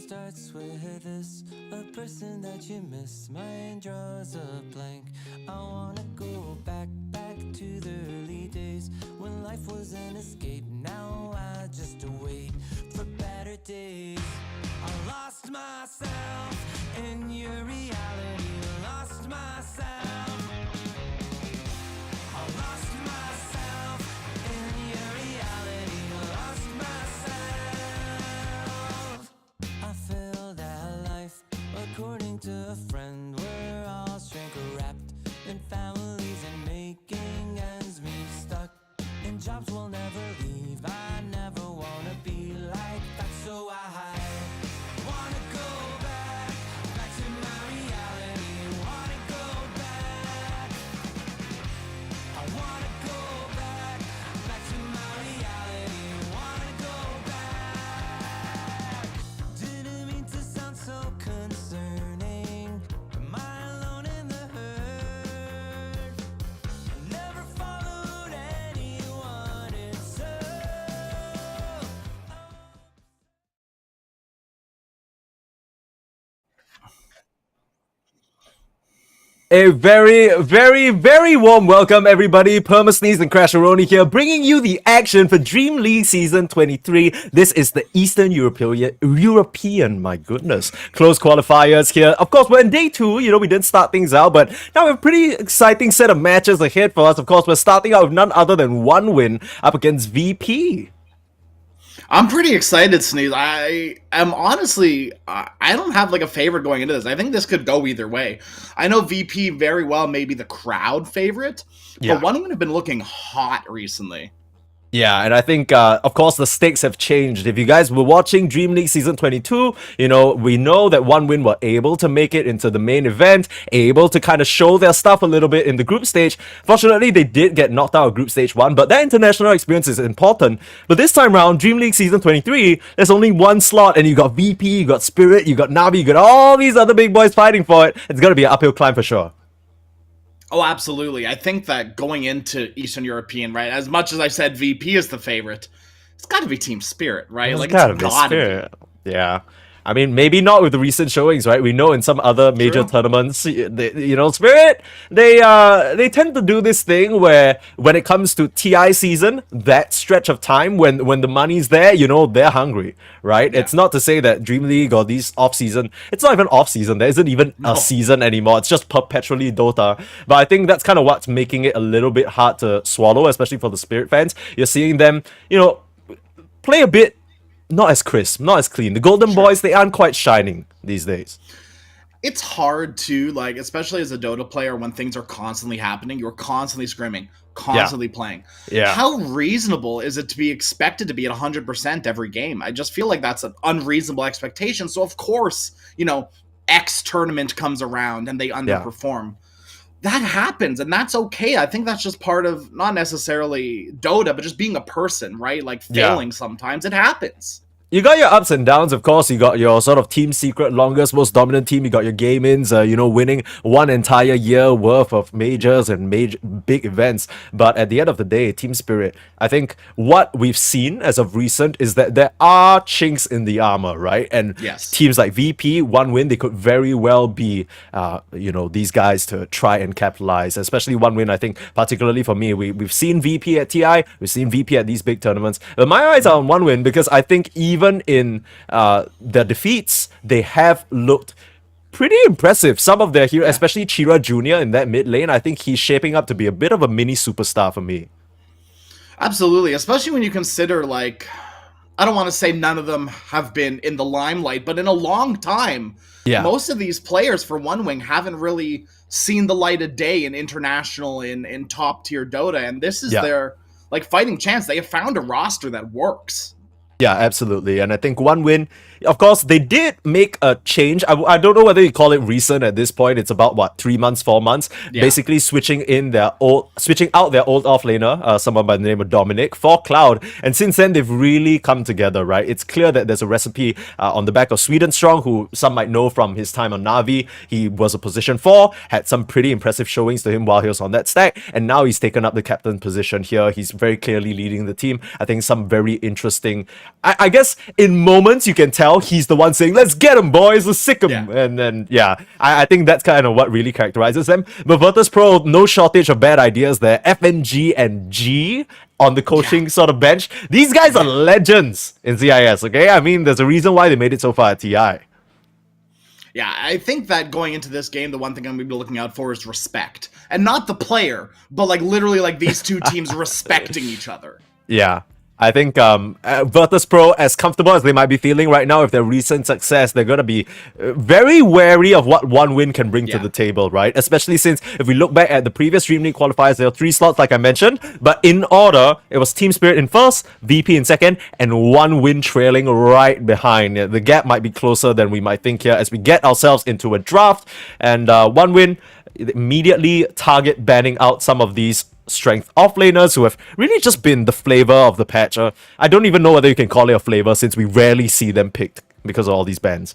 starts with this, a person that you miss. Mine draws a blank. I wanna go back to the early days when life was an escape. Now I just wait for better days. I lost myself in your reality. Lost myself. I lost myself in your reality. Lost myself. I feel that life, according to a friend, we're all shrink wrapped in families and making ends meet, stuck in jobs we'll never leave. I never wanna be like that, so I wanna go back to my reality. Wanna go back. I wanna go back to my reality. Wanna go back. Didn't mean to sound so concerning. Am I alone in the hurt? Never followed anyone, it's so. A very warm welcome, everybody. Perma Sneeze and Crasheroni here, bringing you the action for DreamLeague Season 23. This is the Eastern European, my goodness, close qualifiers here. Of course, we're in day 2, we didn't start things out, but now we have a pretty exciting set of matches ahead for us. Of course, we're starting out with none other than one win up against VP. I'm pretty excited, Sneeze. I am honestly, I don't have like a favorite going into this. I think this could go either way. I know VP very well, maybe the crowd favorite, but one of them have been looking hot recently. Yeah, and I think, of course, the stakes have changed. If you guys were watching DreamLeague Season 22, we know that One Win were able to make it into the main event, able to kind of show their stuff a little bit in the group stage. Fortunately, they did get knocked out of Group Stage 1, but that international experience is important. But this time around, DreamLeague Season 23, there's only one slot, and you got VP, you got Spirit, you got Navi, you got all these other big boys fighting for it. It's going to be an uphill climb for sure. Oh, absolutely. I think that going into Eastern European, right, as much as I said VP is the favorite, it's got to be Team Spirit, right? It's gotta be Spirit. Yeah. I mean, maybe not with the recent showings, right? We know in some other major tournaments, Spirit, they tend to do this thing where when it comes to TI season, that stretch of time when the money's there, they're hungry, right? Yeah. It's not to say that Dream League or these off-season, it's not even off-season, there isn't even a season anymore, it's just perpetually Dota. But I think that's kind of what's making it a little bit hard to swallow, especially for the Spirit fans. You're seeing them, play a bit not as crisp, not as clean. The Golden Boys, they aren't quite shining these days. It's hard to, especially as a Dota player, when things are constantly happening, you're constantly scrimming, constantly playing. Yeah. How reasonable is it to be expected to be at 100% every game? I just feel like that's an unreasonable expectation. So, of course, X tournament comes around and they underperform. That happens, and that's okay. I think that's just part of, not necessarily Dota, but just being a person, right? Failing sometimes. It happens. You got your ups and downs, of course. You got your sort of team secret, longest, most dominant team. You got your game-ins, winning one entire year worth of majors and big events. But at the end of the day, Team Spirit, I think what we've seen as of recent is that there are chinks in the armor, right? And teams like VP, One Win, they could very well be, these guys to try and capitalize. Especially One Win, I think, particularly for me. We've seen VP at TI, we've seen VP at these big tournaments. But my eyes are on One Win because I think even in their defeats, they have looked pretty impressive. Some of their heroes, especially Chira Jr. in that mid lane, I think he's shaping up to be a bit of a mini superstar for me. Absolutely, especially when you consider, I don't want to say none of them have been in the limelight, but in a long time, most of these players for One Wing haven't really seen the light of day in international, in top-tier Dota, and this is their, fighting chance. They have found a roster that works. Yeah, absolutely. And I think One Win, of course, they did make a change. I don't know whether you call it recent at this point. It's about, 3 months, 4 months. Yeah. Basically switching out their old offlaner, someone by the name of Dominic, for Cloud. And since then, they've really come together, right? It's clear that there's a recipe on the back of Sweden Strong, who some might know from his time on Navi. He was a position 4, had some pretty impressive showings to him while he was on that stack. And now he's taken up the captain position here. He's very clearly leading the team. I think some very interesting... I guess in moments you can tell tell he's the one saying, let's get him, boys, let's sick him. Yeah. And then, I think that's kind of what really characterizes them. But Virtus Pro, no shortage of bad ideas there. FNG and G on the coaching sort of bench. These guys are legends in CIS, okay? I mean, there's a reason why they made it so far at TI. Yeah, I think that going into this game, the one thing I'm going to be looking out for is respect. And not the player, but like literally like these two teams respecting each other. Yeah. I think Virtus Pro, as comfortable as they might be feeling right now with their recent success, they're going to be very wary of what one win can bring to the table, right? Especially since if we look back at the previous DreamLeague qualifiers, there were 3 slots like I mentioned, but in order, it was Team Spirit in first, VP in second, and 1 win trailing right behind. The gap might be closer than we might think here as we get ourselves into a draft, and 1 win immediately target banning out some of these strength offlaners who have really just been the flavor of the patch. I don't even know whether you can call it a flavor since we rarely see them picked because of all these bans.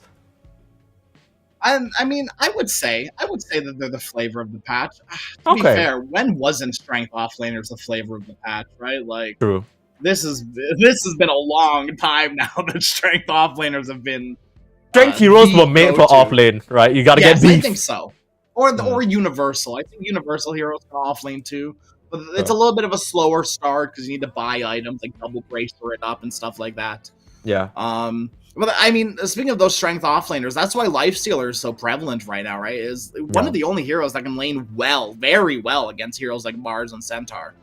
I mean, I would say that they're the flavor of the patch. To be fair, when wasn't strength offlaners the flavor of the patch, right? Like, true. This has been a long time now that strength offlaners have been. Strength heroes were made for offlane, right? You gotta get beef. I think so. Or universal. I think universal heroes can offlane too. But it's a little bit of a slower start because you need to buy items like double bracer it up and stuff like that. Yeah. But I mean, speaking of those strength offlaners, that's why Lifestealer is so prevalent right now, right? Is one of the only heroes that can lane very well against heroes like Mars and Centaur.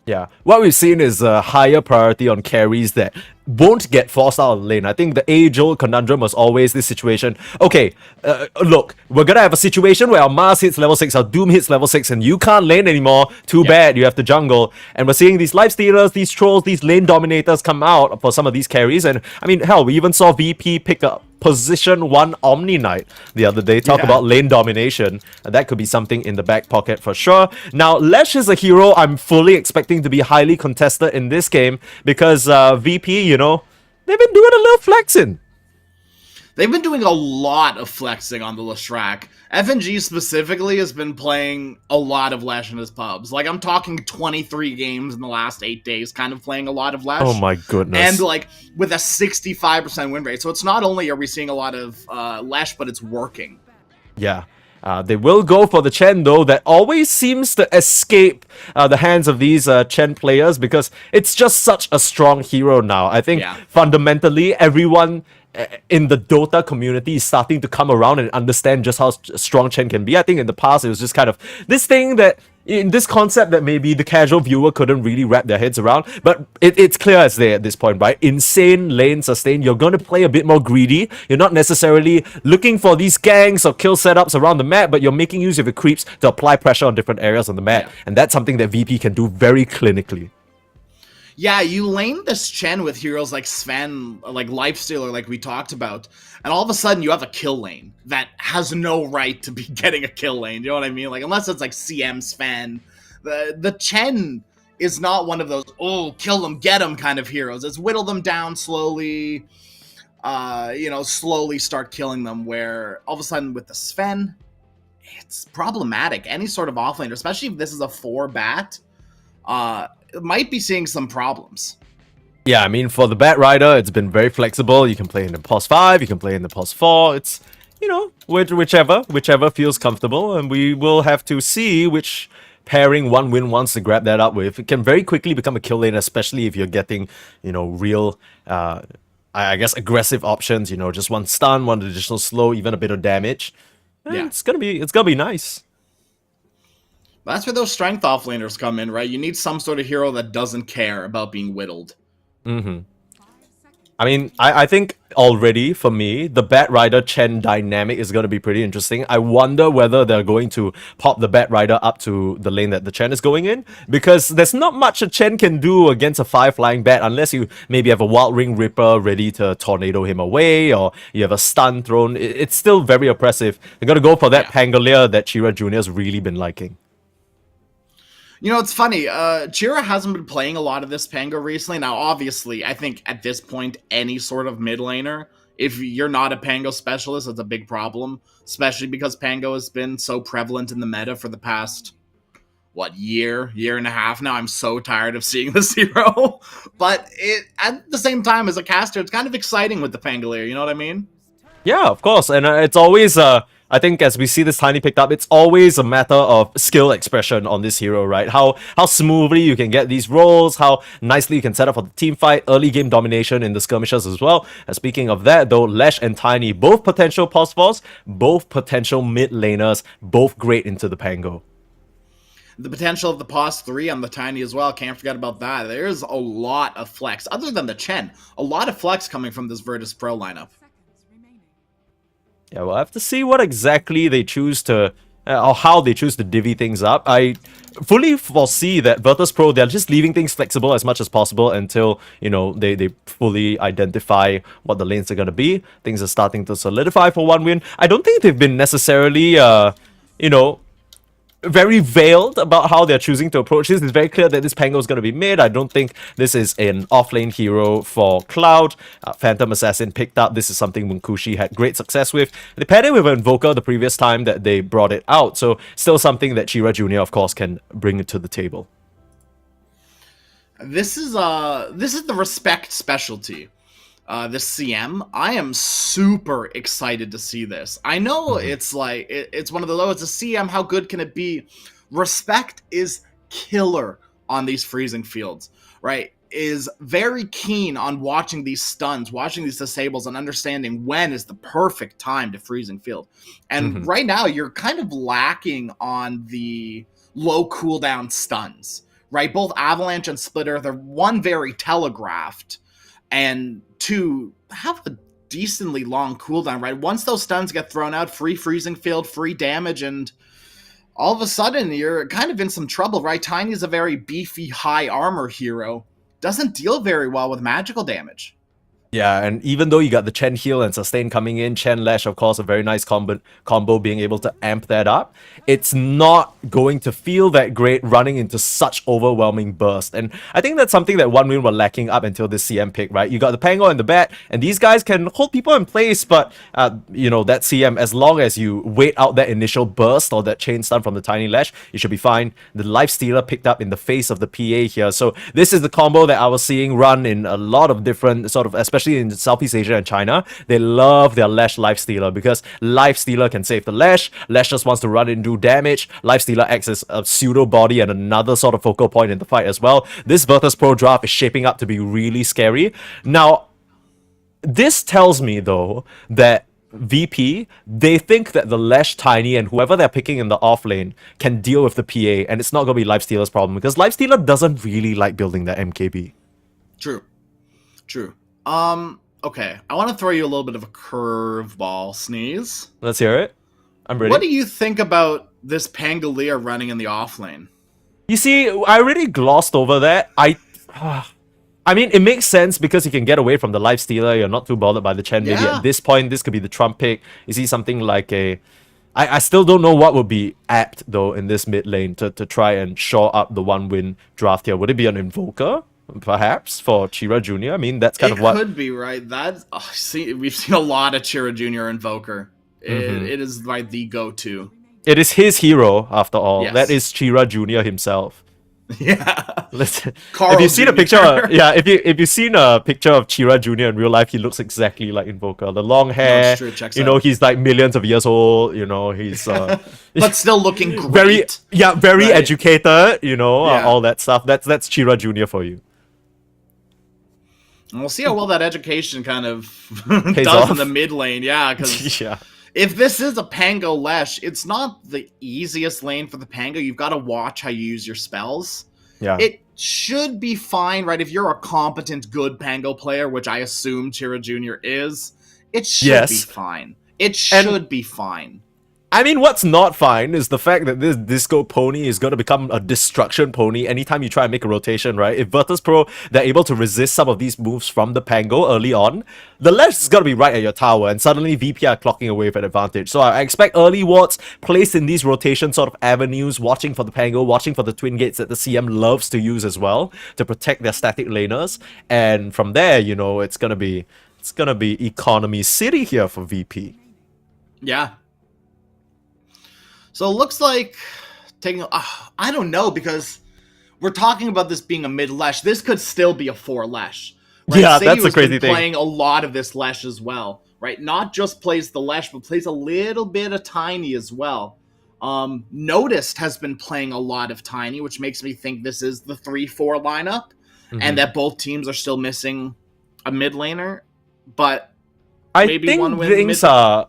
Yeah, what we've seen is a higher priority on carries that won't get forced out of the lane. I think the age-old conundrum was always this situation. Okay, look, we're gonna have a situation where our Mars hits level 6, our Doom hits level 6, and you can't lane anymore. Too bad, you have to jungle. And we're seeing these lifestealers, these trolls, these lane dominators come out for some of these carries. And I mean, hell, we even saw VP pick up position 1 Omni Knight the other day. Talk about lane domination. That could be something in the back pocket for sure. Now, Lesh is a hero I'm fully expecting to be highly contested in this game because VP, you know, they've been doing a little flexing. They've been doing a lot of flexing on the Leshrac. FNG specifically has been playing a lot of Lesh in his pubs. Like, I'm talking 23 games in the last 8 days, kind of playing a lot of Lesh. Oh my goodness. And, like, with a 65% win rate. So it's not only are we seeing a lot of Lesh, but it's working. Yeah. They will go for the Chen, though, that always seems to escape the hands of these Chen players because it's just such a strong hero now. I think fundamentally everyone in the Dota community is starting to come around and understand just how strong Chen can be. I think in the past it was just kind of this thing that, in this concept that maybe the casual viewer couldn't really wrap their heads around, but it's clear as day at this point, right? Insane lane sustain, you're going to play a bit more greedy. You're not necessarily looking for these ganks or kill setups around the map, but you're making use of your creeps to apply pressure on different areas on the map, and that's something that VP can do very clinically. Yeah, you lane this Chen with heroes like Sven, like Lifestealer, like we talked about, and all of a sudden you have a kill lane that has no right to be getting a kill lane. You know what I mean? Like, unless it's like CM Sven, the Chen is not one of those, oh, kill them, get them kind of heroes. It's whittle them down slowly, slowly start killing them, where all of a sudden with the Sven, it's problematic. Any sort of offlaner, especially if this is a 4-bat, might be seeing some problems. Yeah, I mean, for the Bat Rider, it's been very flexible. You can play in the POS 5, you can play in the POS 4. It's, you know, whichever feels comfortable, and we will have to see which pairing one win wants to grab that up with. It can very quickly become a kill lane, especially if you're getting, you know, real, I guess, aggressive options. You know, just one stun, one additional slow, even a bit of damage. Yeah, it's gonna be nice. That's where those strength offlaners come in, right? You need some sort of hero that doesn't care about being whittled. Mm-hmm. I mean, I think already, for me, the Bat Rider Chen dynamic is going to be pretty interesting. I wonder whether they're going to pop the Bat Rider up to the lane that the Chen is going in, because there's not much a Chen can do against a 5-flying bat unless you maybe have a Wild Ring Ripper ready to tornado him away, or you have a stun thrown. It's still very oppressive. They're going to go for that Pangolier that Chira Jr. has really been liking. You know, it's funny, Chira hasn't been playing a lot of this Pango recently. Now, obviously, I think at this point, any sort of mid laner, if you're not a Pango specialist, it's a big problem. Especially because Pango has been so prevalent in the meta for the past, year and a half now. I'm so tired of seeing this hero. But it at the same time, as a caster, it's kind of exciting with the Pangolier, you know what I mean? Yeah, of course. And it's always, I think as we see this Tiny picked up, it's always a matter of skill expression on this hero, right? How smoothly you can get these rolls, how nicely you can set up for the team fight, early game domination in the skirmishes as well. And speaking of that, though, Lesh and Tiny, both potential Posphors, both potential mid laners, both great into the Pango. The potential of the Pos 3 on the Tiny as well. Can't forget about that. There's a lot of flex. Other than the Chen, a lot of flex coming from this Virtus Pro lineup. Yeah, we'll have to see what exactly they choose to, or how they choose to divvy things up. I fully foresee that Virtus Pro, they're just leaving things flexible as much as possible until, you know, they fully identify what the lanes are going to be. Things are starting to solidify for one win. I don't think they've been necessarily, you know, very veiled about how they're choosing to approach this. It's very clear that this Pango is going to be mid. I don't think this is an offlane hero for Cloud. Phantom Assassin picked up. This is something Munkushi had great success with. They paired it with Invoker the previous time that they brought it out, so still something that Chira Jr. of course can bring to the table. This is the respect specialty. This CM, I am super excited to see this. I know it's like, it's one of the lowest. It's a CM, how good can it be? Respect is killer on these freezing fields, right? Is very keen on watching these stuns, watching these disables, and understanding when is the perfect time to freezing field. And right now, you're kind of lacking on the low cooldown stuns, right? Both Avalanche and Splitter, they're one, very telegraphed, and two, have a decently long cooldown, right? Once those stuns get thrown out, free freezing field, free damage, and all of a sudden you're kind of in some trouble, right? Tiny is a very beefy, high armor hero. Doesn't deal very well with magical damage. Yeah, and even though you got the Chen heal and sustain coming in, Chen Lash, of course, a very nice combo being able to amp that up, it's not going to feel that great running into such overwhelming burst. And I think that's something that OneWin were lacking up until this CM pick, right? You got the Pango and the Bat, and these guys can hold people in place, but, you know, that CM, as long as you wait out that initial burst or that chain stun from the Tiny Lash, you should be fine. The Life Stealer picked up in the face of the PA here, so this is the combo that I was seeing run in a lot of different sort of, especially in Southeast Asia and China. They love their Lash Life Stealer because Life Stealer can save the Lash. Lash just wants to run and do damage. Life Stealer acts as a pseudo body and another sort of focal point in the fight as well. This Virtus Pro draft is shaping up to be really scary. Now, this tells me though that VP, they think that the Lash, Tiny, and whoever they're picking in the off lane can deal with the PA, and it's not going to be Life Stealer's problem because Life Stealer doesn't really like building that MKB. True. Okay, I want to throw you a little bit of a curveball, Sneeze. Let's hear it. I'm ready. What do you think about this Pangolier running in the off lane? You see, I already glossed over that. I mean, it makes sense because you can get away from the Life Stealer. You're not too bothered by the Chen. Maybe at this point, this could be the Trump pick. You see something like a... I still don't know what would be apt, though, in this mid lane to try and shore up the one-win draft here. Would it be an Invoker? Perhaps for Chira Jr. I mean, that's kind of what it could be, right? That's we've seen a lot of Chira Jr. Invoker. It is like the go-to. It is his hero, after all. Yes. That is Chira Jr. himself. Yeah. If you've seen a picture, if you've seen a picture of Chira Jr. in real life, he looks exactly like Invoker. The long hair, you know, he's like millions of years old. You know, he's but still looking great. Very educated. You know, all that stuff. That's Chira Jr. for you. And we'll see how well that education kind of Pays does off. in the mid lane. Yeah, because if this is a Pango Lesh, it's not the easiest lane for the Pango. You've got to watch how you use your spells. Yeah. It should be fine, right? If you're a competent, good Pango player, which I assume Chira Jr. is, it should be fine. It should be fine. I mean, what's not fine is the fact that this Disco Pony is going to become a destruction pony anytime you try and make a rotation, right? If Virtus Pro, they're able to resist some of these moves from the Pango early on, the Lash is going to be right at your tower, and suddenly VP are clocking away with an advantage. So I expect early wards placed in these rotation sort of avenues, watching for the Pango, watching for the Twin Gates that the CM loves to use as well to protect their static laners. And from there, you know, it's going to be economy city here for VP. Yeah. So it looks like I don't know, because we're talking about this being a mid-lesh. This could still be a 4-lesh. Right? Yeah, Sadie that's a has crazy been thing. playing a lot of this lesh as well, right? Not just plays the lesh, but plays a little bit of tiny as well. Noticed has been playing a lot of tiny, which makes me think this is the 3-4 lineup, and that both teams are still missing a mid laner. But I maybe think one win things are.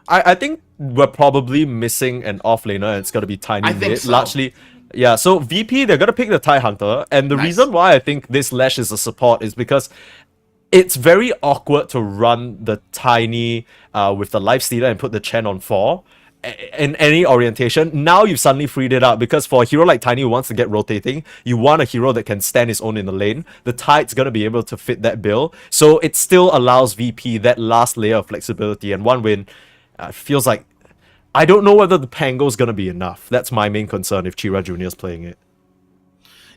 I think we're probably missing an off laner, and it's gonna be tiny I mid. think so. Largely, yeah. So VP, they're gonna pick the Tide Hunter, and the reason why I think this Lash is a support is because it's very awkward to run the tiny with the lifestealer and put the Chen on 4 in any orientation. Now you've suddenly freed it up, because for a hero like Tiny who wants to get rotating, you want a hero that can stand his own in the lane. The Tide's gonna be able to fit that bill, so it still allows VP that last layer of flexibility, and one win feels like, I don't know whether the Pango's gonna be enough. That's my main concern if Chira Jr. is playing it.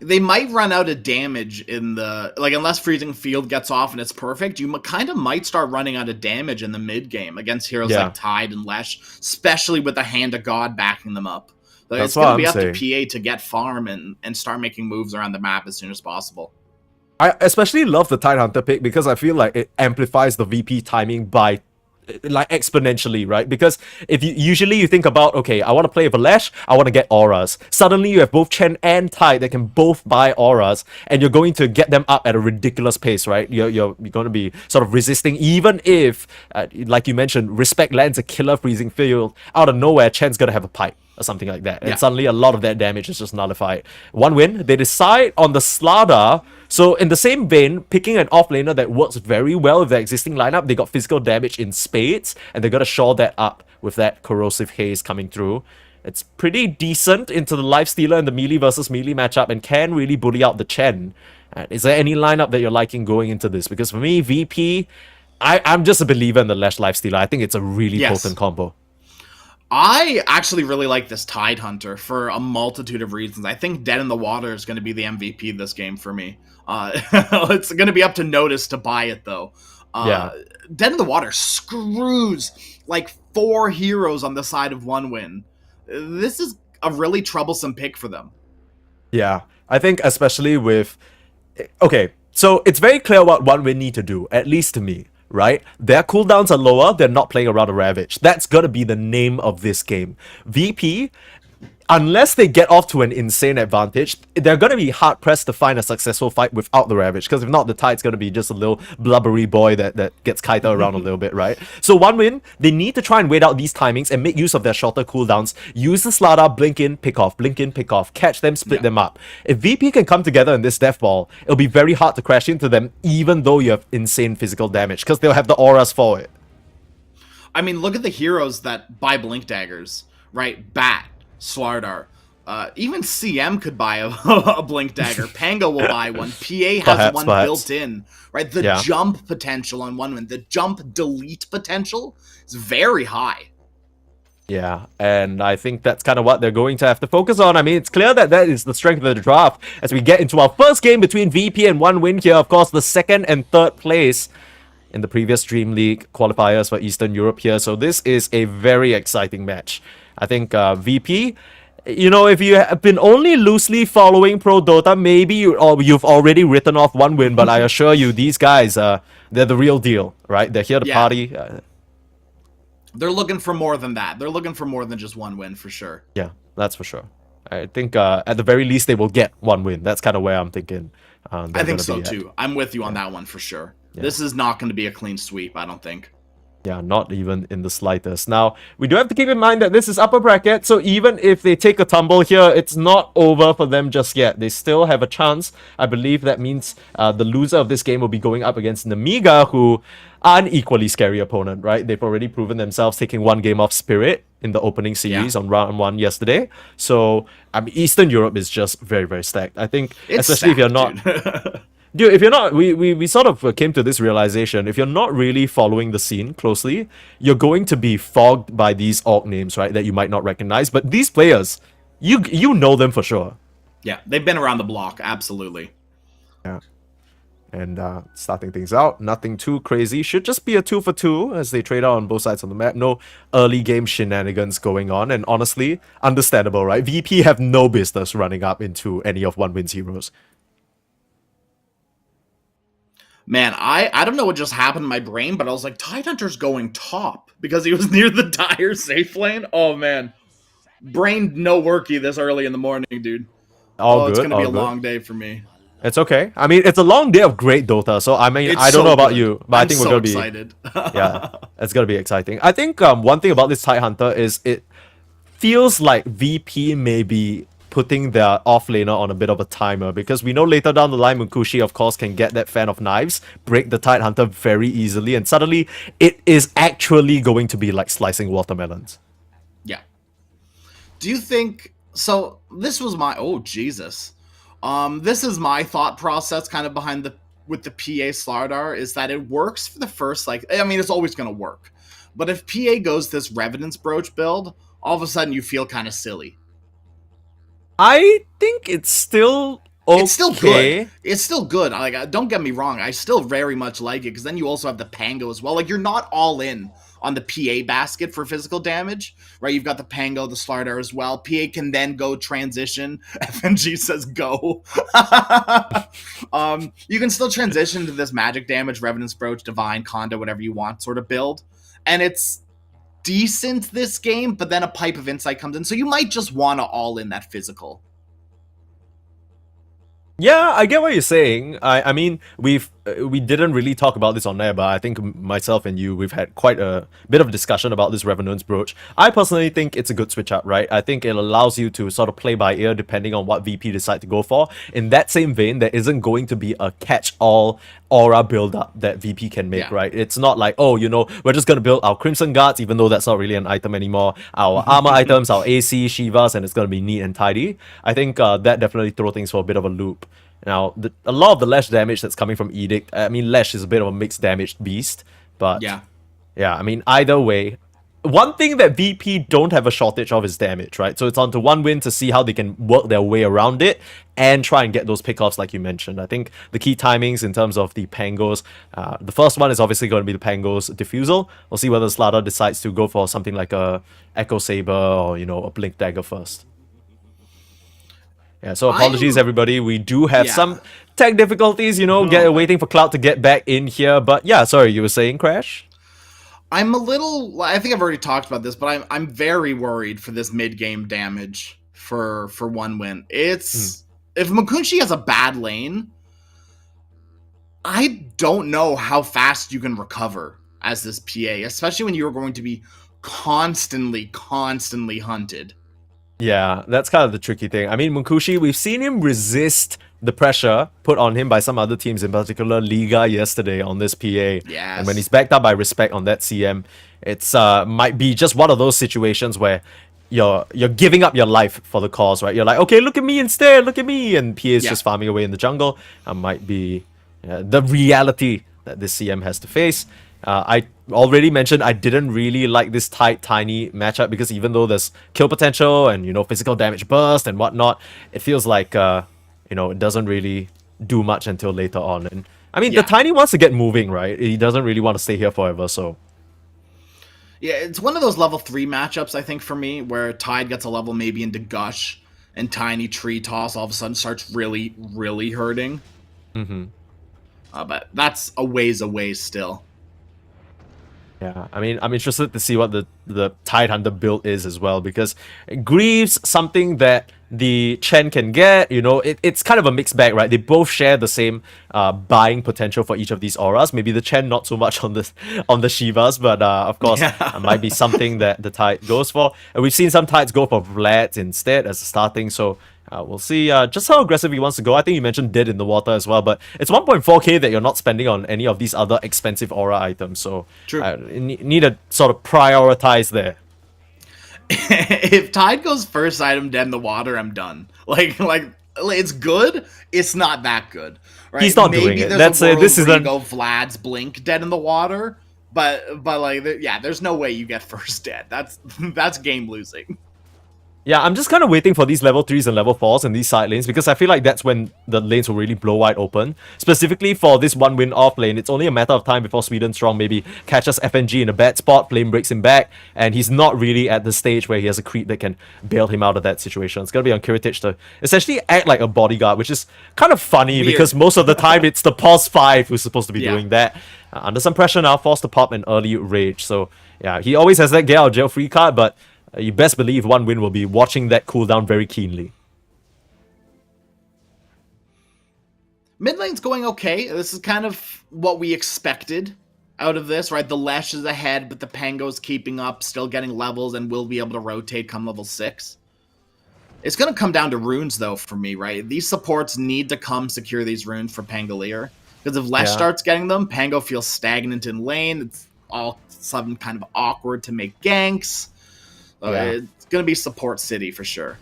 They might run out of damage in the, like, unless Freezing Field gets off and it's perfect, you kind of might start running out of damage in the mid game against heroes like Tide and Lesh, especially with the Hand of God backing them up. Like, it's going to be up to PA to get farm and start making moves around the map as soon as possible. I especially love the Tide Hunter pick because I feel like it amplifies the VP timing by like exponentially, right? Because if you usually you think about, okay, I want to play with a Lash, I want to get auras. Suddenly you have both Chen and Tide that can both buy auras, and you're going to get them up at a ridiculous pace, right? You're going to be sort of resisting, even if, like you mentioned, Respect lands a killer freezing field out of nowhere. Chen's gonna have a pipe or something like that, and suddenly a lot of that damage is just nullified. One win, they decide on the Slardar. So in the same vein, picking an offlaner that works very well with their existing lineup, they got physical damage in spades, and they're gonna shore that up with that corrosive haze coming through. It's pretty decent into the lifestealer and the melee versus melee matchup, and can really bully out the Chen. Is there any lineup that you're liking going into this? Because for me, VP, I'm just a believer in the Lash lifestealer. I think it's a really potent combo. I actually really like this Tide Hunter for a multitude of reasons. I think Dead in the Water is going to be the MVP this game for me. It's going to be up to Notice to buy it, though. Dead in the Water screws like 4 heroes on the side of one win. This is a really troublesome pick for them. Yeah, I think especially with... Okay, so it's very clear what one win need to do, at least to me. Right? Their cooldowns are lower, they're not playing around a Ravage. That's gonna be the name of this game. VP, unless they get off to an insane advantage, they're gonna be hard-pressed to find a successful fight without the Ravage, because if not, the Tide's gonna be just a little blubbery boy that gets kited around a little bit, right? So one win, they need to try and wait out these timings and make use of their shorter cooldowns. Use the Slardar, blink in, pick off, blink in, pick off, catch them, split them up. If VP can come together in this death ball, it'll be very hard to crash into them, even though you have insane physical damage, because they'll have the auras for it. I mean, look at the heroes that buy Blink Daggers, right? Bat, Slardar. Even CM could buy a Blink Dagger. Pango will buy one. PA has one built in, right? The jump potential on one win, the jump delete potential is very high. Yeah, and I think that's kind of what they're going to have to focus on. I mean, it's clear that that is the strength of the draft as we get into our first game between VP and one win here. Of course, the second and third place in the previous DreamLeague qualifiers for Eastern Europe here. So this is a very exciting match. I think VP, you know, if you have been only loosely following Pro Dota, maybe you've already written off one win, but I assure you, these guys, they're the real deal, right? They're here to party. They're looking for more than that. They're looking for more than just one win, for sure. Yeah, that's for sure. I think at the very least, they will get one win. That's kind of where I'm thinking. I think so, too. I'm with you on that one, for sure. Yeah. This is not going to be a clean sweep, I don't think. Yeah, not even in the slightest. Now, we do have to keep in mind that this is upper bracket, so even if they take a tumble here, it's not over for them just yet. They still have a chance. I believe that means the loser of this game will be going up against Namiga, who are an equally scary opponent, right? They've already proven themselves taking one game off Spirit in the opening series on round 1 yesterday. So, I mean, Eastern Europe is just very, very stacked. I think, it's especially stacked, if you're not... Dude, if you're not, we sort of came to this realization, if you're not really following the scene closely, you're going to be fogged by these org names, right, that you might not recognize. But these players, you know them for sure. Yeah, they've been around the block, absolutely. Yeah. And starting things out, nothing too crazy. Should just be a 2 for 2 as they trade out on both sides of the map. No early game shenanigans going on. And honestly, understandable, right? VP have no business running up into any of 1-win zeros. Man, I don't know what just happened in my brain, but I was like, Tidehunter's going top because he was near the dire safe lane. Oh, man. Brain no worky this early in the morning, dude. It's going to be a long day for me. It's okay. I mean, it's a long day of great Dota, so I mean, I don't know about you, but I think we're gonna be excited. Yeah, it's gonna be exciting. I think one thing about this Tidehunter is it feels like VP may be putting their offlaner on a bit of a timer, because we know later down the line Munkushi, of course, can get that fan of knives, break the Tidehunter very easily, and suddenly it is actually going to be like slicing watermelons. Yeah. Do you think so? This was my Jesus. This is my thought process kind of behind with the PA Slardar, is that it works for the first, like, I mean, it's always going to work. But if PA goes this Revenant's Brooch build, all of a sudden you feel kind of silly. I think it's still okay. It's still good. It's still good. Like, don't get me wrong. I still very much like it, because then you also have the Pango as well. Like, you're not all in on the PA basket for physical damage, right? You've got the Pango, the Slardar as well. PA can then go transition. FNG says go. You can still transition to this magic damage, Revenant's Brooch, Divine, Condo, whatever you want sort of build. And it's decent this game, but then a Pipe of Insight comes in. So you might just want to all in that physical. Yeah, I get what you're saying. I mean, we didn't really talk about this on air, but I think myself and you, we've had quite a bit of discussion about this Revenant's Brooch. I personally think it's a good switch up, right? I think it allows you to sort of play by ear depending on what VP decide to go for. In that same vein, there isn't going to be a catch-all aura build-up that VP can make, right? It's not like, oh, you know, we're just going to build our Crimson Guards, even though that's not really an item anymore, our armor items, our AC, Shivas, and it's going to be neat and tidy. I think that definitely throw things for a bit of a loop. Now, a lot of the Lash damage that's coming from Edict, I mean, Lash is a bit of a mixed damaged beast, but yeah, I mean, either way, one thing that VP don't have a shortage of is damage, right? So it's on to 1-win to see how they can work their way around it and try and get those pickoffs like you mentioned. I think the key timings in terms of the Pangos, the first one is obviously going to be the Pangos Diffusal. We'll see whether Slardar decides to go for something like a Echo Saber or, you know, a Blink Dagger first. Yeah, so apologies everybody. We do have some tech difficulties, you know, waiting for Cloud to get back in here. But yeah, sorry, you were saying, Crash? I'm a little, I think I've already talked about this, but I'm very worried for this mid-game damage for 1-win. It's, if Munkushi has a bad lane, I don't know how fast you can recover as this PA, especially when you're going to be constantly hunted. Yeah, that's kind of the tricky thing. I mean, Munkushi, we've seen him resist the pressure put on him by some other teams, in particular Liga yesterday on this PA. Yes. And when he's backed up by Respect on that CM, it's might be just one of those situations where you're giving up your life for the cause, right? You're like, okay, look at me instead, look at me, and PA is just farming away in the jungle. Might be the reality that this CM has to face. I already mentioned I didn't really like this tight, tiny matchup, because even though there's kill potential and, you know, physical damage burst and whatnot, it feels like, you know, it doesn't really do much until later on. And I mean, the tiny wants to get moving, right? He doesn't really want to stay here forever, so. Yeah, it's one of those level 3 matchups, I think, for me, where Tide gets a level maybe into Gush, and Tiny Tree Toss all of a sudden starts really, really hurting. But that's a ways away still. Yeah, I mean, I'm interested to see what the Tidehunter build is as well, because Greaves, something that the Chen can get, you know, it's kind of a mixed bag, right? They both share the same buying potential for each of these auras. Maybe the Chen not so much on the Shivas, but of course, it might be something that the Tide goes for. And we've seen some Tides go for Vlad instead as a starting, so we'll see just how aggressive he wants to go. I think you mentioned Dead in the Water as well, but it's 1.4k that you're not spending on any of these other expensive aura items, so need to sort of prioritize there. If Tide goes first item Dead in the Water, I'm done. Like it's good, it's not that good. Right? He's not doing it. That's this is go Vlad's Blink Dead in the Water, but like there's no way you get first Dead. That's game losing. Yeah, I'm just kind of waiting for these level 3s and level 4s and these side lanes because I feel like that's when the lanes will really blow wide open. Specifically for this one win off lane, it's only a matter of time before Sweden Strong maybe catches FNG in a bad spot, flame breaks him back, and he's not really at the stage where he has a creep that can bail him out of that situation. It's gonna be on Kiritich to essentially act like a bodyguard, which is kind of funny because most of the time it's the pause 5 who's supposed to be doing that. Under some pressure now, forced to pop an early rage. So yeah, he always has that get out of jail free card, but you best believe one win will be watching that cooldown very keenly. Mid lane's going okay. This is kind of what we expected out of this, right? The Lesh is ahead, but the Pango's keeping up, still getting levels, and will be able to rotate come level 6. It's going to come down to runes, though, for me, right? These supports need to come secure these runes for Pangolier. Because if Lesh starts getting them, Pango feels stagnant in lane. It's all of a sudden kind of awkward to make ganks. It's going to be support city for sure.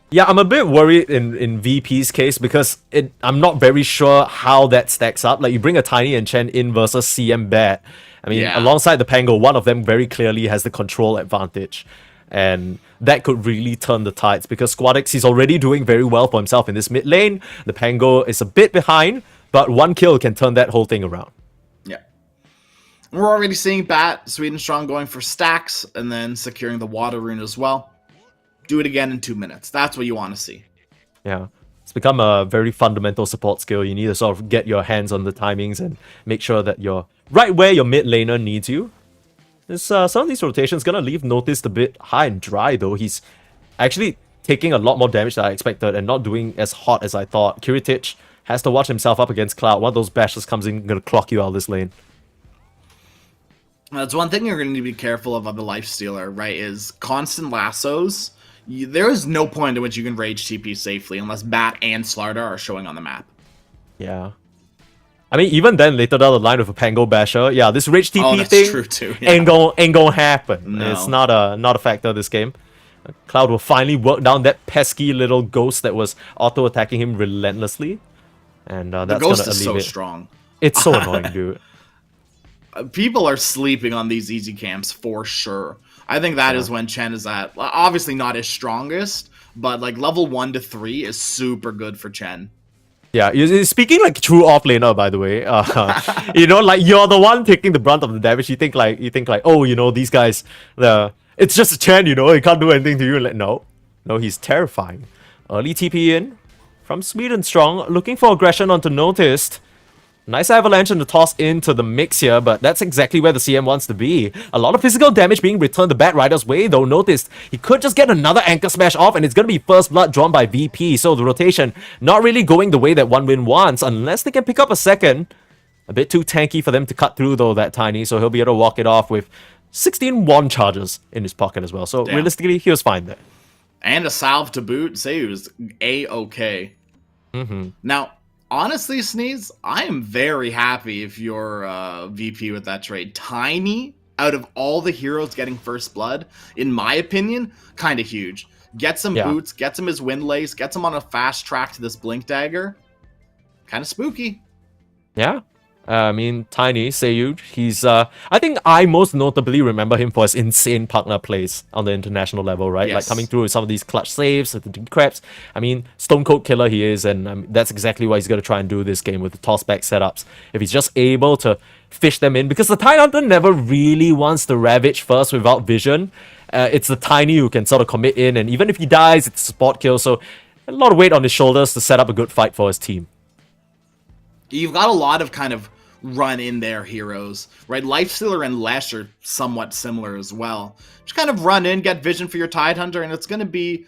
Yeah, I'm a bit worried in VP's case because I'm not very sure how that stacks up. Like, you bring a Tiny and Chen in versus CM Bat. I mean, alongside the Pango, one of them very clearly has the control advantage. And that could really turn the tides because Squadix, he's already doing very well for himself in this mid lane. The Pango is a bit behind, but one kill can turn that whole thing around. We're already seeing Bat, Sweden Strong going for stacks and then securing the water rune as well. Do it again in 2 minutes. That's what you want to see. Yeah. It's become a very fundamental support skill. You need to sort of get your hands on the timings and make sure that you're right where your mid laner needs you. Some of these rotations going to leave Noticed a bit high and dry though. He's actually taking a lot more damage than I expected and not doing as hot as I thought. Kiritich has to watch himself up against Cloud. One of those bashes comes in, going to clock you out of this lane. That's one thing you're going to be careful of the Lifestealer, right, is constant lassos. There is no point in which you can rage TP safely unless Bat and Slardar are showing on the map. Yeah. I mean, even then, later down the line with a Pango Basher, this rage TP thing true too, ain't gonna happen. No. It's not a factor this game. Cloud will finally work down that pesky little ghost that was auto-attacking him relentlessly. And that's the ghost gonna is so alleviate. strong. It's so annoying, dude. People are sleeping on these easy camps for sure. I think that is when Chen is at, obviously not his strongest, but like level 1 to 3 is super good for Chen. Yeah, you're speaking like true offlaner, by the way. You know, like you're the one taking the brunt of the damage. You think like, oh, you know, these guys, it's just a Chen, you know, he can't do anything to you. Like, no, he's terrifying. Early TP in from Sweden Strong, looking for aggression onto Noticed. Nice avalanche and the toss into the mix here, but that's exactly where the CM wants to be. A lot of physical damage being returned the Bat Rider's way, though. Noticed he could just get another Anchor Smash off, and it's going to be first blood drawn by VP. So the rotation not really going the way that one win wants, unless they can pick up a second. A bit too tanky for them to cut through, though, that Tiny, so he'll be able to walk it off with 16 wand charges in his pocket as well. So realistically, he was fine there. And a salve to boot. Say he was A-okay. Now, honestly, Sneeze, I am very happy if you're VP with that trade. Tiny, out of all the heroes getting first blood, in my opinion, kind of huge. Gets him boots, gets him his windlace, gets him on a fast track to this blink dagger. Kind of spooky. Yeah. I mean, Tiny, Seyuj, he's, I think I most notably remember him for his insane partner plays on the international level, right? Like coming through with some of these clutch saves, with the decreps. I mean, Stone Cold Killer he is, and that's exactly what he's going to try and do this game with the toss-back setups. If he's just able to fish them in, because the Tide Hunter never really wants to Ravage first without vision. It's the Tiny who can sort of commit in, and even if he dies, it's a spot kill, so a lot of weight on his shoulders to set up a good fight for his team. You've got a lot of kind of run in there heroes, right? Lifestealer and Lesh are somewhat similar as well. Just kind of run in, get vision for your Tide Hunter, and it's going to be,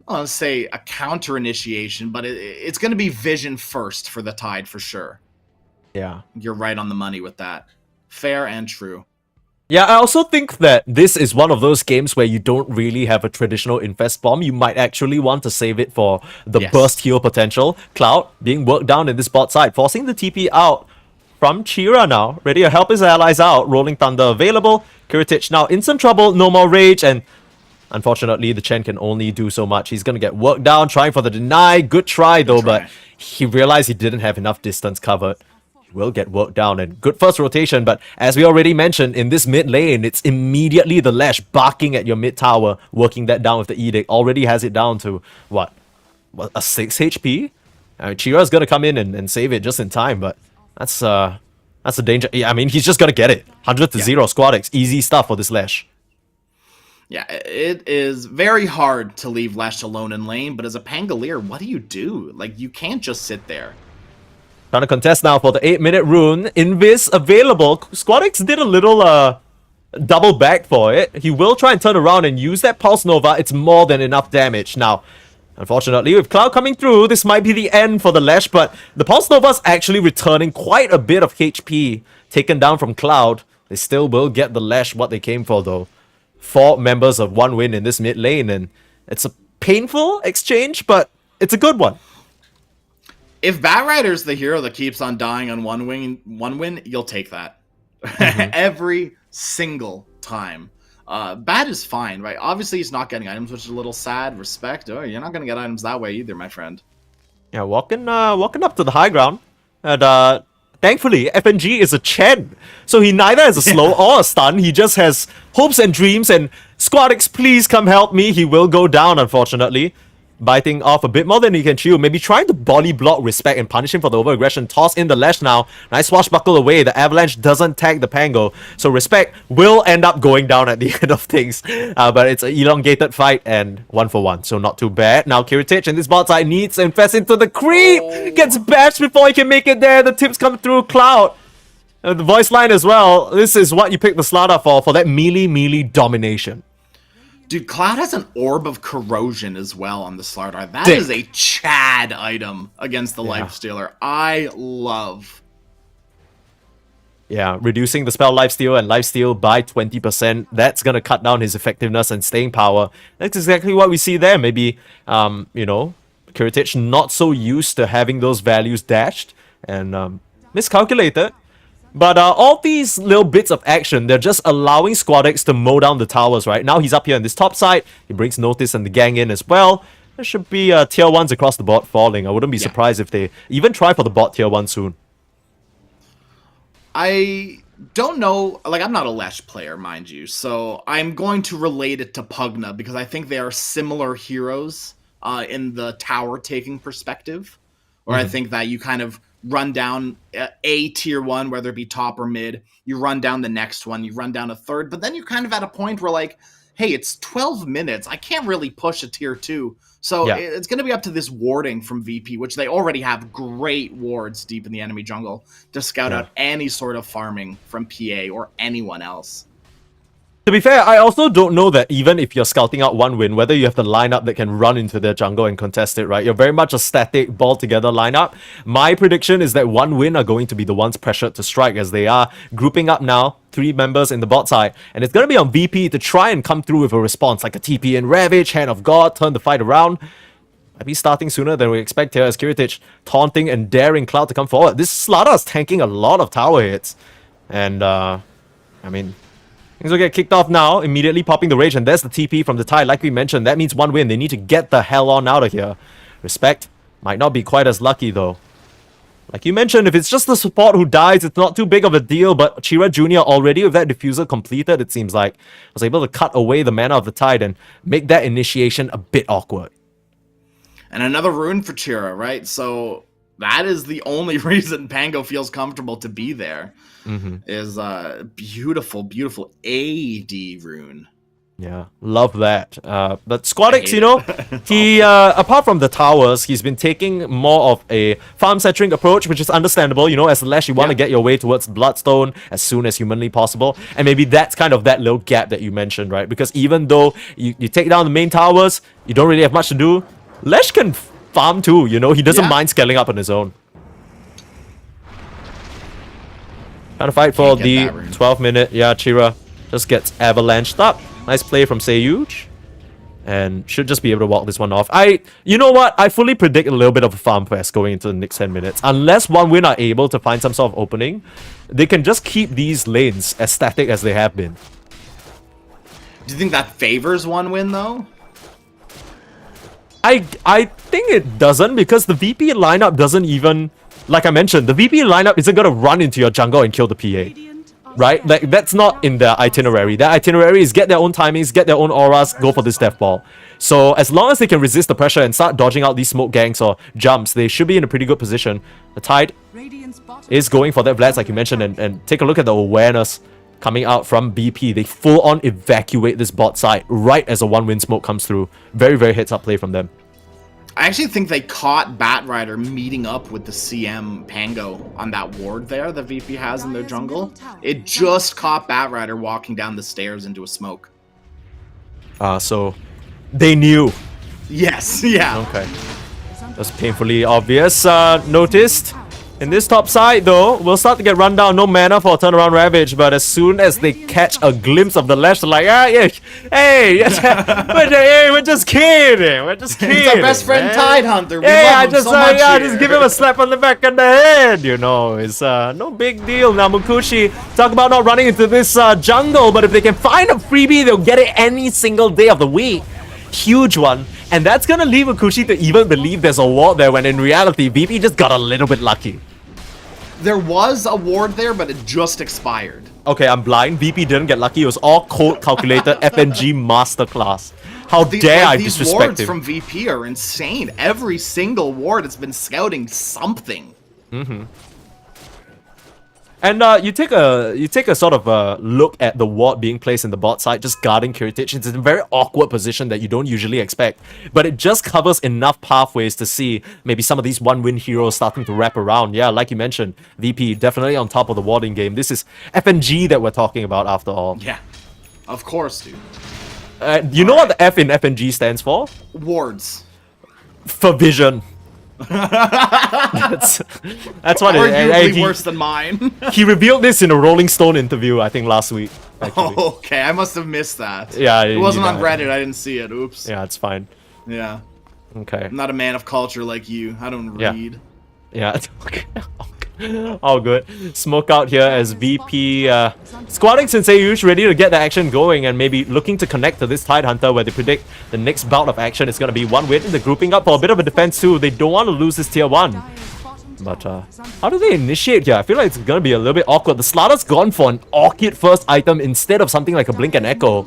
I'll say, a counter initiation, but it's going to be vision first for the Tide for sure. Yeah. You're right on the money with that. Fair and true. Yeah, I also think that this is one of those games where you don't really have a traditional Infest Bomb. You might actually want to save it for the burst heal potential. Cloud being worked down in this bot side, forcing the TP out from Chira now. Ready to help his allies out. Rolling Thunder available. Kiritich now in some trouble. No more rage. And unfortunately, the Chen can only do so much. He's going to get worked down, trying for the deny. Good try, though, but he realized he didn't have enough distance covered. will get worked down, and good first rotation, but as we already mentioned, in this mid lane, it's immediately the Lash barking at your mid tower, working that down with the Edict. Already has it down to, what a 6 HP? Chira's gonna come in and save it just in time, but that's a danger. Yeah, I mean, he's just gonna get it. 100-0 squad X, easy stuff for this Lash. Yeah, it is very hard to leave Lash alone in lane, but as a Pangolier, what do? Like, you can't just sit there. Trying to contest now for the 8-minute rune. Invis available. Squad X did a little double back for it. He will try and turn around and use that Pulse Nova. It's more than enough damage. Now, unfortunately, with Cloud coming through, this might be the end for the Lash, but the Pulse Nova's actually returning quite a bit of HP taken down from Cloud. They still will get the Lash what they came for, though. 4 members of 1 win in this mid lane, and it's a painful exchange, but it's a good one. If Batrider's the hero that keeps on dying on one win, you'll take that. Every single time. Bat is fine, right? Obviously, he's not getting items, which is a little sad. Respect. Oh, you're not going to get items that way either, my friend. Yeah, walking up to the high ground. And thankfully, FNG is a Chen. So he neither has a slow or a stun. He just has hopes and dreams. And Squad X, please come help me. He will go down, unfortunately. Biting off a bit more than he can chew. Maybe trying to body block Respect and punish him for the over-aggression. Toss in the Lash now. Nice swashbuckle away. The Avalanche doesn't tag the Pango. So Respect will end up going down at the end of things. But it's an elongated fight and 1-for-1. So not too bad. Now Kiritich in this bot side needs to invest into the creep. Gets bashed before he can make it there. The tips come through. Cloud. The voice line as well. This is what you pick the Slaughter for that melee domination. Dude, Cloud has an Orb of Corrosion as well on the Slardar. That is a Chad item against the Lifestealer. I love. Yeah, reducing the spell Lifesteal and Lifesteal by 20%. That's going to cut down his effectiveness and staying power. That's exactly what we see there. Maybe, Kiritich not so used to having those values dashed and miscalculated. But all these little bits of action, they're just allowing Squad X to mow down the towers, right? Now he's up here on this top side. He brings Notice and the gang in as well. There should be tier 1s across the board falling. I wouldn't be surprised if they even try for the bot tier 1 soon. I don't know. Like, I'm not a Lash player, mind you. So I'm going to relate it to Pugna because I think they are similar heroes in the tower taking perspective. Or I think that you kind of run down a tier 1, whether it be top or mid. You run down the next one. You run down a third. But then you're kind of at a point where, like, hey, it's 12 minutes. I can't really push a tier 2. So it's going to be up to this warding from VP, which they already have great wards deep in the enemy jungle to scout out any sort of farming from PA or anyone else. To be fair, I also don't know that even if you're scouting out 1 win, whether you have the lineup that can run into their jungle and contest it, right? You're very much a static, ball-together lineup. My prediction is that 1 win are going to be the ones pressured to strike as they are grouping up now, 3 members in the bot side. And it's going to be on VP to try and come through with a response, like a TP and Ravage, Hand of God, turn the fight around. Might be starting sooner than we expect here as Kiritich taunting and daring Cloud to come forward. This Slaughter is tanking a lot of tower hits. And, I mean, things will get kicked off now, immediately popping the Rage, and there's the TP from the Tide. Like we mentioned, that means 1 win. They need to get the hell on out of here. Respect might not be quite as lucky, though. Like you mentioned, if it's just the support who dies, it's not too big of a deal, but Chira Jr. already, with that diffuser completed, it seems like, was able to cut away the mana of the Tide and make that initiation a bit awkward. And another rune for Chira, right? So that is the only reason Pango feels comfortable to be there. Is beautiful AD rune. Yeah, love that. But Squad X, you know, he, apart from the towers, he's been taking more of a farm-centering approach, which is understandable. You know, as Lash, you want to get your way towards Bloodstone as soon as humanly possible. And maybe that's kind of that little gap that you mentioned, right? Because even though you take down the main towers, you don't really have much to do. Lash can farm too, you know? He doesn't mind scaling up on his own. Trying to fight for the 12-minute. Yeah, Chira just gets avalanched up. Nice play from Seyuj. And should just be able to walk this one off. You know what? I fully predict a little bit of a farm fest going into the next 10 minutes. Unless 1 win are able to find some sort of opening, they can just keep these lanes as static as they have been. Do you think that favors 1 win, though? I think it doesn't, because the VP lineup doesn't even like I mentioned, the VP lineup isn't gonna run into your jungle and kill the PA. Right? Like, that's not in their itinerary. Their itinerary is get their own timings, get their own auras, go for this death ball. So as long as they can resist the pressure and start dodging out these smoke ganks or jumps, they should be in a pretty good position. The Tide is going for that Vlads, like you mentioned, and take a look at the awareness coming out from BP. They full-on evacuate this bot side right as a one-win smoke comes through. Very, very heads-up play from them. I actually think they caught Batrider meeting up with the CM Pango on that ward there the VP has in their jungle. It just caught Batrider walking down the stairs into a smoke. So they knew. Yes, yeah. Okay. That's painfully obvious. Noticed. In this top side, though, we'll start to get run down. No mana for a turnaround Ravage, but as soon as they catch a glimpse of the left, they're like, yeah, hey, we're just kidding. We're just kidding. He's our best friend, Tide Hunter. We Hey, love I him just, so much just give him a slap on the back of the head. You know, it's no big deal. Now, Mukushi, talk about not running into this jungle, but if they can find a freebie, they'll get it any single day of the week. Huge one. And that's gonna leave Akushi to even believe there's a ward there when in reality, VP just got a little bit lucky. There was a ward there, but it just expired. Okay, I'm blind. VP didn't get lucky. It was all code calculated FNG masterclass. How dare I these disrespect wards him? from VP are insane. Every single ward has been scouting something. And you take a sort of look at the ward being placed in the bot side, just guarding Kiritich. It's in a very awkward position that you don't usually expect, but it just covers enough pathways to see maybe some of these one-win heroes starting to wrap around. Yeah, like you mentioned, VP definitely on top of the warding game. This is FNG that we're talking about after all. Yeah, of course, dude. You know what the F in FNG stands for? Wards. For vision. that's what Arguably worse than mine. He revealed this in a Rolling Stone interview, I think last week. Oh, okay, I must have missed that. Yeah, it wasn't on Reddit. I didn't see it. Oops. Yeah, it's fine. Yeah. Okay. I'm not a man of culture like you. I don't read. Yeah. All good. Smoke out here as VP squatting Sensei ready to get the action going and maybe looking to connect to this Tide Hunter where they predict the next bout of action is going to be one win. They're grouping up for a bit of a defense too. They don't want to lose this tier 1. But how do they initiate here? I feel like it's going to be a little bit awkward. The Slatter's gone for an Orchid first item instead of something like a Blink and Echo.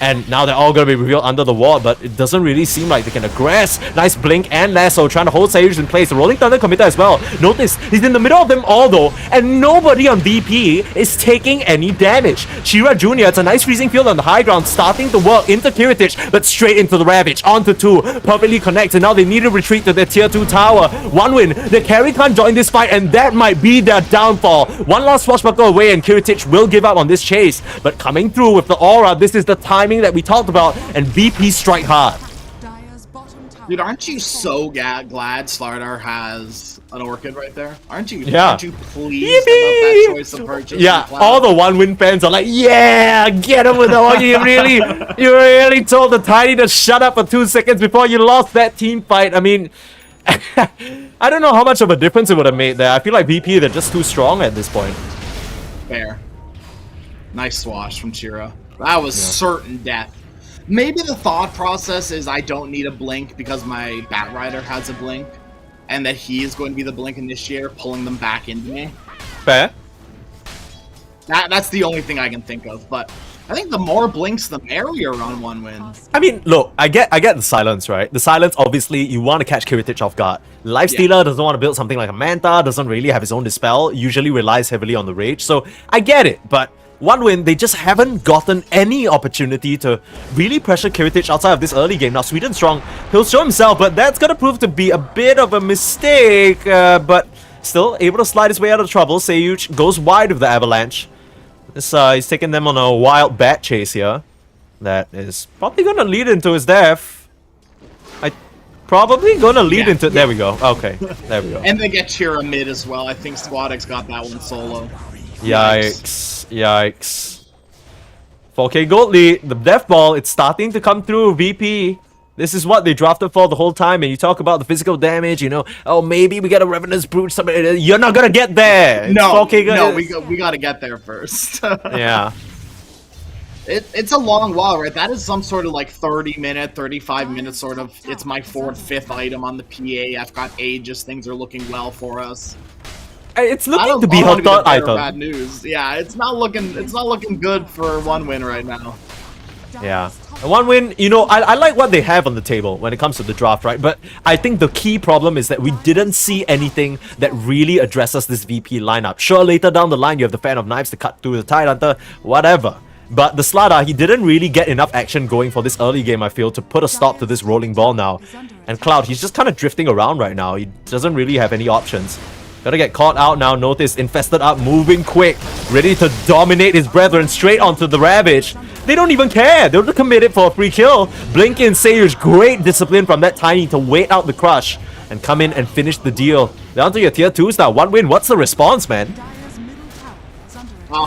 And now they're all going to be revealed under the wall, but it doesn't really seem like they can aggress. Nice Blink and Lasso trying to hold Sayus in place. The Rolling Thunder committer as well. Notice, he's in the middle of them all though, and nobody on VP is taking any damage. Shira Jr., it's a nice freezing field on the high ground, starting to work into Kiritich, but straight into the Ravage. Onto 2, perfectly connected. Now they need to retreat to their tier 2 tower. One win. The carry can't join this fight, and that might be their downfall. One last swashbuckle away, and Kiritich will give up on this chase. But coming through with the aura, this is the timing that we talked about, and VP strike hard. Dude, aren't you so glad Slardar has an Orchid right there? Aren't you? Yeah. Aren't you pleased about that choice of purchase? Yeah, all the one-win fans are like, yeah, get him with the Orchid. You really told the Tiny to shut up for 2 seconds before you lost that team fight. I mean, I don't know how much of a difference it would have made there. I feel like VP, they're just too strong at this point. Fair. Nice swash from Chira. That was certain death. Maybe the thought process is I don't need a blink because my Batrider has a blink, and that he is going to be the blink initiator, pulling them back into me. Fair. That's the only thing I can think of, but I think the more blinks, the merrier on one win. I mean, look, I get the silence, right? The silence, obviously, you want to catch Kiritich off guard. Lifestealer doesn't want to build something like a Manta, doesn't really have his own Dispel, usually relies heavily on the Rage, so I get it, but one win, they just haven't gotten any opportunity to really pressure Kiritich outside of this early game. Now, Sweden Strong, he'll show himself, but that's going to prove to be a bit of a mistake. But still able to slide his way out of trouble. Sayuch goes wide with the Avalanche. He's taking them on a wild bat chase here. That is probably going to lead into his death. Probably going to lead into... There we go. Okay, there we go. And they get Chira mid as well. I think Squadix got that one solo. Yikes. Yikes. 4k gold lead. The death ball, it's starting to come through. VP. This is what they drafted for the whole time. And you talk about the physical damage, you know. Oh, maybe we get a Revenant's Brute. You're not going to get there. No, we got to get there first. Yeah. It's a long while, right? That is some sort of like 30-minute, 35-minute sort of, it's my 4th, 5th item on the PA. I've got Aegis. Things are looking well for us. It's looking to be her third item. Bad news. Yeah, it's not looking good for 1win right now. Yeah. And 1win, you know, I like what they have on the table when it comes to the draft, right? But I think the key problem is that we didn't see anything that really addresses this VP lineup. Sure, later down the line, you have the Fan of Knives to cut through the Tidehunter, whatever. But the Slada, he didn't really get enough action going for this early game, I feel, to put a stop to this rolling ball now. And Cloud, he's just kind of drifting around right now. He doesn't really have any options. Gotta get caught out now. Notice, infested up, moving quick, ready to dominate his brethren straight onto the Ravage. They don't even care. They're committed for a free kill. Blinky and Sayers, great discipline from that Tiny to wait out the crush and come in and finish the deal. Down to your tier 2s now. 1win, what's the response, man?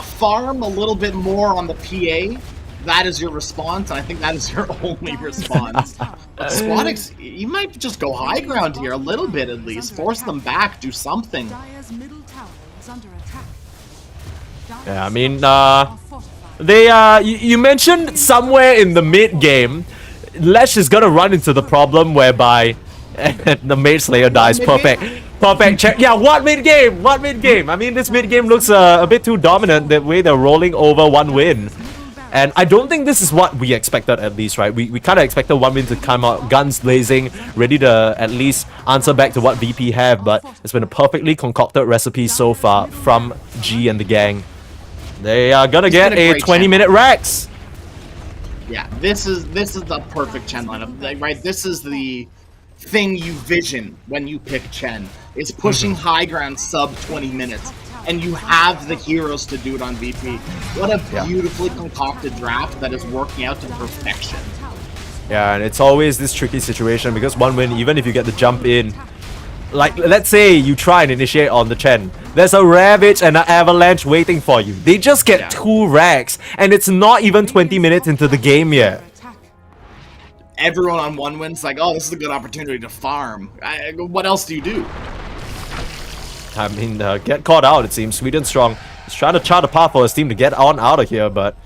Farm a little bit more on the PA. That is your response, and I think that is your only response. But Squadix, you might just go high ground here a little bit at least. Force them back, do something. Yeah, I mean, you mentioned somewhere in the mid game, Lesh is gonna run into the problem whereby the Mage Slayer dies. Perfect check. Yeah, what mid game? What mid game? I mean, this mid game looks a bit too dominant the way they're rolling over 1win. And I don't think this is what we expected, at least, right? We kind of expected 1win to come out guns blazing, ready to at least answer back to what VP have, but it's been a perfectly concocted recipe so far from G and the gang. They are gonna get a 20-minute Rex. Yeah, this is the perfect Chen lineup, right? This is the thing you vision when you pick Chen. It's pushing high ground sub 20 minutes. And you have the heroes to do it on VP. What a beautifully concocted draft that is working out to perfection. Yeah, and it's always this tricky situation because 1win, even if you get the jump in, like, let's say you try and initiate on the Chen. There's a Ravage and an Avalanche waiting for you. They just get 2 racks, and it's not even 20 minutes into the game yet. Everyone on 1win's like, oh, this is a good opportunity to farm. What else do you do? I mean, get caught out, it seems. Sweden Strong is trying to chart a path for his team to get on out of here, but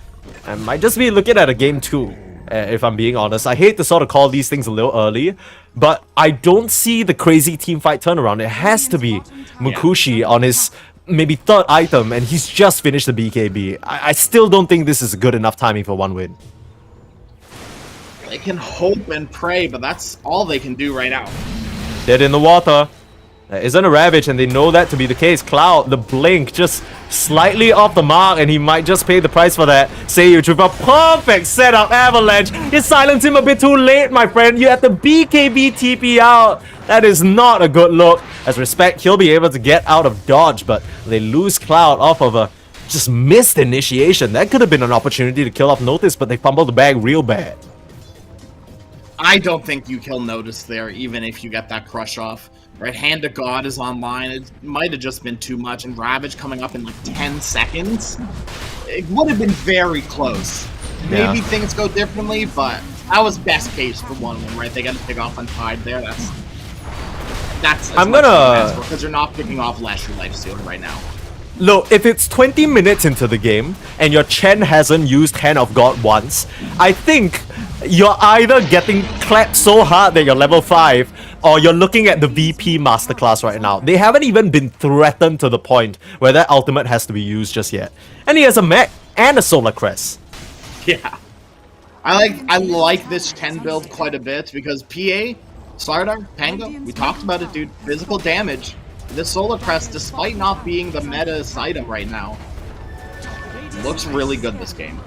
I might just be looking at a game 2, if I'm being honest. I hate to sort of call these things a little early, but I don't see the crazy teamfight turnaround. It has to be Mukushi on his maybe 3rd item, and he's just finished the BKB. I still don't think this is good enough timing for 1win. They can hope and pray, but that's all they can do right now. Dead in the water. There isn't a Ravage, and they know that to be the case. Cloud, the blink, just slightly off the mark, and he might just pay the price for that. Sayuch with a perfect setup, Avalanche. You silenced him a bit too late, my friend. You had the BKB TP out. That is not a good look. As respect, he'll be able to get out of dodge, but they lose Cloud off of a just missed initiation. That could have been an opportunity to kill off Notice, but they fumbled the bag real bad. I don't think you kill Notice there, even if you get that crush off. Right, Hand to God is online. It might have just been too much, and Ravage coming up in like 10 seconds. It would have been very close. Maybe things go differently, but that was best case for 1win, right? They got to pick off on Tide there. That's I'm gonna because you're not picking off Lesh or Lifestealer right now. Look, if it's 20 minutes into the game and your Chen hasn't used Hand of God once, I think you're either getting clapped so hard that you're level 5, or you're looking at the VP masterclass right now. They haven't even been threatened to the point where that ultimate has to be used just yet. And he has a mech and a solar crest. Yeah. I like this 10 build quite a bit because PA, Slardar, Pango, we talked about it, dude. Physical damage. This solar crest, despite not being the meta item right now, looks really good this game.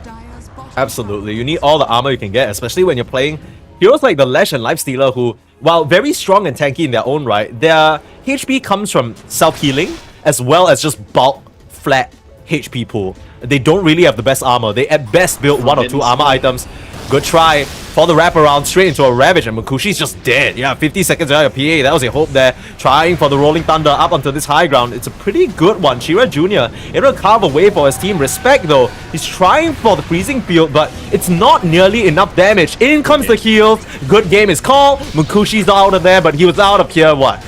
Absolutely. You need all the armor you can get, especially when you're playing heroes like the Lesh and Lifestealer who, while very strong and tanky in their own right, their HP comes from self-healing as well as just bulk, flat HP pool. They don't really have the best armor. They at best build 1 or 2 armor items. Good try for the wraparound straight into a Ravage, and Mukushi's just dead. Yeah, 50 seconds out of PA. That was a hope there. Trying for the Rolling Thunder up onto this high ground. It's a pretty good one. Shira Jr. able to carve away for his team. Respect though. He's trying for the freezing field, but it's not nearly enough damage. In comes the heal. Good game is called. Mukushi's out of there, but he was out of here, what?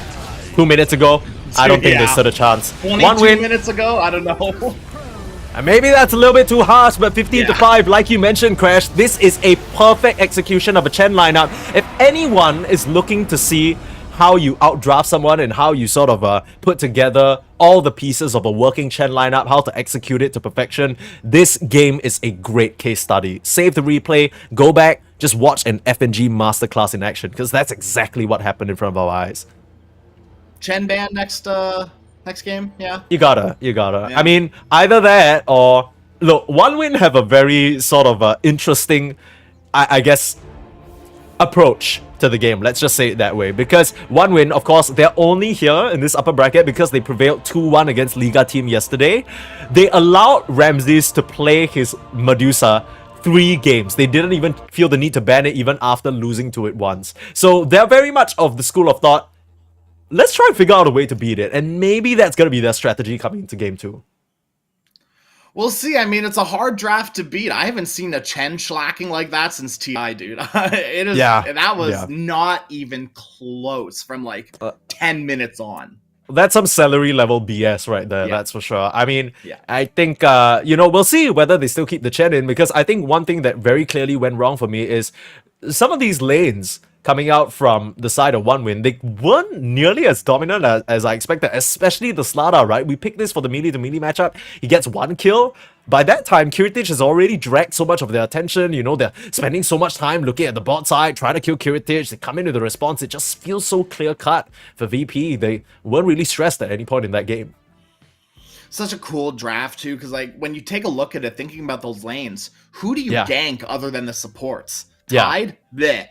2 minutes ago? I don't think they stood a chance. 22 minutes ago? I don't know. And maybe that's a little bit too harsh, but 15 to 5, like you mentioned, Crash, this is a perfect execution of a Chen lineup. If anyone is looking to see how you outdraft someone and how you sort of put together all the pieces of a working Chen lineup, how to execute it to perfection, this game is a great case study. Save the replay, go back, just watch an FNG masterclass in action, because that's exactly what happened in front of our eyes. Chen ban next game, yeah. You gotta. Yeah. Yeah. I mean, either that or look, OneWin have a very sort of interesting, I guess, approach to the game. Let's just say it that way. Because OneWin, of course, they're only here in this upper bracket because they prevailed 2-1 against Liga team yesterday. They allowed Ramses to play his Medusa 3 games. They didn't even feel the need to ban it even after losing to it once. So they're very much of the school of thought, let's try and figure out a way to beat it. And maybe that's going to be their strategy coming into game 2. We'll see. I mean, it's a hard draft to beat. I haven't seen a Chen schlacking like that since TI, dude. It is. Yeah. That was not even close from like 10 minutes on. That's some salary level BS right there, Yeah. that's for sure. I mean, Yeah. I think, we'll see whether they still keep the Chen in, because I think one thing that very clearly went wrong for me is some of these lanes coming out from the side of OneWin, they weren't nearly as dominant as I expected, especially the Slada, right? We picked this for the melee-to-melee matchup. He gets 1 kill. By that time, Kiritich has already dragged so much of their attention. You know, they're spending so much time looking at the bot side, trying to kill Kiritich. They come into the response. It just feels so clear-cut for VP. They weren't really stressed at any point in that game. Such a cool draft, too, because like when you take a look at it, thinking about those lanes, who do you gank other than the supports? Tide? Bleh.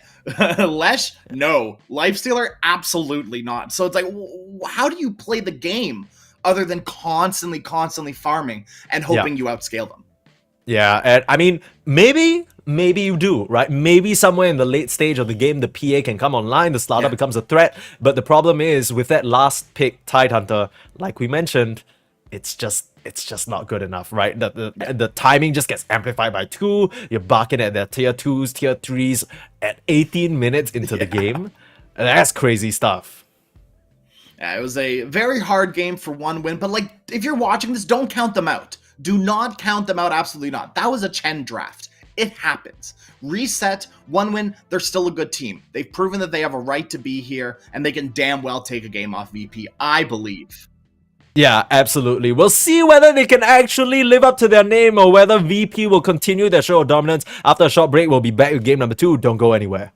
Lesh? No. Lifestealer? Absolutely not. So it's like, how do you play the game other than constantly farming and hoping you outscale them? Yeah, and I mean, maybe you do, right? Maybe somewhere in the late stage of the game, the PA can come online, the Slaughter becomes a threat. But the problem is, with that last pick, Tidehunter, like we mentioned, it's just not good enough, right? The timing just gets amplified by 2. You're barking at their tier 2s, tier 3s at 18 minutes into the game. And that's crazy stuff. Yeah, it was a very hard game for OneWin, but like, if you're watching this, don't count them out. Do not count them out, absolutely not. That was a Chen draft. It happens. Reset, OneWin, they're still a good team. They've proven that they have a right to be here, and they can damn well take a game off VP, I believe. Yeah, absolutely. We'll see whether they can actually live up to their name or whether VP will continue their show of dominance. After a short break, we'll be back with game number 2. Don't go anywhere.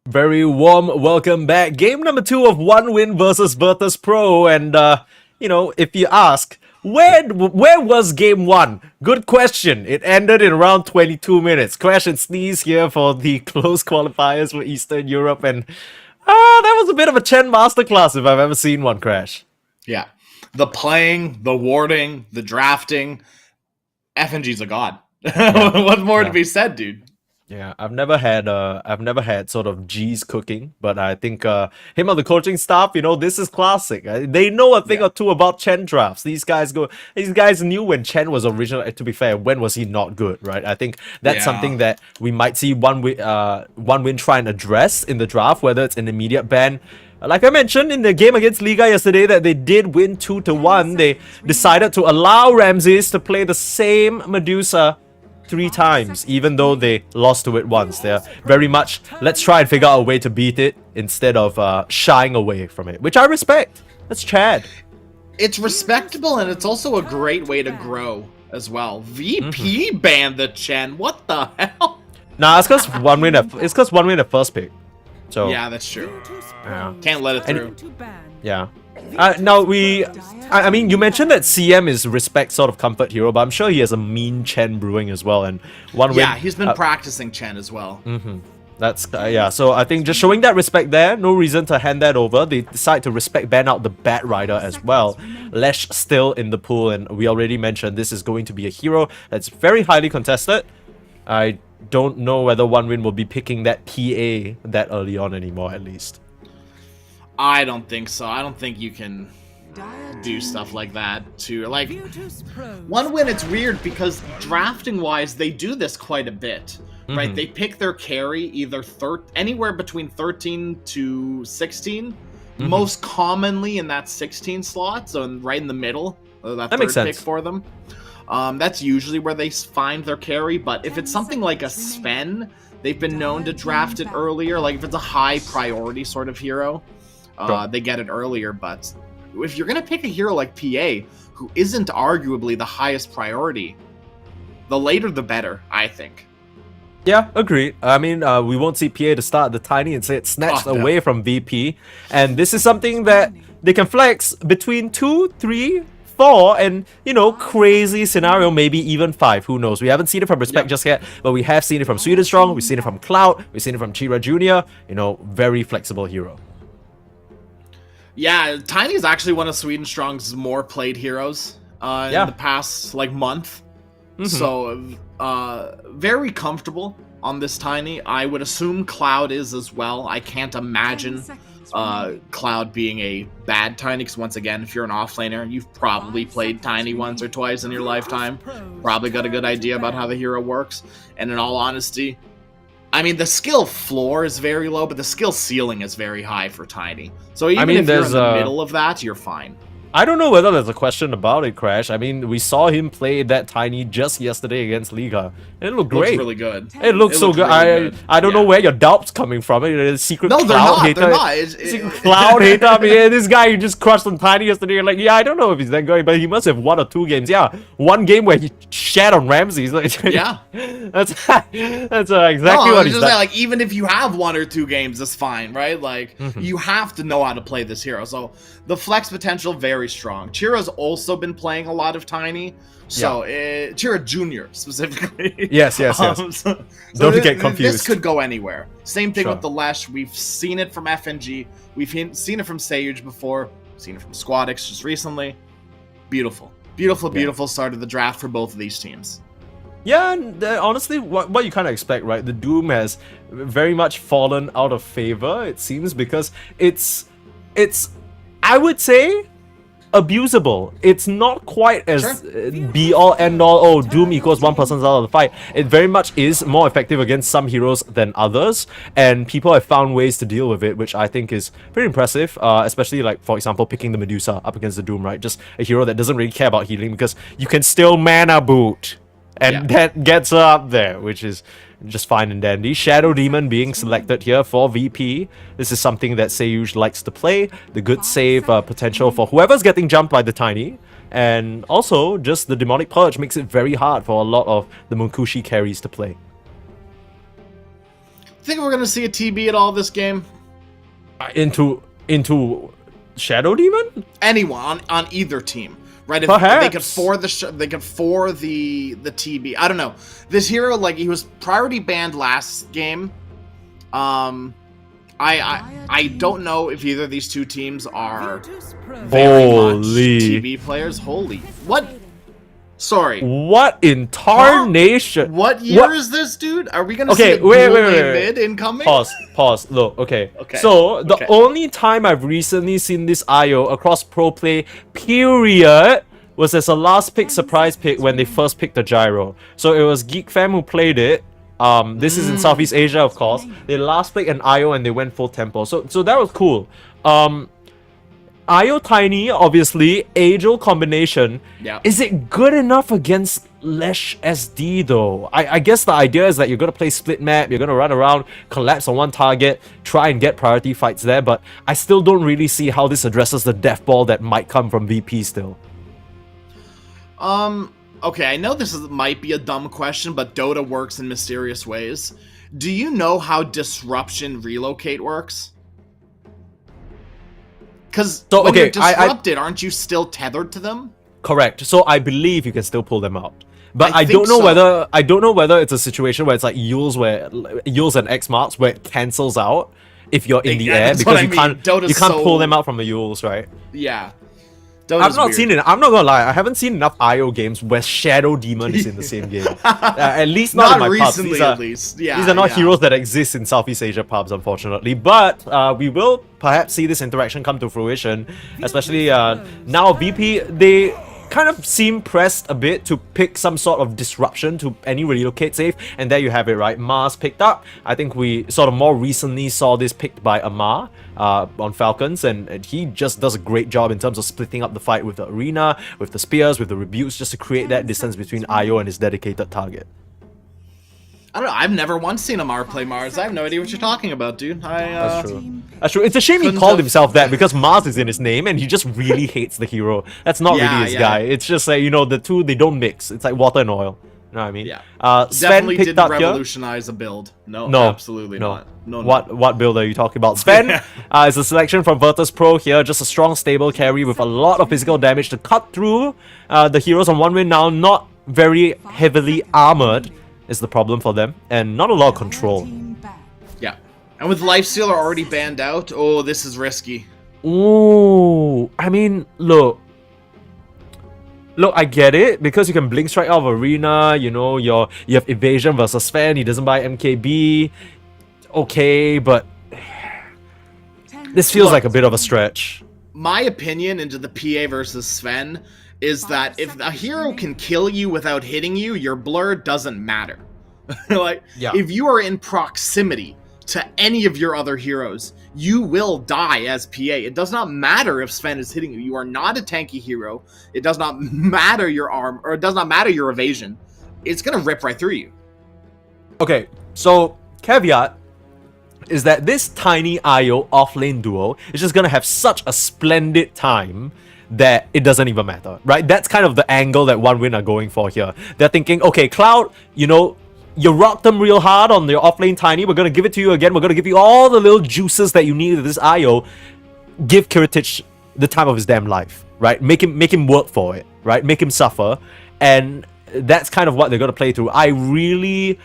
Very warm welcome back. Game number 2 of One Win versus Virtus Pro. And, if you ask, where was game 1? Good question. It ended in around 22 minutes. Crash and Sneeze here for the close qualifiers for Eastern Europe. And that was a bit of a Chen masterclass if I've ever seen one, Crash. Yeah. The playing, the warding, the drafting. FNG's a god. Yeah. What more to be said, dude? Yeah, I've never had sort of G's cooking, but I think him on the coaching staff, this is classic. They know a thing or two about Chen drafts. These guys knew when Chen was original. To be fair, when was he not good, right? I think that's something that we might see One Win try and address in the draft, whether it's an immediate ban. Like I mentioned in the game against Liga yesterday, that they did win 2-1. They decided to allow Ramses to play the same Medusa 3 times, even though they lost to it once. They're very much, let's try and figure out a way to beat it instead of shying away from it, which I respect. That's Chad. It's respectable, and it's also a great way to grow as well. VP banned the Chen. What the hell? Nah, it's because One Win the first pick. So yeah, that's true. Yeah. Can't let it through. Yeah. Now I mean, you mentioned that CM is respect sort of comfort hero, but I'm sure he has a mean Chen brewing as well. And One Win. Yeah, he's been practicing Chen as well. That's yeah. So I think just showing that respect there, no reason to hand that over. They decide to respect ban out the Bat Rider as well. Lesh still in the pool, and we already mentioned this is going to be a hero that's very highly contested. I don't know whether One Win will be picking that PA that early on anymore, at least. I don't think so. I don't think you can do stuff like that to like One Win. It's weird because drafting wise they do this quite a bit, right? They pick their carry either anywhere between 13 to 16, most commonly in that 16 slot, so right in the middle, that third makes sense. pick for them. That's usually where they find their carry, but if it's something like a Sven, they've been known to draft it earlier. Like if it's a high priority sort of hero, they get it earlier. But if you're going to pick a hero like PA, who isn't arguably the highest priority, the later the better, I think. Yeah, agreed. I mean, we won't see PA to start the Tiny and say it's snatched away from VP. And this is something that they can flex between 2, 3, 4, and, you know, crazy scenario, maybe even 5. Who knows? We haven't seen it from Respect just yet, but we have seen it from Sweden Strong, we've seen it from Cloud, we've seen it from Chira Jr., you know, very flexible hero. Yeah, Tiny is actually one of Sweden Strong's more played heroes in the past, like, month. So, very comfortable on this Tiny. I would assume Cloud is as well. I can't imagine Cloud being a bad Tiny, because once again, if you're an offlaner, you've probably played Tiny once or twice in your lifetime. Probably got a good idea about how the hero works. And in all honesty, I mean, the skill floor is very low, but the skill ceiling is very high for Tiny. So even if you're in the middle of that, you're fine. I don't know whether there's a question about it, Crash. I mean, we saw him play that Tiny just yesterday against Liga. And it looked great. It looks really good. It looks so good. Really good. I don't know where your doubt's coming from. It's secret no, Cloud hater. They're not. Secret Cloud hater. I mean, this guy who just crushed on Tiny yesterday. Like, yeah, I don't know if he's that good, but he must have 1 or 2 games. Yeah, 1 game where he shat on Ramsey. Like, yeah, that's exactly what he's done. Like, even if you have 1 or 2 games, that's fine, right? Like, you have to know how to play this hero. So the flex potential very strong. Chira's also been playing a lot of Tiny, so Chira Jr. specifically. Yes. So don't get confused. This could go anywhere. Same thing with the Lesh. We've seen it from FNG. We've seen it from Sayuj before. Seen it from Squadix just recently. Beautiful start of the draft for both of these teams. Yeah, and honestly, what you kind of expect, right? The Doom has very much fallen out of favor, it seems, because it's I would say, abusable. It's not quite as be all end all. Oh, Doom equals 1 person's out of the fight. It very much is more effective against some heroes than others, and people have found ways to deal with it, which I think is pretty impressive. Especially like, for example, picking the Medusa up against the Doom, right? Just a hero that doesn't really care about healing because you can still mana boot, and that gets her up there, which is just fine and dandy. Shadow Demon being selected here for VP. This is something that Sayuj likes to play. The good save potential for whoever's getting jumped by the Tiny. And also, just the Demonic Purge makes it very hard for a lot of the Munkushi carries to play. Think we're going to see a TB at all this game? Into Shadow Demon? Anyone on either team. Right, if perhaps they could for the TB. I don't know. This hero, like, he was priority banned last game. I don't know if either of these two teams are very much TB players. Holy, what? Sorry. What in tarnation? Huh? What year is this, dude? Are we gonna see a wait. mid incoming? Pause. Look, okay. So the only time I've recently seen this IO across pro play period was as a last pick surprise pick when they first picked the Gyro. So it was Geek Fam who played it. This is in Southeast Asia, of course. They last picked an IO and they went full tempo. So that was cool. IO Tiny, obviously, Angel combination. Yeah. Is it good enough against Lesh SD though? I guess the idea is that you're going to play split map, you're going to run around, collapse on one target, try and get priority fights there, but I still don't really see how this addresses the death ball that might come from VP still. Okay, I know this might be a dumb question, but Dota works in mysterious ways. Do you know how Disruption Relocate works? Because when you're disrupted, aren't you still tethered to them? Correct. So I believe you can still pull them out. But I don't know whether it's a situation where it's like Yules and X marks where it cancels out if you're in the air because you can't pull them out from the Yules, right? Yeah. I've not seen it. I'm not gonna lie. I haven't seen enough IO games where Shadow Demon is in the same game. At least not in my recently, pubs. At least. Yeah, these are not heroes that exist in Southeast Asia pubs, unfortunately. But we will perhaps see this interaction come to fruition, especially now VP. They kind of seem pressed a bit to pick some sort of disruption to any relocate save, and there you have it, right? Mars picked up. I think we sort of more recently saw this picked by Amar on Falcons, and he just does a great job in terms of splitting up the fight with the arena, with the spears, with the rebukes, just to create that distance between IO and his dedicated target. I don't know. I've never once seen Amar play Mars. I have no idea what you're talking about, dude. That's true. That's true. It's a shame he called himself that because Mars is in his name and he just really hates the hero. That's not really his guy. It's just like, you know, the two, they don't mix. It's like water and oil. know what I mean? Yeah. Sven Definitely picked didn't up here. revolutionize a build. No, No, absolutely not. No, What build are you talking about? Sven is a selection from Virtus Pro here, just a strong, stable carry with a lot of physical damage to cut through the heroes on one win now. Not very heavily armored is the problem for them, and not a lot of control. Yeah. And with Lifestealer already banned out, oh, this is risky. Ooh, I mean, look, I get it because you can blink strike out of arena. You know, you have evasion versus Sven. He doesn't buy MKB. Okay, but this feels like a bit of a stretch. My opinion into the PA versus Sven is that if a hero can kill you without hitting you, your blur doesn't matter. Like, if you are in proximity to any of your other heroes, you will die as PA. It does not matter if Sven is hitting you. You are not a tanky hero. It does not matter your arm, or it does not matter your evasion. It's gonna rip right through you. Okay, so caveat is that this tiny IO offlane duo is just gonna have such a splendid time that it doesn't even matter, right? That's kind of the angle that OneWin are going for here. They're thinking, okay, Cloud, you know, you rocked them real hard on your offlane tiny. We're gonna give it to you again. We're gonna give you all the little juices that you need with this IO. Give Kiritich the time of his damn life, right? Make him work for it, right? Make him suffer, and that's kind of what they're gonna play through. I really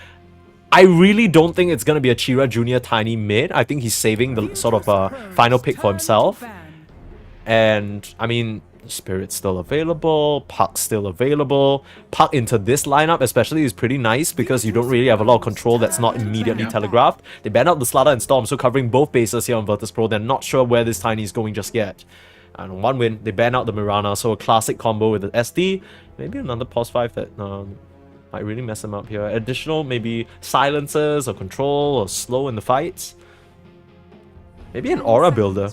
don't think it's gonna be a Chira Junior tiny mid. I think he's saving the sort of final pick for himself. And I mean, Spirit's still available, Puck's still available. Puck into this lineup especially is pretty nice because you don't really have a lot of control that's not immediately telegraphed. They ban out the Slaughter and Storm, so covering both bases here on Virtus Pro. They're not sure where this tiny is going just yet. And on one win, they ban out the Mirana, so a classic combo with the SD. Maybe another pause 5 that might really mess them up here. Additional maybe silencers or control or slow in the fights. Maybe an aura builder.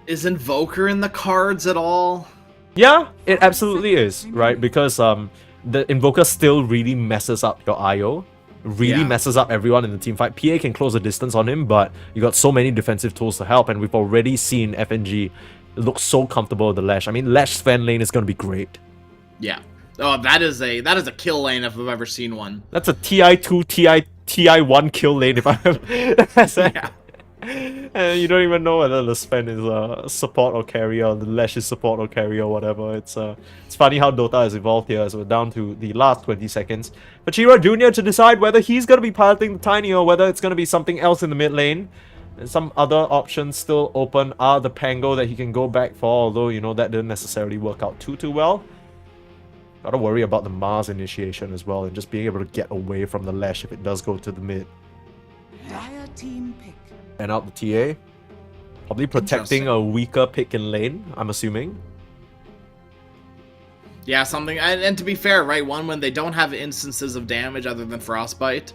Is Invoker in the cards at all? Yeah, it absolutely is, right? Because the Invoker still really messes up your IO. Really messes up everyone in the team fight. PA can close the distance on him, but you got so many defensive tools to help, and we've already seen FNG look so comfortable with the Lash. I mean, Lash Sven lane is going to be great. Yeah. Oh, that is a kill lane if I've ever seen one. That's a TI2, TI1 kill lane if I have. And you don't even know whether the Sven is support or carrier, or the Lash is support or carrier or whatever. It's funny how Dota has evolved here as we're down to the last 20 seconds. For Chira Jr. to decide whether he's going to be piloting the Tiny or whether it's going to be something else in the mid lane. And some other options still open are the Pango that he can go back for, although, you know, that didn't necessarily work out too well. Gotta worry about the Mars initiation as well, and just being able to get away from the Lash if it does go to the mid. Dire team pick. And out the TA. Probably protecting a weaker pick in lane, I'm assuming. Yeah, something. And to be fair, right, when they don't have instances of damage other than Frostbite.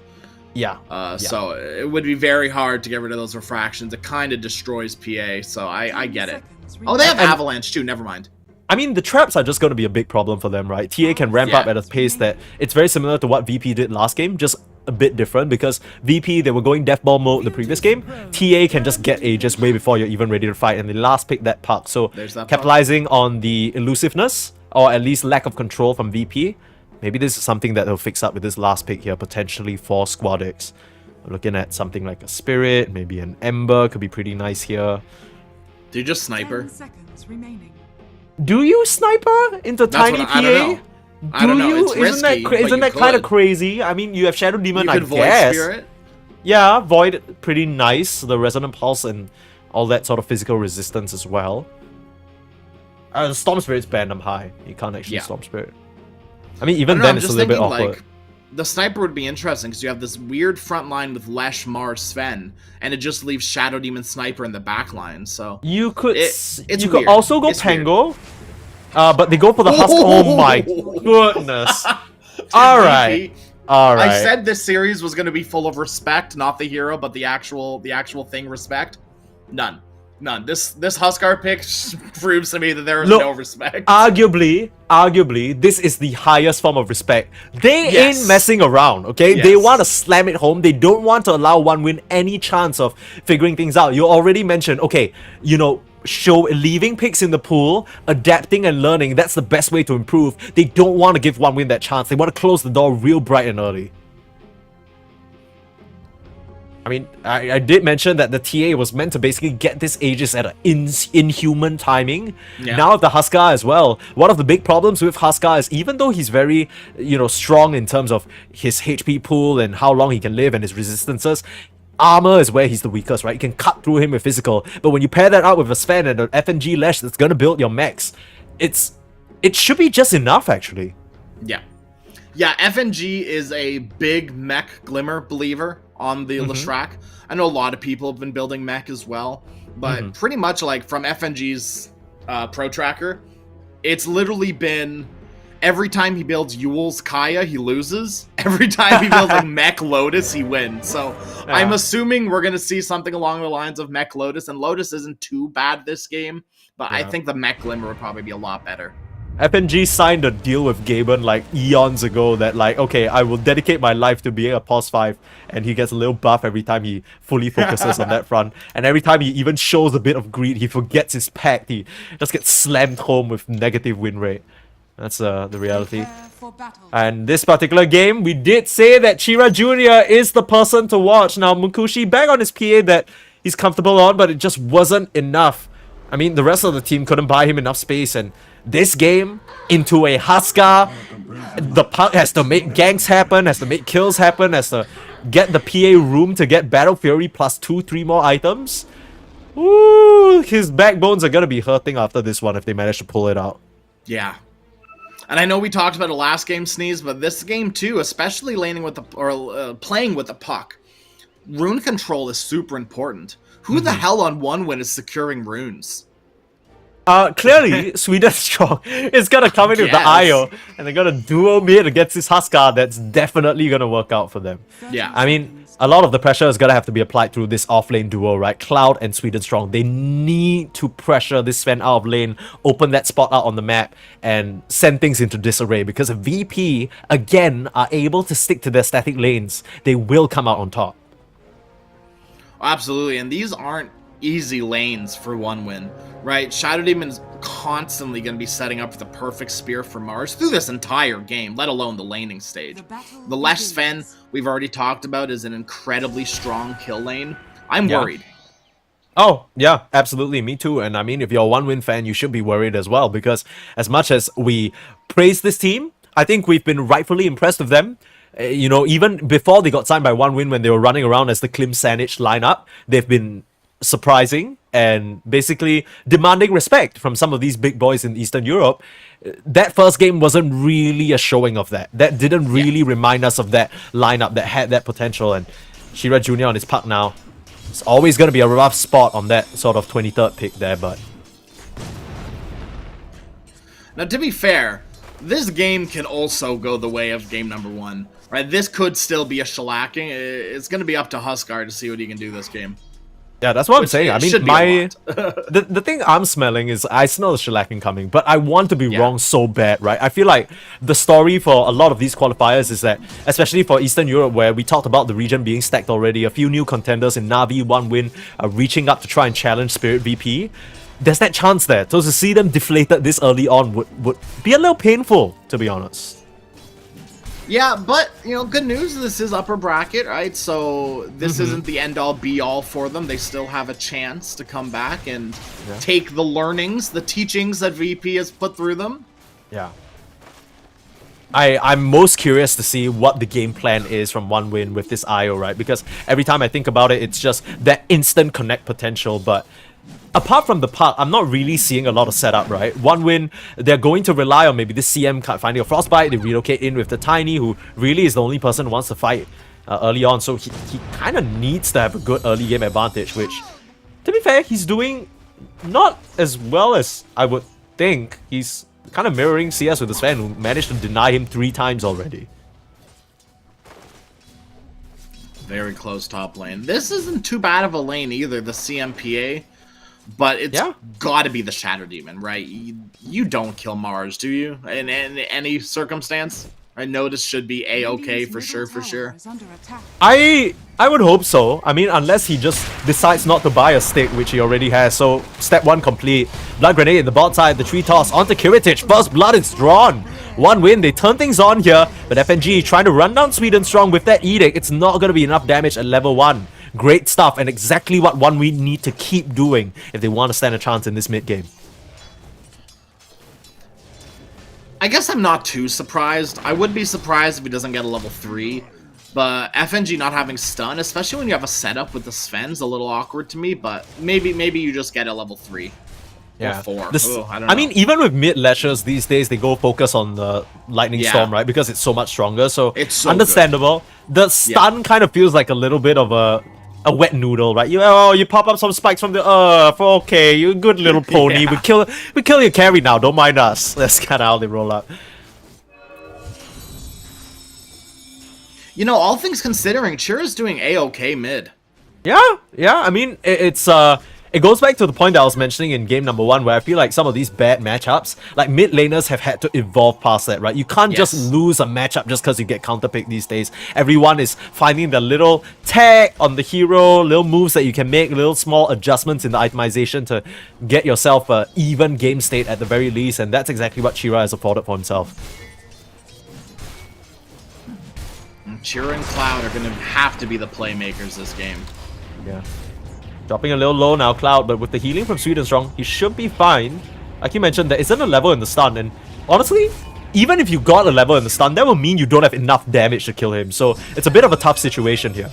Yeah. So it would be very hard to get rid of those refractions. It kind of destroys PA, so I get it. Oh, they have Avalanche too, never mind. I mean, the traps are just going to be a big problem for them, right? TA can ramp up at a pace that it's very similar to what VP did last game, just a bit different because VP, they were going deathball mode the previous game. TA can just get Aegis way before you're even ready to fight, and they last picked that puck. So capitalizing on the elusiveness, or at least lack of control from VP, maybe this is something that they'll fix up with this last pick here, potentially for Squad X. We're looking at something like a Spirit, maybe an Ember, could be pretty nice here. Do you just Sniper? 10 seconds remaining. Do you Sniper into Tiny PA? I don't know. It's risky, isn't that kind of crazy? I mean, you have Shadow Demon, I Void guess. Spirit? Yeah, Void, pretty nice. The Resonant Pulse and all that sort of physical resistance as well. The Storm Spirit's banned them high. You can't actually Storm Spirit. I mean, even then it's a little bit awkward. Like, the Sniper would be interesting because you have this weird front line with Lesh, Mars, Sven, and it just leaves Shadow Demon Sniper in the back line. So you could you could also go Pango, but they go for the Husk. Oh my goodness! All right. I said this series was going to be full of respect, not the hero, but the actual thing. Respect, none. This Huskar pick proves to me that there is no respect. Arguably, this is the highest form of respect. They ain't messing around, okay? They want to slam it home. They don't want to allow OneWin any chance of figuring things out. You already mentioned, okay, you know, leaving picks in the pool, adapting and learning. That's the best way to improve. They don't want to give OneWin that chance. They want to close the door real bright and early. I mean, I did mention that the TA was meant to basically get this Aegis at an inhuman timing. Yeah. Now the Huskar as well. One of the big problems with Huskar is even though he's very, strong in terms of his HP pool and how long he can live and his resistances, armor is where he's the weakest, right? You can cut through him with physical. But when you pair that up with a Sven and an FNG Lash that's going to build your mechs, it should be just enough, actually. Yeah. Yeah, FNG is a big mech Glimmer believer on the Leshrac. I know a lot of people have been building mech as well, but pretty much like from FNG's Pro Tracker, it's literally been every time he builds Yule's Kaya, he loses. Every time he builds like Mech Lotus, he wins. So I'm assuming we're going to see something along the lines of Mech Lotus, and Lotus isn't too bad this game, but I think the Mech Glimmer would probably be a lot better. FNG signed a deal with Gaben like eons ago that like, okay, I will dedicate my life to being a POS 5, and he gets a little buff every time he fully focuses on that front. And every time he even shows a bit of greed, he forgets his pact, he just gets slammed home with negative win rate. That's the reality. And this particular game, we did say that Chira Jr. is the person to watch. Now, Mukushi back on his PA that he's comfortable on, but it just wasn't enough. I mean, the rest of the team couldn't buy him enough space, and this game into a Huskar, the Puck has to make ganks happen, has to make kills happen, has to get the PA room to get Battle Fury plus 2-3 more items. Ooh, his backbones are gonna be hurting after this one if they manage to pull it out. Yeah. And I know we talked about it last game, Sneeze, but this game too, especially laning with playing with the puck, rune control is super important. Who the hell on OneWin is securing runes? Clearly, Sweden Strong is gonna come in with the IO, and they're gonna duo mid against this Huskar. That's definitely gonna work out for them. Yeah. I mean, a lot of the pressure is gonna have to be applied through this offlane duo, right? Cloud and Sweden Strong. They need to pressure this Sven out of lane, open that spot out on the map, and send things into disarray. Because if VP, again, are able to stick to their static lanes, they will come out on top. Absolutely, and these aren't easy lanes for OneWin, right? Shadow Demon's constantly going to be setting up the perfect spear for Mars through this entire game, let alone the laning stage. The Lesh Sven, we've already talked about, is an incredibly strong kill lane. I'm worried. Oh, yeah, absolutely. Me too. And I mean, if you're a OneWin fan, you should be worried as well, because as much as we praise this team, I think we've been rightfully impressed with them. Even before they got signed by OneWin, when they were running around as the Klim Sanich lineup, they've been surprising and basically demanding respect from some of these big boys in Eastern Europe. That first game wasn't really a showing of that. That didn't really remind us of that lineup that had that potential. And Shira Jr. on his puck now. It's always going to be a rough spot on that sort of 23rd pick there, but... Now, to be fair, this game can also go the way of game number 1. Right? This could still be a shellacking. It's going to be up to Huskar to see what he can do this game. Yeah, that's what I'm saying. I mean, the thing I'm smelling is I smell the shellacking coming, but I want to be wrong so bad, right? I feel like the story for a lot of these qualifiers is that, especially for Eastern Europe, where we talked about the region being stacked already, a few new contenders in Navi, OneWin, reaching up to try and challenge Spirit VP. There's that chance there. So to see them deflated this early on would be a little painful, to be honest. Yeah, but, good news, this is upper bracket, right? So this isn't the end-all, be-all for them. They still have a chance to come back and take the learnings, the teachings that VP has put through them. Yeah. I'm most curious to see what the game plan is from OneWin with this IO, right? Because every time I think about it, it's just that instant connect potential, but... apart from the puck, I'm not really seeing a lot of setup, right? OneWin, they're going to rely on maybe this CM finding a Frostbite. They relocate in with the Tiny, who really is the only person who wants to fight early on. So he kind of needs to have a good early game advantage, which, to be fair, he's doing not as well as I would think. He's kind of mirroring CS with the Sven, who managed to deny him 3 times already. Very close top lane. This isn't too bad of a lane either, the CMPA. But it's gotta be the Shadow Demon, right? You don't kill Mars, do you? In any circumstance? I notice should be A-okay Radiant's for sure, middle for sure. tower is under attack. I would hope so. I mean, unless he just decides not to buy a stick, which he already has. So, step 1 complete. Blood Grenade in the bot side, the tree toss onto Kiritich. First blood is drawn. 1 win, they turn things on here. But FNG trying to run down Sweden Strong with that Edict. It's not going to be enough damage at level 1. Great stuff, and exactly what one we need to keep doing if they want to stand a chance in this mid game. I guess I'm not too surprised. I would be surprised if he doesn't get a level 3. But FNG not having stun, especially when you have a setup with the Sven's, a little awkward to me. But maybe you just get a level 3. Yeah. Or 4. I don't I know. mean, even with mid lashers these days, they go focus on the Lightning Storm, right? Because it's so much stronger. So It's so understandable. The stun kind of feels like a little bit of a wet noodle, right? You pop up some spikes from the earth. Okay, you good little pony. Yeah. We kill your carry now. Don't mind us. That's kind of how they roll out. You know, all things considering, Chira's doing A-okay mid. Yeah. I mean, it goes back to the point that I was mentioning in game number 1, where I feel like some of these bad matchups, like mid laners have had to evolve past that, right? You can't just lose a matchup just because you get counterpicked these days. Everyone is finding the little tag on the hero, little moves that you can make, little small adjustments in the itemization to get yourself an even game state at the very least, and that's exactly what Chira has afforded for himself. Chira and Cloud are going to have to be the playmakers this game. Yeah. Dropping a little low now, Cloud, but with the healing from Sweden Strong, he should be fine. Like you mentioned, there isn't a level in the stun, and honestly, even if you got a level in the stun, that will mean you don't have enough damage to kill him, so it's a bit of a tough situation here.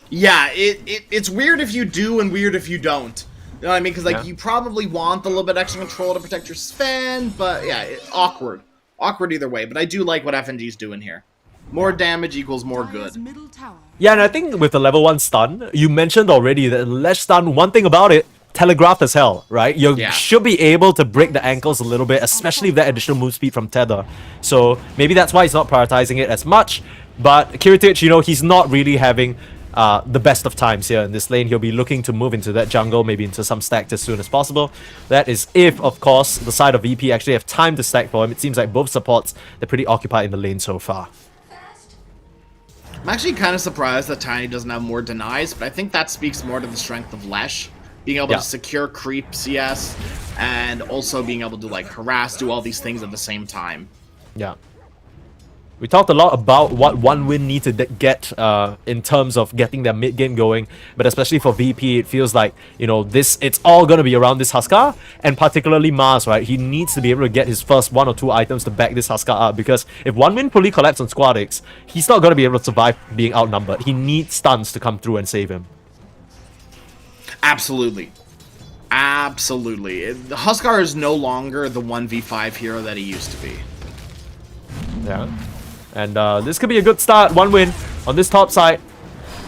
Yeah, it's weird if you do and weird if you don't. You know what I mean? Because, like, you probably want a little bit extra control to protect your Sven, but yeah, awkward. Awkward either way, but I do like what FNG's doing here. More damage equals more good. Middle tower. Yeah, and I think with the level 1 stun, you mentioned already that Lash stun, one thing about it, telegraphed as hell, right? You should be able to break the ankles a little bit, especially with that additional move speed from Tether. So maybe that's why he's not prioritizing it as much. But Kiritich, you know, he's not really having the best of times here in this lane. He'll be looking to move into that jungle, maybe into some stacks as soon as possible. That is if, of course, the side of VP actually have time to stack for him. It seems like both supports, they're pretty occupied in the lane so far. I'm actually kind of surprised that Tiny doesn't have more denies, but I think that speaks more to the strength of Lesh. Being able to secure creep CS, and also being able to, like, harass, do all these things at the same time. Yeah. We talked a lot about what one win needs to get in terms of getting their mid game going, but especially for VP, it feels like, you know, it's all gonna be around this Huskar, and particularly Mars, right? He needs to be able to get his first 1 or 2 items to back this Huskar up, because if one win fully collapses on Squadix, he's not gonna be able to survive being outnumbered. He needs stuns to come through and save him. Absolutely. Absolutely. The Huskar is no longer the 1v5 hero that he used to be. Yeah. And this could be a good start. 1 win on this top side.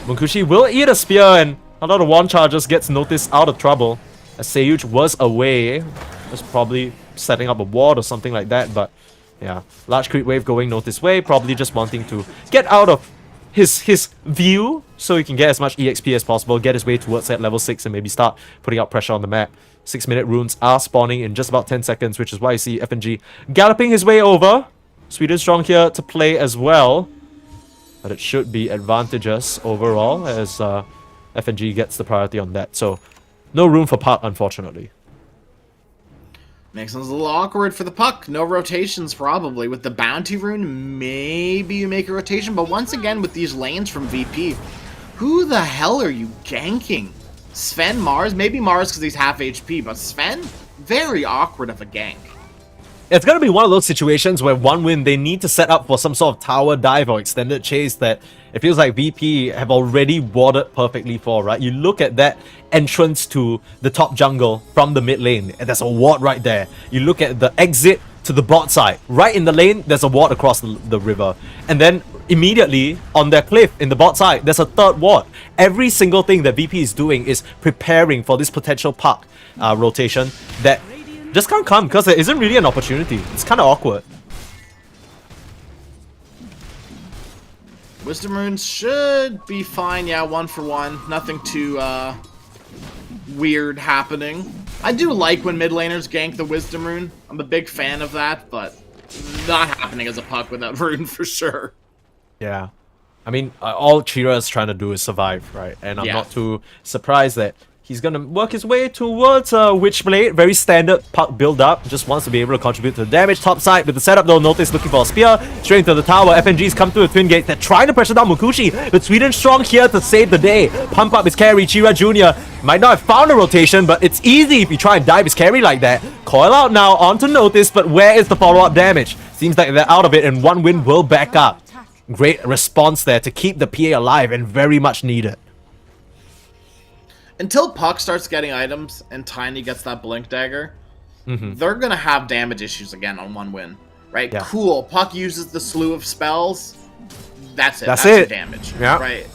Munkushi will eat a spear, and a lot of wand charges gets noticed out of trouble. As Seyuch was away. Was probably setting up a ward or something like that, but yeah. Large creep wave going notice way, probably just wanting to get out of his view so he can get as much EXP as possible, get his way towards that level 6 and maybe start putting out pressure on the map. 6-minute runes are spawning in just about 10 seconds, which is why you see FNG galloping his way over. Sweden Strong here to play as well, but it should be advantageous overall as FNG gets the priority on that. So no room for Puck, unfortunately. Makes things a little awkward for the Puck. No rotations probably. With the bounty rune, maybe you make a rotation, but once again with these lanes from VP, who the hell are you ganking? Sven, Mars? Maybe Mars because he's half HP, but Sven? Very awkward of a gank. It's going to be one of those situations where one win, they need to set up for some sort of tower dive or extended chase that it feels like VP have already warded perfectly for, right? You look at that entrance to the top jungle from the mid lane, and there's a ward right there. You look at the exit to the bot side. Right in the lane, there's a ward across the river. And then immediately on their cliff in the bot side, there's a third ward. Every single thing that VP is doing is preparing for this potential Puck rotation that just can't come because there isn't really an opportunity. It's kind of awkward. Wisdom runes should be fine. Yeah, 1 for 1. Nothing too weird happening. I do like when mid laners gank the Wisdom rune. I'm a big fan of that, but not happening as a puck without Rune for sure. Yeah. I mean, all Chira is trying to do is survive, right? And I'm not too surprised that he's going to work his way towards Witchblade. Very standard puck build-up. Just wants to be able to contribute to the damage. Top side with the setup though. Notice looking for a spear. Straight into the tower. FNG's come through with Twin Gates. They're trying to pressure down Mukushi. But Sweden strong here to save the day. Pump up his carry. Chira Jr. might not have found a rotation, but it's easy if you try and dive his carry like that. Coil out now onto Notice, but where is the follow-up damage? Seems like they're out of it and one win will back up. Great response there to keep the PA alive and very much needed. Until Puck starts getting items and Tiny gets that Blink Dagger, they're going to have damage issues again on one win. Right? Yeah. Cool. Puck uses the slew of spells. That's it. That's it. The damage. Yeah. Right.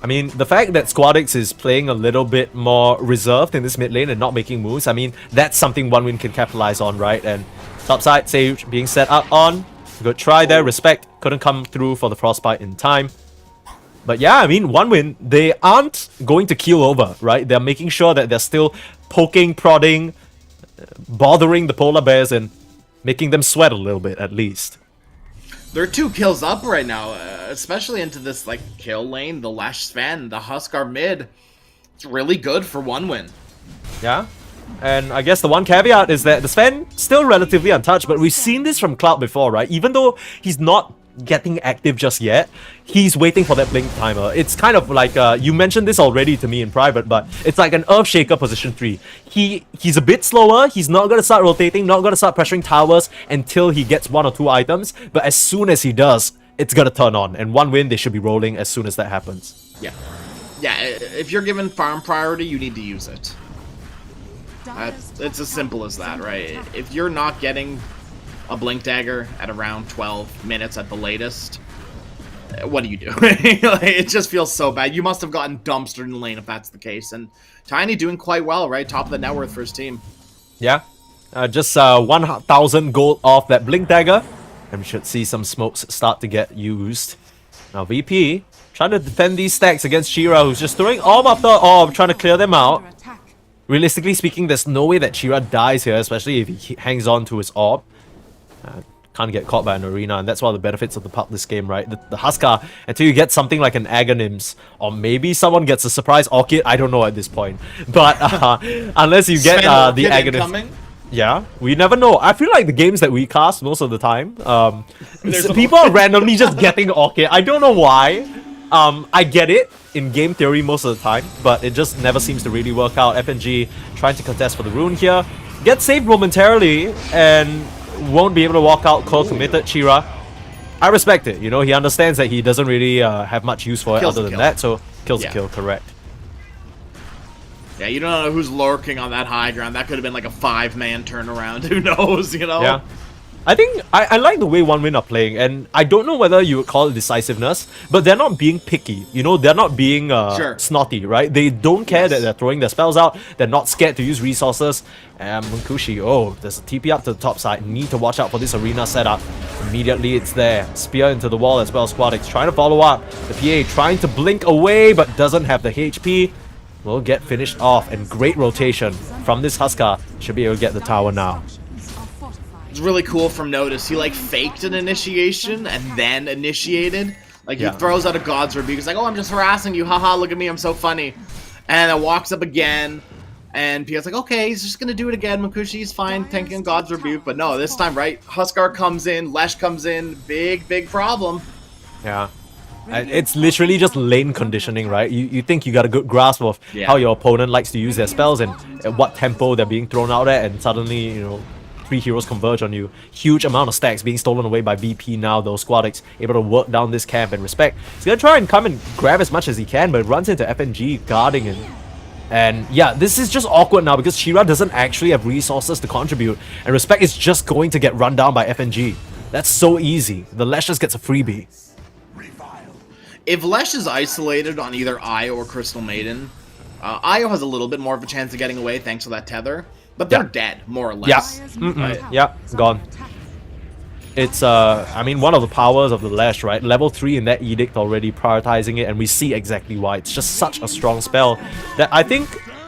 I mean, the fact that Squadix is playing a little bit more reserved in this mid lane and not making moves, I mean, that's something one win can capitalize on, right? And topside, Sage being set up on. Good try there, respect. Couldn't come through for the frostbite in time. But yeah, I mean, one win, they aren't going to keel over, right? They're making sure that they're still poking, prodding, bothering the polar bears and making them sweat a little bit at least. They're 2 kills up right now, especially into this like kill lane. The Lash Sven, the Huskar mid. It's really good for one win. Yeah. And I guess the one caveat is that the Sven still relatively untouched, but we've seen this from Cloud before, right? Even though he's not getting active just yet, he's waiting for that blink timer. It's kind of like, you mentioned this already to me in private, but it's like an Earthshaker position 3. He's a bit slower, he's not going to start rotating, not going to start pressuring towers until he gets 1 or 2 items, but as soon as he does, it's going to turn on. And one win, they should be rolling as soon as that happens. Yeah. Yeah, if you're given farm priority, you need to use it. It's as simple as that, right? If you're not getting a Blink Dagger at around 12 minutes at the latest, what do you do? It just feels so bad. You must have gotten dumpstered in the lane if that's the case. And Tiny doing quite well, right? Top of the net worth for his team. Yeah. Just 1,000 gold off that Blink Dagger. And we should see some smokes start to get used. Now VP trying to defend these stacks against Shira, who's just throwing orb after orb, trying to clear them out. Realistically speaking, there's no way that Chira dies here, especially if he hangs on to his orb. Can't get caught by an arena, and that's one of the benefits of the puck this game, right? The Huskar, until you get something like an Aghanim's, or maybe someone gets a surprise Orchid, I don't know at this point. But unless you get the Aghanim's... Yeah, we never know. I feel like the games that we cast most of the time, people are randomly just getting Orchid. I don't know why. I get it in game theory most of the time, but it just never seems to really work out. FNG trying to contest for the rune here. Gets saved momentarily and won't be able to walk out. Cold committed Chira. I respect it. You know, he understands that he doesn't really have much use for it other than that, so kills the kill, correct. Yeah, you don't know who's lurking on that high ground. That could have been like a 5-man turnaround. Who knows, you know? Yeah. I think I like the way one win are playing, and I don't know whether you would call it decisiveness, but they're not being picky. You know, they're not being snotty, right? They don't care that they're throwing their spells out. They're not scared to use resources. And Munkushi, oh, there's a TP up to the top side. Need to watch out for this arena setup. Immediately it's there. Spear into the wall as well. Squadix trying to follow up. The PA trying to blink away, but doesn't have the HP. Will get finished off, and great rotation from this Huskar. Should be able to get the tower now. It's really cool from Notice. He like faked an initiation and then initiated. Like he throws out a God's Rebuke. He's like, oh, I'm just harassing you. Haha, look at me. I'm so funny. And then walks up again. And Pia's like, okay, he's just going to do it again. Makushi's fine, tanking God's Rebuke. But no, this time, right? Huskar comes in. Lesh comes in. Big, big problem. Yeah. It's literally just lane conditioning, right? You think you got a good grasp of how your opponent likes to use their spells and at what tempo they're being thrown out at, and suddenly, you know, 3 heroes converge on you. Huge amount of stacks being stolen away by VP now, though. Squadix able to work down this camp and respect. He's gonna try and come and grab as much as he can, but runs into FNG guarding him. And yeah, this is just awkward now because Shira doesn't actually have resources to contribute, and respect is just going to get run down by FNG. That's so easy. The Lesh just gets a freebie. If Lesh is isolated on either Io or Crystal Maiden, Io has a little bit more of a chance of getting away thanks to that tether, but they're dead, more or less. Yeah, gone. It's, I mean, one of the powers of the Lash, right? Level 3 in that Edict already prioritizing it, and we see exactly why. It's just such a strong spell that I think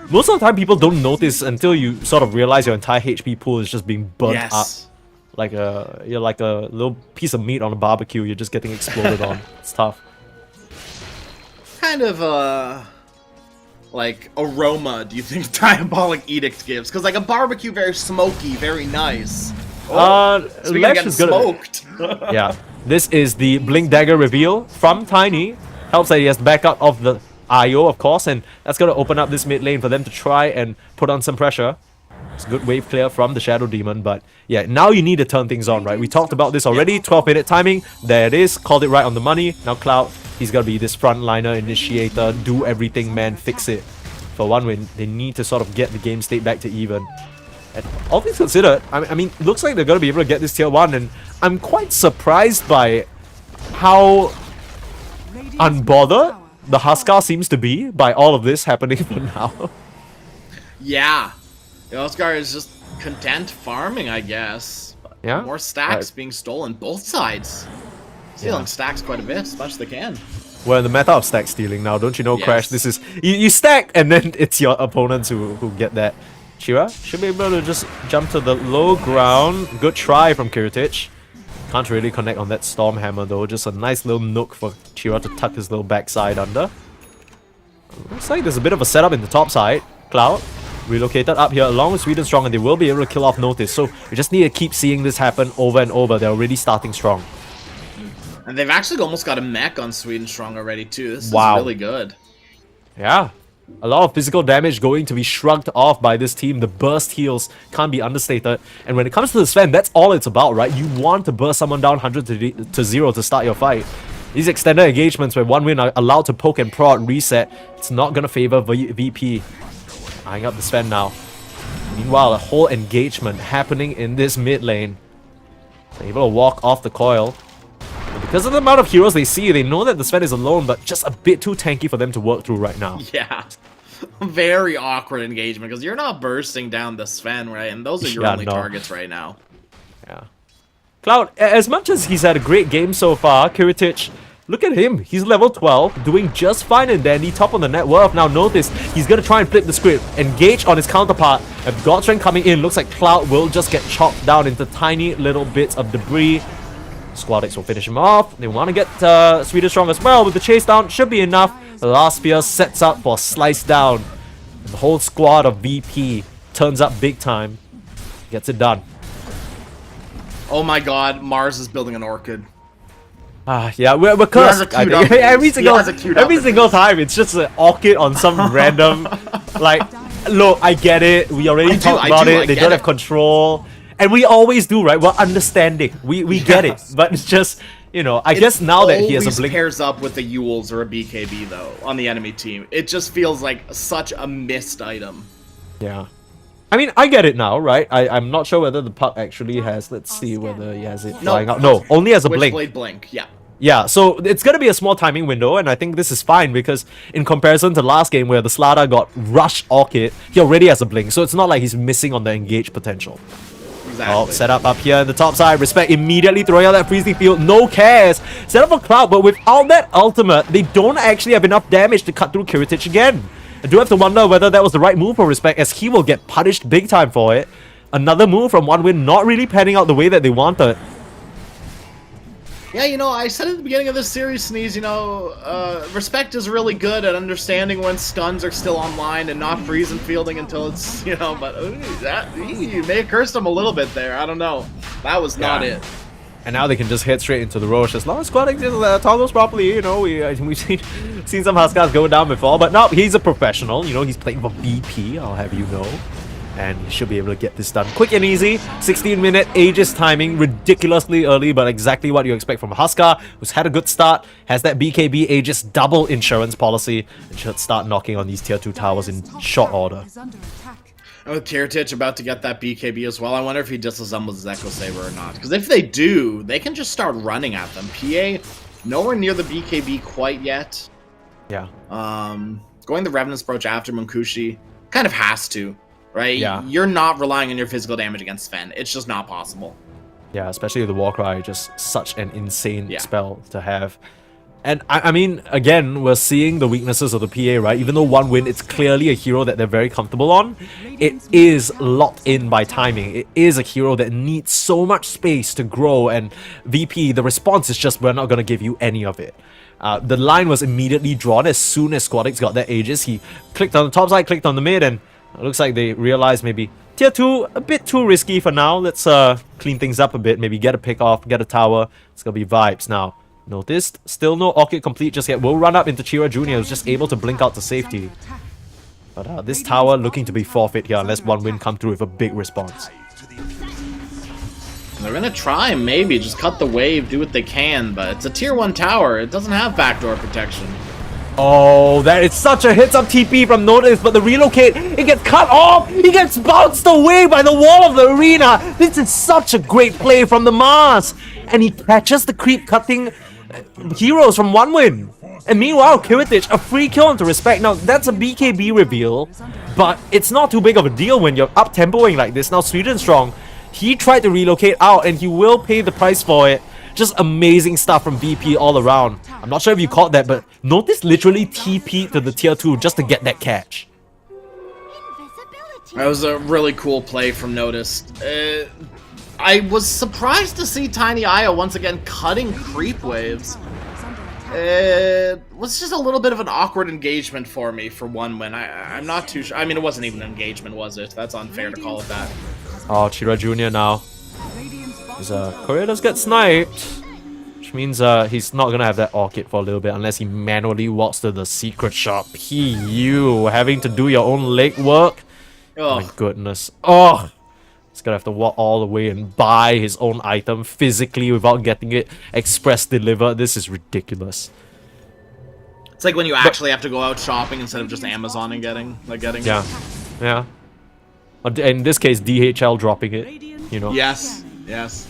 most of the time people don't notice until you sort of realize your entire HP pool is just being burnt up. you're like a little piece of meat on a barbecue. You're just getting exploded on. It's tough. Kind of like aroma do you think Diabolic Edict gives? Because like a barbecue, very smoky, very nice. Lesh is smoked. Yeah, this is the Blink Dagger reveal from Tiny. Helps that he has backup of the IO, of course, and that's going to open up this mid lane for them to try and put on some pressure. It's a good wave clear from the Shadow Demon, but yeah, now you need to turn things on, right? We talked about this already, 12-minute timing. There it is, called it right on the money. Now Cloud, he's got to be this frontliner, initiator, do everything, man, fix it. For one win, they need to sort of get the game state back to even. And all things considered, I mean, looks like they're going to be able to get this tier 1, and I'm quite surprised by how unbothered the Huskar seems to be by all of this happening for now. Yeah. The Huskar is just content farming, I guess. Yeah. More stacks being stolen, both sides. Stealing stacks quite a bit, as much as they can. We're in the meta of stack stealing now, don't you know, Yes. Crash? This is... You stack, and then it's your opponents who get that. Chira should be able to just jump to the low ground. Good try from Kiritich. Can't really connect on that Storm Hammer though. Just a nice little nook for Chira to tuck his little backside under. Looks like there's a bit of a setup in the top side. Cloud relocated up here along with Sweden Strong, and they will be able to kill off Notice. So we just need to keep seeing this happen over and over. They're already starting strong. And they've actually almost got a mech on Sweden Strong already too. This is Wow. really good. Yeah. A lot of physical damage going to be shrugged off by this team. The burst heals can't be understated. And when it comes to the Sven, that's all it's about, right? You want to burst someone down 100 to 0 to start your fight. These extended engagements where one win are allowed to poke and prod, reset, it's not going to favor VP. Eyeing up the Sven now. Meanwhile, a whole engagement happening in this mid lane. They're able to walk off the coil. And because of the amount of heroes they see, they know that the Sven is alone, but just a bit too tanky for them to work through right now. Yeah. Very awkward engagement, because you're not bursting down the Sven, right? And those are your only targets right now. Yeah. Cloud, as much as he's had a great game so far, Kiritich, look at him. He's level 12, doing just fine and dandy, top on the net worth. Now notice, he's going to try and flip the script, engage on his counterpart. If Godstrength coming in, looks like Cloud will just get chopped down into tiny little bits of debris. Squadix will finish him off. They want to get Swedish Strong as well, with the chase down, should be enough. The last spear sets up for slice down. And the whole squad of VP turns up big time. Gets it done. Oh my god, Mars is building an orchid. Yeah, we're cursed. I think. every single time, it's just an orchid on some random. Like, look, I get it. We already talked about it. They don't have control, and we always do, right? We're understanding. We get it, but it's just, you know, I guess now that he has a blink, pairs up with the Yules or a BKB though on the enemy team. It just feels like such a missed item. Yeah. I mean, I get it now, right? I'm not sure whether the puck actually has... Let's see whether he has it flying out. No, only as a blink. Witchblade blink, yeah. Yeah, so it's going to be a small timing window, and I think this is fine because in comparison to last game where the Slada got Rush Orchid, he already has a blink, so it's not like he's missing on the engage potential. Exactly. Oh, set up here in the top side. Respect immediately throwing out that freezing field. No cares. Set up for Cloud, but without that ultimate, they don't actually have enough damage to cut through Kiritich again. I do have to wonder whether that was the right move for Respect, as he will get punished big time for it. Another move from One Win not really panning out the way that they wanted. Yeah, you know, I said at the beginning of this series, Sneeze, you know, Respect is really good at understanding when stuns are still online and not freezing fielding until it's, you know, but you may have cursed him a little bit there. I don't know. That was not it. And now they can just head straight into the Roche as long as Squadix just toggles properly. You know, we've seen some Huskars go down before, but no, he's a professional. You know, he's playing for BP, I'll have you know. And he should be able to get this done quick and easy. 16-minute Aegis timing, ridiculously early, but exactly what you expect from a Huskar, who's had a good start, has that BKB Aegis double insurance policy, and should start knocking on these tier 2 towers in short order. And with Kiritich about to get that BKB as well, I wonder if he disassembles his Echo Saber or not. Because if they do, they can just start running at them. PA, nowhere near the BKB quite yet. Yeah. Going the Revenant's approach after Munkushi kind of has to, right? Yeah. You're not relying on your physical damage against Sven. It's just not possible. Yeah, especially with the Warcry, just such an insane spell to have. And I mean, again, we're seeing the weaknesses of the PA, right? Even though 1 win, it's clearly a hero that they're very comfortable on. It is locked in by timing. It is a hero that needs so much space to grow. And VP, the response is just, we're not going to give you any of it. The line was immediately drawn as soon as Squadix got their Aegis. He clicked on the top side, clicked on the mid, and it looks like they realized maybe tier 2, a bit too risky for now. Let's clean things up a bit. Maybe get a pick off, get a tower. It's going to be vibes now. Noticed, still no Orchid complete just yet. We'll run up into Chira Jr. who's just able to blink out to safety. But this tower looking to be forfeit here unless 1 win come through with a big response. They're gonna try, maybe, just cut the wave, do what they can, but it's a tier 1 tower. It doesn't have backdoor protection. Oh, that is such a hits-up TP from Notice, but the relocate, it gets cut off! He gets bounced away by the wall of the arena! This is such a great play from the Mars! And he catches the creep cutting heroes from 1 win. And meanwhile, Kiritich, a free kill into respect. Now, that's a BKB reveal, but it's not too big of a deal when you're up-tempoing like this. Now, Sweden Strong, he tried to relocate out, and he will pay the price for it. Just amazing stuff from VP all around. I'm not sure if you caught that, but Notice literally TP'd to the tier 2 just to get that catch. That was a really cool play from Notice. I was surprised to see Tiny Io once again cutting creep waves. It was just a little bit of an awkward engagement for me for 1 win. I'm not too sure. I mean, it wasn't even an engagement, was it? That's unfair to call it that. Oh, Chira Jr. now. His Korea does get sniped, which means he's not gonna have that Orchid for a little bit unless he manually walks to the secret shop. You having to do your own legwork? Oh my goodness. Oh, he's gonna have to walk all the way and buy his own item physically without getting it express delivered. This is ridiculous. It's like when you actually have to go out shopping instead of just Amazon and getting yeah, yeah. In this case, DHL dropping it. You know. Yes. Yes.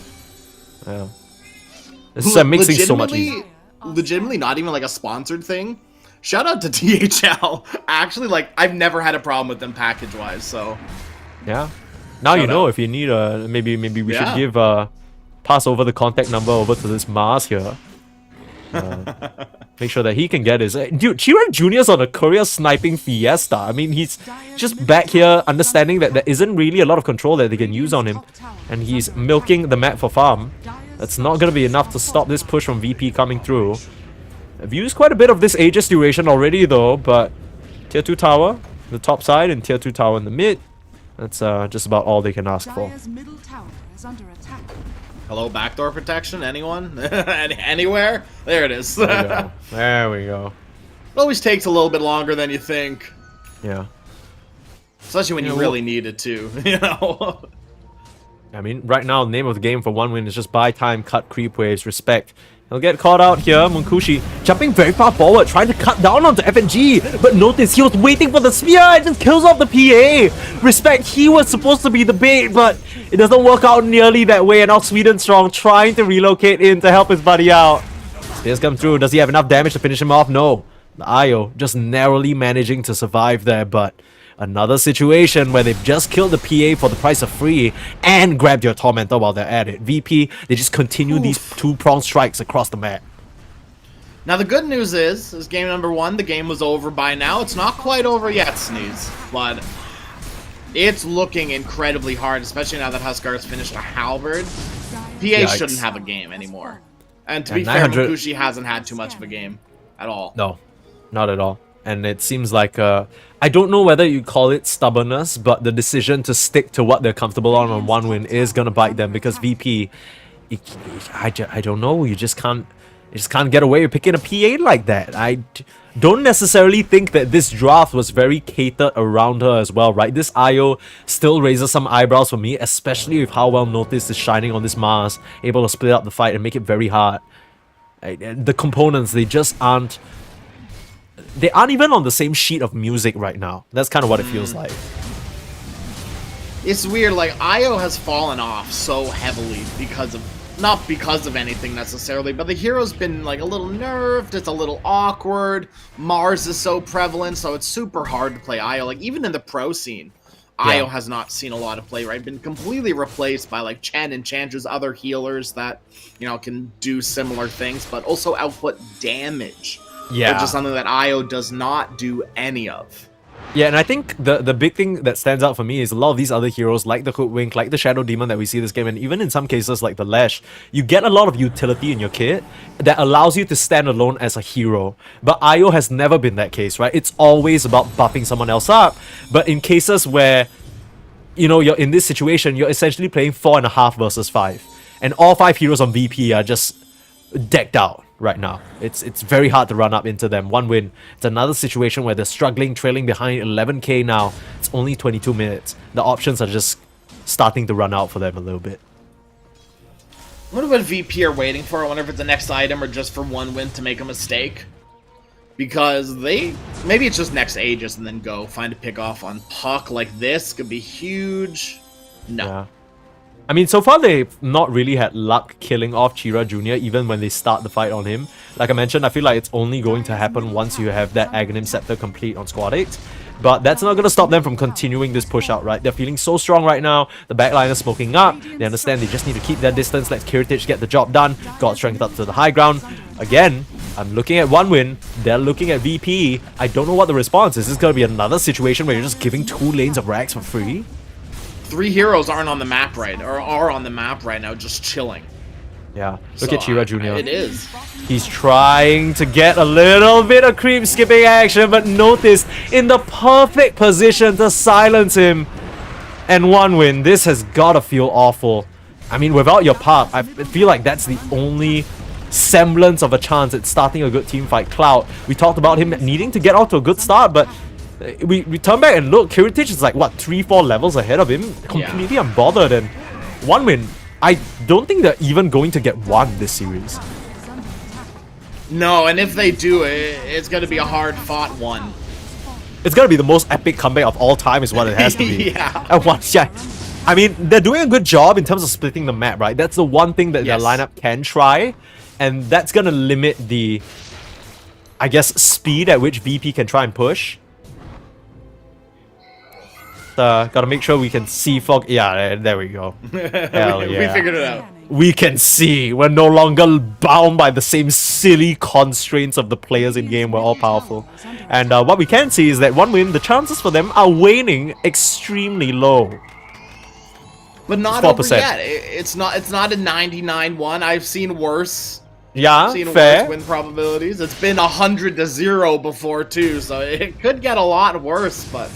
Yeah. This is mixing so much easier. Legitimately not even like a sponsored thing. Shout out to DHL. Actually, like, I've never had a problem with them package-wise, so... Yeah. Now you know if you need maybe we should give pass over the contact number over to this Mars here. Make sure that he can get his... Dude, Chiran Jr.'s on a career sniping fiesta. I mean, he's just back here understanding that there isn't really a lot of control that they can use on him. And he's milking the map for farm. That's not going to be enough to stop this push from VP coming through. I've used quite a bit of this Aegis duration already though, but tier 2 tower, the top side, and tier 2 tower in the mid. That's just about all they can ask for. Hello, backdoor protection? Anyone? Anywhere? There it is. There we go. There we go. It always takes a little bit longer than you think. Yeah. Especially when you really need it to, you know? I mean, right now, the name of the game for 1 win is just buy time, cut creep waves, respect. He'll get caught out here. Munkushi jumping very far forward, trying to cut down onto FNG. But notice he was waiting for the spear and just kills off the PA. Respect, he was supposed to be the bait, but it doesn't work out nearly that way. And now Sweden Strong trying to relocate in to help his buddy out. Spears come through. Does he have enough damage to finish him off? No. The Io just narrowly managing to survive there, but another situation where they've just killed the PA for the price of free and grabbed your Tormentor while they're at it. VP, they just continue these two-pronged strikes across the map. Now the good news is game number 1, the game was over by now. It's not quite over yet, Sneeze, but it's looking incredibly hard, especially now that Huskar's finished a Halberd. PA shouldn't have a game anymore. And to be fair, Munkushi hasn't had too much of a game at all. No, not at all. And it seems like, I don't know whether you call it stubbornness, but the decision to stick to what they're comfortable on 1 win is going to bite them because VP, I don't know, you just can't get away with picking a PA like that. I don't necessarily think that this draft was very catered around her as well, right? This Io still raises some eyebrows for me, especially with how well Notice is shining on this Mars, able to split up the fight and make it very hard. The components, they just aren't... They aren't even on the same sheet of music right now. That's kind of what it feels like. It's weird, like, Io has fallen off so heavily because of... Not because of anything necessarily, but the hero's been, like, a little nerfed, it's a little awkward, Mars is so prevalent, so it's super hard to play Io. Like, even in the pro scene, Io has not seen a lot of play, right? Been completely replaced by like Chen and Chandra's other healers that, you know, can do similar things, but also output damage. Yeah. Which is something that Io does not do any of. Yeah, and I think the big thing that stands out for me is a lot of these other heroes, like the Hoodwink, like the Shadow Demon that we see this game, and even in some cases like the Lash, you get a lot of utility in your kit that allows you to stand alone as a hero. But Io has never been that case, right? It's always about buffing someone else up. But in cases where, you know, you're in this situation, you're essentially playing 4.5 versus 5. And all 5 heroes on VP are just decked out right now. It's very hard to run up into them. One win. It's another situation where they're struggling, trailing behind 11k now. It's only 22 minutes. The options are just starting to run out for them a little bit. I wonder what VP are waiting for. I wonder if it's the next item or just for one win to make a mistake. Because maybe it's just next Aegis and then go find a pick off on Puck like this. Could be huge. No. Yeah. I mean, so far they've not really had luck killing off Chira Jr. even when they start the fight on him. Like I mentioned, I feel like it's only going to happen once you have that Aghanim Scepter complete on Squad 8. But that's not going to stop them from continuing this push out, right? They're feeling so strong right now. The backline is smoking up. They understand they just need to keep their distance. Let Kiritich get the job done. Got strength up to the high ground. Again, I'm looking at one win. They're looking at VP. I don't know what the response is. Is this going to be another situation where you're just giving 2 lanes of racks for free? 3 heroes aren't on the map right, or are on the map right now, just chilling. Yeah, look at Chira Jr. It is. He's trying to get a little bit of creep skipping action, but notice in the perfect position to silence him. And one win. This has gotta feel awful. I mean, without your Puck, I feel like that's the only semblance of a chance at starting a good team fight. Cloud, we talked about him needing to get off to a good start, but we turn back and look, Kiritich is like, what, 3-4 levels ahead of him? Completely unbothered, and one win. I don't think they're even going to get one this series. No, and if they do, it's going to be a hard-fought one. It's going to be the most epic comeback of all time is what it has to be. Yeah. I mean, they're doing a good job in terms of splitting the map, right? That's the one thing that their lineup can try, and that's going to limit the, I guess, speed at which VP can try and push. Gotta make sure we can see fog. Yeah, there we go. Hell yeah. We figured it out. We can see. We're no longer bound by the same silly constraints of the players in game. We're all powerful. And what we can see is that one win, the chances for them are waning extremely low. But not 4%. Over yet. It's not a 99-1. I've seen worse. Yeah, fair. Worse win probabilities. It's been 100-0 before too, so it could get a lot worse, but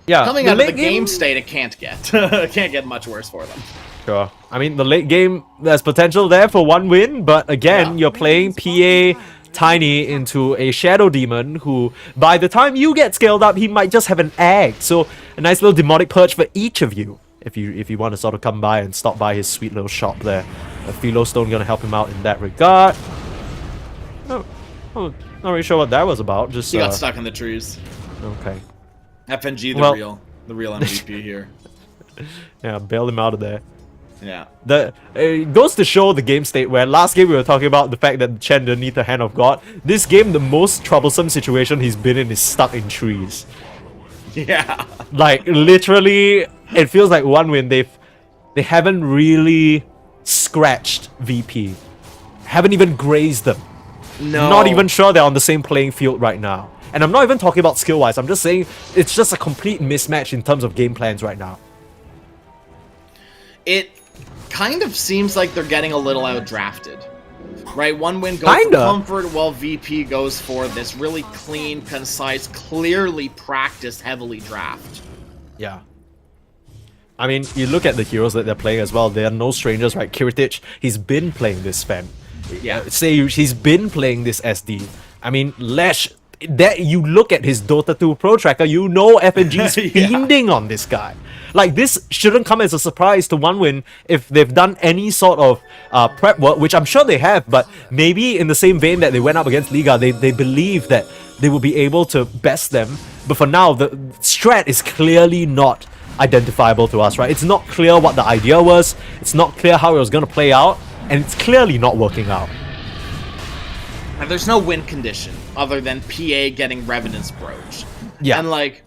yeah, coming out of the game state, it can't get. It can't get much worse for them. Sure. I mean, the late game, there's potential there for one win, but again, you're playing PA Tiny into a Shadow Demon who, by the time you get scaled up, he might just have an egg. So, a nice little demonic perch for each of you, if you want to sort of come by and stop by his sweet little shop there. A Philo Stone gonna help him out in that regard. Oh, not really sure what that was about. Just he got stuck in the trees. Okay. FNG, the real MVP here. Yeah, bail him out of there. Yeah. It goes to show the game state where last game we were talking about the fact that Chen didn't need the Hand of God. This game, the most troublesome situation he's been in is stuck in trees. Yeah. Like, literally, it feels like one win. They haven't really scratched VP. Haven't even grazed them. No. Not even sure they're on the same playing field right now. And I'm not even talking about skill-wise. I'm just saying it's just a complete mismatch in terms of game plans right now. It kind of seems like they're getting a little outdrafted. Right? One win goes for comfort while VP goes for this really clean, concise, clearly practiced, heavily draft. Yeah. I mean, you look at the heroes that they're playing as well. They are no strangers, right? Kiritich, he's been playing this Sven. Yeah. He's been playing this SD. I mean, Lash, that you look at his Dota 2 Pro Tracker, you know FNG's fiending on this guy. Like, this shouldn't come as a surprise to one win if they've done any sort of prep work, which I'm sure they have, but maybe in the same vein that they went up against Liga, they believe that they will be able to best them. But for now, the strat is clearly not identifiable to us, right? It's not clear what the idea was, it's not clear how it was going to play out, and it's clearly not working out. And there's no win condition other than PA getting Revenant's Broach. Yeah. And like,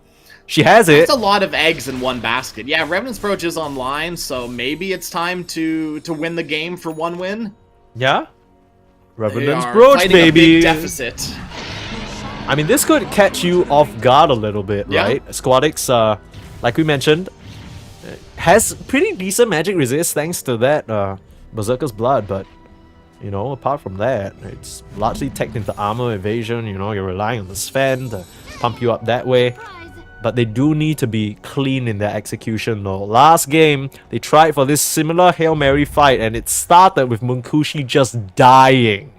She has it. That's a lot of eggs in one basket. Yeah, Revenant's Brooch is online, so maybe it's time to win the game for one win. Yeah. They Revenant's are Brooch, fighting baby. a big deficit. I mean, this could catch you off guard a little bit, Yeah. right? Squadix, like we mentioned, has pretty decent magic resist thanks to that Berserker's Blood, but, you know, apart from that, it's largely teched into armor evasion. You know, you're relying on the Sven to pump you up that way. But they do need to be clean in their execution though. Last game, they tried for this similar Hail Mary fight, and it started with Munkushi just dying.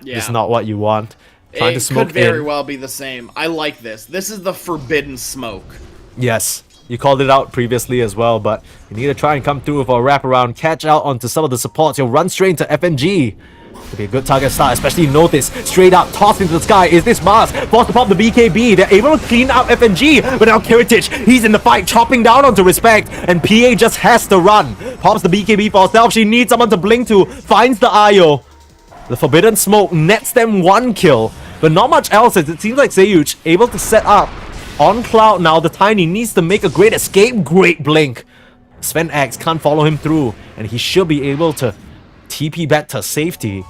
Yeah. It's not what you want. Trying to It smoke could very in. well be the same. I like this. This is the forbidden smoke. Yes, you called it out previously as well, but you need to try and come through for a wraparound, catch out onto some of the supports. You'll run straight into FNG. Could be a good target start, especially notice straight up tossed into the sky is this Mars. Forced to pop the BKB. They're able to clean out FNG, but now Kiritich, he's in the fight, chopping down onto Respect, and PA just has to run. Pops the BKB for herself. She needs someone to blink to. Finds the IO. The Forbidden Smoke nets them 1 kill, but not much else, as it seems like Seyuch able to set up on Cloud now. The Tiny needs to make a great escape. Great blink. Sven X can't follow him through, and he should be able to TP back to safety.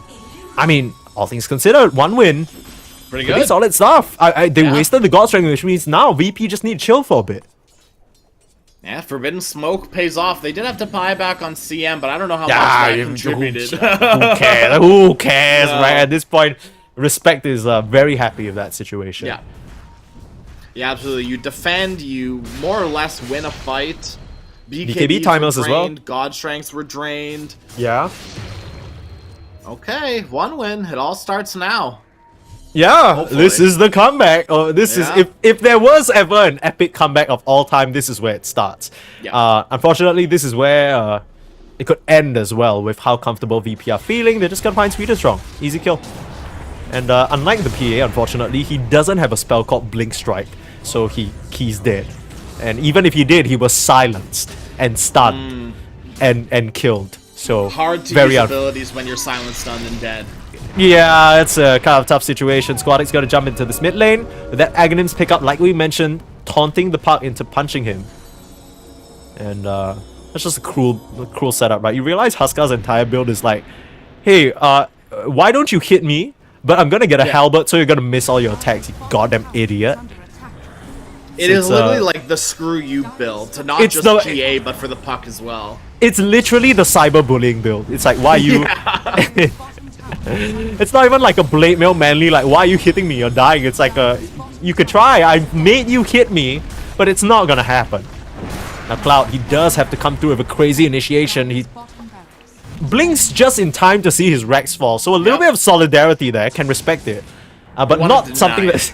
I mean, all things considered, 1 win. Pretty Pretty good. solid stuff. They Yeah. wasted the God Strength, which means now VP just need to chill for a bit. Yeah, Forbidden Smoke pays off. They did have to buy back on CM, but I don't know how much Yeah, that contributed. Who cares? Who cares, No. right? At this point, Respect is very happy with that situation. Yeah. Yeah, absolutely. You defend, you more or less win a fight. BKB BKBs timers were as well. drained, God Strengths were drained. Yeah. Okay, 1 win. It all starts now. Yeah, Hopefully. this is the comeback. This Yeah. is if there was ever an epic comeback of all time, this is where it starts. Yeah. Unfortunately, this is where it could end as well with how comfortable VP are feeling. They're just gonna find Sweden Strong. Easy kill. And unlike the PA, unfortunately, he doesn't have a spell called Blink Strike, so he's dead. And even if he did, he was silenced and stunned and killed. So Hard to very use un- abilities when you're silent, stunned, and dead. Yeah, it's a kind of tough situation. Squadix got to jump into this mid lane. With that Aghanim's pickup, like we mentioned, taunting the puck into punching him. And that's just a cruel setup, right? You realize Huskar's entire build is like, hey, why don't you hit me? But I'm gonna get a halberd, so you're gonna miss all your attacks, you goddamn idiot. It is It's, literally like the screw you build, to not It's just the- GA, but for the puck as well. It's literally the cyberbullying build. It's like, why you... It's not even like a blade mail manly, like, why are you hitting me? You're dying. It's like a... You could try. I made you hit me, but it's not gonna happen. Now, Cloud, he does have to come through with a crazy initiation. He blinks just in time to see his Rex fall. So a little bit of solidarity there. Can respect it. But wanted not to something deny that's...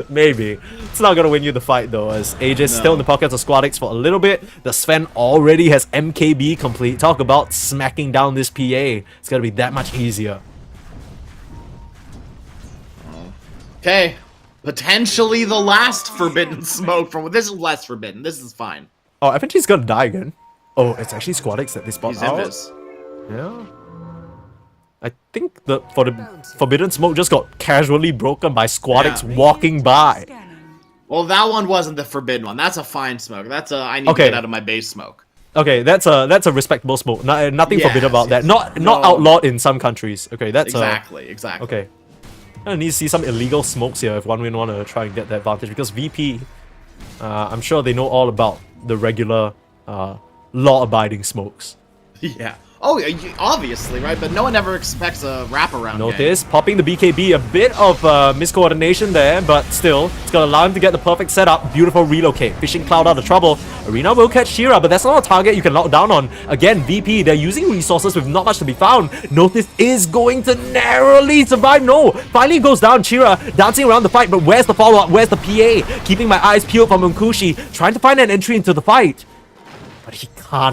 Maybe. It's not gonna win you the fight though, as AJ's still in the pockets of Squadix for a little bit. The Sven already has MKB complete. Talk about smacking down this PA. It's gonna be that much easier. Okay, potentially the last Forbidden Smoke from... This is less forbidden. This is fine. Oh, FNG's gonna die again. Oh, it's actually Squadix that they spot He's out. invis. Yeah. I think the Forbidden Smoke just got casually broken by Squadix Yeah. walking by. Well, that one wasn't the forbidden one. That's a fine smoke. That's a I need Okay. to get out of my base smoke. Okay, that's a respectable smoke. Nothing Yes, forbidden about that. yes. Not No. outlawed in some countries. Okay, that's Exactly. okay. I need to see some illegal smokes here if one win want to try and get that advantage, because VP, I'm sure they know all about the regular law-abiding smokes. Yeah. Oh, obviously, right? But no one ever expects a wraparound. Notice popping the BKB, a bit of miscoordination there, but still, it's gonna allow him to get the perfect setup. Beautiful relocate, fishing Cloud out of trouble. Arena will catch Shira, but that's not a target you can lock down on. Again, VP, they're using resources with not much to be found. Notice is going to narrowly survive. No, finally goes down. Shira dancing around the fight, but where's the follow-up? Where's the PA? Keeping my eyes peeled for Munkushi, trying to find an entry into the fight. But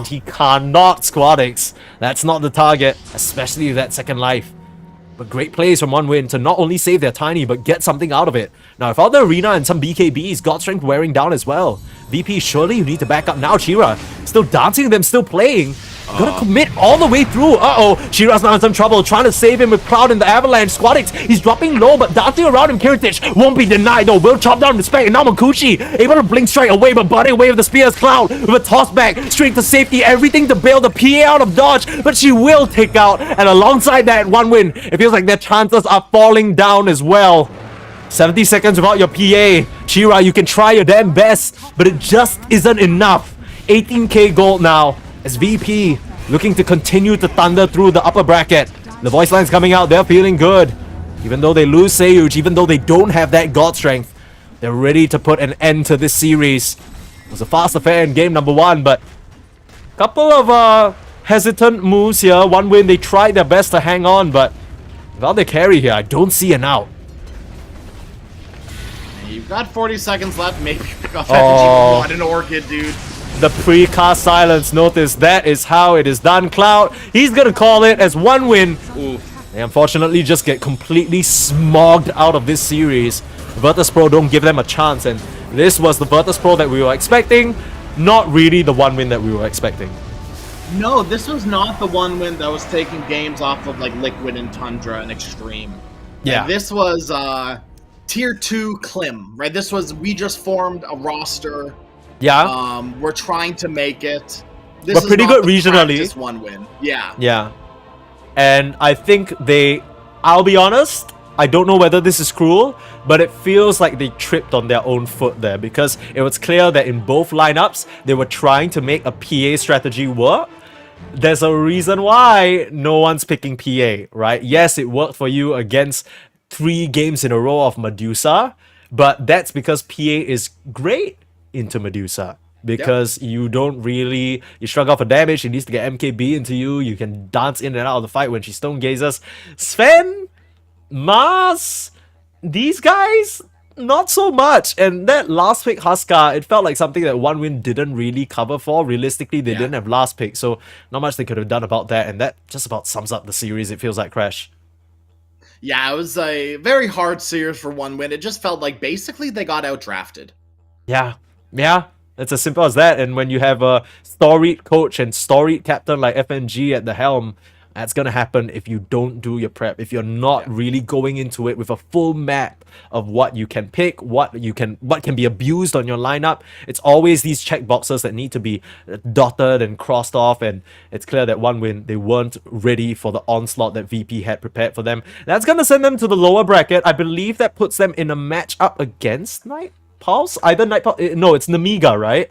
he cannot, Squadix. That's not the target, especially with that second life. But great plays from one win to not only save their Tiny, but get something out of it. Now, without the Arena and some BKBs, God Strength wearing down as well. VP, surely you need to back up now, Chira. Still dancing with them, still playing. Gonna commit all the way through. Uh-oh. Shira's now in some trouble, trying to save him with Cloud in the Avalanche. Squadix, he's dropping low, but dancing around him, Kiritich won't be denied though. Will chop down Respect, and now Makuchi able to blink straight away, but butting away with the Spears. Cloud with a toss back, straight to safety, everything to bail the PA out of dodge, but she will take out, and alongside that, 1 win. It feels like their chances are falling down as well. 70 seconds without your PA. Shira, you can try your damn best, but it just isn't enough. 18k gold now, as VP looking to continue to thunder through the upper bracket. The voice line's coming out, they're feeling good. Even though they lose Seyuj, even though they don't have that god strength, they're ready to put an end to this series. It was a fast affair in game number 1, but couple of hesitant moves here. 1 win, they tried their best to hang on, but without their carry here, I don't see an out. You've got 40 seconds left. Maybe pick off FNG. What an Orchid, dude. The pre-cast silence. Notice that is how it is done. Cloud, he's gonna call it as 1 win. Ooh. They unfortunately just get completely smogged out of this series. Virtus.pro don't give them a chance, and this was the Virtus.pro that we were expecting. Not really the 1 win that we were expecting. No, this was not the 1 win that was taking games off of like Liquid and Tundra and Extreme. Yeah. Like, this was tier 2 Klim, right? This was, we just formed a roster. Yeah. We're trying to make it. This But is pretty not good the regionally. practice 1 win. Yeah. Yeah. And I think I'll be honest, I don't know whether this is cruel, but it feels like they tripped on their own foot there, because it was clear that in both lineups, they were trying to make a PA strategy work. There's a reason why no one's picking PA, right? Yes, it worked for you against 3 games in a row of Medusa, but that's because PA is great into Medusa. Because you don't really, you shrug off for damage, she needs to get MKB into you, you can dance in and out of the fight when she stone gazes. Sven, Mars, these guys, not so much. And that last pick Huskar, it felt like something that 1 win didn't really cover for. Realistically, they didn't have last pick, so not much they could have done about that, and that just about sums up the series, it feels like, Crash. Yeah, it was a very hard series for 1 win. It just felt like basically they got outdrafted. Yeah. It's as simple as that. And when you have a storied coach and storied captain like FNG at the helm, that's gonna happen if you don't do your prep. If you're not really going into it with a full map of what you can pick, what can be abused on your lineup. It's always these check boxes that need to be dotted and crossed off, and it's clear that 1 win, they weren't ready for the onslaught that VP had prepared for them. That's gonna send them to the lower bracket. I believe that puts them in a match up against Night Pulse? Either Night Pulse... No, it's Namiga, right?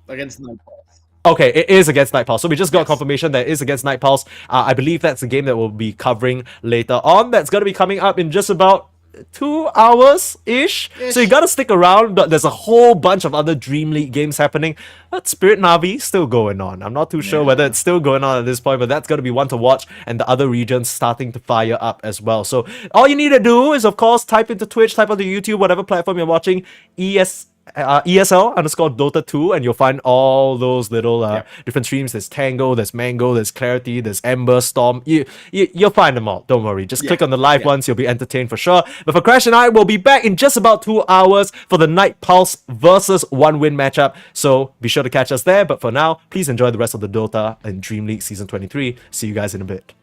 Against Night Pulse. Okay, it is against Night Pulse. So we just got confirmation that it is against Night Pulse. I believe that's a game that we'll be covering later on. That's going to be coming up in just about 2 hours-ish. So you gotta stick around, but there's a whole bunch of other DreamLeague games happening. But Spirit Navi still going on. I'm not too sure whether it's still going on at this point, but that's gonna be one to watch, and the other regions starting to fire up as well. So all you need to do is, of course, type into Twitch, type onto YouTube, whatever platform you're watching, ESL_ Dota 2, and you'll find all those little different streams. There's Tango, there's Mango, there's Clarity, there's Ember, Storm. You'll find them all. Don't worry. Just click on the live ones. You'll be entertained for sure. But for Crash and I, we'll be back in just about 2 hours for the Night Pulse versus 1 win matchup. So be sure to catch us there. But for now, please enjoy the rest of the Dota and DreamLeague Season 23. See you guys in a bit.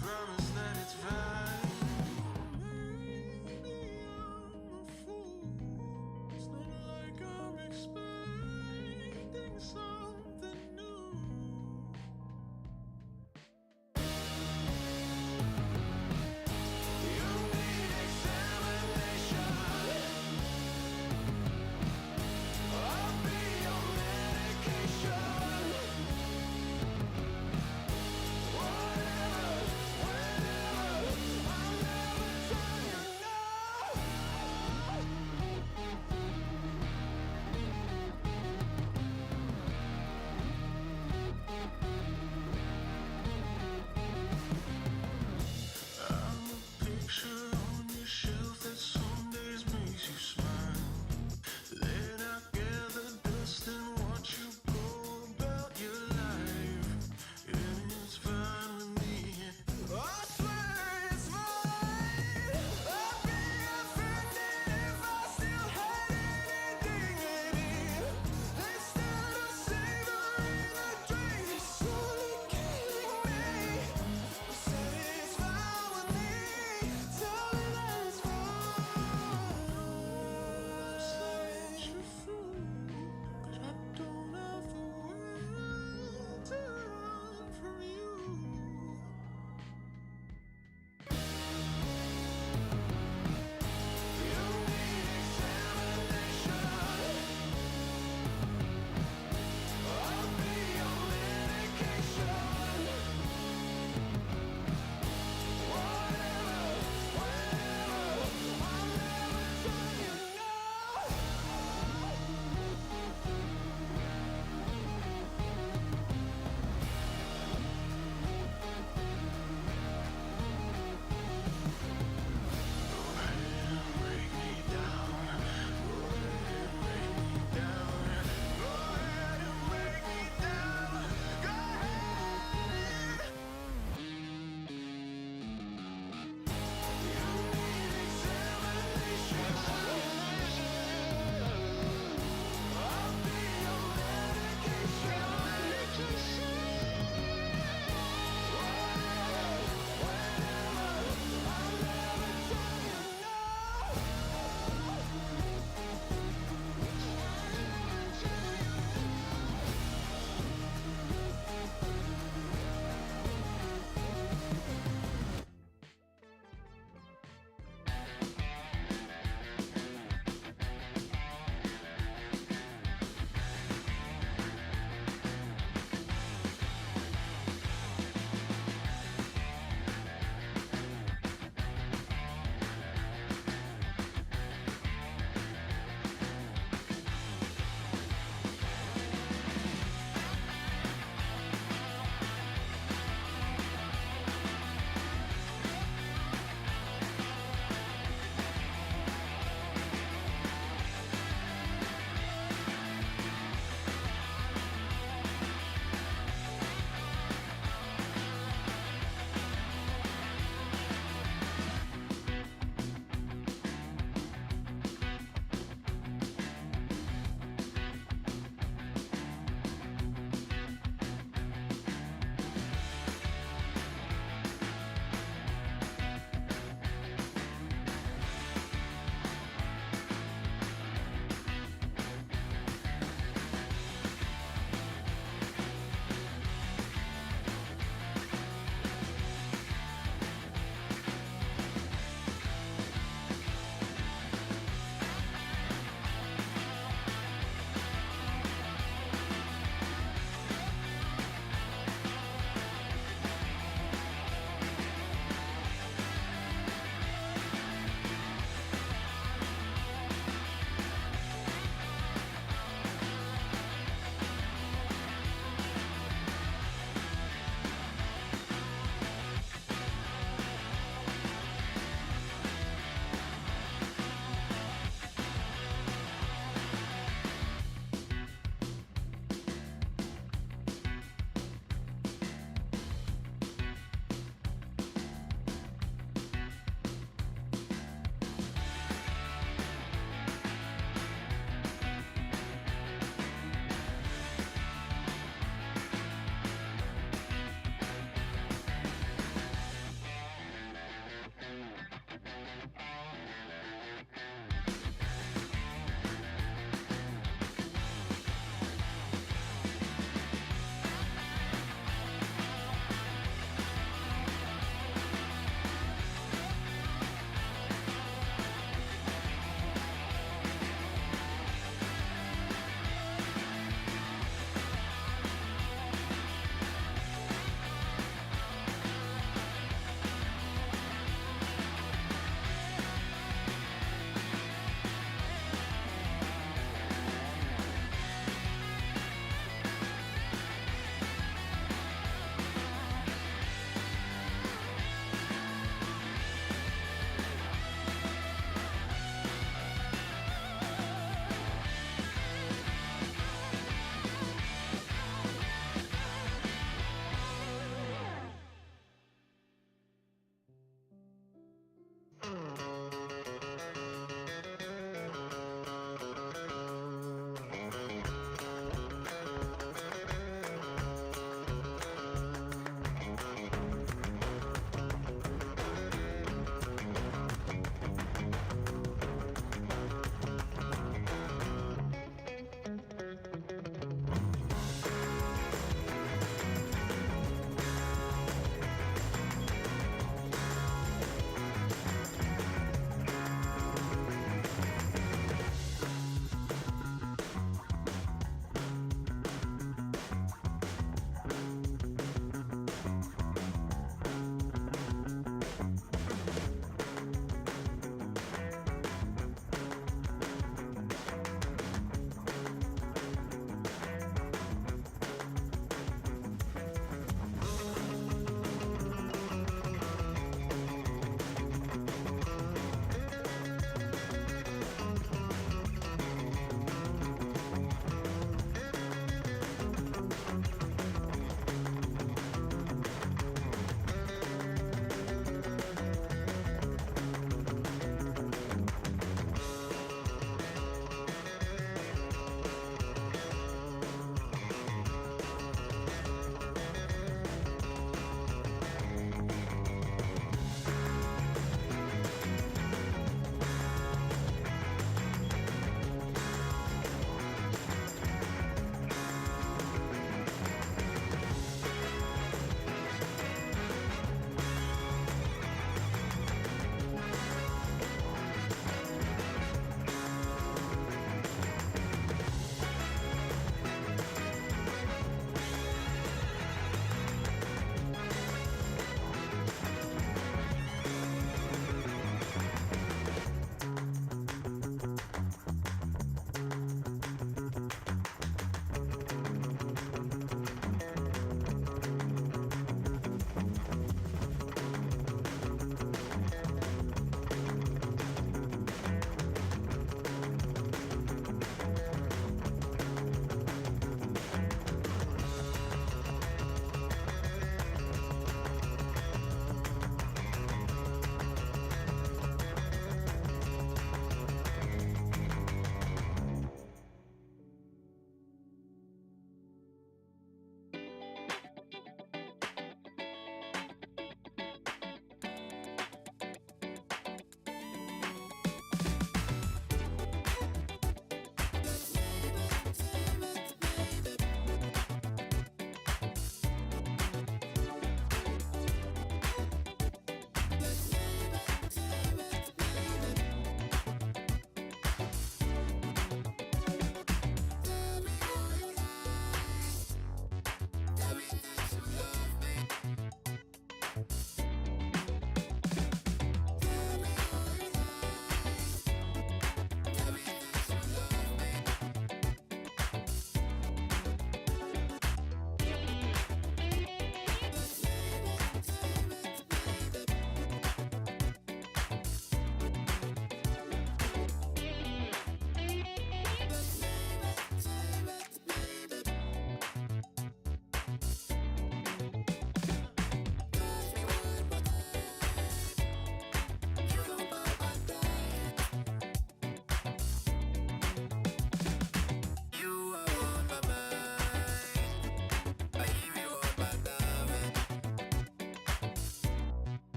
Promise that it's fine.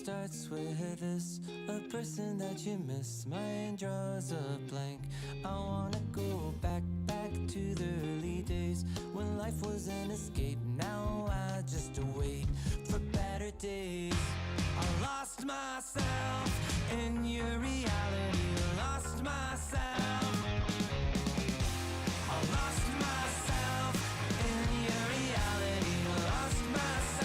starts with this, a person that you miss. Mine draws a blank. I wanna go back to the early days when life was an escape. Now I just wait for better days. I lost myself in your reality. Lost myself. I lost myself in your reality. Lost myself.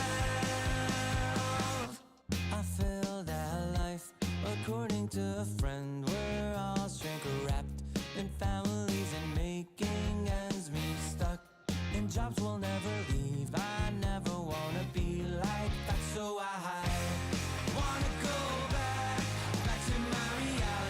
I feel that life, according to a friend, we're all shrink wrapped in families and making ends meet, stuck in jobs we'll never leave. I never wanna be like that, so I wanna go back to my reality.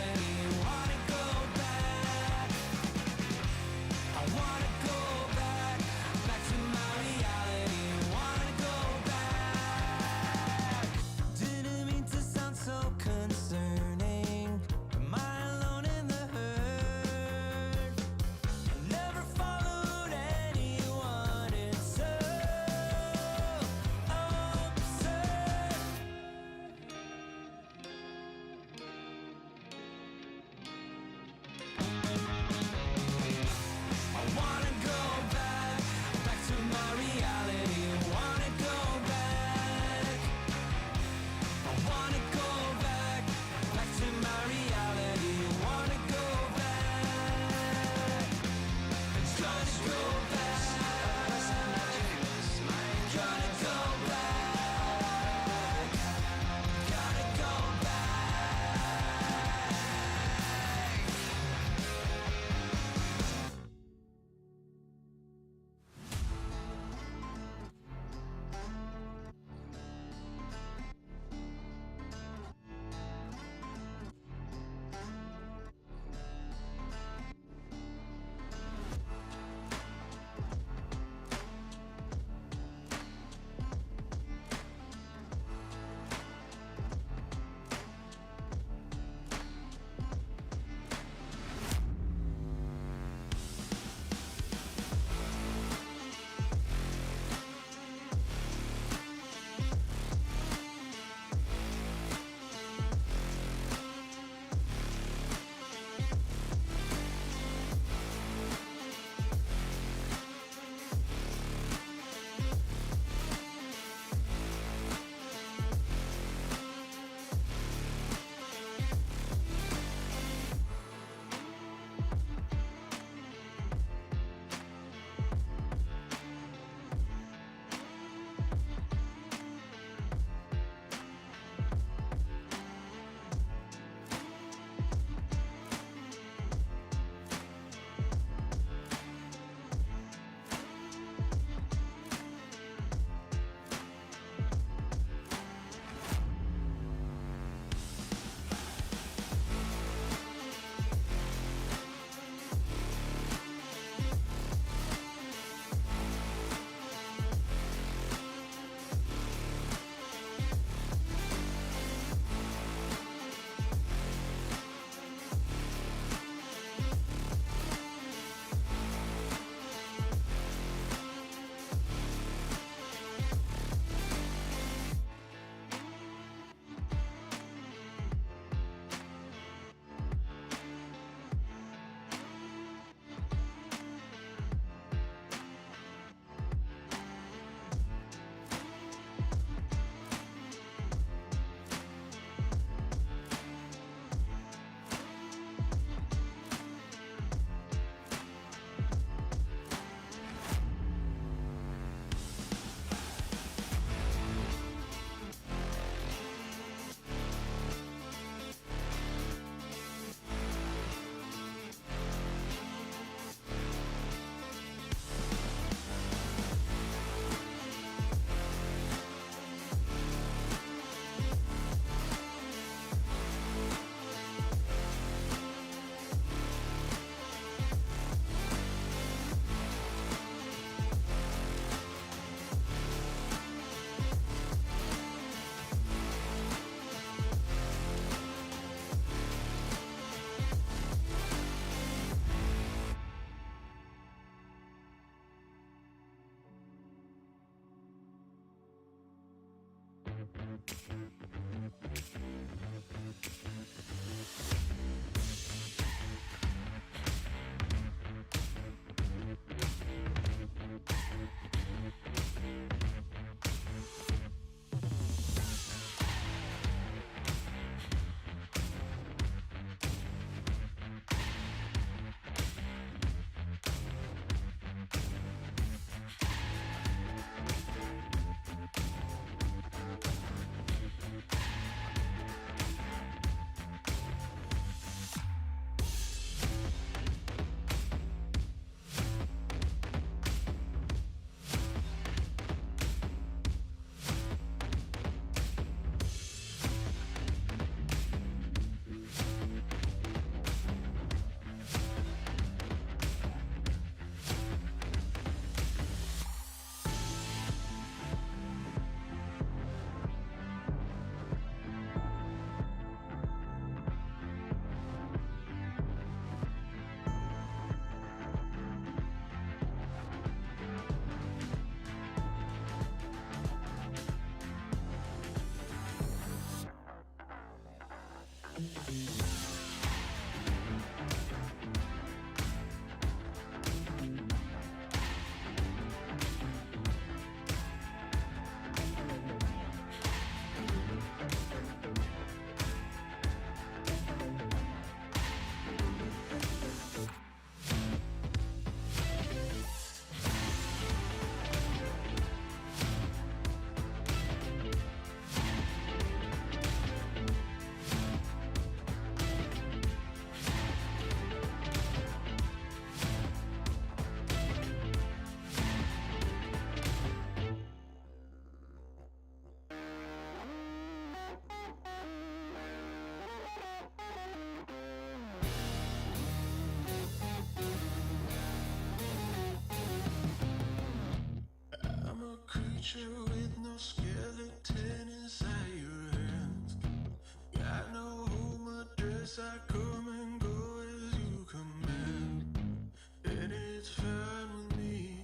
it's fine with me,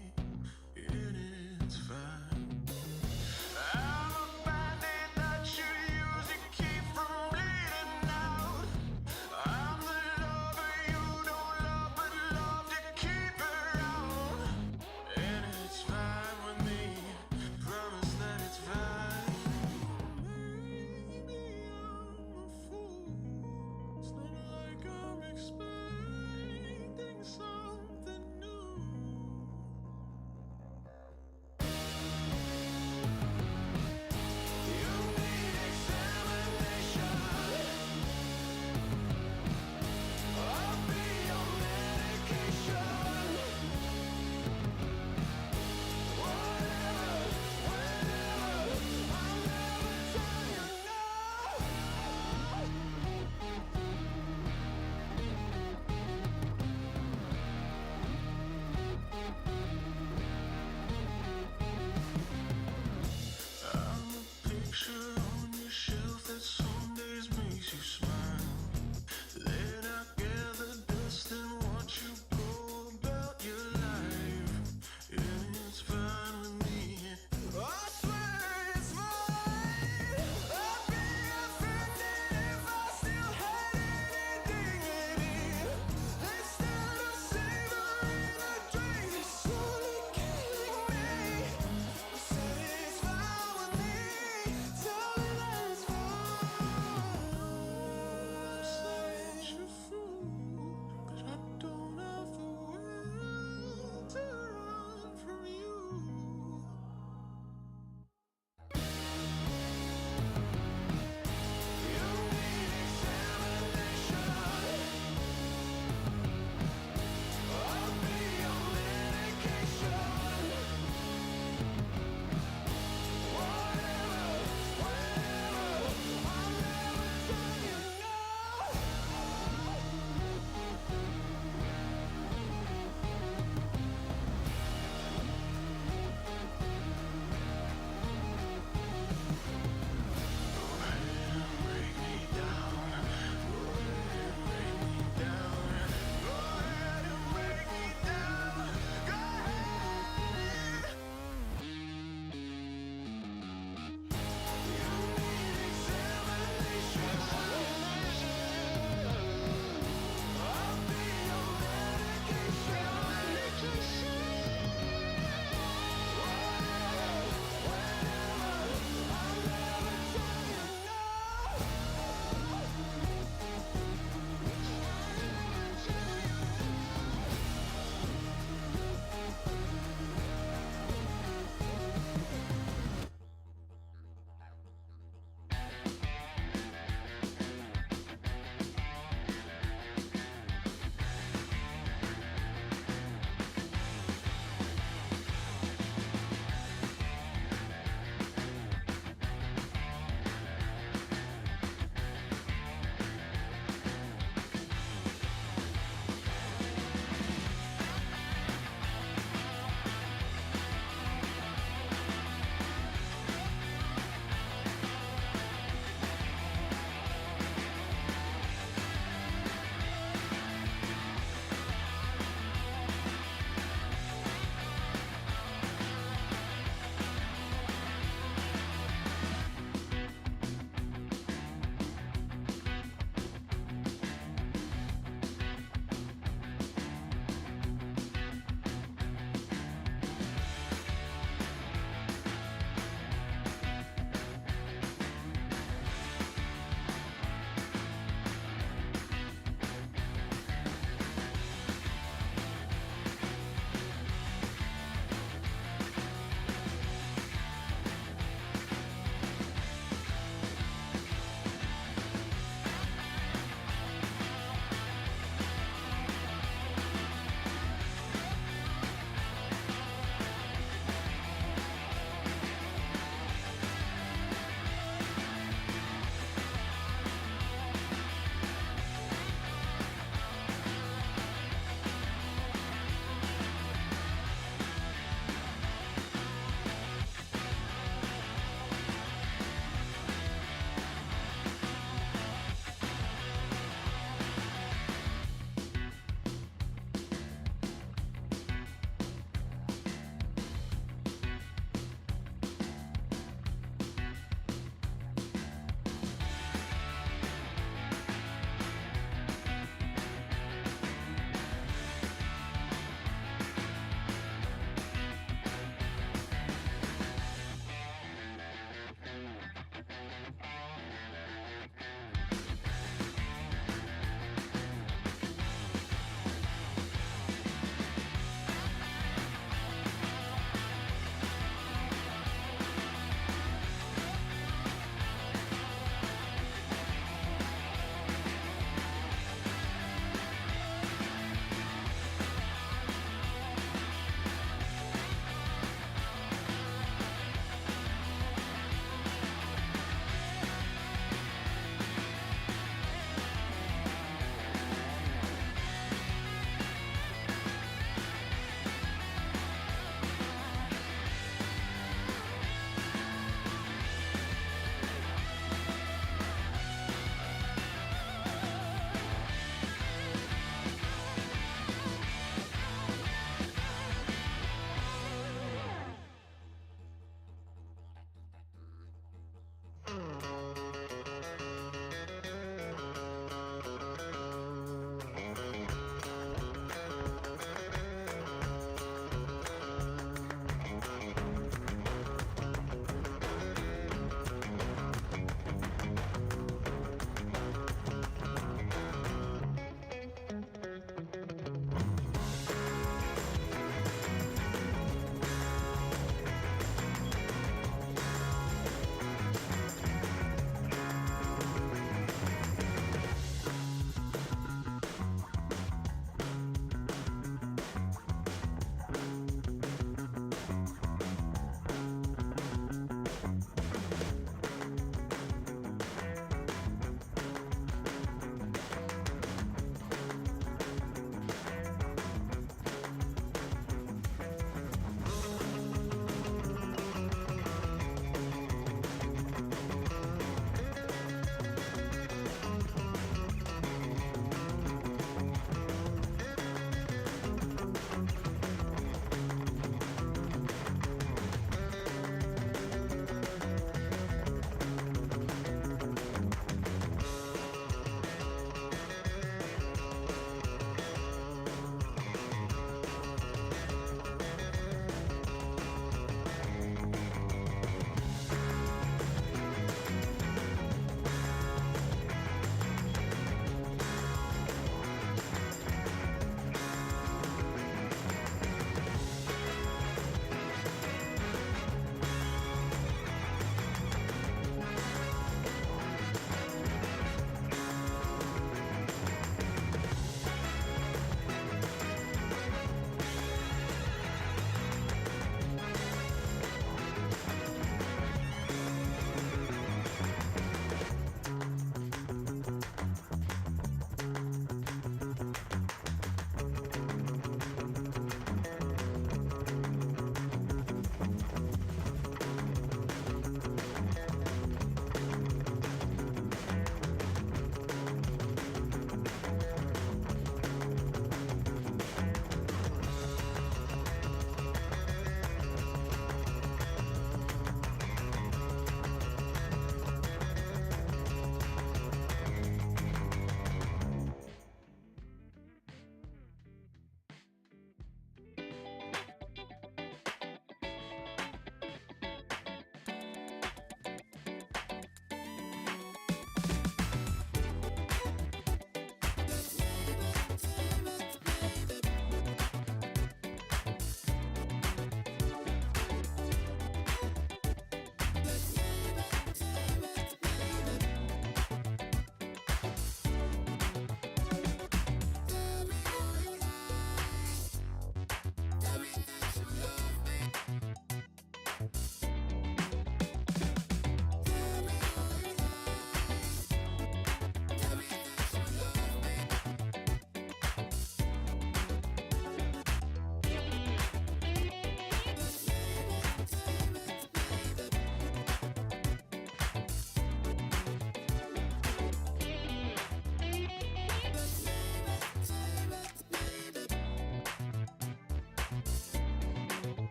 and it's fine. I'm a bandit that you use to keep from bleeding out. I'm the lover you don't love, but love to keep around. And it's fine with me, promise that it's fine. Maybe I'm a fool. It's not like I'm expecting something new.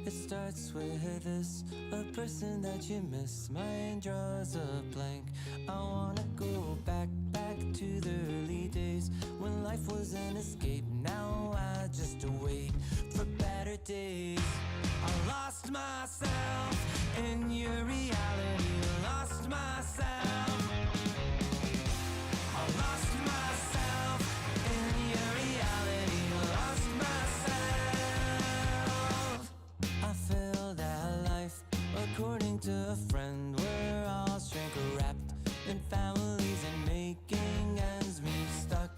It starts with this, a person that you miss. Mine draws a blank. I wanna go back to the early days when life was an escape. Now I just wait for better days. I lost myself in your reality. Lost myself. I lost myself in your reality. Lost myself. I feel that life, according to a friend, we're all shrink wrapped in families and making ends meet, stuck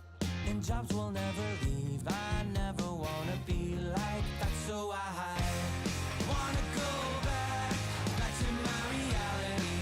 in jobs we'll never leave. I never wanna be like that, so I wanna go back to my reality.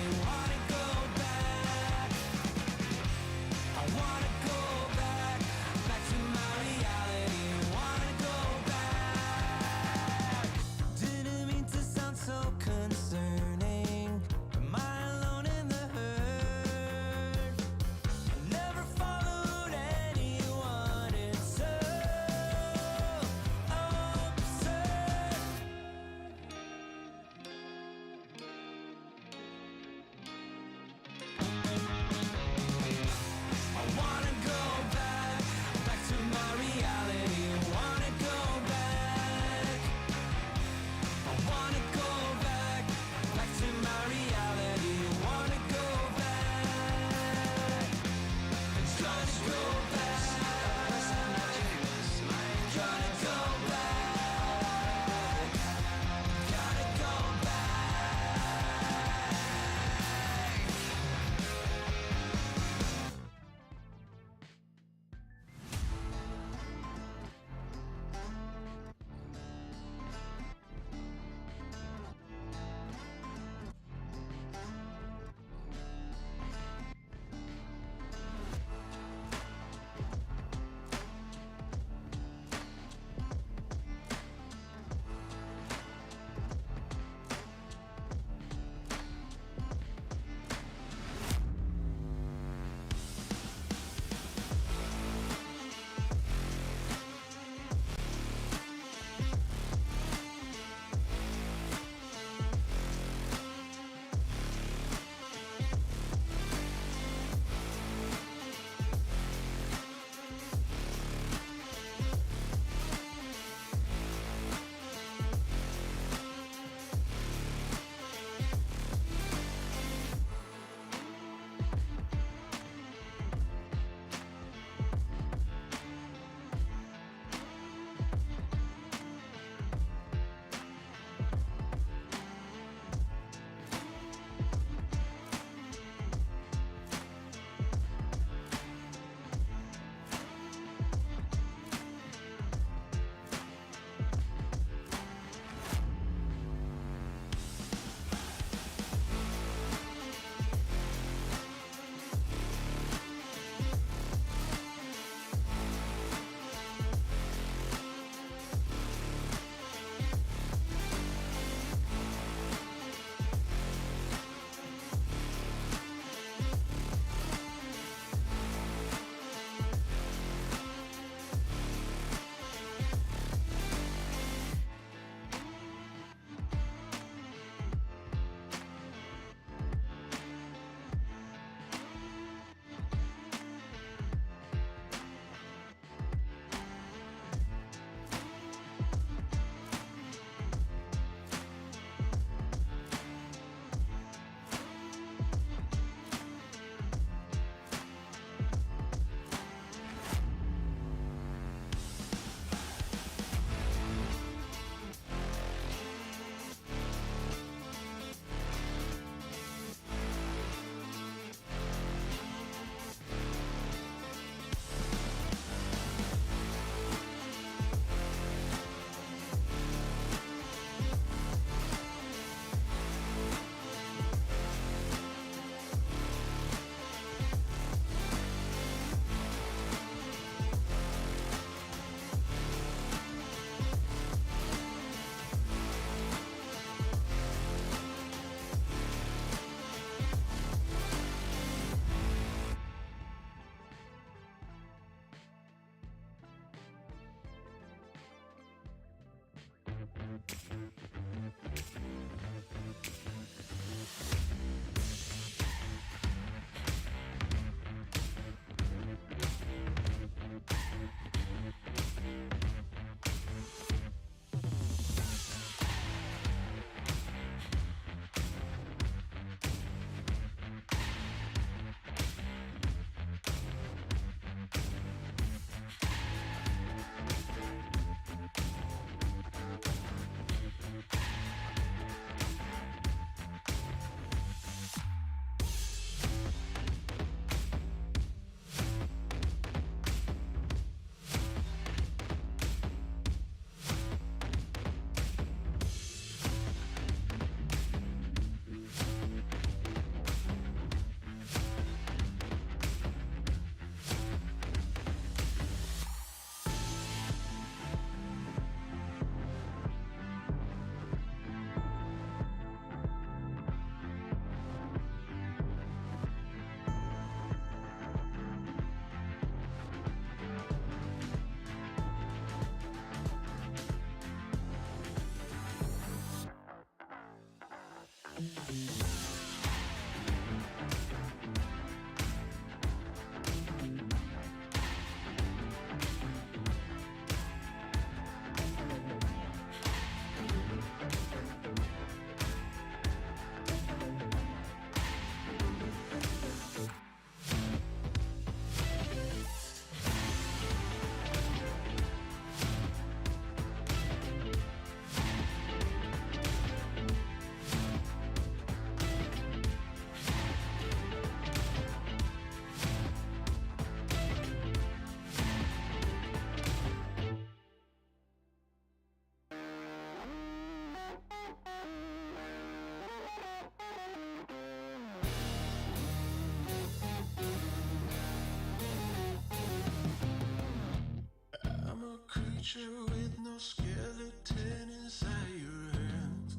creature with no skeleton inside your hands.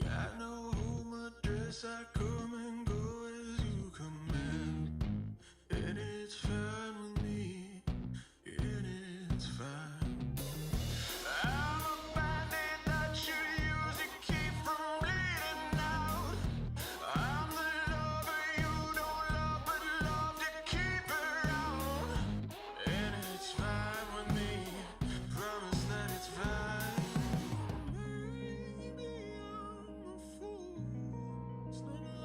Got no home address, I come and go as you command. And it's fine with me, and it's fine. I'm a bandit that you use to keep from bleeding out. I'm the lover you don't love, but love to keep around. And it's fine with me, promise that it's fine. Maybe I'm a fool, it's not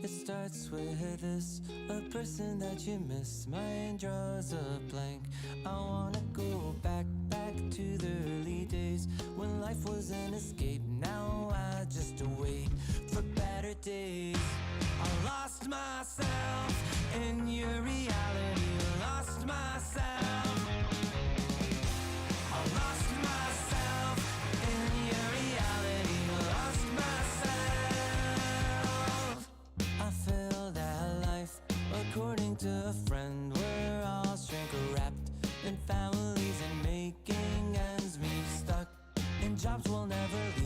It starts with this, a person that you miss. Mine draws a blank. I wanna go back to the early days when life was an escape. Now I just wait for better days. I lost myself in your reality. Lost myself. I lost myself in your reality. Lost myself. I feel that life, according to a friend, we're all shrink wrapped in families and making ends meet, stuck in jobs we'll never leave.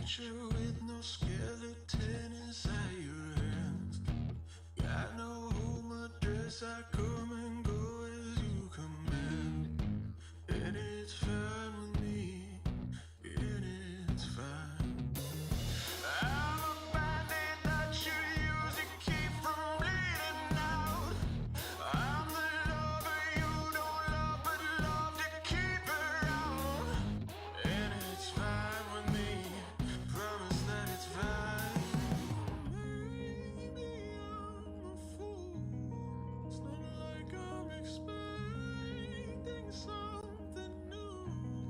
creature with no skeleton inside your hands. Got no home address, I come and go as you command. And it's fine with me, and it's fine. I'm a bandit that you use to keep from bleeding out. I'm the lover you don't love, but love to keep around. And it's fine with me, promise that it's fine. Maybe I'm a fool. It's not like I'm expecting something new.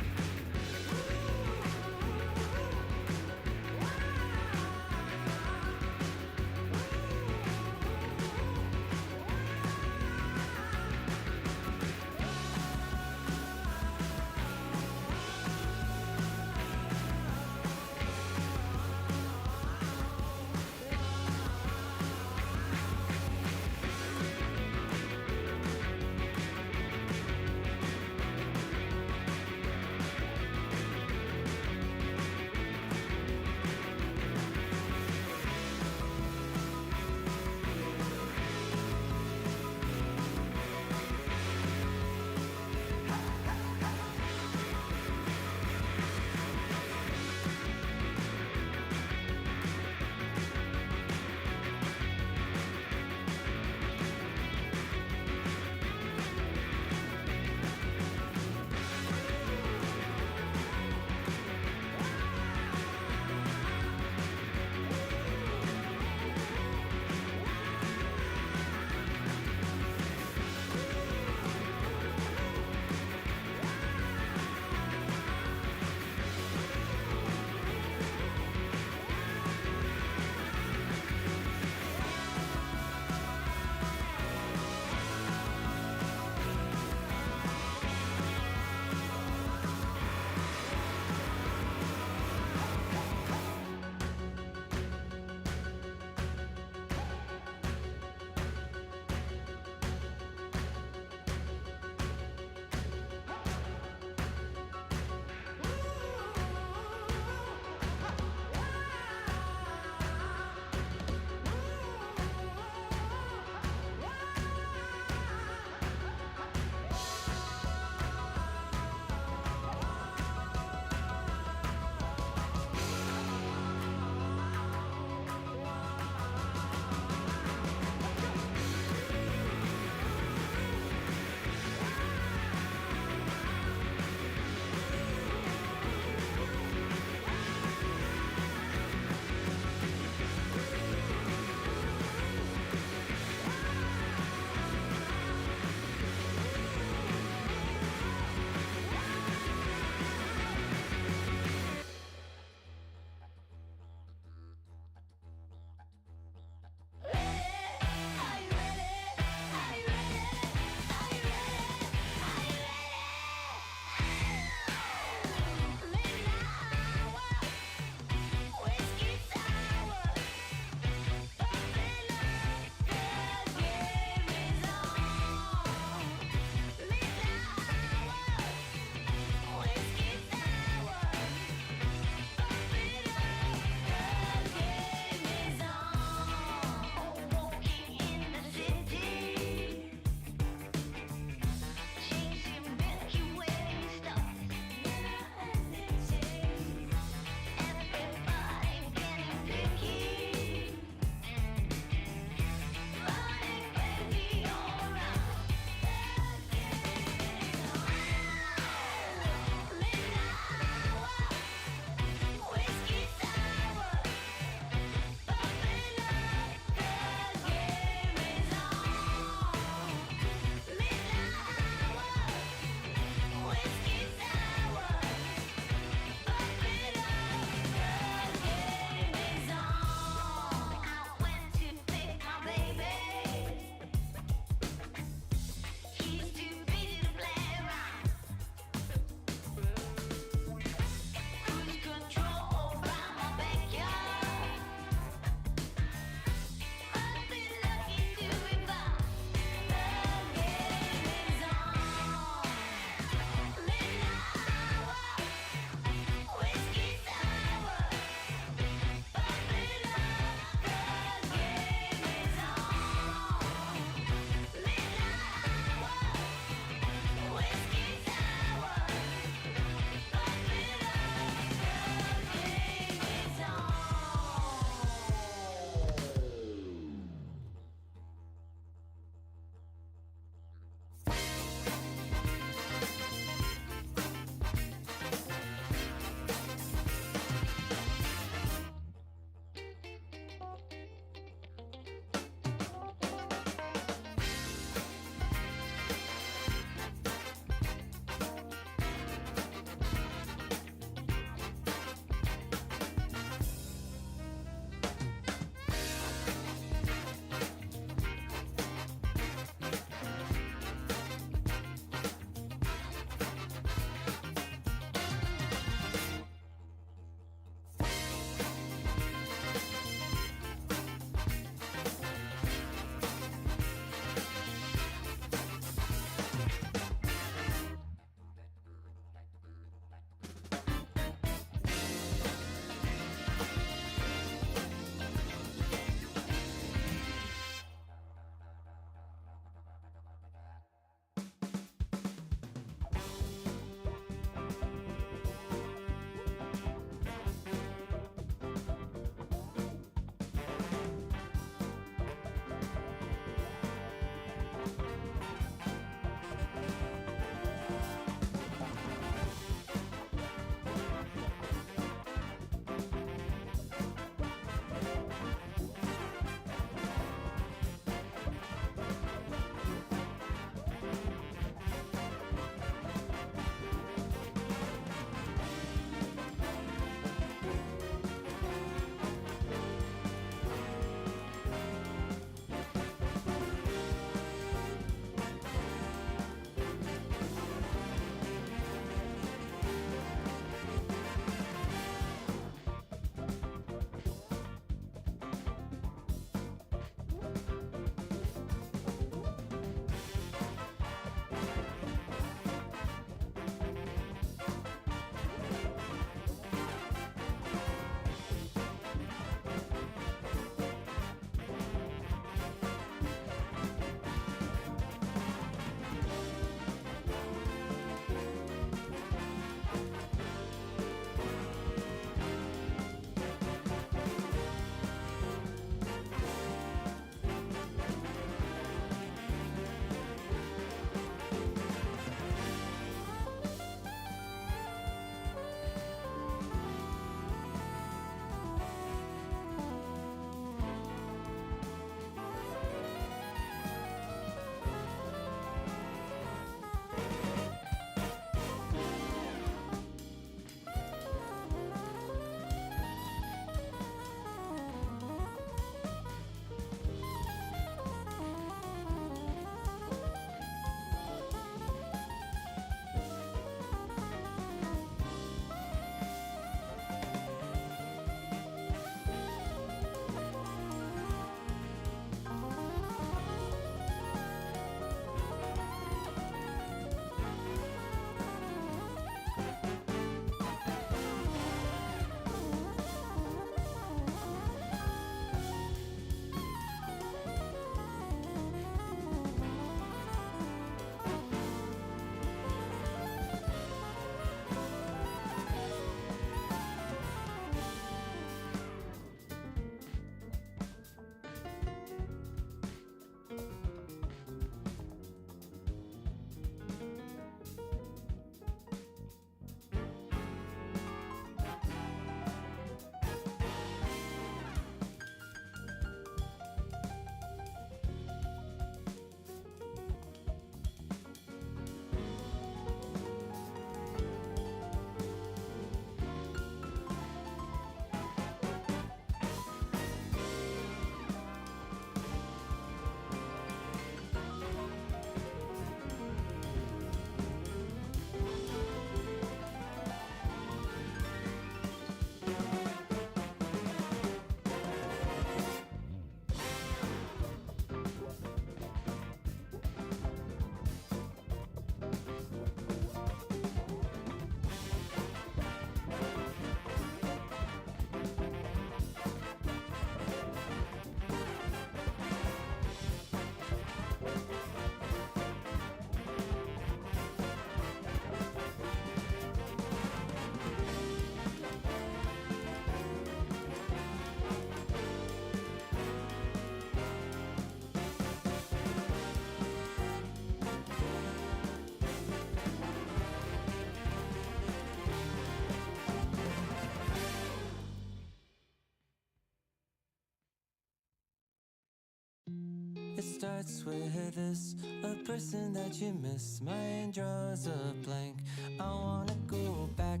It starts with this, a person that you miss. Mine draws a blank. I wanna go back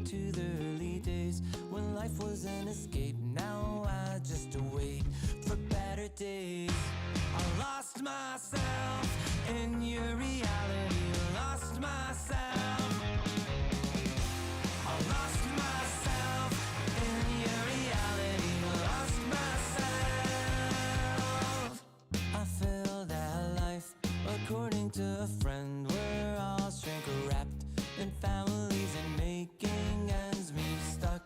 to the early days when life was an escape. Now I just wait for better days. I lost myself in your reality. Lost myself. I lost myself in your reality. Lost myself. I feel that life, according to a friend, we're all shrink wrapped in families and making ends meet, stuck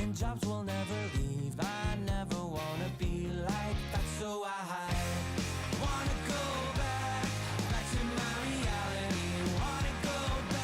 in jobs we'll never leave. I never wanna be like that, so I wanna go back to my reality. Wanna go back.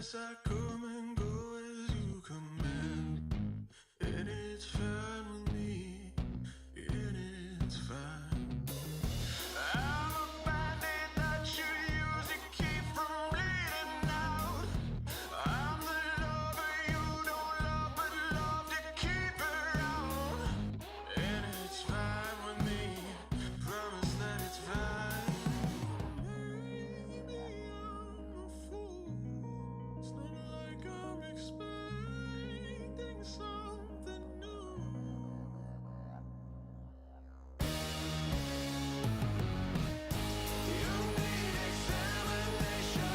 Yes, I come and go as you command, and it's fine with me, and it's fine. I'm a bandit that you use to keep from bleeding out. I'm the lover you don't love, but love to keep around. And it's fine with me, promise that it's fine. Maybe I'm a fool. It's not like I'm expecting something new. You need examination.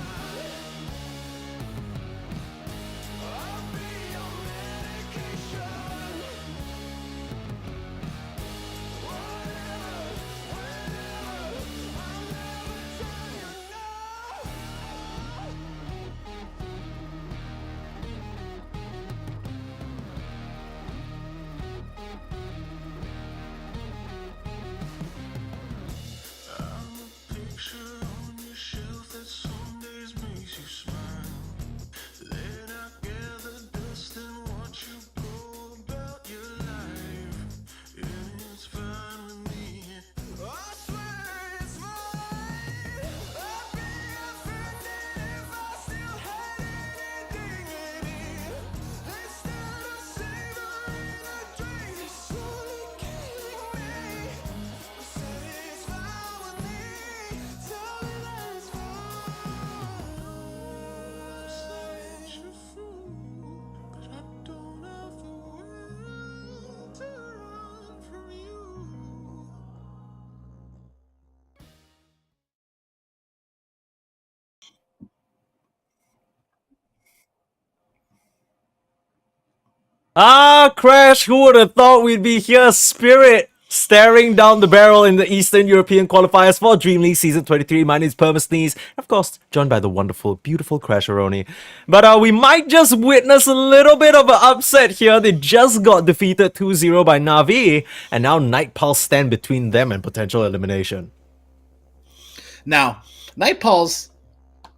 I'll be your medication. Whatever, whenever, I'll never tell you no. I'm a picture on your shelf that some days makes you smile. Then I gather dust and watch you go about your life. And it's fine with me. I swear it's fine. I'd be offended if I still had any dignity. Instead of savoring the drink, it's slowly killing me. Say it's fine with me. Tell me that it's fine. I'm such a fool, but I don't have the will to run from you. Ah, Crash, who would have thought we'd be here? Spirit staring down the barrel in the Eastern European qualifiers for DreamLeague Season 23. My name is Permasneeze, of course, joined by the wonderful, beautiful Crasheroni. But we might just witness a little bit of an upset here. They just got defeated 2-0 by Na'Vi, and now Night Pulse stand between them and potential elimination. Now, Nightpulse,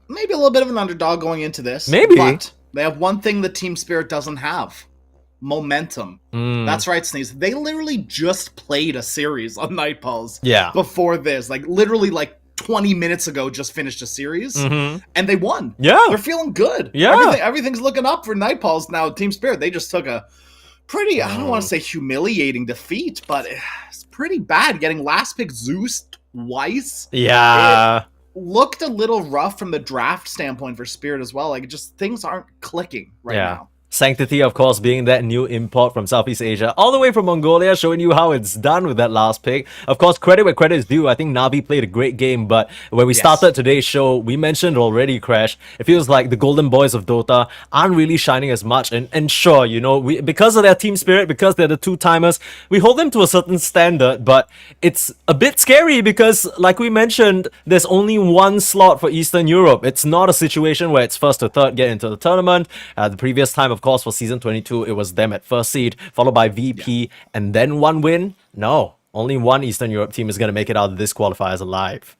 maybe a little bit of an underdog going into this. Maybe. But they have one thing that Team Spirit doesn't have. Momentum. That's right, Sneeze. They literally just played a series on Nightpulse before this. Like, literally, 20 minutes ago, just finished a series. And they won. Yeah. They're feeling good. Yeah. Everything's looking up for Nightpulse. Now, Team Spirit, they just took a pretty, I don't want to say humiliating defeat, but it's pretty bad. Getting last pick Zeus twice. Yeah. It looked a little rough from the draft standpoint for Spirit as well. Like, just things aren't clicking right now. Sanctity, of course, being that new import from Southeast Asia, all the way from Mongolia, showing you how it's done with that last pick. Of course, credit where credit is due. I think Navi played a great game, but when we started today's show, we mentioned already, Crash, it feels like the golden boys of Dota aren't really shining as much. And sure, you know, because of their team spirit, because they're the two-timers, we hold them to a certain standard, but it's a bit scary because, like we mentioned, there's only one slot for Eastern Europe. It's not a situation where it's first to third get into the tournament. The previous time, of course, for Season 22, it was them at first seed, followed by VP, and then one win. No, only one Eastern Europe team is going to make it out of this qualifiers alive.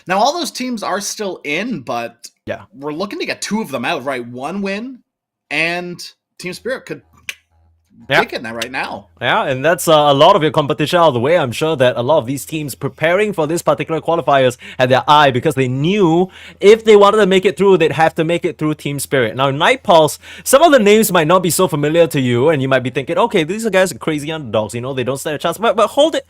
Now, all those teams are still in, but we're looking to get two of them out, right? One win, and Team Spirit could take it now, right now. Yeah, and that's a lot of your competition out of the way. I'm sure that a lot of these teams preparing for this particular qualifiers had their eye because they knew if they wanted to make it through, they'd have to make it through Team Spirit. Now, Night Pulse, some of the names might not be so familiar to you, and you might be thinking, okay, these guys are crazy underdogs, you know, they don't stand a chance. But hold it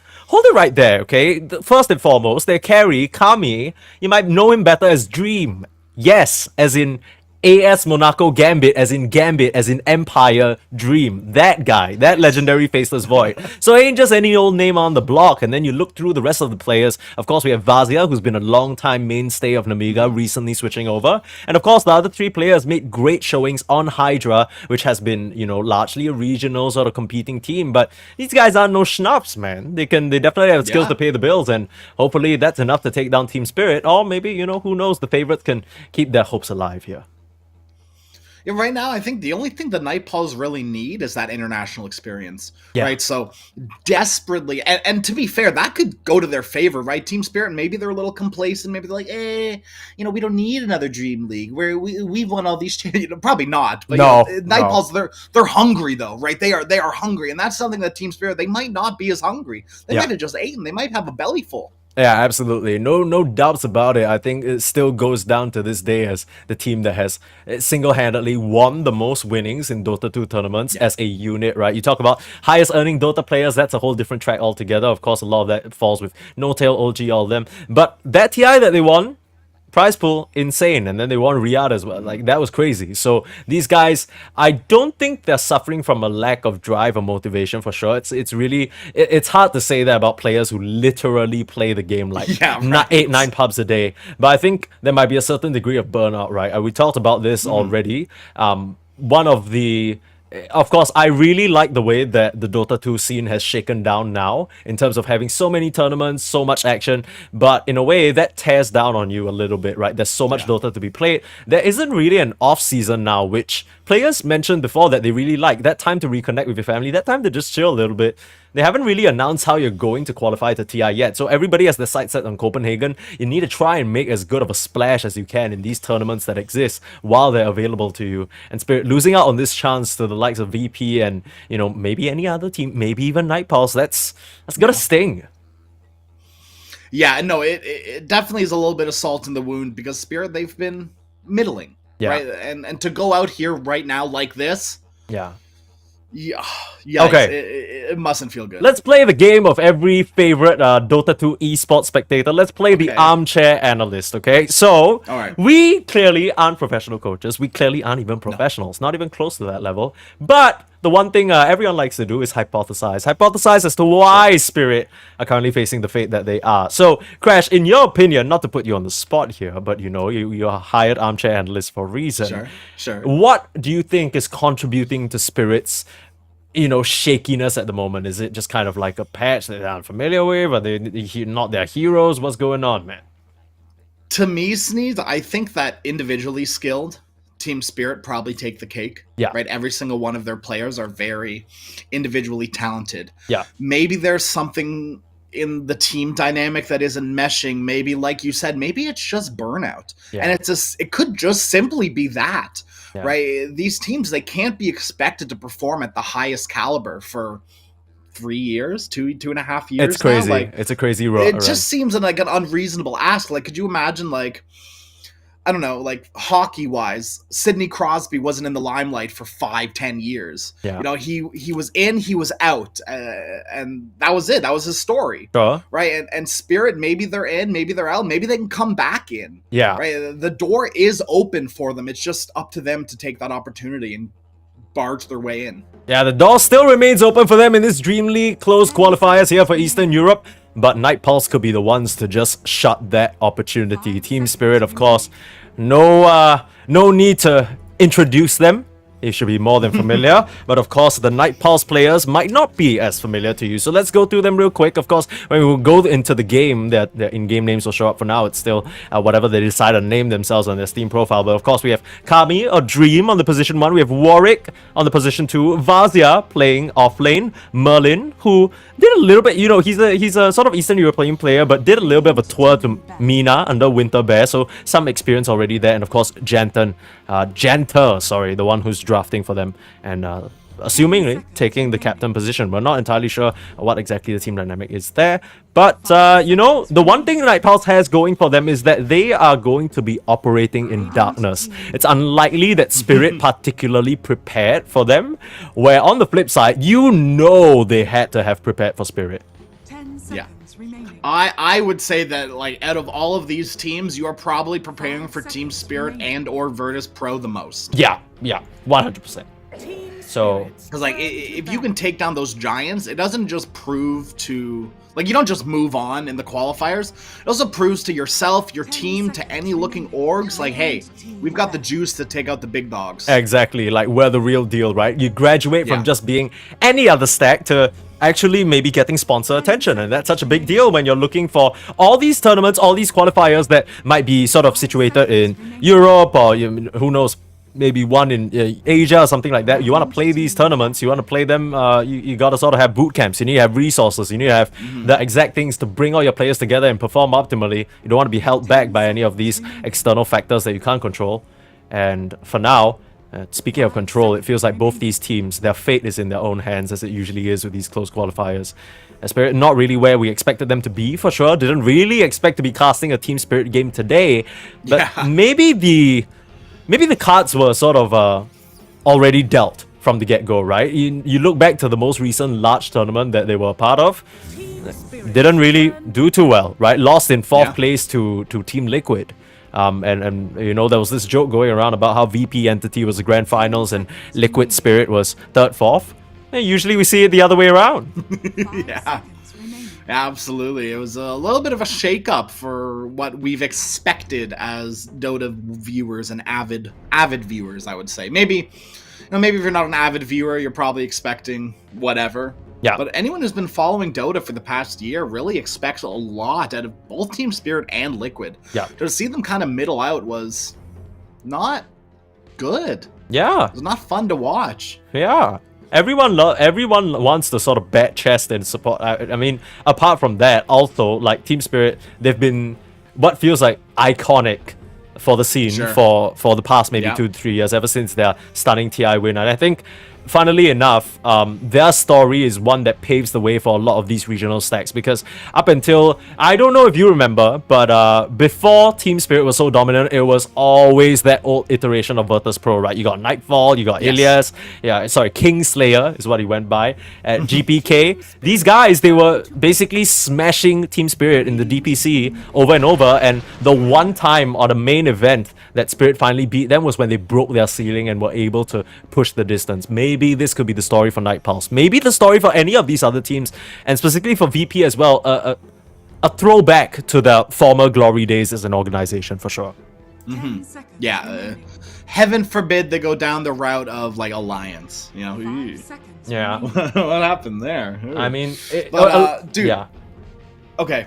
right there, okay? First and foremost, their carry, Kami, you might know him better as Dream. Yes, as in AS Monaco Gambit, as in Empire Dream. That guy, that legendary faceless void. So it ain't just any old name on the block. And then you look through the rest of the players. Of course, we have Vazia, who's been a long-time mainstay of Namiga, recently switching over. And of course, the other three players made great showings on Hydra, which has been, you know, largely a regional sort of competing team. But these guys aren't no schnapps, man. They definitely have skills to pay the bills. And hopefully that's enough to take down Team Spirit. Or maybe, you know, who knows, the favorites can keep their hopes alive here. Yeah, right now, I think the only thing the Nightpaws really need is that international experience, Yeah. right? So desperately, and to be fair, that could go to their favor, right? Team Spirit, and maybe they're a little complacent. Maybe they're like, we don't need another Dream League. We've won all these, probably not. But Nightpaws, they're hungry though, right? They are hungry, and that's something that Team Spirit, they might not be as hungry. They might have just eaten. They might have a belly full. Yeah, absolutely. No doubts about it. I think it still goes down to this day as the team that has single-handedly won the most winnings in Dota 2 tournaments as a unit, right? You talk about highest earning Dota players, that's a whole different track altogether. Of course, a lot of that falls with No Tail, OG, all of them. But that TI that they won, prize pool insane, and then they won Riyadh as well. Like, that was crazy. So these guys, I don't think they're suffering from a lack of drive or motivation for sure. It's really it's hard to say that about players who literally play the game like 8-9 pubs a day. But I think there might be a certain degree of burnout, right? We talked about this already. Of course, I really like the way that the Dota 2 scene has shaken down now in terms of having so many tournaments, so much action, but in a way that tears down on you a little bit, right? There's so much Dota to be played. There isn't really an off-season now, which players mentioned before that they really like. That time to reconnect with your family, that time to just chill a little bit. They haven't really announced how you're going to qualify to TI yet, so everybody has their sights set on Copenhagen. You need to try and make as good of a splash as you can in these tournaments that exist while they're available to you. And Spirit losing out on this chance to the likes of VP and, maybe any other team, maybe even Nightpulse, that's gotta sting. Yeah, no, it definitely is a little bit of salt in the wound because Spirit, they've been middling, right? And to go out here right now like this, okay, it mustn't feel good. Let's play the game of every favorite Dota 2 esports spectator. Let's play the armchair analyst, okay? So, we clearly aren't professional coaches. We clearly aren't even professionals. Not even close to that level. But the one thing everyone likes to do is hypothesize. Hypothesize as to why Spirit are currently facing the fate that they are. So, Crash, in your opinion, not to put you on the spot here, but you're a hired armchair analyst for a reason. Sure. What do you think is contributing to Spirit's shakiness at the moment? Is it just kind of like a patch that they're unfamiliar with? Are they not their heroes? What's going on, man? To me, Sneeze, I think that individually skilled Team Spirit probably take the cake. Yeah. Right? Every single one of their players are very individually talented. Yeah. Maybe there's something in the team dynamic that isn't meshing. Maybe, like you said, maybe it's just burnout. Yeah. And it could just simply be that. Yeah. Right? These teams, they can't be expected to perform at the highest caliber for 3 years, two and a half years. It's crazy. Now. It's a crazy road. It just seems like an unreasonable ask. Like, could you imagine, like, I don't know, like hockey-wise, Sidney Crosby wasn't in the limelight for 5-10 years. Yeah. He was in, he was out, and that was it. That was his story. Sure. Right? And Spirit, maybe they're in, maybe they're out, maybe they can come back in. Yeah. Right? The door is open for them. It's just up to them to take that opportunity and barge their way in. Yeah, the door still remains open for them in this DreamLeague closed qualifiers here for Eastern Europe. But Nightpulse could be the ones to just shut that opportunity. Team Spirit, of course, no need to introduce them. It should be more than familiar. But of course, the Nightpulse players might not be as familiar to you. So let's go through them real quick. Of course, when we go into the game, their in-game names will show up. For now, it's still whatever they decide to name themselves on their Steam profile. But of course, we have Kami or Dream on the position 1. We have Warwick on the position 2. Vazia playing offlane. Merlin, who did a little bit, he's a sort of Eastern European player, but did a little bit of a tour to Mina under Winter Bear. So some experience already there. And of course, Janter, the one who's drafting for them and assumingly taking the captain position. We're not entirely sure what exactly the team dynamic is there, but the one thing Nightpulse has going for them is that they are going to be operating in darkness. It's unlikely that Spirit particularly prepared for them, where on the flip side, they had to have prepared for Spirit. 10 seconds remaining. I would say that, like, out of all of these teams, you are probably preparing for Team Spirit and or Virtus Pro the most. Yeah, 100%. So, because like if you can take down those giants, it doesn't just prove to, like, you don't just move on in the qualifiers. It also proves to yourself, your team, to any looking orgs, like, hey, we've got the juice to take out the big dogs. Exactly, like, we're the real deal, right? You graduate from just being any other stack to actually maybe getting sponsor attention, and that's such a big deal when you're looking for all these tournaments, all these qualifiers that might be sort of situated in Europe or who knows, maybe one in Asia or something like that. You want to play these tournaments, you want to play them, you got to sort of have boot camps, you need to have resources, you need to have the exact things to bring all your players together and perform optimally. You don't want to be held back by any of these external factors that you can't control. And for now, speaking of control, it feels like both these teams, their fate is in their own hands, as it usually is with these close qualifiers. Spirit not really where we expected them to be, for sure. Didn't really expect to be casting a Team Spirit game today, but maybe the cards were sort of already dealt from the get-go, right? You look back to the most recent large tournament that they were a part of, didn't really do too well, right? Lost in 4th place to Team Liquid. And you know, there was this joke going around about how VP Entity was the grand finals and Liquid Spirit was 3rd, 4th. And usually we see it the other way around. Yeah, absolutely. It was a little bit of a shake-up for what we've expected as Dota viewers and avid viewers, I would say. Maybe if you're not an avid viewer, you're probably expecting whatever. Yeah. But anyone who's been following Dota for the past year really expects a lot out of both Team Spirit and Liquid. Yeah. To see them kind of middle out was not good. Yeah. It was not fun to watch. Yeah. Everyone wants to sort of bat chest and support. I mean, apart from that, also, like, Team Spirit, they've been what feels like iconic for the scene for the past maybe 2 to 3 years, ever since their stunning TI win. And I think, funnily enough, their story is one that paves the way for a lot of these regional stacks, because up until, I don't know if you remember, but before Team Spirit was so dominant, it was always that old iteration of Virtus Pro, right? You got Nightfall, you got Ilias, Kingslayer is what he went by at GPK. These guys, they were basically smashing Team Spirit in the DPC over and over, and the one time on the main event that Spirit finally beat them was when they broke their ceiling and were able to push the distance. Maybe this could be the story for Night Pulse. Maybe the story for any of these other teams, and specifically for VP as well. A throwback to their former glory days as an organization, for sure. Yeah. Heaven forbid they go down the route of, like, Alliance. You know? Yeah. What happened there? I mean, dude. Yeah. Okay.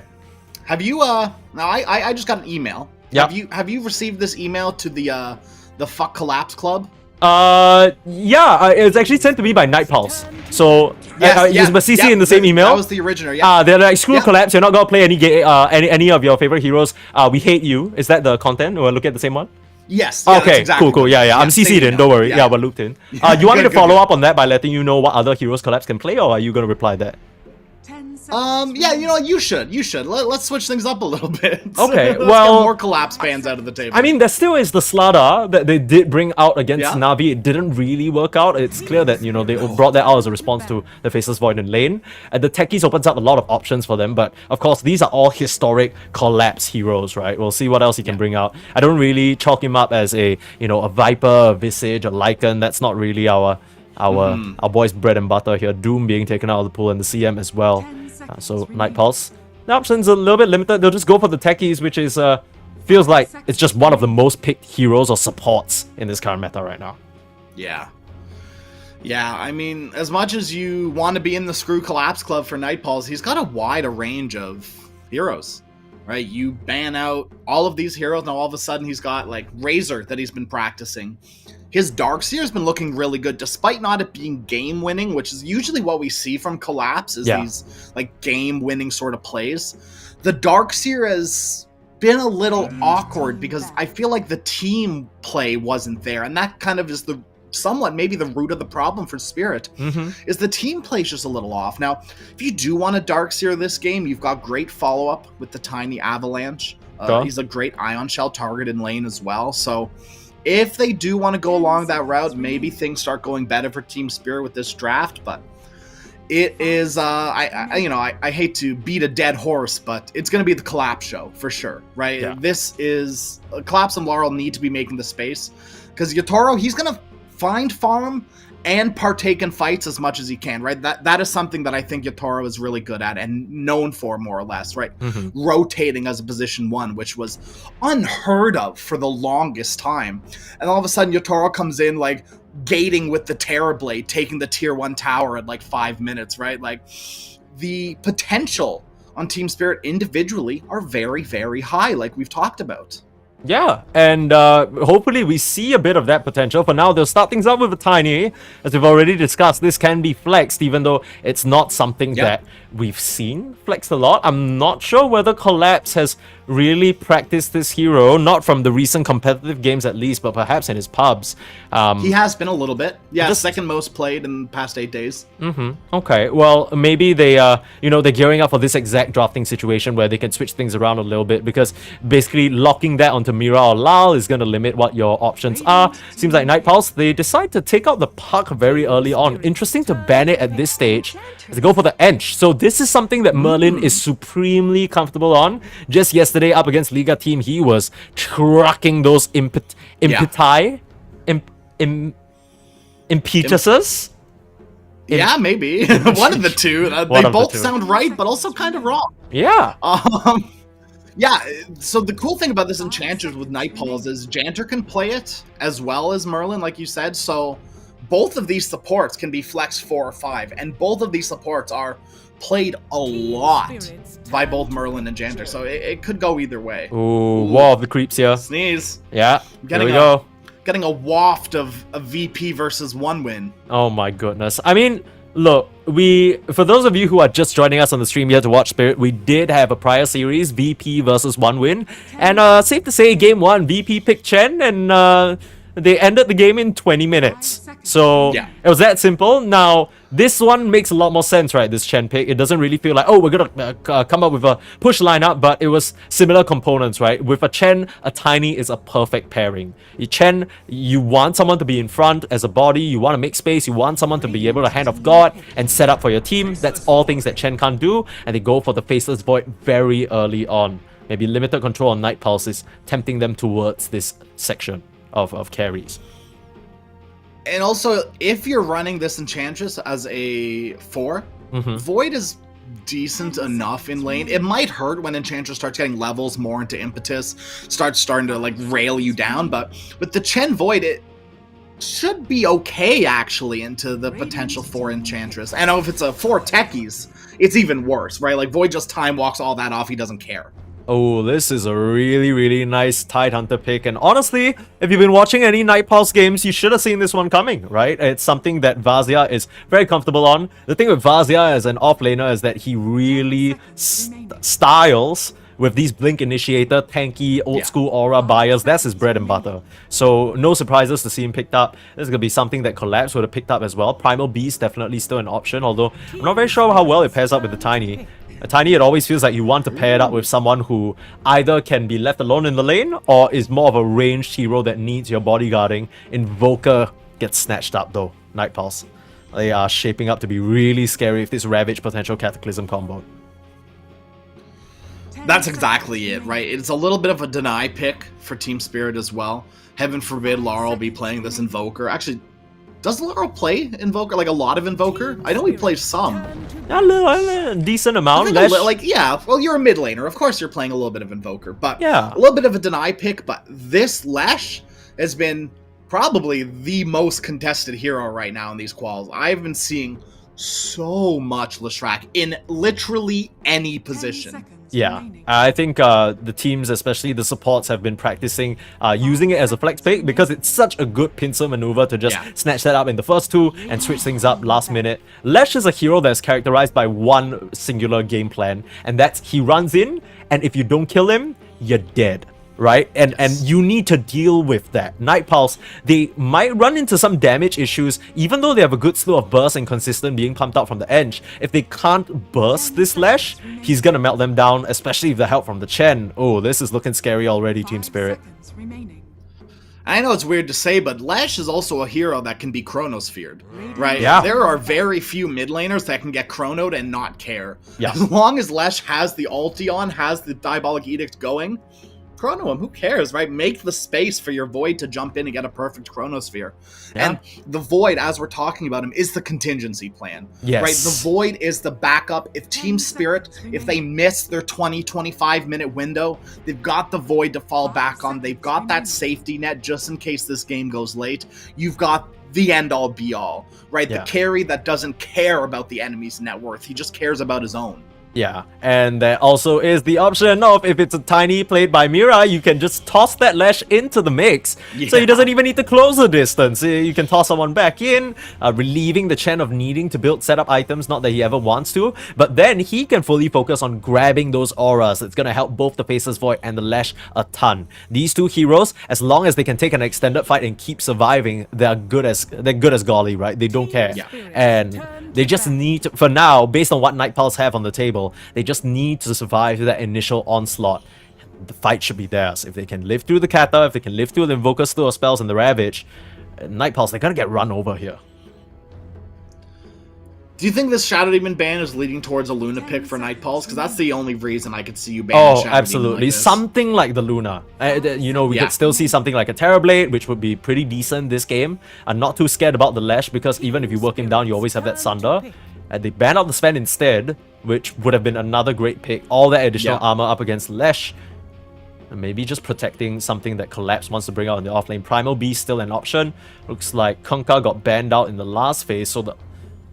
Have you now I just got an email. Yeah. Have you received this email to the Fuck Collapse Club? Yeah, it's actually sent to me by Night Pulse. So, is CC in the same email? That was the originator, yeah. They're like, screw Collapse, you're not gonna play any of your favorite heroes. We hate you. Is that the content? We'll look at the same one? Yes. Okay, cool. Yeah. I'm CC'd in, don't worry. Yeah, we're looped in. You want me to follow up on that by letting you know what other heroes Collapse can play, or are you gonna reply that? Yeah, you know what? You should. Let's switch things up a little bit. Okay, Let's well, get more Collapse fans out of the table. I mean, there still is the Slada that they did bring out against Na'Vi. It didn't really work out. It's clear that, you know, they brought that out as a response to the Faceless Void in lane. And the Techies opens up a lot of options for them, but of course, these are all historic Collapse heroes, right? We'll see what else he can bring out. I don't really chalk him up as a Viper, a Visage, a Lycan. That's not really our boys' bread and butter here. Doom being taken out of the pool and the CM as well. So Night Pulse, the options are a little bit limited. They'll just go for the Techies, which is feels like it's just one of the most picked heroes or supports in this current meta right now. Yeah, I mean, as much as you want to be in the Screw Collapse Club for Night Pulse, he's got a wide range of heroes, right? You ban out all of these heroes, now all of a sudden he's got, like, Razor that he's been practicing. His Darkseer has been looking really good, despite not it being game-winning, which is usually what we see from Collapse, is these, like, game-winning sort of plays. The Darkseer has been a little awkward, because I feel like the team play wasn't there, and that kind of is somewhat maybe the root of the problem for Spirit, is the team play just a little off. Now, if you do want a Darkseer this game, you've got great follow-up with the Tiny Avalanche. He's a great Ion Shell target in lane as well, so if they do want to go along that route, maybe things start going better for Team Spirit with this draft, but it is, I hate to beat a dead horse, but it's going to be the Collapse show, for sure, right? Yeah. This is, Collapse and Laurel need to be making the space, because Yatoro, he's going to find farm and partake in fights as much as he can, right? That is something that I think Yatoro is really good at and known for, more or less, right? Rotating as a position 1, which was unheard of for the longest time. And all of a sudden, Yatoro comes in, like, gating with the Terrorblade, taking the tier 1 tower at, like, 5 minutes, right? Like, the potential on Team Spirit individually are very, very high, like we've talked about. Yeah, and hopefully we see a bit of that potential. For now, they'll start things out with a Tiny. As we've already discussed, this can be flexed, even though it's not something that we've seen flexed a lot. I'm not sure whether Collapse has really practiced this hero, not from the recent competitive games at least, but perhaps in his pubs. He has been a little bit. Yeah, Just- second most played in the past 8 days. Okay, well, maybe they they're gearing up for this exact drafting situation where they can switch things around a little bit, because basically locking that onto Mira or Lal is going to limit what your options are. Seems like Night Pulse, they decide to take out the puck very early on. Interesting to ban it at this stage, as they go for the Ench. So this is something that Merlin is supremely comfortable on. Just yesterday up against Liga team, he was trucking those impetuses. Yeah, maybe. One of the two. They both sound right, but also kind of wrong. Yeah. Yeah, so the cool thing about this Enchantress with Night Pulse is Janter can play it as well as Merlin, like you said, so both of these supports can be flex 4 or 5, and both of these supports are played a lot by both Merlin and Janter, so it could go either way. Ooh, War of the Creeps here. Sneeze. Yeah, there we go. Getting a waft of a VP versus 1 win. Oh my goodness. I mean, look, for those of you who are just joining us on the stream here to watch Spirit, we did have a prior series, VP versus 1 win. And safe to say, game 1, VP picked Chen, and they ended the game in 20 minutes. So Yeah. it was that simple. Now, this one makes a lot more sense, right? This Chen pick. It doesn't really feel like, oh, we're gonna come up with a push lineup, but it was similar components, right? With a Chen, a Tiny is a perfect pairing. Chen, you want someone to be in front as a body, you want to make space, you want someone to be able to Hand of God and set up for your team. That's all things that Chen can't do, and they go for the Faceless Void very early on. Maybe limited control on Night Pulse is tempting them towards this section of carries. And also, if you're running this Enchantress as a 4, Void is decent enough in lane. It might hurt when Enchantress starts getting levels more into Impetus, starting to like rail you down, but with the Chen Void, it should be okay actually into the potential 4 Enchantress. And if it's a 4 Techies, it's even worse, right? Like Void just time walks all that off, he doesn't care. Oh, this is a really, really nice Tidehunter pick. And honestly, if you've been watching any Night Pulse games, you should have seen this one coming, right? It's something that Vazia is very comfortable on. The thing with Vazia as an offlaner is that he really styles with these Blink Initiator, tanky, old-school aura buyers. That's his bread and butter. So no surprises to see him picked up. This is going to be something that Collapse would have picked up as well. Primal Beast definitely still an option, although I'm not very sure how well it pairs up with the Tiny. A Tiny, it always feels like you want to pair it up with someone who either can be left alone in the lane or is more of a ranged hero that needs your bodyguarding. Invoker gets snatched up though, Night Pulse. They are shaping up to be really scary with this Ravage potential Cataclysm combo. That's exactly it, right? It's a little bit of a deny pick for Team Spirit as well. Heaven forbid Laurel be playing this Invoker. Actually, does Laurel play Invoker? Like a lot of Invoker? I know he plays some. A decent amount. Well, you're a mid laner. Of course you're playing a little bit of Invoker. But yeah, a little bit of a deny pick. But this Lesh has been probably the most contested hero right now in these quals. I've been seeing so much Leshrac in literally any position. Yeah, I think the teams, especially the supports, have been practicing using it as a flex pick because it's such a good pincer maneuver to just snatch that up in the first 2 and switch things up last minute. Lesh is a hero that's characterized by one singular game plan, and that's he runs in, and if you don't kill him, you're dead. Right? And you need to deal with that. Night Pulse, they might run into some damage issues, even though they have a good slew of burst and consistent being pumped out from the edge. If they can't burst this Lesh, he's gonna melt them down, especially with the help from the Chen. Oh, this is looking scary already, Team Spirit. I know it's weird to say, but Lesh is also a hero that can be chronosphered, right? Yeah. There are very few mid laners that can get chronoed and not care. Yeah. As long as Lesh has the ulti on, has the Diabolic Edict going, chrono him, who cares, right? Make the space for your Void to jump in and get a perfect chronosphere. Yeah. And the Void, as we're talking about him, is the contingency plan. Yes. Right? The Void is the backup. If Team Spirit, if they miss their 20-25 minute window, they've got the Void to fall back on. They've got that safety net just in case this game goes late. You've got the end-all be-all, right? Yeah. The carry that doesn't care about the enemy's net worth. He just cares about his own. Yeah, and there also is the option of if it's a tiny played by Mira, you can just toss that Lash into the mix. So he doesn't even need to close the distance. You can toss someone back in, relieving the Chen of needing to build setup items, not that he ever wants to. But then he can fully focus on grabbing those auras. It's going to help both the Faceless Void and the Lash a ton. These two heroes, as long as they can take an extended fight and keep surviving, they're good as golly, right? They don't care. And they just need to, for now, based on what Night Pulse have on the table, they just need to survive that initial onslaught. The fight should be theirs. If they can live through the Kata, if they can live through the Invoker Slew of Spells and the Ravage, Night Pulse, they're gonna get run over here. Do you think this Shadow Demon ban is leading towards a Luna pick for Night Pulse? Because that's the only reason I could see you banning Shadow absolutely. Demon like this. Something like the Luna. You know, we could still see something like a Terrorblade, which would be pretty decent this game. I'm not too scared about the Lash, because even if you work him down, you always have that Sunder. And they ban out the Sven instead, which would have been another great pick. All that additional armor up against Lash. And maybe just protecting something that Collapse wants to bring out in the offlane. Primal Beast still an option. Looks like Kunkka got banned out in the last phase, so the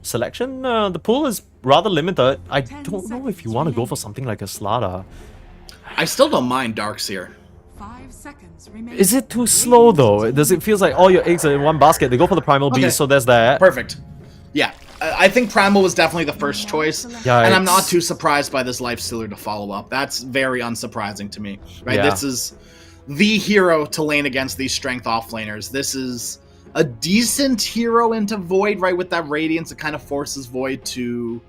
selection, the pool is rather limited. I don't know if you want to go for something like a Slada. I still don't mind Darkseer. 5 seconds remaining. Is it too slow though? Does it feel like all your eggs are in one basket? They go for the Primal Beast, so there's that. Perfect. Yeah. I think Primal was definitely the first choice. And I'm not too surprised by this Lifestealer to follow up. That's very unsurprising to me. Right? This is the hero to lane against these strength offlaners. This is a decent hero into Void, right? With that Radiance, it kind of forces Void to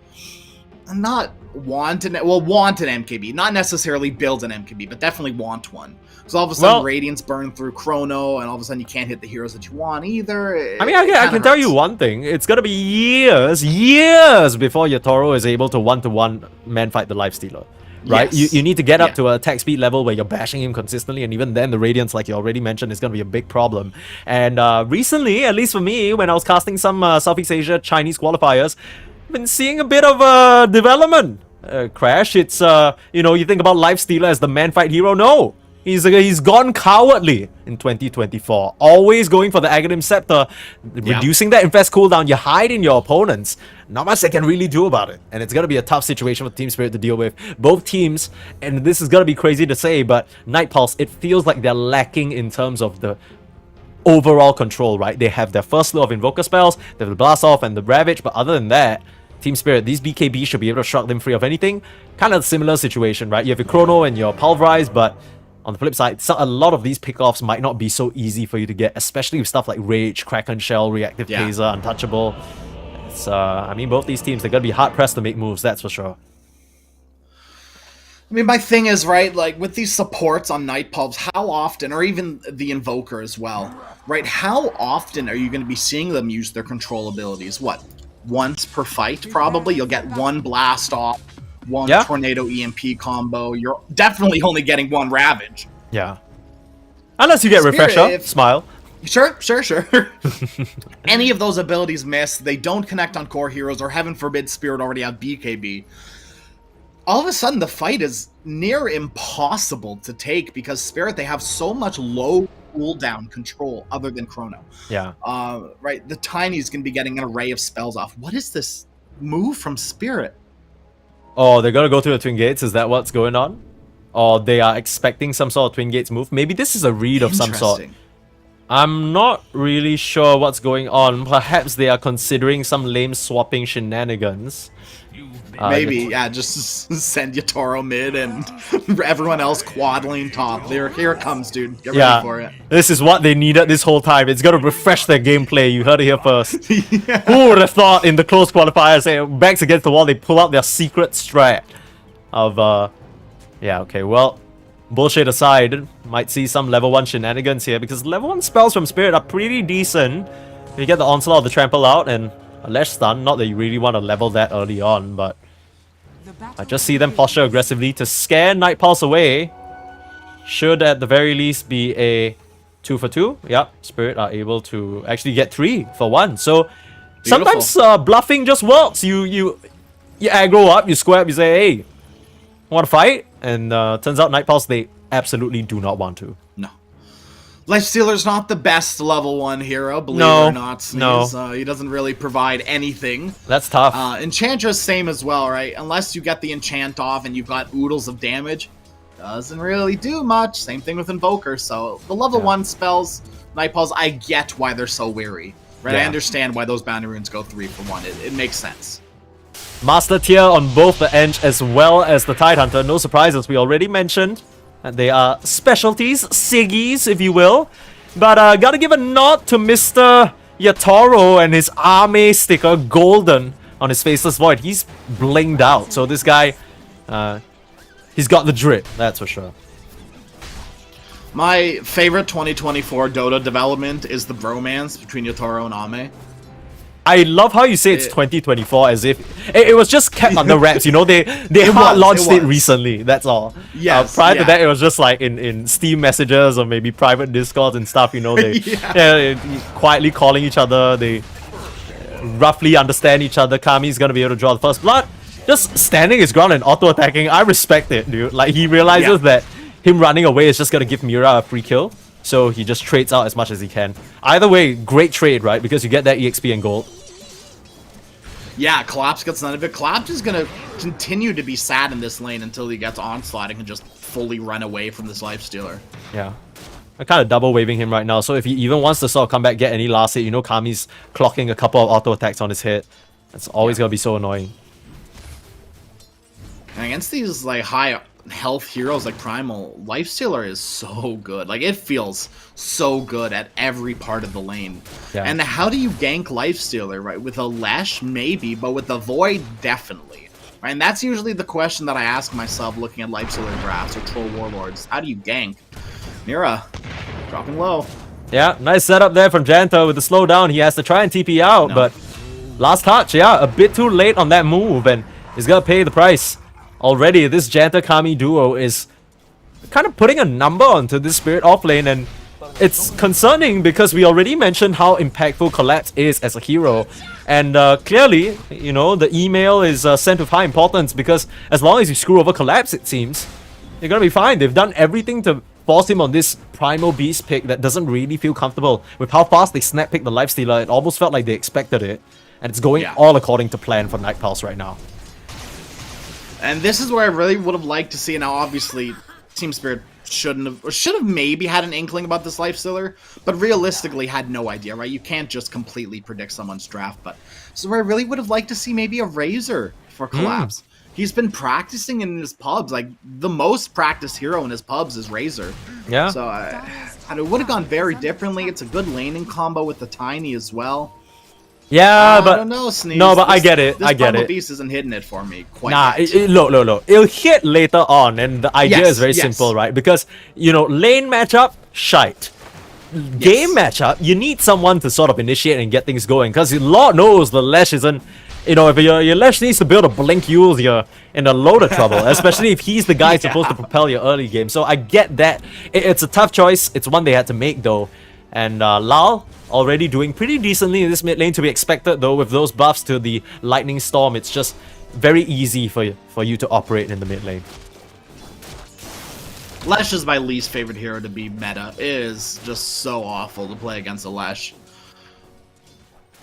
not want an MKB. Not necessarily build an MKB, but definitely want one. Because all of a sudden, Radiance burn through Chrono, and all of a sudden you can't hit the heroes that you want either. I mean, I can tell you one thing. It's gonna be years before your Toro is able to one-to-one man-fight the Lifestealer. Right? You need to get up to a attack speed level where you're bashing him consistently, and even then the Radiance, like you already mentioned, is going to be a big problem. And recently, at least for me, when I was casting some Southeast Asia Chinese qualifiers, I've been seeing a bit of development. Crash, it's, you know, you think about Lifestealer as the man-fight hero. No! He's gone cowardly in 2024. Always going for the Aghanim Scepter, reducing that Infest cooldown. You hide in your opponents. Not much they can really do about it. And it's going to be a tough situation for Team Spirit to deal with. Both teams, and this is going to be crazy to say, but Night Pulse, it feels like they're lacking in terms of the overall control, right? They have their first slew of Invoker spells, they have the Blast Off and the Ravage, but other than that, Team Spirit, these BKB should be able to shrug them free of anything. Kind of a similar situation, right? You have your Chrono and your Pulverize, but on the flip side, a lot of these pickoffs might not be so easy for you to get, especially with stuff like Rage, Kraken Shell, Reactive Taser, Untouchable. It's, I mean, both these teams, they're going to be hard-pressed to make moves, that's for sure. I mean, my thing is, right, like, with these supports on Night Pulse, how often, or even the Invoker as well, right, how often are you going to be seeing them use their control abilities? What, once per fight, probably? You'll get one Blast Off, one Tornado EMP combo. You're definitely only getting one Ravage. Yeah. Unless you get Refresher, Smile. Sure. Any of those abilities miss, they don't connect on core heroes, or heaven forbid Spirit already have BKB. All of a sudden, the fight is near impossible to take because Spirit, they have so much low cooldown control other than Chrono. Yeah. Right, the Tiny's going to be getting an array of spells off. What is this move from Spirit? Oh, they're gonna go through the Twin Gates? Is that what's going on? Or they are expecting some sort of Twin Gates move? Maybe this is a read of some sort. I'm not really sure what's going on. Perhaps they are considering some lame swapping shenanigans. Maybe, yeah, just send your Toro mid and everyone else quad lane top. Here it comes, dude. Get ready for it. This is what they needed this whole time. It's gonna refresh their gameplay. You heard it here first. Who would have thought in the close qualifiers, backs against the wall, they pull out their secret strat of, yeah, okay, well, bullshit aside, might see some level 1 shenanigans here because level 1 spells from Spirit are pretty decent. You get the Onslaught of the Trample out and a Lash Stun. Not that you really want to level that early on, but I just see them posture aggressively to scare Night Pulse away. Should at the very least be a 2 for 2. Yep, Spirit are able to actually get 3 for 1. So sometimes bluffing just works. You aggro up, you square up, you say, hey, want to fight? And turns out Night Pulse, they absolutely do not want to. No. Lifestealer's not the best level 1 hero, believe No, it or not, Sneeze. He doesn't really provide anything. That's tough. Enchantress, same as well, right? Unless you get the enchant off and you've got oodles of damage, doesn't really do much. Same thing with Invoker. So the level 1 spells, Nightpulse, I get why they're so weary. Right? I understand why those bounty runes go 3 for 1. It makes sense. Master tier on both the Eng as well as the Tidehunter. No surprises, we already mentioned. And they are specialties, Siggies, if you will. But gotta give a nod to Mr. Yatoro and his Arme sticker, golden, on his Faceless Void. He's blinged out. So this guy, he's got the drip, that's for sure. My favorite 2024 Dota development is the bromance between Yatoro and Ame. I love how you say it's 2024 as if it was just kept under wraps, you know, they hard launched it recently, that's all. Yes, prior to that, it was just like in Steam messages or maybe private Discords and stuff, you know, they quietly calling each other, they roughly understand each other. Kami's gonna be able to draw the first blood. Just standing his ground and auto-attacking, I respect it, dude. Like, he realizes that him running away is just gonna give Mira a free kill, so he just trades out as much as he can. Either way, great trade, right? Because you get that EXP and gold. Yeah, Collapse gets none of it. Collapse is going to continue to be sad in this lane until he gets Onslaught and can just fully run away from this Lifestealer. Yeah. I'm kind of double waving him right now, so if he even wants to sort of come back, get any last hit, you know Kami's clocking a couple of auto attacks on his head. That's always going to be so annoying. And against these like high health heroes like Primal, Lifestealer is so good. Like, it feels so good at every part of the lane. Yeah. And how do you gank Lifestealer, right? With a Lesh, maybe, but with a Void, definitely. Right? And that's usually the question that I ask myself looking at Lifestealer drafts or Troll Warlords. How do you gank? Mira, dropping low. Yeah, nice setup there from Janto with the slowdown. He has to try and TP out, but last touch, yeah, a bit too late on that move, and he's gonna pay the price. Already, this Janta-Kami duo is kind of putting a number onto this Spirit offlane, and it's concerning because we already mentioned how impactful Collapse is as a hero. And clearly, you know, the email is sent with high importance because as long as you screw over Collapse, it seems, you're gonna be fine. They've done everything to force him on this Primal Beast pick that doesn't really feel comfortable. With how fast they snap picked the Lifestealer, it almost felt like they expected it. And it's going all according to plan for Night Pulse right now. And this is where I really would have liked to see. Now, obviously, Team Spirit should have maybe had an inkling about this Lifestealer, but realistically had no idea, right? You can't just completely predict someone's draft. But this is where I really would have liked to see maybe a Razor for Collapse. He's been practicing in his pubs. Like, the most practiced hero in his pubs is Razor. Yeah. So it would have gone very differently. It's a good laning combo with the Tiny as well. Yeah, but I don't know, Sneeze. No, but I get it. This I get it. Beast isn't hitting it for me quite Nah, yet. look. It'll hit later on, and the idea is very simple, right? Because, you know, lane matchup, shite. Game matchup, you need someone to sort of initiate and get things going. Because Lord knows the Lesh isn't. You know, if your Lesh needs to build a Blink Yule, you're in a load of trouble. Especially if he's the guy supposed to propel your early game. So I get that. It's a tough choice. It's one they had to make, though. And Lal already doing pretty decently in this mid lane, to be expected, though. With those buffs to the Lightning Storm, it's just very easy for you to operate in the mid lane. Lesh is my least favorite hero to be meta. It is just so awful to play against a Lesh.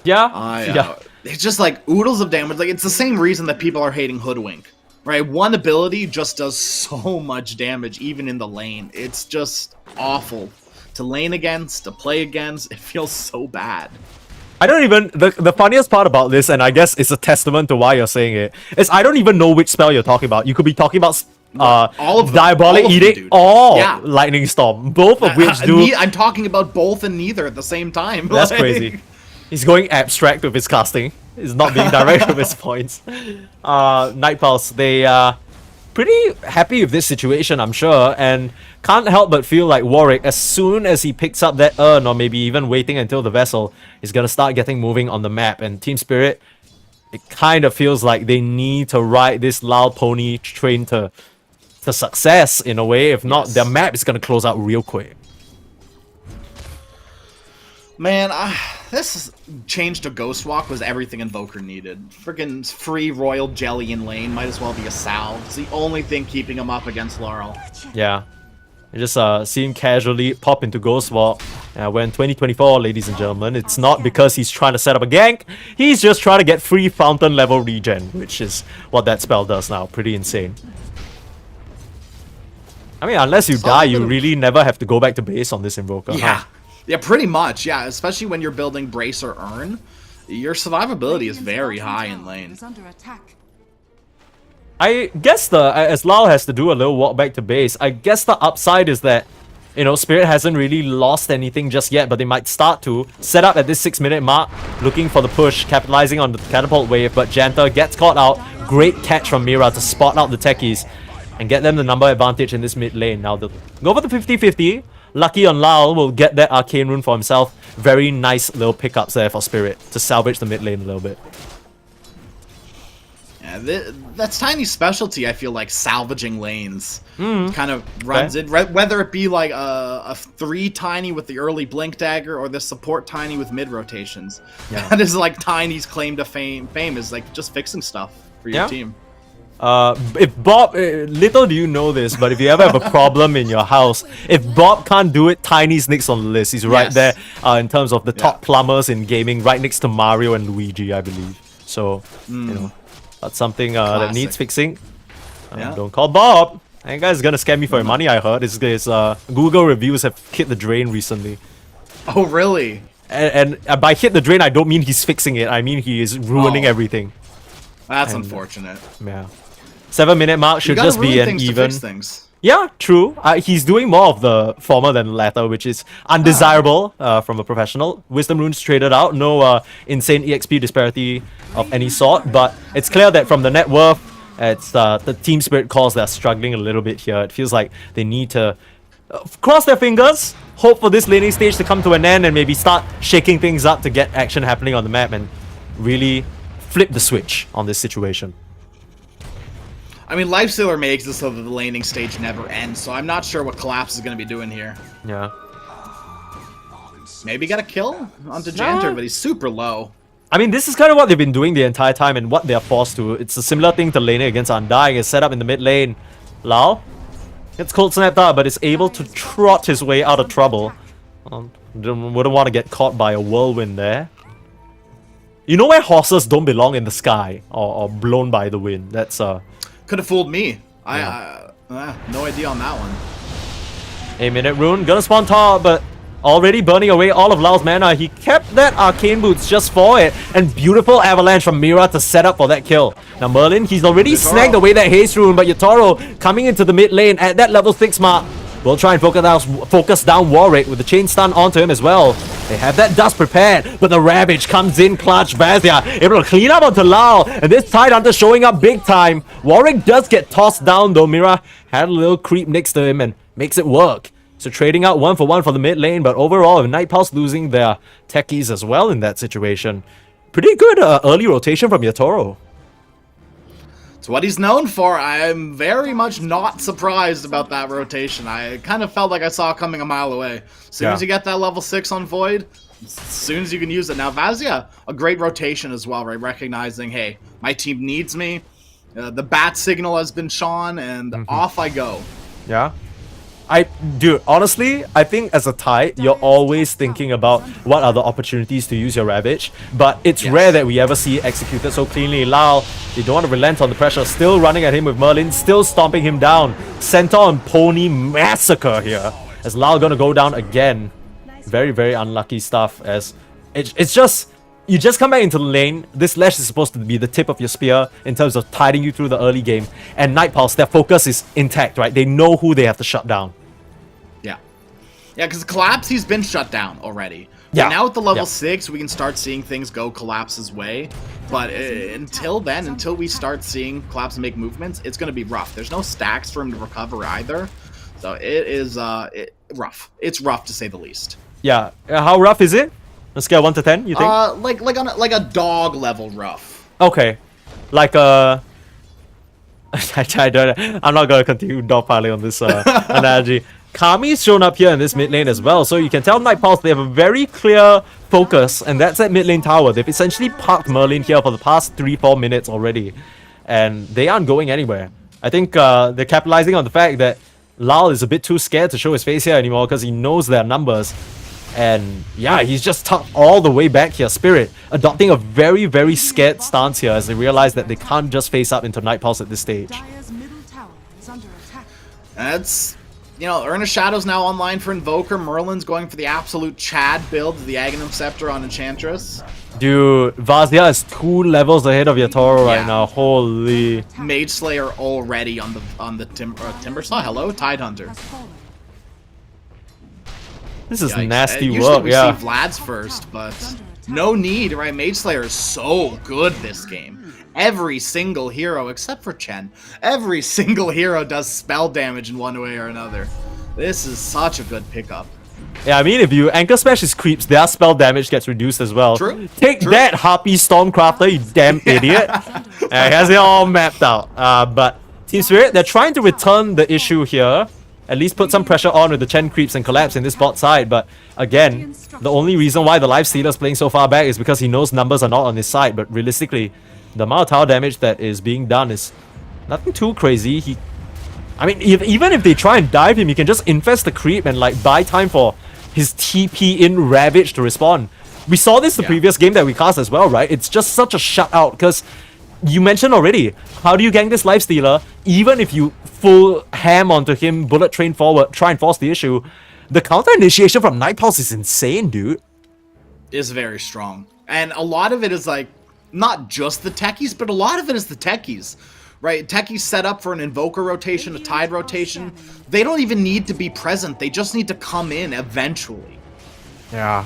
Yeah. It's just like oodles of damage. Like, it's the same reason that people are hating Hoodwink, right? One ability just does so much damage, even in the lane. It's just awful to lane against, to play against. It feels so bad. I don't even... The funniest part about this, and I guess it's a testament to why you're saying it, is I don't even know which spell you're talking about. You could be talking about all of them. Diabolic All of Edict them, or yeah. Lightning Storm. Both of which do... I'm talking about both and neither at the same time. That's crazy. He's going abstract with his casting. He's not being direct with his points. Night Pulse, they are pretty happy with this situation, I'm sure, and can't help but feel like Warwick, as soon as he picks up that urn, or maybe even waiting until the vessel, is going to start getting moving on the map. And Team Spirit, it kind of feels like they need to ride this Lal Pony train to success in a way. If not, their map is going to close out real quick. Man, this change to Ghost Walk was everything Invoker needed. Freaking free Royal Jelly in lane might as well be a Sal. It's the only thing keeping him up against Laurel. Yeah. You just see him casually pop into Ghost Walk. When 2024, ladies and gentlemen, it's not because he's trying to set up a gank. He's just trying to get free fountain level regen, which is what that spell does now. Pretty insane. I mean, unless you die, you really never have to go back to base on this Invoker. Yeah. Huh? Yeah, pretty much. Yeah, especially when you're building Brace or Earn. Your survivability is very high in lane. Is under attack. I guess as Lau has to do a little walk back to base, I guess the upside is that, you know, Spirit hasn't really lost anything just yet, but they might start to set up at this 6-minute mark, looking for the push, capitalizing on the catapult wave, but Janta gets caught out. Great catch from Mira to spot out the techies and get them the number advantage in this mid lane. Now they'll go for the 50-50. Lucky on Lal will get that arcane rune for himself. Very nice little pickups there for Spirit to salvage the mid lane a little bit. Yeah, that's Tiny's specialty, I feel like, salvaging lanes. Kind of runs it, whether it be like a 3 Tiny with the early Blink Dagger or the support Tiny with mid rotations. Yeah. That is like Tiny's claim to fame is like just fixing stuff for your team. If Bob, little do you know this, but if you ever have a problem in your house, if Bob can't do it, Tiny's next on the list. He's right there in terms of the top plumbers in gaming, right next to Mario and Luigi, I believe. So, you know, that's something that needs fixing. Don't call Bob. That guy's gonna scam me for your money, I heard. His Google reviews have hit the drain recently. Oh, really? And by hit the drain, I don't mean he's fixing it. I mean he is ruining everything. That's unfortunate. Yeah. 7-minute mark should just be an even. Yeah, true. He's doing more of the former than the latter, which is undesirable from a professional. Wisdom runes traded out, no insane EXP disparity of any sort, but it's clear that from the net worth, it's the team spirit calls that are struggling a little bit here. It feels like they need to cross their fingers, hope for this laning stage to come to an end, and maybe start shaking things up to get action happening on the map and really flip the switch on this situation. I mean, Lifestealer makes it so that the laning stage never ends, so I'm not sure what Collapse is going to be doing here. Yeah. Maybe get a kill onto Janter, but he's super low. I mean, this is kind of what they've been doing the entire time and what they're forced to. It's a similar thing to laning against Undying. It's set up in the mid lane. Lao gets cold snapped out, but is able to trot his way out of trouble. Wouldn't want to get caught by a whirlwind there. You know where horses don't belong in the sky or blown by the wind. That's Could have fooled me. No idea on that one. 8-minute rune, gonna spawn top, but already burning away all of Lao's mana. He kept that arcane boots just for it, and beautiful avalanche from Mira to set up for that kill. Now Merlin, he's already snagged away that haste rune, but Yatoro coming into the mid lane at that level 6 mark will try and focus down Warwick with the chain stun onto him as well. They have that dust prepared, but the Ravage comes in clutch. Vazia able to clean up onto Lao, and this Tidehunter showing up big time. Warwick does get tossed down though. Mira had a little creep next to him and makes it work. So trading out 1-for-1 for the mid lane, but overall, with Night Pulse losing their techies as well in that situation. Pretty good early rotation from Yatoro. It's what he's known for. I'm very much not surprised about that rotation. I kind of felt like I saw it coming a mile away. As soon as you get that level 6 on Void, as soon as you can use it. Now, Vazia, a great rotation as well, right? Recognizing, hey, my team needs me. The bat signal has been shone, and off I go. Yeah. Dude, honestly, I think as a Tide, you're always thinking about what are the opportunities to use your Ravage, but it's rare that we ever see it executed so cleanly. Lao, they don't want to relent on the pressure, still running at him with Merlin, still stomping him down. Centaur and Pony massacre here, as Lao gonna go down again. Very, very unlucky stuff, as it's just... You just come back into the lane. This Lash is supposed to be the tip of your spear in terms of tiding you through the early game. And Night Pulse, their focus is intact, right? They know who they have to shut down. Yeah. Yeah, because Collapse, he's been shut down already. Yeah. But now at the level 6, we can start seeing things go Collapse's way. But until then, until we start seeing Collapse make movements, it's going to be rough. There's no stacks for him to recover either. So it is rough. It's rough to say the least. Yeah. How rough is it? On a scale 1 to 10, you think? Like a dog level rough. Okay. Like a... I'm not going to continue dogpiling on this analogy. Kami's shown up here in this mid lane as well, so you can tell Night Pulse they have a very clear focus, and that's at mid lane tower. They've essentially parked Merlin here for the past 3-4 minutes already, and they aren't going anywhere. I think they're capitalizing on the fact that Lal is a bit too scared to show his face here anymore because he knows their numbers. And yeah, he's just tucked all the way back here. Spirit adopting a very, very scared stance here as they realize that they can't just face up into Night Pulse at this stage. Dire's middle tower is under attack. That's, you know, Urn of Shadow's now online for Invoker. Merlin's going for the absolute Chad build, the Aghanim Scepter on Enchantress. Dude, Vazia is 2 levels ahead of Yatoro right now. Holy. Mage Slayer already on the Timbersaw. Hello, Tidehunter. Has fallen. This is Yikes. nasty Usually work, we yeah. see Vlad's first, but no need, right? Mage Slayer is so good this game. Every single hero, except for Chen, every single hero does spell damage in one way or another. This is such a good pickup. Yeah, I mean, if you Anchor Smash his creeps, their spell damage gets reduced as well. True. Take that, Harpy Stormcrafter, you damn idiot. He has it all mapped out. But Team Spirit, they're trying to return the issue here. At least put some pressure on with the Chen creeps and collapse in this bot side. But again, the only reason why the Lifestealer's playing so far back is because he knows numbers are not on his side. But realistically, the amount of tower damage that is being done is nothing too crazy. I mean, even if they try and dive him, you can just infest the creep and like buy time for his TP in Ravage to respond. We saw this the previous game that we cast as well, right? It's just such a shutout because you mentioned already, how do you gank this Lifestealer? Even if you full ham onto him, bullet train forward, try and force the issue, the counter initiation from Night Pulse is insane, dude. Is very strong. And a lot of it is like, not just the techies, but a lot of it is the techies. Right, techies set up for an Invoker rotation, a Tide rotation. They don't even need to be present. They just need to come in eventually. Yeah.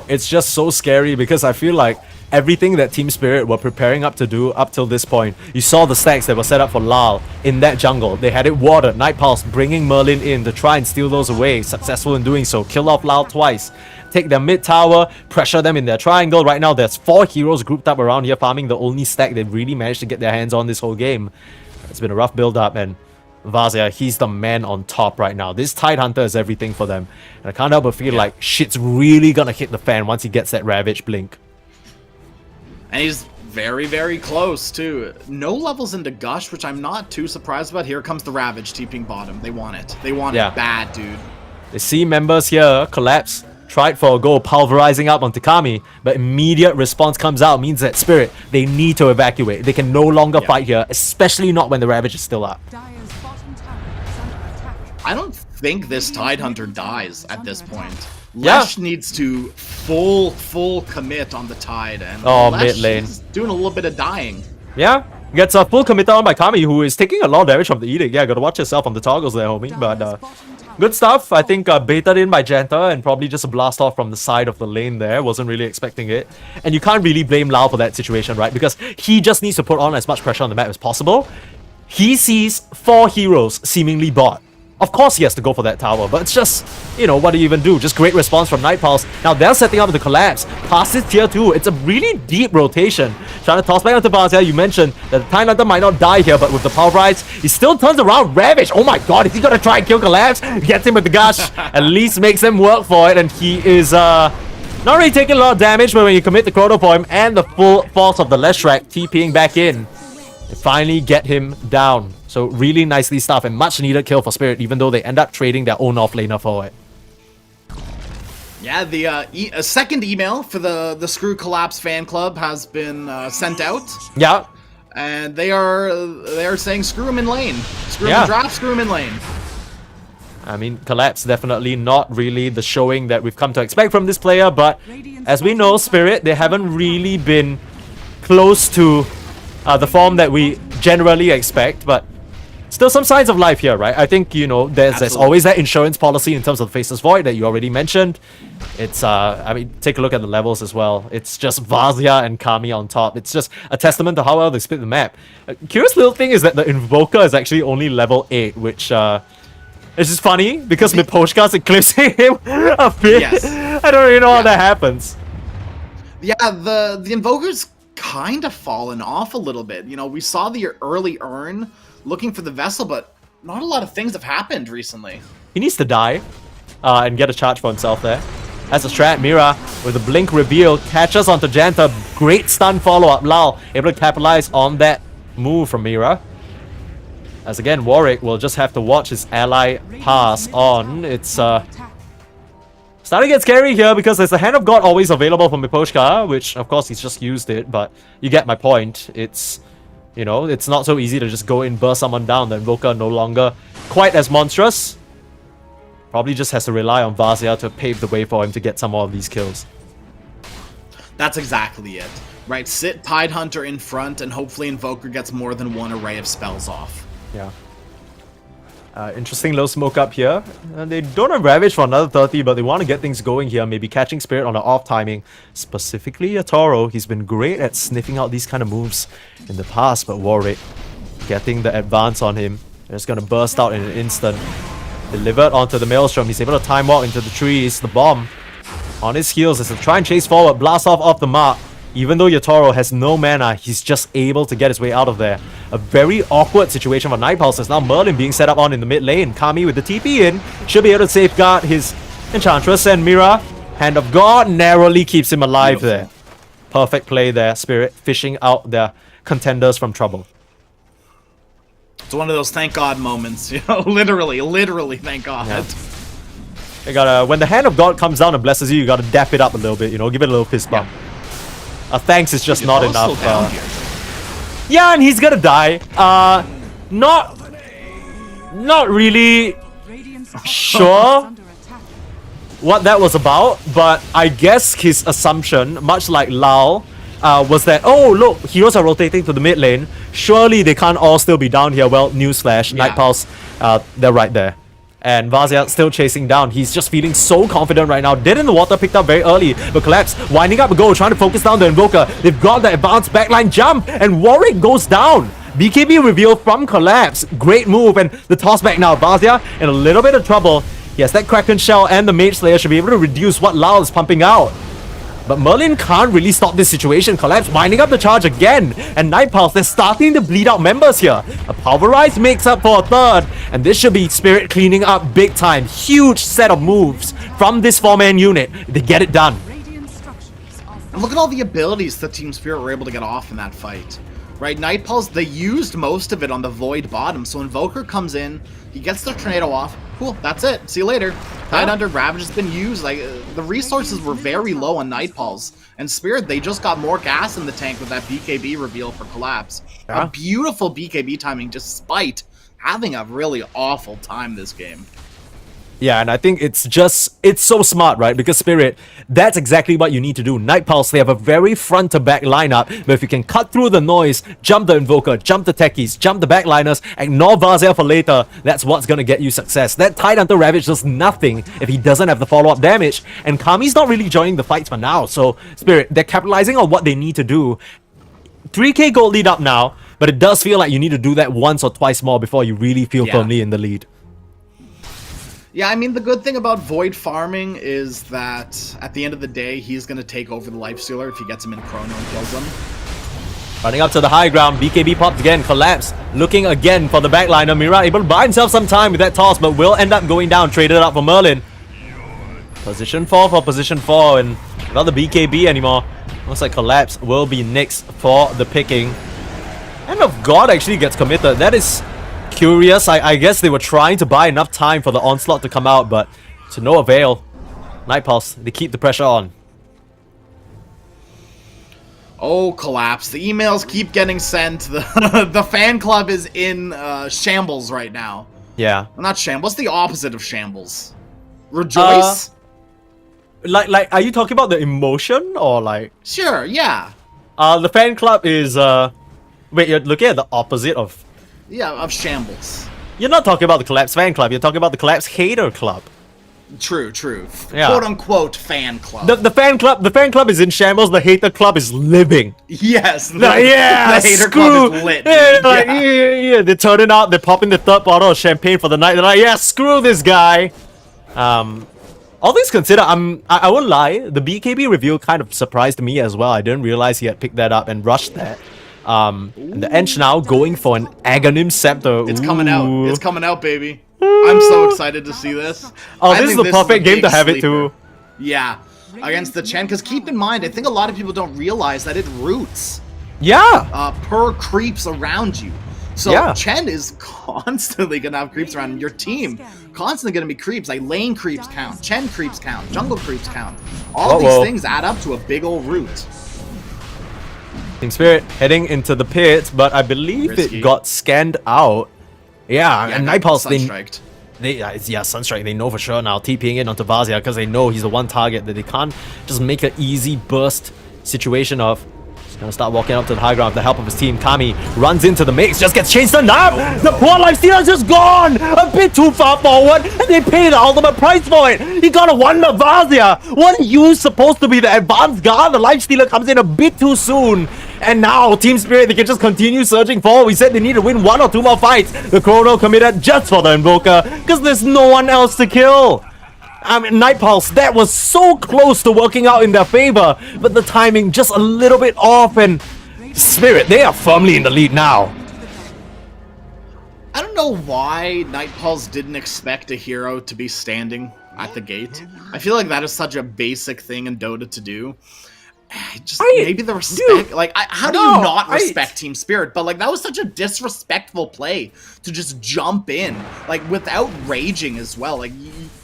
It's just so scary because I feel like everything that Team Spirit were preparing up to do up till this point, you saw the stacks that were set up for Lal in that jungle. They had it watered, Night Pulse bringing Merlin in to try and steal those away. Successful in doing so. Kill off Lal twice. Take their mid tower, pressure them in their triangle. Right now, there's 4 heroes grouped up around here, farming the only stack they've really managed to get their hands on this whole game. It's been a rough build-up, and Vazia, he's the man on top right now. This Tidehunter is everything for them. And I can't help but feel like shit's really gonna hit the fan once he gets that Ravage blink. And he's very, very close, too. No levels into Gush, which I'm not too surprised about. Here comes the Ravage TPing bottom. They want it. They want it bad, dude. They see members here collapse. Tried for a goal, pulverizing up on Takami, but immediate response comes out, means that Spirit, they need to evacuate. They can no longer fight here, especially not when the Ravage is still up. Dire's bottom tower is under attack. I don't think this Tidehunter dies at this point. Yeah. Lesh needs to full commit on the Tide, and Mid Lesh lane. is doing a little bit of dying. Yeah, gets a full commit on by Kami, who is taking a lot of damage from the Edict. Yeah, gotta watch yourself on the toggles there, homie. But good stuff. I think baited in by Janta and probably just a blast off from the side of the lane there. Wasn't really expecting it. And you can't really blame Lau for that situation, right? Because he just needs to put on as much pressure on the map as possible. He sees 4 heroes seemingly bot. Of course he has to go for that tower, but it's just, you know, what do you even do? Just great response from Night Pulse. Now they're setting up the collapse. Past this tier 2, it's a really deep rotation. Trying to toss back onto Vazia. You mentioned that the Time Hunter might not die here, but with the Pulverize, he still turns around. Ravage! Oh my god, is he gonna try and kill Collapse? Gets him with the Gush. At least makes them work for it, and he is not really taking a lot of damage, but when you commit the Chrono Poem and the full force of the Leshrac TPing back in, they finally get him down. So really nicely stuff and much needed kill for Spirit, even though they end up trading their own offlaner for it. Yeah, the a second email for the Screw Collapse fan club has been sent out. Yeah. And they are saying screw him in lane. Screw him in draft, screw him in lane. I mean, Collapse definitely not really the showing that we've come to expect from this player, but as we know, Spirit, they haven't really been close to the form that we generally expect, but still some signs of life here, right? I think, you know, there's always that insurance policy in terms of the Faceless Void that you already mentioned. It's, I mean, take a look at the levels as well. It's just Vazia and Kami on top. It's just a testament to how well they split the map. Curious little thing is that the Invoker is actually only level 8, which, it's just funny because Miposhka's eclipsing him a bit. Yes. I don't really know how that happens. Yeah, the Invoker's kind of fallen off a little bit. You know, we saw the early Urn looking for the vessel, but not a lot of things have happened recently. He needs to die and get a charge for himself there. As a strat, Mira with a blink reveal catches onto Janta. Great stun follow-up. Lau able to capitalize on that move from Mira. As again, Warwick will just have to watch his ally pass on. It's starting to get scary here because there's a Hand of God always available from Miposhka, which of course he's just used it, but you get my point. It's, you know, it's not so easy to just go in, burst someone down. The Invoker no longer quite as monstrous. Probably just has to rely on Vazia to pave the way for him to get some more of these kills. That's exactly it. Right, sit Tidehunter in front, and hopefully Invoker gets more than one array of spells off. Yeah. Interesting low smoke up here. They don't have Ravage for another 30, but they want to get things going here. Maybe catching Spirit on the off timing. Specifically Toro. He's been great at sniffing out these kind of moves in the past, but Warwick getting the advance on him. They're just going to burst out in an instant. Delivered onto the Maelstrom. He's able to time walk into the trees. The bomb on his heels as they try and chase forward. Blast off the mark. Even though Yotaro has no mana, he's just able to get his way out of there. A very awkward situation for Night Pulse. There's now Merlin being set up on in the mid lane. Kami with the TP in should be able to safeguard his Enchantress, and Mira, Hand of God, narrowly keeps him alive there. Perfect play there. Spirit fishing out their contenders from trouble. It's one of those thank God moments, you know, literally thank God. Yeah. You gotta, when the Hand of God comes down and blesses you, you gotta dap it up a little bit, you know, give it a little fist bump. Thanks is just not enough. Yeah, and he's gonna die. Not really sure what that was about, but I guess his assumption, much like Lao, was that, oh look, heroes are rotating to the mid lane. Surely they can't all still be down here. Well, newsflash, Night Pulse, they're right there. And Vazia still chasing down. He's just feeling so confident right now. Dead in the water picked up very early, but Collapse winding up a goal, trying to focus down the Invoker. They've got the advanced backline jump, and Warwick goes down. BKB reveal from Collapse. Great move, and the toss back now. Vazia in a little bit of trouble. Yes, that Kraken Shell and the Mage Slayer should be able to reduce what Lao is pumping out. But Merlin can't really stop this situation. Collapse winding up the charge again. And Night Pulse, they're starting to bleed out members here. A Pulverize makes up for a third. And this should be Spirit cleaning up big time. Huge set of moves from this 4-man unit. They get it done. And look at all the abilities that Team Spirit were able to get off in that fight. Right, Night Pulse, they used most of it on the Void bottom. So Invoker comes in, he gets the tornado off. Cool, that's it. See you later. Tidehunter, Ravage has been used. Like, the resources were very low on Night Pulse. And Spirit, they just got more gas in the tank with that BKB reveal for Collapse. A beautiful BKB timing despite having a really awful time this game. Yeah, and I think it's so smart, right? Because Spirit, that's exactly what you need to do. Night Pulse, they have a very front-to-back lineup, but if you can cut through the noise, jump the Invoker, jump the Techies, jump the backliners, ignore Vazia for later, that's what's gonna get you success. That Tidehunter Ravage does nothing if he doesn't have the follow-up damage, and Kami's not really joining the fights for now, so Spirit, they're capitalizing on what they need to do. 3k gold lead up now, but it does feel like you need to do that once or twice more before you really feel firmly in the lead. Yeah, I mean, the good thing about Void farming is that at the end of the day, he's going to take over the Lifestealer if he gets him in Chrono and kills him. Running up to the high ground, BKB popped again, Collapse, looking again for the backliner. Mira able to buy himself some time with that toss, but will end up going down, traded up for Merlin. Position 4 for position 4, and not the BKB anymore. Looks like Collapse will be next for the picking. Hand of God actually gets committed. That is curious. I guess they were trying to buy enough time for the onslaught to come out, but to no avail. Night Pulse, they keep the pressure on. Oh, Collapse. The emails keep getting sent. The fan club is in shambles right now. Yeah. Well, not shambles. What's the opposite of shambles? Rejoice? Like, are you talking about the emotion or like? Sure, yeah. The fan club is wait, you're looking at the opposite of. Yeah, of shambles. You're not talking about the Collapse fan club. You're talking about the Collapse hater club. True. Yeah. Quote unquote fan club. The fan club is in shambles. The hater club is living. Yes. The hater club is lit. Yeah, they're turning out. They're popping the third bottle of champagne for the night. They're like, yeah, screw this guy. All things considered, I won't lie. The BKB review kind of surprised me as well. I didn't realize he had picked that up and rushed that. And the Ench now going for an Aghanim Scepter. It's coming out. It's coming out, baby. I'm so excited to see this. Oh, this is the perfect game to have it too. Yeah, against the Chen. Because keep in mind, I think a lot of people don't realize that it roots. Yeah. Per creeps around you. So Yeah. Chen is constantly gonna have creeps around your team. Constantly gonna be creeps. Like lane creeps count, Chen creeps count, jungle creeps count. All these things add up to a big old root. Team Spirit heading into the pit, but I believe Risky. it got scanned out. Yeah, and Night Pulse, Sunstriked. Sunstrike, they know for sure now, TPing in onto Vazia because they know he's the one target that they can't just make an easy burst situation of. He's gonna start walking up to the high ground with the help of his team. Kami runs into the mix, just gets chased enough! The poor Lifestealer's just gone! A bit too far forward, and they pay the ultimate price for it! You gotta wonder, Vazia! What are you supposed to be the advanced guard? The Lifestealer comes in a bit too soon. And now, Team Spirit, they can just continue surging forward. We said they need to win 1 or 2 more fights. The Chrono committed just for the Invoker, because there's no one else to kill. I mean, Night Pulse, that was so close to working out in their favor, but the timing just a little bit off, and Spirit, they are firmly in the lead now. I don't know why Night Pulse didn't expect a hero to be standing at the gate. I feel like that is such a basic thing in Dota to do. Maybe the respect, dude, how do you not respect Team Spirit? But like, that was such a disrespectful play to just jump in, like without raging as well. Like,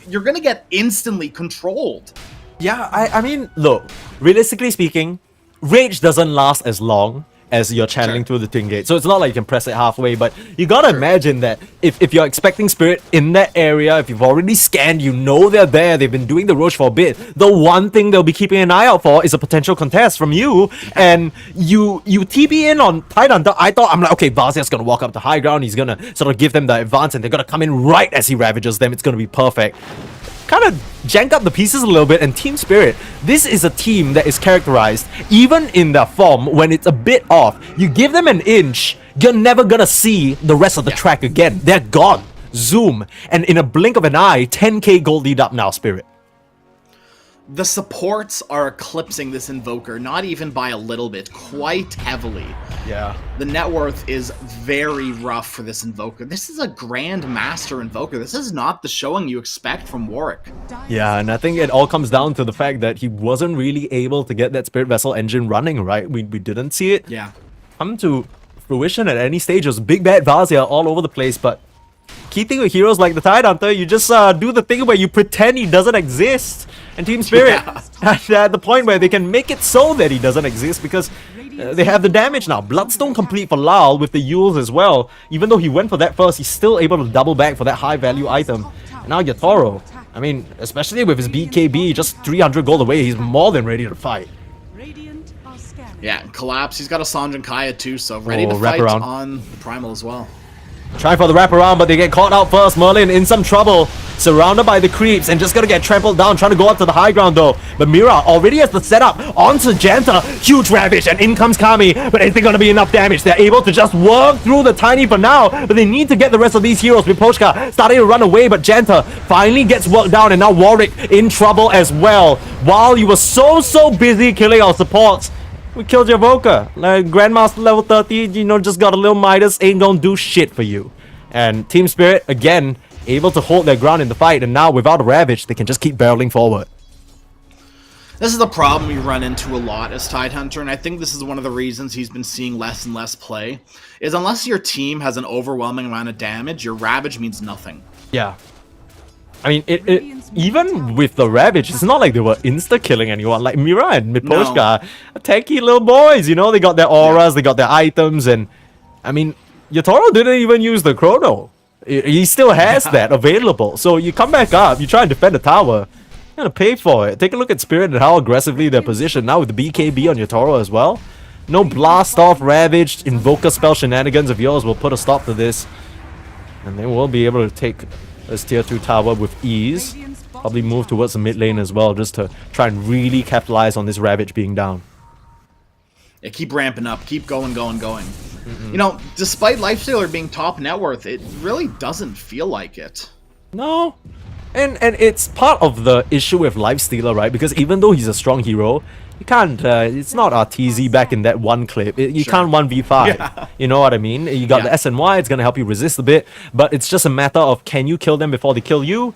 you're gonna get instantly controlled. Yeah, I mean, look, realistically speaking, rage doesn't last as long as you're channeling through the Twin Gate. So it's not like you can press it halfway, but you gotta imagine that if you're expecting Spirit in that area, if you've already scanned, you know they're there, they've been doing the Roche for a bit, the one thing they'll be keeping an eye out for is a potential contest from you, and you TP in on Tidehunter. I'm like, okay, Vazia's gonna walk up to high ground, he's gonna sort of give them the advance, and they're gonna come in right as he ravages them, it's gonna be perfect. Kind of jank up the pieces a little bit, and Team Spirit, this is a team that is characterized, even in their form, when it's a bit off, you give them an inch, you're never gonna see the rest of the track again. They're gone. Zoom. And in a blink of an eye, 10k gold lead up now, Spirit. The supports are eclipsing this Invoker, not even by a little bit, quite heavily. Yeah. The net worth is very rough for this Invoker. This is a Grand Master Invoker. This is not the showing you expect from Warwick. Yeah, and I think it all comes down to the fact that he wasn't really able to get that Spirit Vessel engine running, right? We didn't see it come to fruition at any stage. It was Big Bad Vazia all over the place, but key thing with heroes like the Tidehunter, you just do the thing where you pretend he doesn't exist. And Team Spirit, at the point where they can make it so that he doesn't exist, because they have the damage now. Bloodstone complete for Lal with the Yules as well. Even though he went for that first, he's still able to double back for that high value item. And now Yatoro, I mean, especially with his BKB just 300 gold away, he's more than ready to fight. Yeah, Collapse, he's got a Sanjin Kaya too, so ready to fight on the Primal as well. Trying for the wraparound, but they get caught out first. Merlin in some trouble, surrounded by the creeps, and just gonna get trampled down, trying to go up to the high ground though. But Mira already has the setup onto Janta. Huge Ravage, and in comes Kami, but is there gonna be enough damage? They're able to just work through the Tiny for now, but they need to get the rest of these heroes. Miposhka starting to run away, but Janta finally gets worked down, and now Warwick in trouble as well. While you were so busy killing our supports, we killed your Voka. Grandmaster level 30, you know, just got a little Midas, ain't gonna do shit for you. And Team Spirit, again, able to hold their ground in the fight, and now without a Ravage, they can just keep barreling forward. This is the problem you run into a lot as Tidehunter, and I think this is one of the reasons he's been seeing less and less play, is unless your team has an overwhelming amount of damage, your Ravage means nothing. Yeah. I mean, even with the Ravage, it's not like they were insta-killing anyone. Like Mira and Miposhka are tanky little boys, you know? They got their auras, they got their items, and I mean, Yatoro didn't even use the Chrono. He still has that available. So you come back up, you try and defend the tower, you're gonna pay for it. Take a look at Spirit and how aggressively they're positioned now with the BKB on Yatoro as well. No blast off, Ravaged, Invoker spell shenanigans of yours will put a stop to this. And they will be able to take this tier 2 tower with ease. Probably move towards the mid lane as well, just to try and really capitalize on this Ravage being down. Yeah, keep ramping up, keep going. You know, despite Lifestealer being top net worth, it really doesn't feel like it. No. And it's part of the issue with Lifestealer, right? Because even though he's a strong hero, you can't, it's not RTZ back in that one clip. You can't 1v5. Yeah. You know what I mean? You got the SNY, it's going to help you resist a bit, but it's just a matter of, can you kill them before they kill you?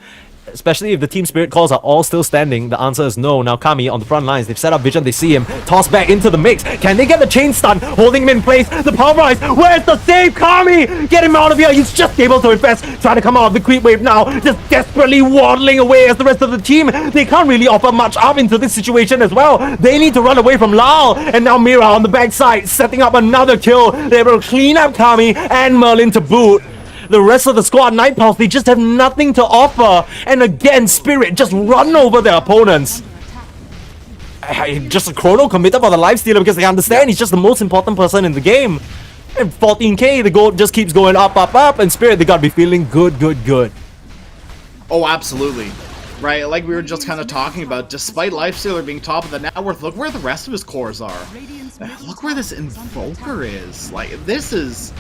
Especially if the team spirit calls are all still standing, the answer is no. Now Kami on the front lines, they've set up vision, they see him, toss back into the mix. Can they get the chain stun? Holding him in place, the power rise, where's the save? Kami! Get him out of here, he's just able to invest, trying to come out of the creep wave now, just desperately waddling away as the rest of the team. They can't really offer much up into this situation as well. They need to run away from Lal, and now Mira on the backside, setting up another kill. They're able to clean up Kami and Merlin to boot. The rest of the squad, Night Pulse, they just have nothing to offer. And again, Spirit just run over their opponents. Just a chrono committer for the Lifestealer because they understand he's just the most important person in the game. And 14k, the goal just keeps going up, up, up. And Spirit, they gotta be feeling good, good, good. Oh, absolutely. Right, like we were just kind of talking about, despite Lifestealer being top of the net worth, look where the rest of his cores are. Look where this Invoker is. Like, this is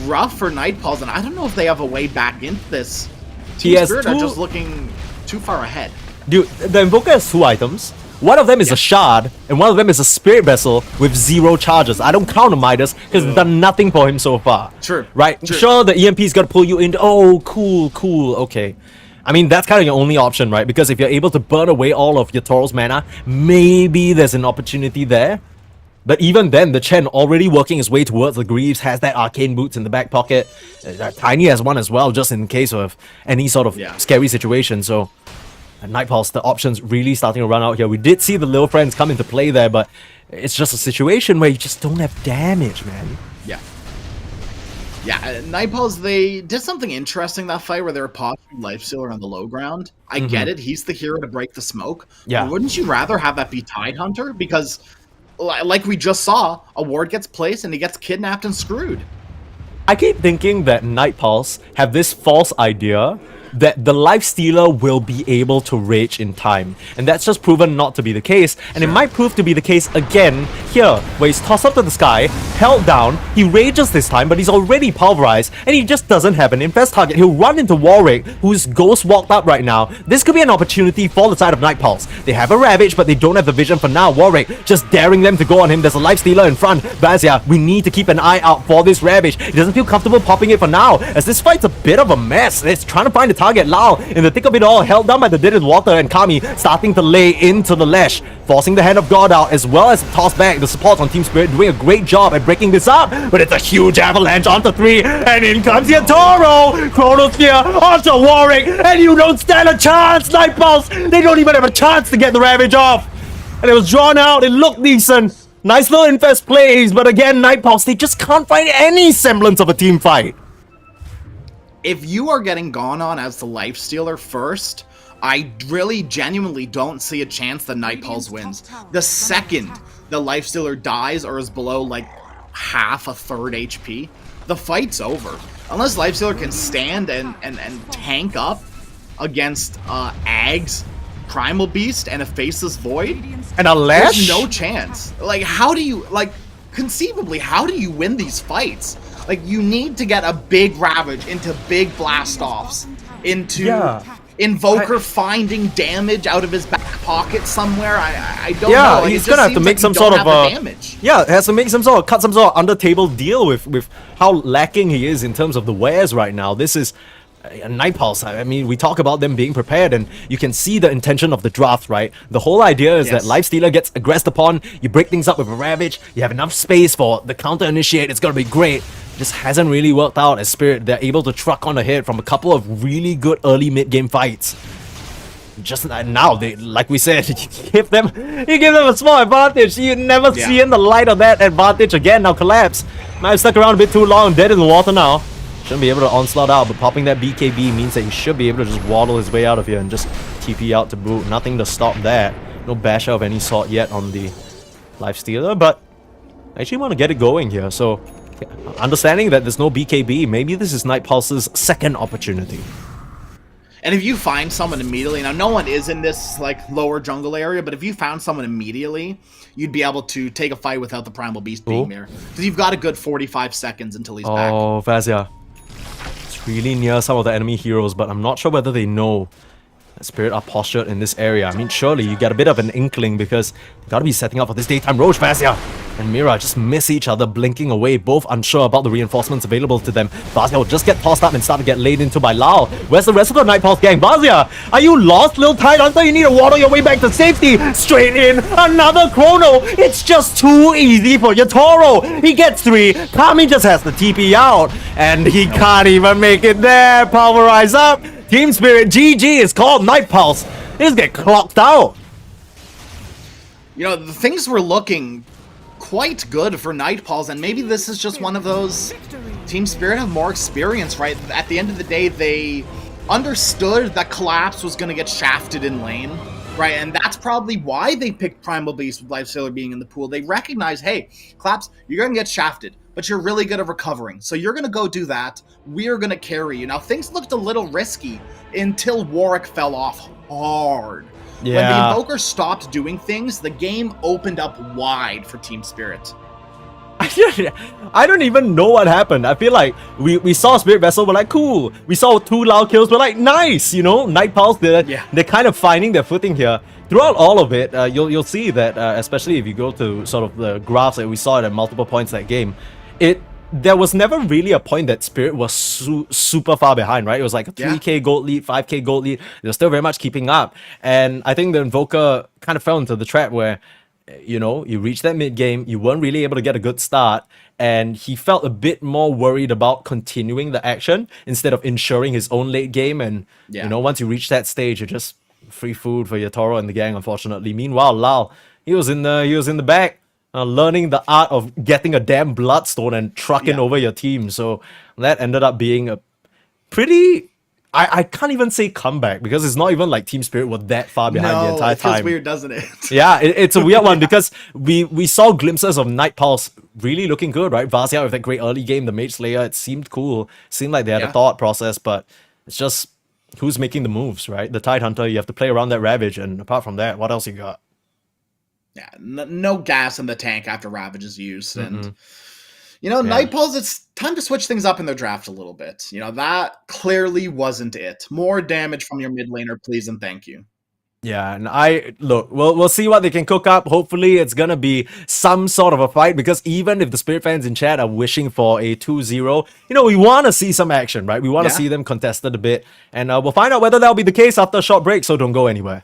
rough for Night Pulse, and I don't know if they have a way back into this. Team Spirit are just looking too far ahead. Dude, the Invoker has 2 items. One of them is a Shard, and one of them is a Spirit Vessel with 0 charges. I don't count on Midas, because it's done nothing for him so far. True. Right? True. Sure, the EMP's gotta pull you in. Oh, cool, cool, okay. I mean, that's kind of your only option, right? Because if you're able to burn away all of your Tauros mana, maybe there's an opportunity there. But even then, the Chen already working his way towards the Greaves, has that Arcane Boots in the back pocket. Tiny has one as well, just in case of any sort of scary situation. So, Night Pulse, the options really starting to run out here. We did see the Little Friends come into play there, but it's just a situation where you just don't have damage, man. Yeah. Yeah, Night Pulse, they did something interesting that fight where they were posturing Lifestealer on the low ground. I get it, he's the hero to break the smoke. Yeah. But wouldn't you rather have that be Tidehunter? Because like we just saw, a ward gets placed and he gets kidnapped and screwed. I keep thinking that Night Pulse have this false idea that the Lifestealer will be able to rage in time. And that's just proven not to be the case. And it might prove to be the case again here, where he's tossed up to the sky, held down, he rages this time, but he's already pulverized, and he just doesn't have an infest target. He'll run into Warwick, who's ghost walked up right now. This could be an opportunity for the side of Night Pulse. They have a Ravage, but they don't have the vision for now. Warwick just daring them to go on him. There's a Lifestealer in front. Bazia, we need to keep an eye out for this Ravage. He doesn't feel comfortable popping it for now, as this fight's a bit of a mess. It's trying to find a target. Lao, in the thick of it all, held down by the Deaded Water, and Kami starting to lay into the Lash, forcing the Hand of God out, as well as toss back. The support on Team Spirit doing a great job at breaking this up, but it's a huge avalanche onto 3, and in comes your Toro! Chronosphere onto Warwick, and you don't stand a chance, Night Pulse! They don't even have a chance to get the Ravage off! And it was drawn out, it looked decent. Nice little infest plays, but again, Night Pulse, they just can't find any semblance of a team fight. If you are getting gone on as the Lifestealer first, I really genuinely don't see a chance that Night Pulse wins. The second the Lifestealer dies or is below like half a third HP, the fight's over. Unless Lifestealer can stand and tank up against Ag's Primal Beast and a Faceless Void, And a Lash? there's no chance. Like, how do you, like, conceivably, how do you win these fights? Like, you need to get a big Ravage into big blast-offs, into Invoker finding damage out of his back pocket somewhere. I don't know. Like, he's gonna have to make some sort of damage. has to make some sort of cut some sort of under table deal with how lacking he is in terms of the wares right now. This is Night Pulse. I mean, we talk about them being prepared, and you can see the intention of the draft, right? The whole idea is that Lifestealer gets aggressed upon, you break things up with a Ravage, you have enough space for the counter initiate, it's gonna be great. Just hasn't really worked out as Spirit. They're able to truck on ahead from a couple of really good early mid-game fights. Just now, they, like we said, you give them a small advantage. You never see in the light of that advantage again. Now Collapse might have stuck around a bit too long, dead in the water now. Shouldn't be able to onslaught out, but popping that BKB means that he should be able to just waddle his way out of here and just TP out to boot. Nothing to stop that. No bash out of any sort yet on the Lifestealer, but I actually want to get it going here. So, understanding that there's no BKB, maybe this is Night Pulse's second opportunity. And if you find someone immediately, now no one is in this like lower jungle area, but if you found someone immediately, you'd be able to take a fight without the Primal Beast being there. Because you've got a good 45 seconds until he's back. Oh, Vazia. It's really near some of the enemy heroes, but I'm not sure whether they know. Spirit are postured in this area. I mean, surely you get a bit of an inkling because you gotta be setting up for this daytime Roach. Vazia and Mira just miss each other, blinking away, both unsure about the reinforcements available to them. Vazia will just get tossed up and start to get laid into by Lao. Where's the rest of the Night Pulse gang? Vazia, are you lost, little Tide Hunter? You need to waddle your way back to safety. Straight in, another Chrono. It's just too easy for your Toro. He gets 3. Kami just has the TP out, and he can't even make it there. Pulverize up. Team Spirit, GG is called. Night Pulse. They just get clocked out. You know, the things were looking quite good for Night Pulse, and maybe this is just one of those... Team Spirit have more experience, right? At the end of the day, they understood that Collapse was going to get shafted in lane, right? And that's probably why they picked Primal Beast with Lifestealer being in the pool. They recognize, hey, Collapse, you're going to get shafted, but you're really good at recovering. So you're going to go do that. We're going to carry you. Now, things looked a little risky until Warwick fell off hard. Yeah. When the Invoker stopped doing things, the game opened up wide for Team Spirit. I don't even know what happened. I feel like we saw Spirit Vessel, we're like, cool. We saw 2 loud kills, we're like, nice, you know? Night Pulse, they're kind of finding their footing here. Throughout all of it, you'll see that, especially if you go to sort of the graphs that we saw at multiple points that game, there was never really a point that Spirit was super far behind, right? It was like a 3k gold lead, 5k gold lead. They were still very much keeping up. And I think the Invoker kind of fell into the trap where, you know, you reached that mid game, you weren't really able to get a good start, and he felt a bit more worried about continuing the action instead of ensuring his own late game. And, you know, once you reach that stage, you're just free food for your Toro and the gang, unfortunately. Meanwhile, Lao, he was in the back. Learning the art of getting a damn bloodstone and trucking over your team. So that ended up being a pretty... I can't even say comeback because it's not even like Team Spirit were that far behind the entire time. It feels weird, doesn't it? Yeah, it's a weird one because we saw glimpses of Night Pulse really looking good, right? Vazia with that great early game, the Mage Slayer, it seemed cool. Seemed like they had a thought process, but it's just who's making the moves, right? The Tide Hunter, you have to play around that Ravage, and apart from that, what else you got? Yeah, no gas in the tank after Ravage is used. And, you know, Night Pulse, it's time to switch things up in their draft a little bit. You know, that clearly wasn't it. More damage from your mid laner, please and thank you. Yeah, and we'll see what they can cook up. Hopefully it's gonna be some sort of a fight, because even if the Spirit fans in chat are wishing for a 2-0, you know, we want to see some action, right? We want to see them contested a bit. And we'll find out whether that'll be the case after a short break, so don't go anywhere.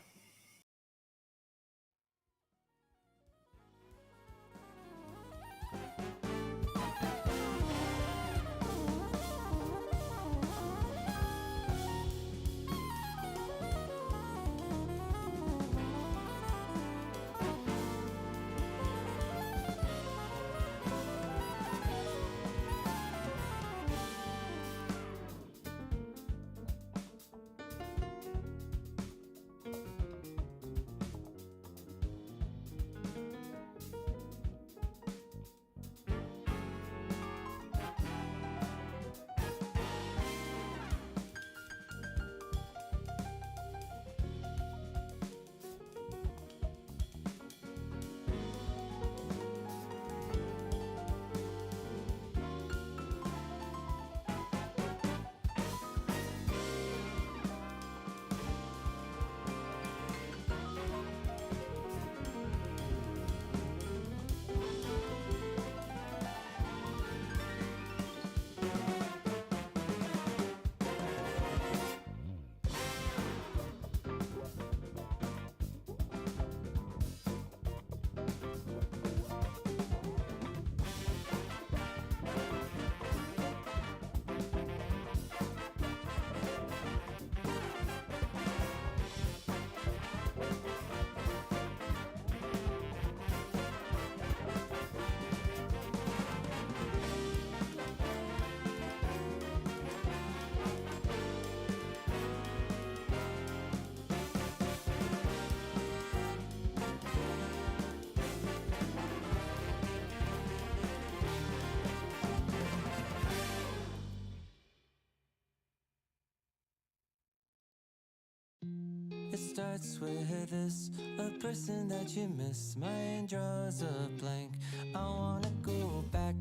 It starts with this, a person that you miss. Mine draws a blank. I wanna go back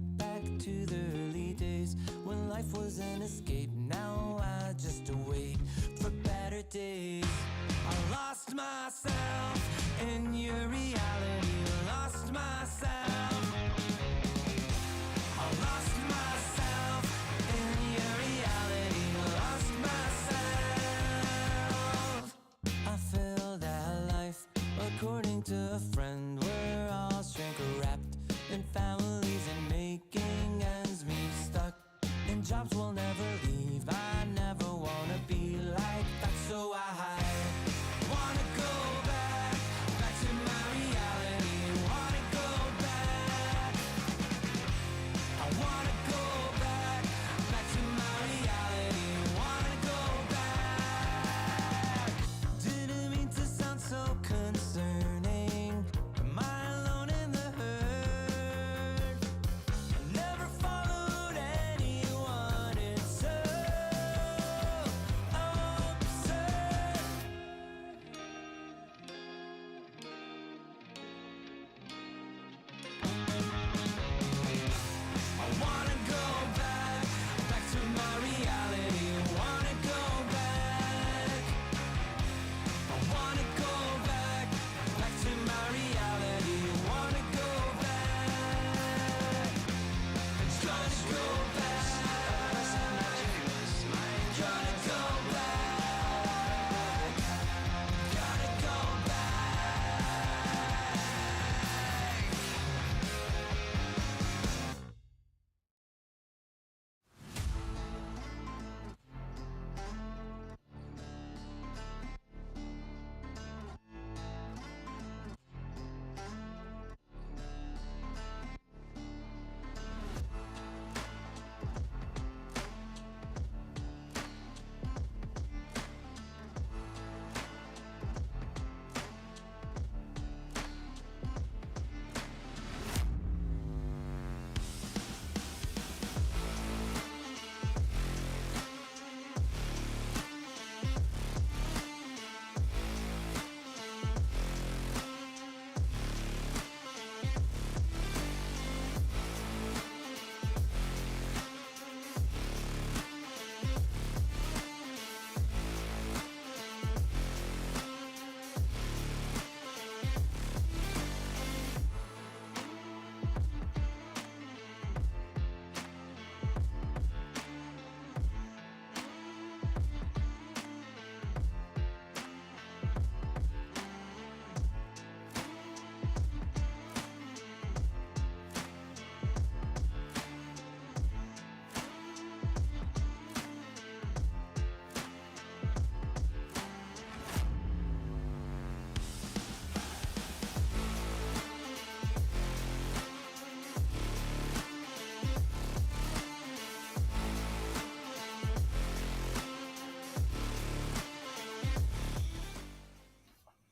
to the early days when life was an escape. Now I just wait for better days. myself in your reality, lost myself. I lost myself in your reality, lost myself. I filled our life according to a friend. We're all shrink wrapped in families and making ends meet, stuck in jobs we'll never leave. I never wanna be like that, so I wanna go back to my reality. Wanna go back. I wanna go back to my reality. Wanna go back. Didn't mean to sound so concerning. Am I alone in the hurt? I never followed anyone. It's so absurd. I wanna go back to my reality. Wanna go back. I wanna go back to my reality. Wanna go back. Trying to go back. Gotta go back. Gotta go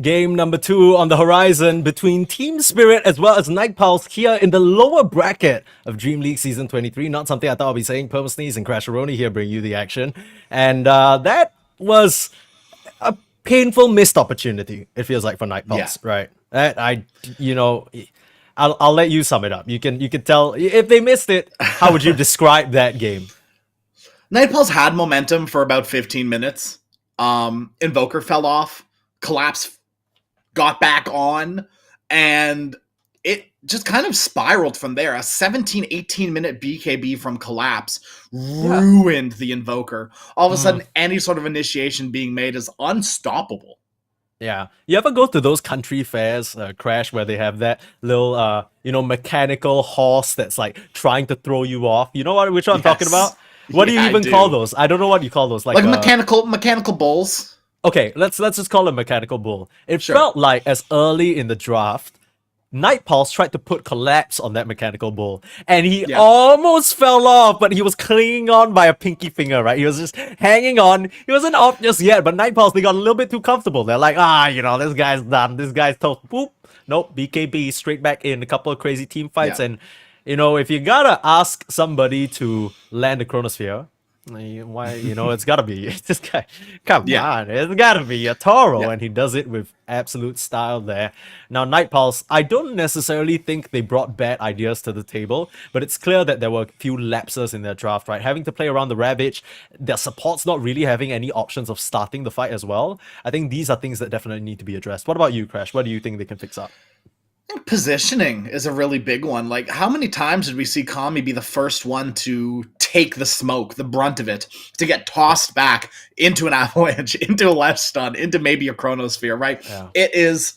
Game number 2 on the horizon between Team Spirit as well as Night Pulse here in the lower bracket of Dream League Season 23. Not something I thought I'd be saying. Purple Sneeze and Crasheroni here bring you the action. And that was a painful missed opportunity, it feels like, for Night Pulse, right? I'll let you sum it up. You can tell, if they missed it, how would you describe that game? Night Pulse had momentum for about 15 minutes. Invoker fell off. Collapse got back on, and it just kind of spiraled from there. A 17-18 minute BKB from Collapse ruined the Invoker. All of a sudden, any sort of initiation being made is unstoppable. Yeah. You ever go to those country fairs, Crash, where they have that little, mechanical horse that's like trying to throw you off? You know which one I'm talking about? What do you even call those? I don't know what you call those. Like mechanical bulls. Okay, let's just call it mechanical bull. It felt like as early in the draft, Night Pulse tried to put Collapse on that mechanical bull, and he almost fell off, but he was clinging on by a pinky finger, right? He was just hanging on. He wasn't off just yet, but Night Pulse, they got a little bit too comfortable. They're like, this guy's done. This guy's toast. Boop. Nope, BKB straight back in. A couple of crazy team fights, and if you gotta ask somebody to land the Chronosphere, Why, it's gotta be this guy. Come Yeah. on, it's gotta be a Toro, Yeah. and he does it with absolute style there. Now, Night Pulse, I don't necessarily think they brought bad ideas to the table, but it's clear that there were a few lapses in their draft, right? Having to play around the Ravage, their support's not really having any options of starting the fight as well. I think these are things that definitely need to be addressed. What about you, Crash? What do you think they can fix up? Positioning is a really big one. Like, how many times did we see Kami be the first one to take the smoke, the brunt of it, to get tossed back into an avalanche, into a left stun, into maybe a chronosphere, right? Yeah. It is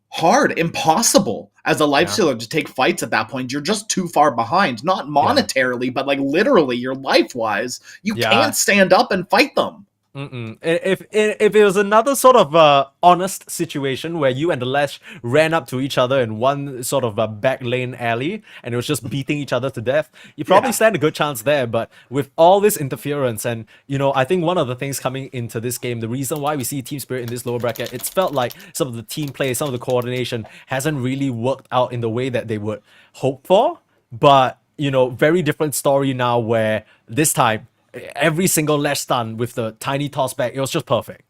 hard, impossible as a lifestealer to take fights at that point. You're just too far behind, not monetarily, but like literally your life-wise. You can't stand up and fight them. If it was another sort of honest situation where you and the Lash ran up to each other in one sort of back lane alley and it was just beating each other to death, you probably stand a good chance there. But with all this interference and, I think one of the things coming into this game, the reason why we see Team Spirit in this lower bracket, it's felt like some of the team play, some of the coordination hasn't really worked out in the way that they would hope for. But, very different story now where this time, every single Lash stun with the tiny toss back, it was just perfect.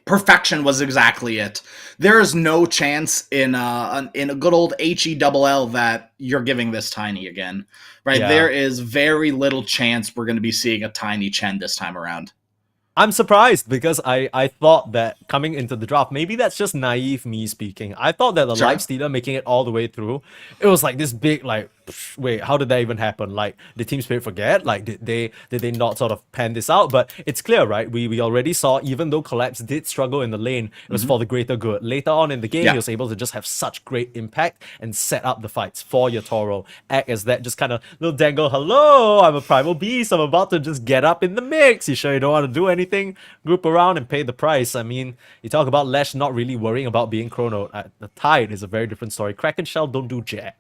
Perfection was exactly it. There is no chance in a good old HELL that you're giving this tiny again, right? Yeah. There is very little chance we're going to be seeing a tiny Chen this time around. I'm surprised because I thought that coming into the draft, maybe that's just naive me speaking. I thought that the Lifestealer making it all the way through, it was like this big, like, wait, how did that even happen? Like, did Team Spirit forget? Like, did they not sort of pan this out? But it's clear, right? We already saw, even though Collapse did struggle in the lane, it was for the greater good. Later on in the game, he was able to just have such great impact and set up the fights for your Toro. Act as that just kind of little dangle, hello, I'm a primal beast, I'm about to just get up in the mix. You sure you don't want to do anything? Group around and pay the price. I mean, you talk about Lash not really worrying about being chronoed. The Tide is a very different story. Kraken Shell don't do jack.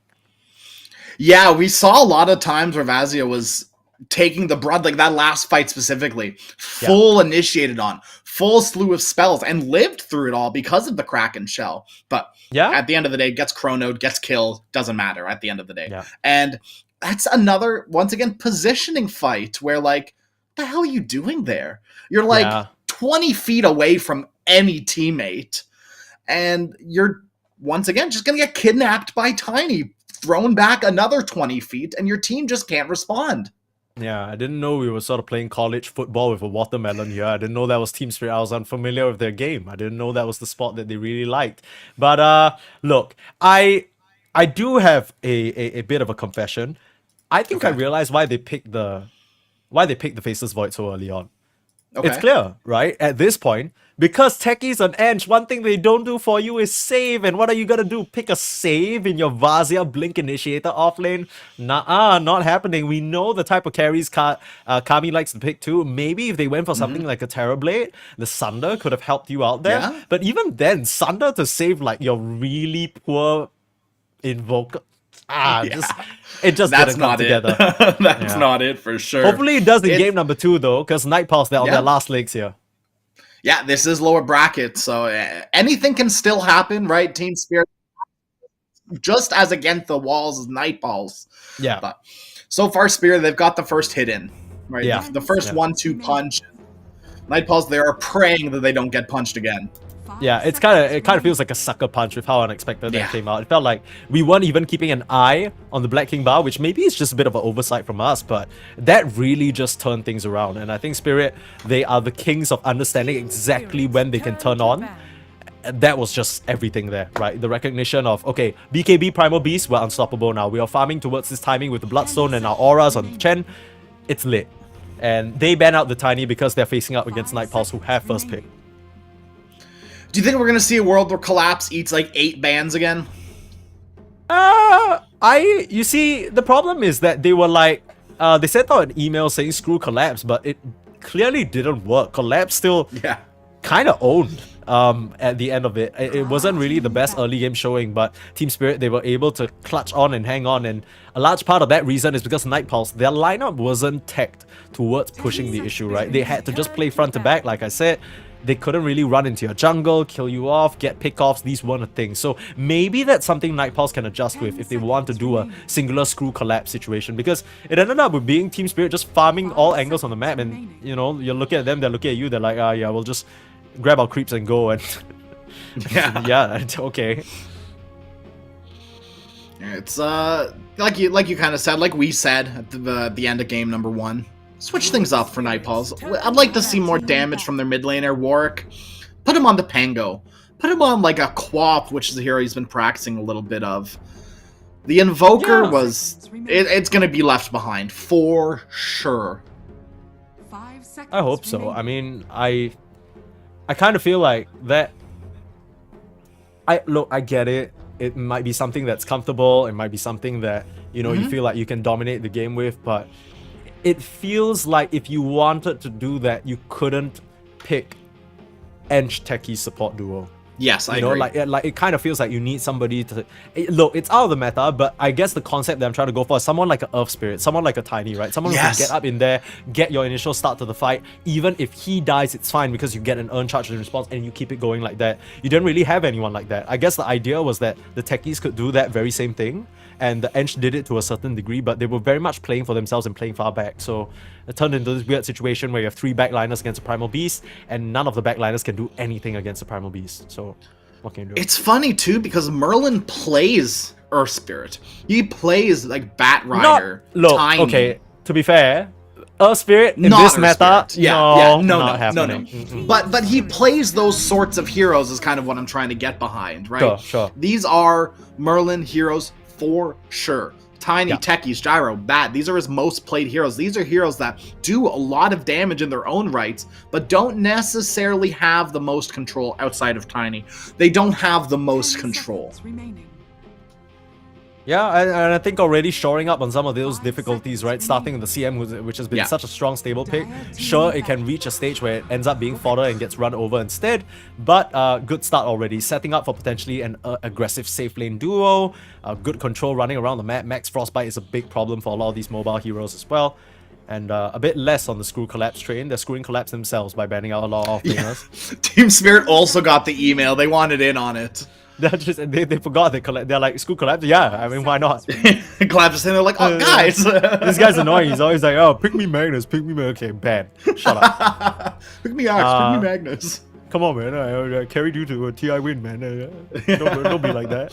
Yeah, we saw a lot of times where Vazia was taking the brunt, like that last fight specifically, full initiated on, full slew of spells, and lived through it all because of the Kraken Shell. But at the end of the day, gets chronoed, gets killed, doesn't matter at the end of the day. Yeah. And that's another, once again, positioning fight where, like, what the hell are you doing there? You're like 20 feet away from any teammate, and you're, once again, just going to get kidnapped by Tiny, thrown back another 20 feet, and your team just can't respond. Yeah, I didn't know we were sort of playing college football with a watermelon here. I didn't know that was Team Spirit. I was unfamiliar with their game. I didn't know that was the spot that they really liked. But look, I do have a bit of a confession. I think I realized why they picked the Faceless Void so early on. It's clear, right? At this point, because techies on Ench, one thing they don't do for you is save. And what are you gonna do? Pick a save in your Vazia Blink Initiator offlane? Nah, not happening. We know the type of carries Kami likes to pick too. Maybe if they went for something like a Terrorblade, the Sunder could have helped you out there. Yeah. But even then, Sunder to save like your really poor Invoker. It just That's didn't come not together. That's not it for sure. Hopefully it does in game number 2 though, because Night Pulse, they're on their last legs here. Yeah, this is lower bracket, so anything can still happen, right? Team Spirit, just as against the walls as Night Pulse. Yeah. But so far, Spirit, they've got the first hit in, right? Yeah. The first 1-2 punch. Night Pulse, they are praying that they don't get punched again. Yeah, it kind of feels like a sucker punch with how unexpected that came out. It felt like we weren't even keeping an eye on the Black King bar, which maybe is just a bit of an oversight from us, but that really just turned things around. And I think Spirit, they are the kings of understanding exactly when they can turn on. That was just everything there, right? The recognition of, okay, BKB Primal Beast, we're unstoppable now. We are farming towards this timing with the Bloodstone and our auras on Chen. It's lit. And they ban out the Tiny because they're facing up against Night Pulse, who have first pick. Do you think we're going to see a world where Collapse eats like 8 bans again? You see, the problem is that they were like, they sent out an email saying screw Collapse, but it clearly didn't work. Collapse still kind of owned at the end of it. It wasn't really the best early game showing, but Team Spirit, they were able to clutch on and hang on, and a large part of that reason is because Night Pulse, their lineup wasn't tacked towards pushing the issue, right? They had to just play front to back, like I said. they couldn't really run into your jungle, kill you off, get pick-offs. These weren't a thing. So maybe that's something Night Pulse can adjust with if they want to do a singular screw collapse situation, because it ended up with being Team Spirit just farming all angles on the map, and you know, you're looking at them, they're looking at you, they're like, yeah, we'll just grab our creeps and go, and yeah, okay. It's like you kind of said, like we said at the end of game number 1. Switch things up for Night Pulse. I'd like to see more damage from their mid laner, Warwick. Put him on the Pango. Put him on like a Quap, which is a hero he's been practicing a little bit of. The Invoker it's going to be left behind for sure. 5 seconds I hope so. remaining. I mean, I kind of feel like that. I get it. It might be something that's comfortable. It might be something that, you know, you feel like you can dominate the game with, but it feels like if you wanted to do that, you couldn't pick Ench Techie support duo. Yes, I You know, agree. like it kind of feels like you need somebody to... Look, it's out of the meta, but I guess the concept that I'm trying to go for is someone like an Earth Spirit, someone like a Tiny, right? Someone who can get up in there, get your initial start to the fight. Even if he dies, it's fine because you get an earn charge in response and you keep it going like that. You didn't really have anyone like that. I guess the idea was that the techies could do that very same thing, and the Ench did it to a certain degree, but they were very much playing for themselves and playing far back. So it turned into this weird situation where you have 3 backliners against a Primal Beast, and none of the backliners can do anything against a Primal Beast. So what can you do? It's funny too because Merlin plays Earth Spirit. He plays like Bat Rider. Look, Tiny. okay, to be fair, Earth Spirit in Not this Earth meta, Spirit. No, not happening. But he plays those sorts of heroes is kind of what I'm trying to get behind, right? Sure. These are Merlin heroes for sure. Tiny, Yeah. Techies, Gyro, Bat. These are his most played heroes. These are heroes that do a lot of damage in their own rights, but don't necessarily have the most control outside of Tiny. They don't have the most 10 control. seconds remaining. Yeah, and I think already shoring up on some of those difficulties, right? Starting with the CM, which has been Yeah. such a strong stable pick. Sure, it can reach a stage where it ends up being fodder and gets run over instead, but good start already. Setting up for potentially an aggressive safe lane duo, good control running around the map. Max Frostbite is a big problem for a lot of these mobile heroes as well. And a bit less on the screw collapse train. They're screwing collapse themselves by banning out a lot of offlaners. Team Spirit also got the email. They wanted in on it. They forgot they're like, screw collapse? Yeah, I mean, why not? Collapse is in there like, oh, guys. This guy's annoying. He's always like, oh, pick me Magnus, pick me Magnus. Okay, ban. Shut up. Pick me Axe, pick me Magnus. Come on, man. I carried you to a TI win, man. Don't be like that.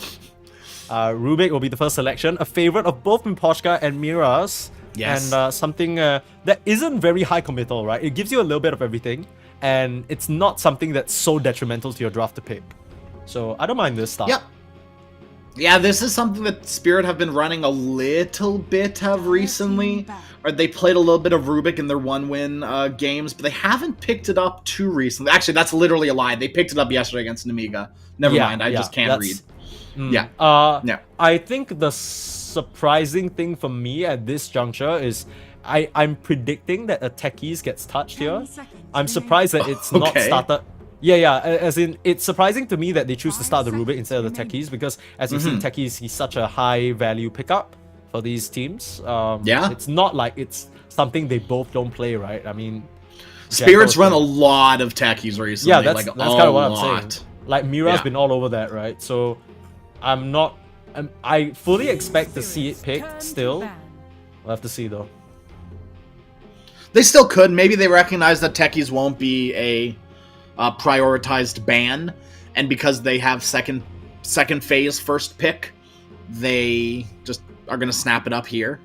Rubik will be the first selection. A favorite of both Mimposhka and Miras. Yes. And something that isn't very high committal, right? It gives you a little bit of everything. And it's not something that's so detrimental to your draft to pick. So I don't mind this start. Yep. Yeah, this is something that Spirit have been running a little bit of recently. Or they played a little bit of Rubik in their 1-win games, but they haven't picked it up too recently. Actually, that's literally a lie. They picked it up yesterday against Namiga. Never mind, I just can't read. Yeah. Yeah. I think the surprising thing for me at this juncture is I'm predicting that a Techies gets touched here. I'm surprised that it's not Okay. started. Yeah, as in, it's surprising to me that they choose to start the Rubik instead of the Techies, because as you've seen, Techies, he's such a high value pickup for these teams. Yeah. It's not like it's something they both don't play, right? I mean, Spirits Jackal's run a been- lot of Techies recently. Yeah, that's like, kind of what I'm lot. saying. Like, Mira's Yeah. been all over that, right? So, I fully expect to see it picked still. We'll have to see, though. They still could. Maybe they recognize that Techies won't be a prioritized ban, and because they have second phase first pick, they just are going to snap it up here.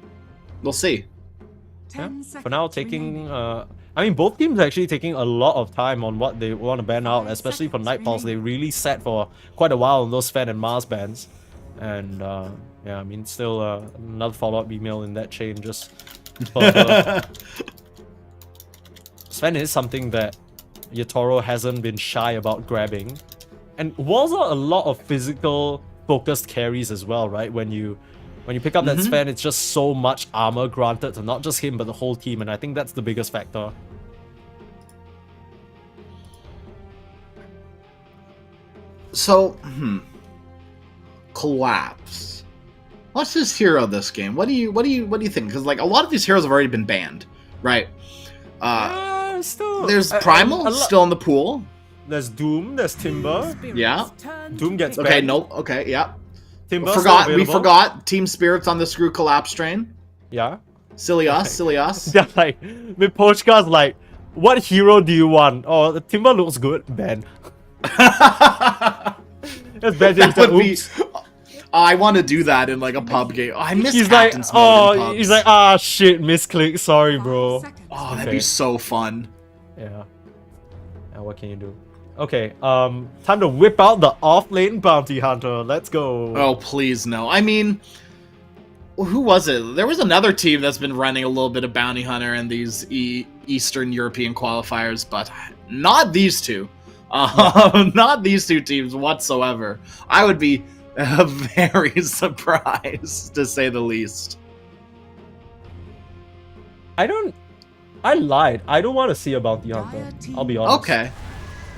We'll see. Yeah. For now, taking... I mean, both teams are actually taking a lot of time on what they want to ban out, especially for Night Pulse. They really sat for quite a while on those Fan and Mars bans. And, yeah, I mean, still another follow-up email in that chain, just... Sven is something that Yatoro hasn't been shy about grabbing. And walls are a lot of physical focused carries as well, right? When you pick up that Sven, it's just so much armor granted to not just him but the whole team, and I think that's the biggest factor. So, collapse. What's this hero this game? What do you think? Because like a lot of these heroes have already been banned, right? there's still... There's a Primal lot- still in the pool. There's Doom, there's Timber. Yeah. Doom gets Okay, banned. no. Okay, yeah. Timber's We still forgot Team Spirits on the Screw Collapse train. Yeah. Silly us, silly us. They're like, with Pochka's like, what hero do you want? Oh, the Timber looks good. Ban. That's bad. That would be. Oops. I want to do that in like a pub game. Oh, I miss He's like, Captain's Mode in oh, pubs. he's like, ah, shit, misclick. Sorry, bro. Oh, that'd Okay. be so fun. Yeah. And what can you do? Okay, time to whip out the off-lane bounty hunter. Let's go. Oh, please no. I mean, who was it? There was another team that's been running a little bit of bounty hunter in these Eastern European qualifiers, but not these two. Not these two teams whatsoever. I would be very surprised, to say the least. I lied. I don't want to see a bounty hunter. I'll be honest. Okay.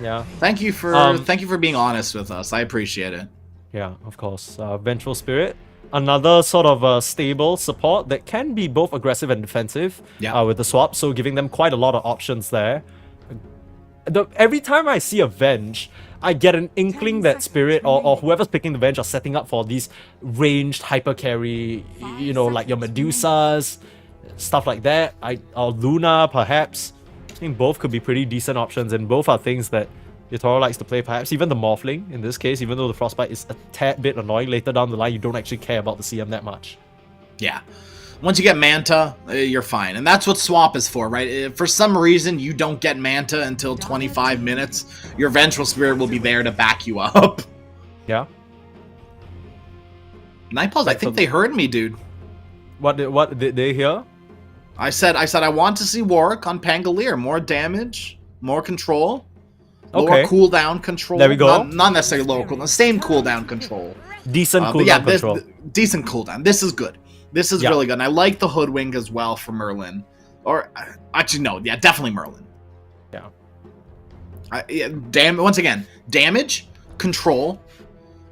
Yeah. Thank you for being honest with us. I appreciate it. Yeah, of course. Vengeful Spirit. Another sort of stable support that can be both aggressive and defensive with the swap, so giving them quite a lot of options there. Every time I see a Venge, I get an inkling that Spirit or whoever's picking the Venge are setting up for these ranged hyper carry, you know, like your Medusas, stuff like that. Or Luna, perhaps. I think both could be pretty decent options, and both are things that Yatoro likes to play. Perhaps even the Morphling, in this case, even though the Frostbite is a tad bit annoying later down the line, you don't actually care about the CM that much. Yeah. Once you get Manta, you're fine. And that's what Swap is for, right? If for some reason you don't get Manta until 25 minutes, your Vengeful Spirit will be there to back you up. Yeah. Nightpaws, I think they heard me, dude. What did they hear? I said I want to see Warwick on Pangolier. More damage, more control, lower cooldown control. There we go. Not necessarily lower cooldown, same cooldown control. Decent But yeah, cooldown control. decent cooldown. This is good. This is really good. And I like the Hoodwink as well for Merlin. Or actually, no, yeah, definitely Merlin. Yeah. Once again, damage, control,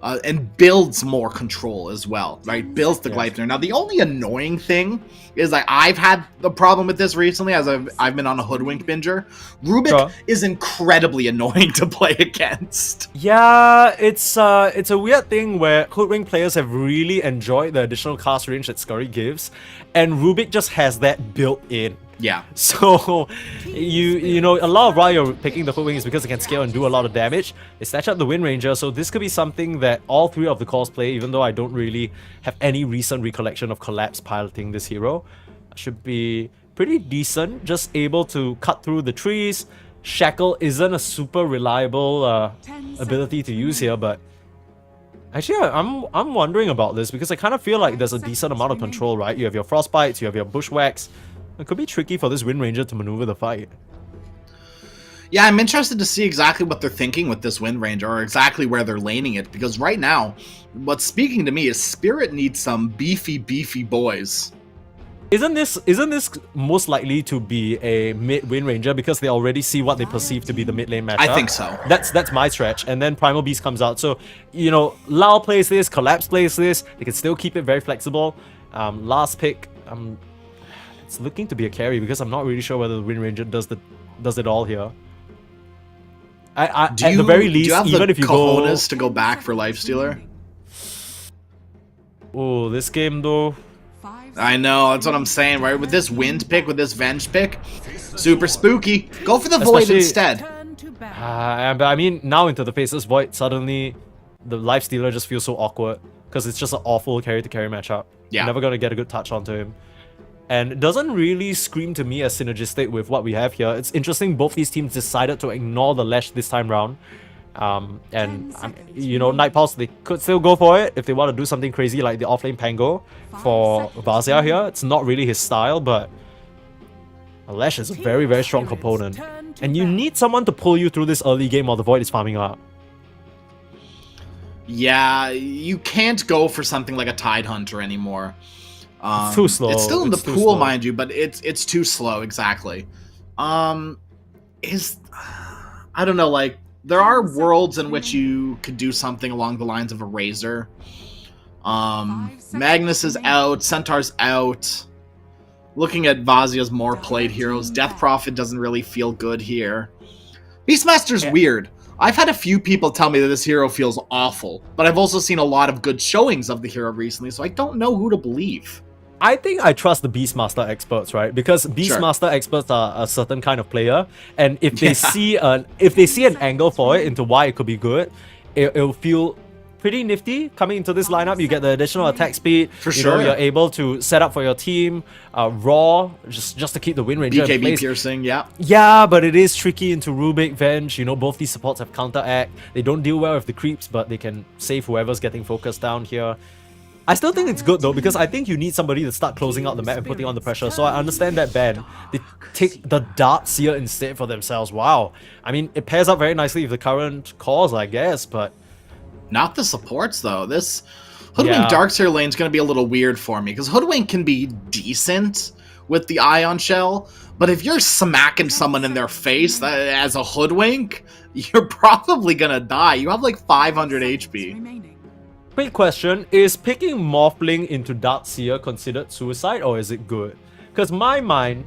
and builds more control as well, right? Builds the Gleipnir. Now, the only annoying thing is like I've had the problem with this recently as I've been on a Hoodwink binger. Rubik is incredibly annoying to play against. Yeah, it's a weird thing where Hoodwink players have really enjoyed the additional cast range that Scurry gives, and Rubik just has that built in. Yeah. So, you know, a lot of why you're picking the Hoodwink is because they can scale and do a lot of damage. They snatch up the Wind Ranger, so this could be something that all three of the calls play, even though I don't really have any recent recollection of Collapse piloting this hero. Should be pretty decent, just able to cut through the trees. Shackle isn't a super reliable ability to use here, but actually I'm wondering about this because I kind of feel like there's a decent amount of control, right? You have your Frostbites, you have your Bushwhacks. It could be tricky for this Wind Ranger to maneuver the fight. Yeah, I'm interested to see exactly what they're thinking with this Wind Ranger, or exactly where they're laning it, because right now, what's speaking to me is Spirit needs some beefy boys. Isn't this most likely to be a mid Wind Ranger because they already see what they perceive to be the mid lane matchup? I think so. That's my stretch. And then Primal Beast comes out. So, you know, Lao plays this, Collapse plays this. They can still keep it very flexible. Last pick, it's looking to be a carry because I'm not really sure whether the Wind Ranger does it all here. At the very least, do you have even the if you cojones to go back for Lifestealer? Oh, this game though. I know, that's what I'm saying, right? With this Wind pick, with this Venge pick, super spooky. Go for the Void instead. But I mean, now into the Faceless Void, suddenly the Lifestealer just feels so awkward because it's just an awful carry-to-carry matchup. Yeah. You're never going to get a good touch onto him. And it doesn't really scream to me as synergistic with what we have here. It's interesting both these teams decided to ignore the Lash this time round. You know, Nightpulse, they could still go for it if they want to do something crazy like the offlane Pango for Vazia here. It's not really his style, but Lash is a very, very strong component. And you need someone to pull you through this early game while the Void is farming up. Yeah, you can't go for something like a Tide Hunter anymore. It's too slow. It's still in the pool, mind you, but it's too slow, exactly. I don't know, like, there are worlds in which you could do something along the lines of a Razor. Magnus is out, Centaur's out. Looking at Vazia's more played heroes, Death Prophet doesn't really feel good here. Beastmaster's weird. I've had a few people tell me that this hero feels awful, but I've also seen a lot of good showings of the hero recently, so I don't know who to believe. I think I trust the Beastmaster experts, right? Because Beastmaster experts are a certain kind of player, and if they see an angle for it into why it could be good, it'll feel pretty nifty. Coming into this lineup, you get the additional attack speed. For you know, sure. you're able to set up for your team. Raw, just to keep the Wind Ranger in BKB place. piercing, yeah. Yeah, but it is tricky into Rubik, Venge. You know, both these supports have counteract. They don't deal well with the creeps, but they can save whoever's getting focused down here. I still think it's good though, because I think you need somebody to start closing out the map and putting on the pressure, so I understand that ban. They take the Dart Seer instead for themselves. Wow. I mean, it pairs up very nicely with the current cores, I guess, but... Not the supports, though. This Hoodwink Darkseer lane is going to be a little weird for me, because Hoodwink can be decent with the Ion Shell, but if you're smacking someone in their face as a Hoodwink, you're probably going to die. You have like 500 HP. Quick question, is picking Morphling into Darkseer considered suicide, or is it good? Because my mind,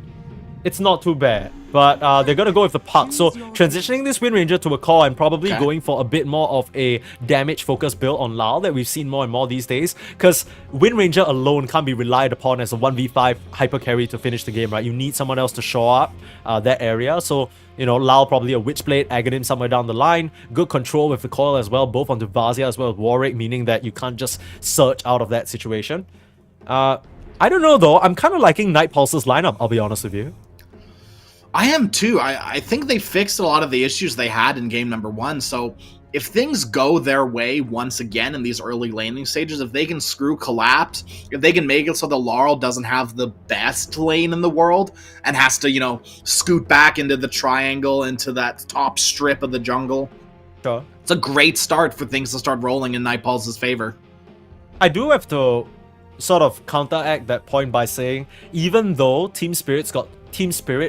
it's not too bad, but they're gonna go with the puck. So transitioning this Wind Ranger to a core and probably going for a bit more of a damage-focused build on Lao that we've seen more and more these days. Because Wind Ranger alone can't be relied upon as a 1v5 hyper carry to finish the game, right? You need someone else to show up that area. So, you know, Lao probably a Witchblade, Aghanim somewhere down the line. Good control with the coil as well, both onto Vazia as well as Warwick, meaning that you can't just search out of that situation. I don't know though, I'm kind of liking Night Pulse's lineup, I'll be honest with you. I am too. I think they fixed a lot of the issues they had in game number 1, so if things go their way once again in these early laning stages, if they can screw Collapse, if they can make it so the Laurel doesn't have the best lane in the world and has to, you know, scoot back into the triangle, into that top strip of the jungle, Sure. it's a great start for things to start rolling in Night Pulse's favor. I do have to sort of counteract that point by saying, even though Team Spirit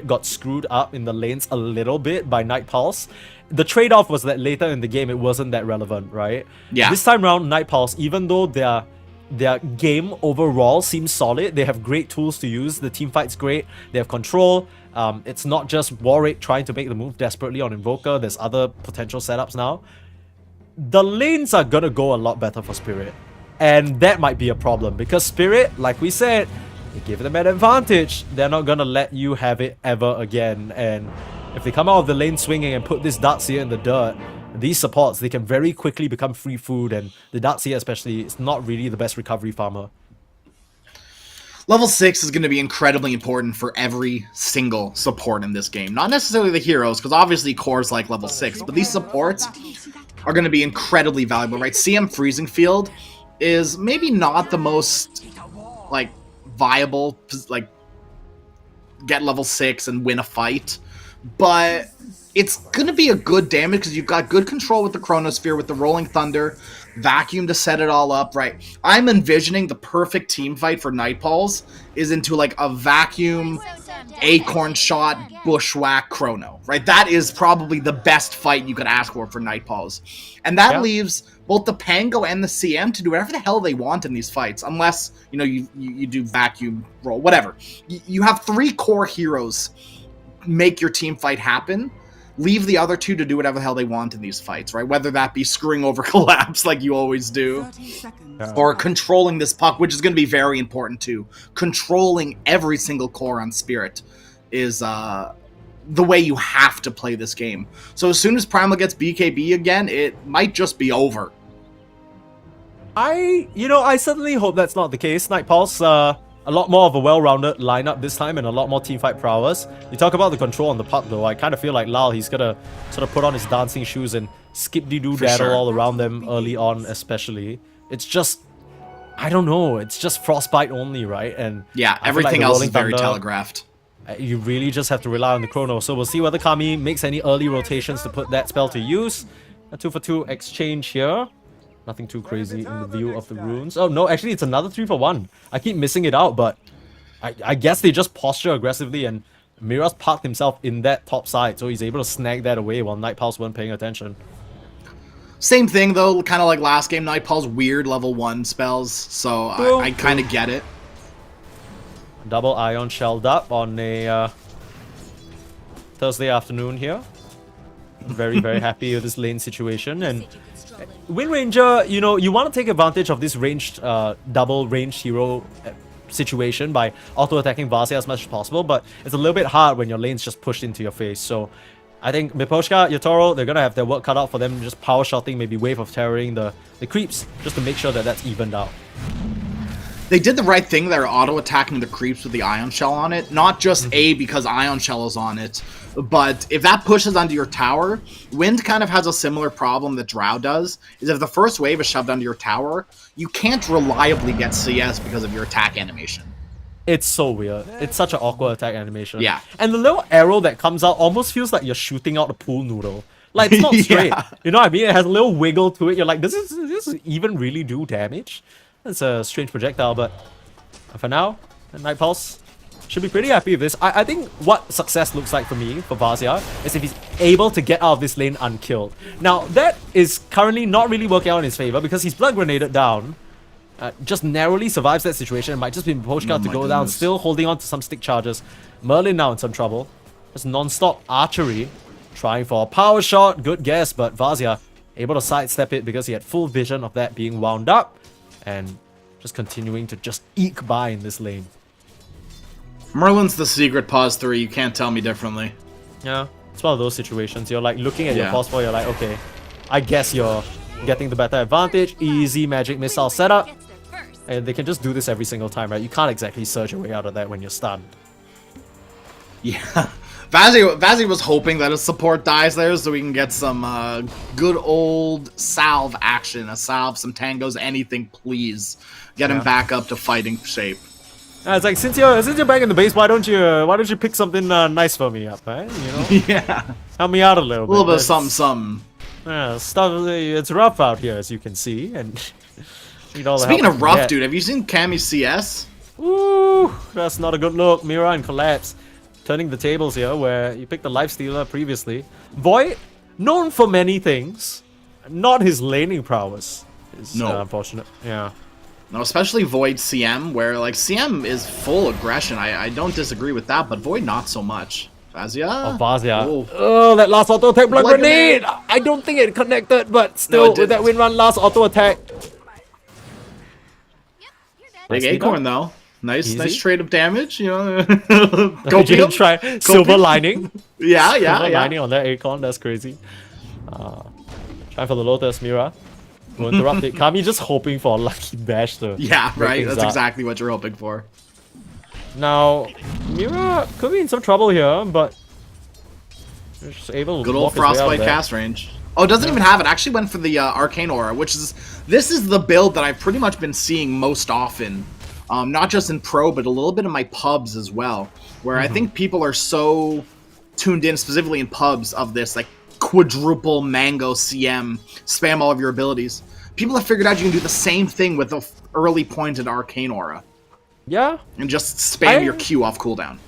got screwed up in the lanes a little bit by Night Pulse, the trade-off was that later in the game it wasn't that relevant, right? Yeah. This time around, Night Pulse, even though their game overall seems solid, they have great tools to use, the team fight's great, they have control, it's not just Warwick trying to make the move desperately on Invoker, there's other potential setups now. The lanes are gonna go a lot better for Spirit. And that might be a problem, because Spirit, like we said, you give them an advantage, they're not gonna let you have it ever again. And if they come out of the lane swinging and put this Darkseer in the dirt, these supports, they can very quickly become free food, and the Darkseer especially is not really the best recovery farmer. Level 6 is going to be incredibly important for every single support in this game. Not necessarily the heroes, because obviously cores like level 6, but these supports are going to be incredibly valuable, right? CM Freezing Field is maybe not the most, like, viable, like, get level 6 and win a fight, but it's going to be a good damage because you've got good control with the Chronosphere, with the Rolling Thunder, Vacuum to set it all up, right? I'm envisioning the perfect team fight for Night Pulse is into like a Vacuum, Acorn Shot, Bushwhack, Chrono, right? That is probably the best fight you could ask for Night Pulse. And that leaves both the Pango and the CM to do whatever the hell they want in these fights, unless, you know, you do Vacuum roll, whatever. You have 3 core heroes make your team fight happen. Leave the other 2 to do whatever the hell they want in these fights, right? Whether that be screwing over Collapse like you always do, or controlling this puck, which is going to be very important too. Controlling every single core on Spirit is the way you have to play this game. So as soon as Primal gets BKB again, it might just be over. I certainly hope that's not the case. Night Pulse, a lot more of a well-rounded lineup this time and a lot more teamfight prowess. You talk about the control on the puck though, I kind of feel like Lal, he's gonna sort of put on his dancing shoes and skip-de-doo-daddle all around them early on especially. It's just, I don't know, it's just Frostbite only, right? And yeah, I feel everything like else Rolling is very Thunder, telegraphed. You really just have to rely on the Chrono. So we'll see whether Kami makes any early rotations to put that spell to use. A 2-for-2 exchange here. Nothing too crazy in the view of the runes. Oh no, actually it's another 3-for-1. I keep missing it out, but I guess they just posture aggressively and Miraz parked himself in that top side, so he's able to snag that away while Night Pulse weren't paying attention. Same thing though, kind of like last game, Night Pulse weird level 1 spells, so I kind of get it. Double Ion shelled up on a Thursday afternoon here. Very, very happy with this lane situation. And Wind Ranger, you know, you want to take advantage of this ranged, double ranged hero situation by auto-attacking Vazia as much as possible, but it's a little bit hard when your lane's just pushed into your face. So I think Miposhka, Yotaro, they're gonna have their work cut out for them, just power shotting, maybe wave of terroring the creeps, just to make sure that that's evened out. They did the right thing. They're auto-attacking the creeps with the Ion Shell on it. Not just A, because Ion Shell is on it, but if that pushes onto your tower, Wind kind of has a similar problem that Drow does, is if the first wave is shoved onto your tower, you can't reliably get CS because of your attack animation. It's so weird. It's such an awkward attack animation. Yeah. And the little arrow that comes out almost feels like you're shooting out a pool noodle. Like, it's not straight. Yeah. You know what I mean? It has a little wiggle to it. You're like, does this even really do damage? It's a strange projectile, but for now, Night Pulse should be pretty happy with this. I think what success looks like for me, for Vazia, is if he's able to get out of this lane unkilled. Now, that is currently not really working out in his favor because he's blood grenaded down. Just narrowly survives that situation. It might just be Poshka to go down, still holding on to some stick charges. Merlin now in some trouble. Just non-stop archery. Trying for a power shot. Good guess, but Vazia able to sidestep it because he had full vision of that being wound up. And just continuing to just eke by in this lane. Merlin's the secret pause 3. You can't tell me differently. Yeah, it's one of those situations. You're like looking at your pause 4, you're like, okay, I guess you're getting the better advantage. Easy magic missile setup. And they can just do this every single time, right? You can't exactly surge your way out of that when you're stunned. Yeah. Vazzy was hoping that his support dies there so we can get some good old salve action. A salve, some tangos, anything, please. Get him back up to fighting shape. It's like, since you're back in the base, why don't you pick something nice for me up, right? You know? Yeah. Help me out a little bit. A little bit of something. Yeah, stuff. It's rough out here, as you can see, and Speaking of rough, dude, have you seen Cammy's CS? Ooh, that's not a good look. Mira and Collapse turning the tables here, where you picked the Lifestealer previously. Void, known for many things, not his laning prowess. Is unfortunate. Yeah. No, especially Void CM, where like CM is full aggression. I don't disagree with that, but Void not so much. Vazia? Oh, Vazia. Oh. Oh, that last auto attack blood grenade! I don't think it connected, but still, with that win run last auto attack. Big Acorn though. Nice trade of damage, you know. Go try silver lining. Yeah. Silver lining on that Acorn, that's crazy. Trying for the Lotus Mira. Will interrupt it. Kami just hoping for a lucky dash to right. That's exactly what you're hoping for. Now, Mira could be in some trouble here, but just able to good old Frostbite cast range. Oh, it doesn't even have it. Actually went for the Arcane Aura, this is the build that I've pretty much been seeing most often. Not just in Pro, but a little bit in my pubs as well. Where I think people are so tuned in, specifically in pubs, of this like quadruple mango CM, spam all of your abilities. People have figured out you can do the same thing with the early pointed Arcane Aura. Yeah. And just spam your Q off cooldown.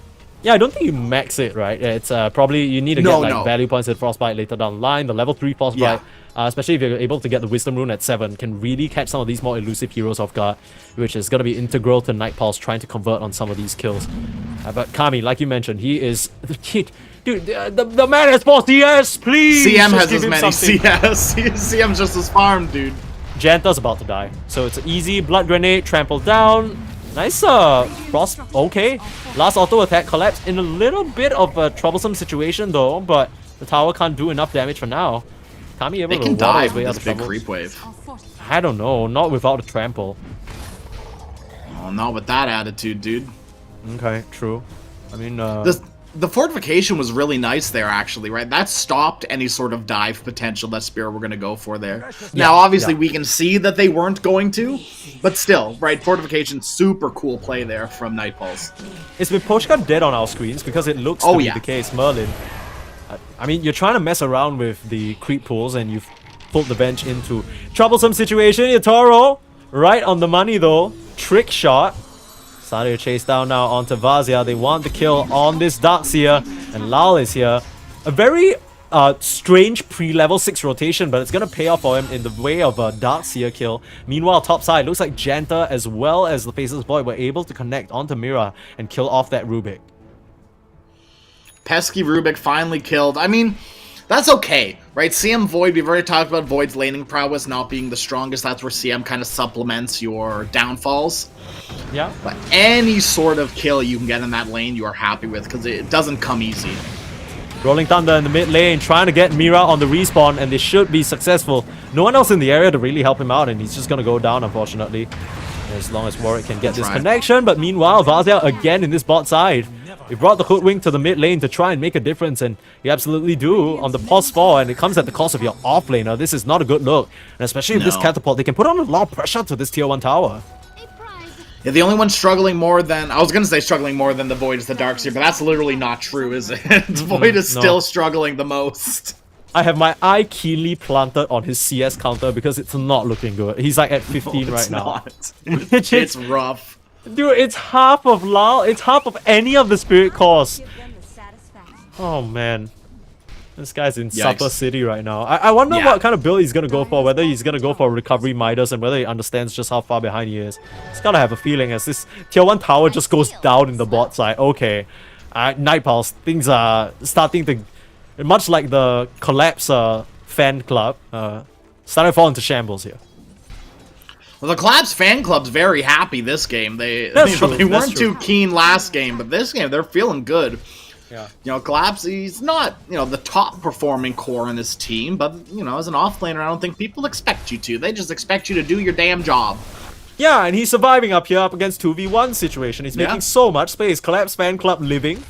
Yeah, I don't think you max it, right? It's probably you need to get value points at Frostbite later down the line. The level 3 Frostbite, especially if you're able to get the Wisdom Rune at 7, can really catch some of these more elusive heroes off guard, which is going to be integral to Night Pulse trying to convert on some of these kills. But Kami, like you mentioned, he is... Dude, the man has 4 CS, please! CM has as many CS. CM's just as farmed, dude. Janta's about to die. So it's an easy blood grenade, trampled down. Nice Frost, okay. Last auto attack collapsed in a little bit of a troublesome situation though, but the tower can't do enough damage for now. Kami able to water his way out of big trouble. creep wave. I don't know, not without a trample. Oh, not with that attitude, dude. Okay, true. I mean, the fortification was really nice there, actually, right? That stopped any sort of dive potential that Spear were going to go for there. Now, obviously, we can see that they weren't going to, but still, right? Fortification, super cool play there from Night Pulse. It's with Poshka dead on our screens because it looks to be the case. Merlin, I mean, you're trying to mess around with the creep pools and you've pulled the bench into troublesome situation. Yotaro, right on the money though. Trick shot. Starting to chase down now onto Vazia. They want the kill on this Darkseer, and Lal is here. A very strange pre-level 6 rotation, but it's gonna pay off for him in the way of a Darkseer kill. Meanwhile, top side, looks like Janta as well as the Faceless Void were able to connect onto Mira and kill off that Rubik. Pesky Rubik finally killed. I mean, that's okay, right? CM Void, we've already talked about Void's laning prowess not being the strongest. That's where CM kind of supplements your downfalls. Yeah. But any sort of kill you can get in that lane, you are happy with, because it doesn't come easy. Rolling Thunder in the mid lane, trying to get Mira on the respawn, and they should be successful. No one else in the area to really help him out, and he's just gonna go down, unfortunately. As long as Warwick can get this connection. But meanwhile, Vazia again in this bot side. He brought the Hoodwink to the mid lane to try and make a difference, and you absolutely do on the pos 4, and it comes at the cost of your offlaner. This is not a good look, and especially with this catapult, they can put on a lot of pressure to this tier 1 tower. Yeah, the only one struggling more than... I was going to say struggling more than the Void is the Darkseer, but that's literally not true, is it? Void is still struggling the most. I have my eye keenly planted on his CS counter because it's not looking good. He's like at 15 right now. It's rough. Dude, it's half of Lal. It's half of any of the Spirit Cores. Oh, man. This guy's in Supper City right now. I wonder what kind of build he's going to go for. Whether he's going to go for Recovery Midas and whether he understands just how far behind he is. He's got to have a feeling as this tier 1 tower just goes down in the bot side. Okay. Night Pulse. Things are starting to... Much like the Collapse fan club. Starting to fall into shambles here. Well, the Collapse fan club's very happy this game. They weren't too keen last game, but this game they're feeling good. Yeah. You know, Collapse, he's not, the top performing core in his team, but, as an offlaner, I don't think people expect you to. They just expect you to do your damn job. Yeah, and he's surviving up here up against 2v1 situation. He's making so much space. Collapse fan club living.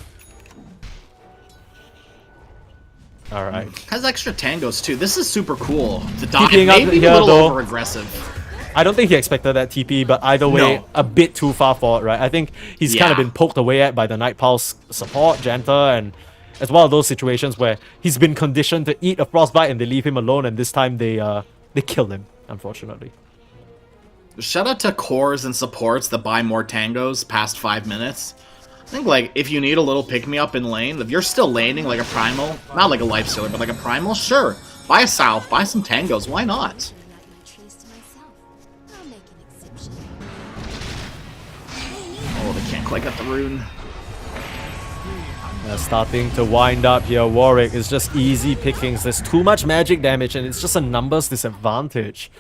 Alright. Has extra tangos too. This is super cool. The Keeping up maybe here, a little though. over aggressive. I don't think he expected that TP, but either way, a bit too far forward, right? I think he's kind of been poked away at by the Night Pulse support, Janta, and as well as those situations where he's been conditioned to eat a Frostbite and they leave him alone, and this time they killed him, unfortunately. Shout out to cores and supports that buy more tangos past 5 minutes. I think, like, if you need a little pick-me-up in lane, if you're still laning like a Primal, not like a Lifestealer, but like a Primal, sure. Buy a South, buy some tangos, why not? Oh, they can't quite get the rune. Starting to wind up here. Warwick is just easy pickings. There's too much magic damage and it's just a numbers disadvantage.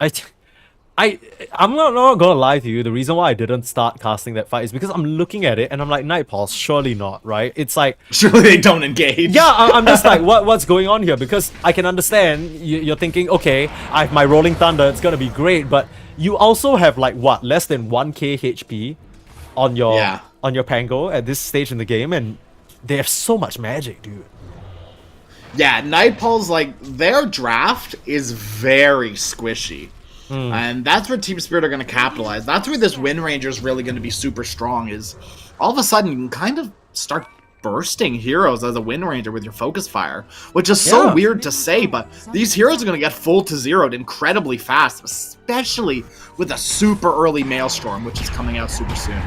I'm not gonna lie to you, the reason why I didn't start casting that fight is because I'm looking at it and I'm like, Night Pulse, surely not, right? It's like... Surely they don't engage. Yeah, I'm just like, what's going on here? Because I can understand, you're thinking, okay, I have my Rolling Thunder, it's gonna be great, but you also have like, what, less than 1k HP on your Pango at this stage in the game, and they have so much magic, dude. Yeah, Night Pulse, like, their draft is very squishy. And that's where Team Spirit are going to capitalize. That's where this Wind Ranger is really going to be super strong, is all of a sudden you can kind of start bursting heroes as a Wind Ranger with your Focus Fire, which is so weird to say, but these heroes are going to get full to zeroed incredibly fast, especially with a super early Maelstrom, which is coming out super soon.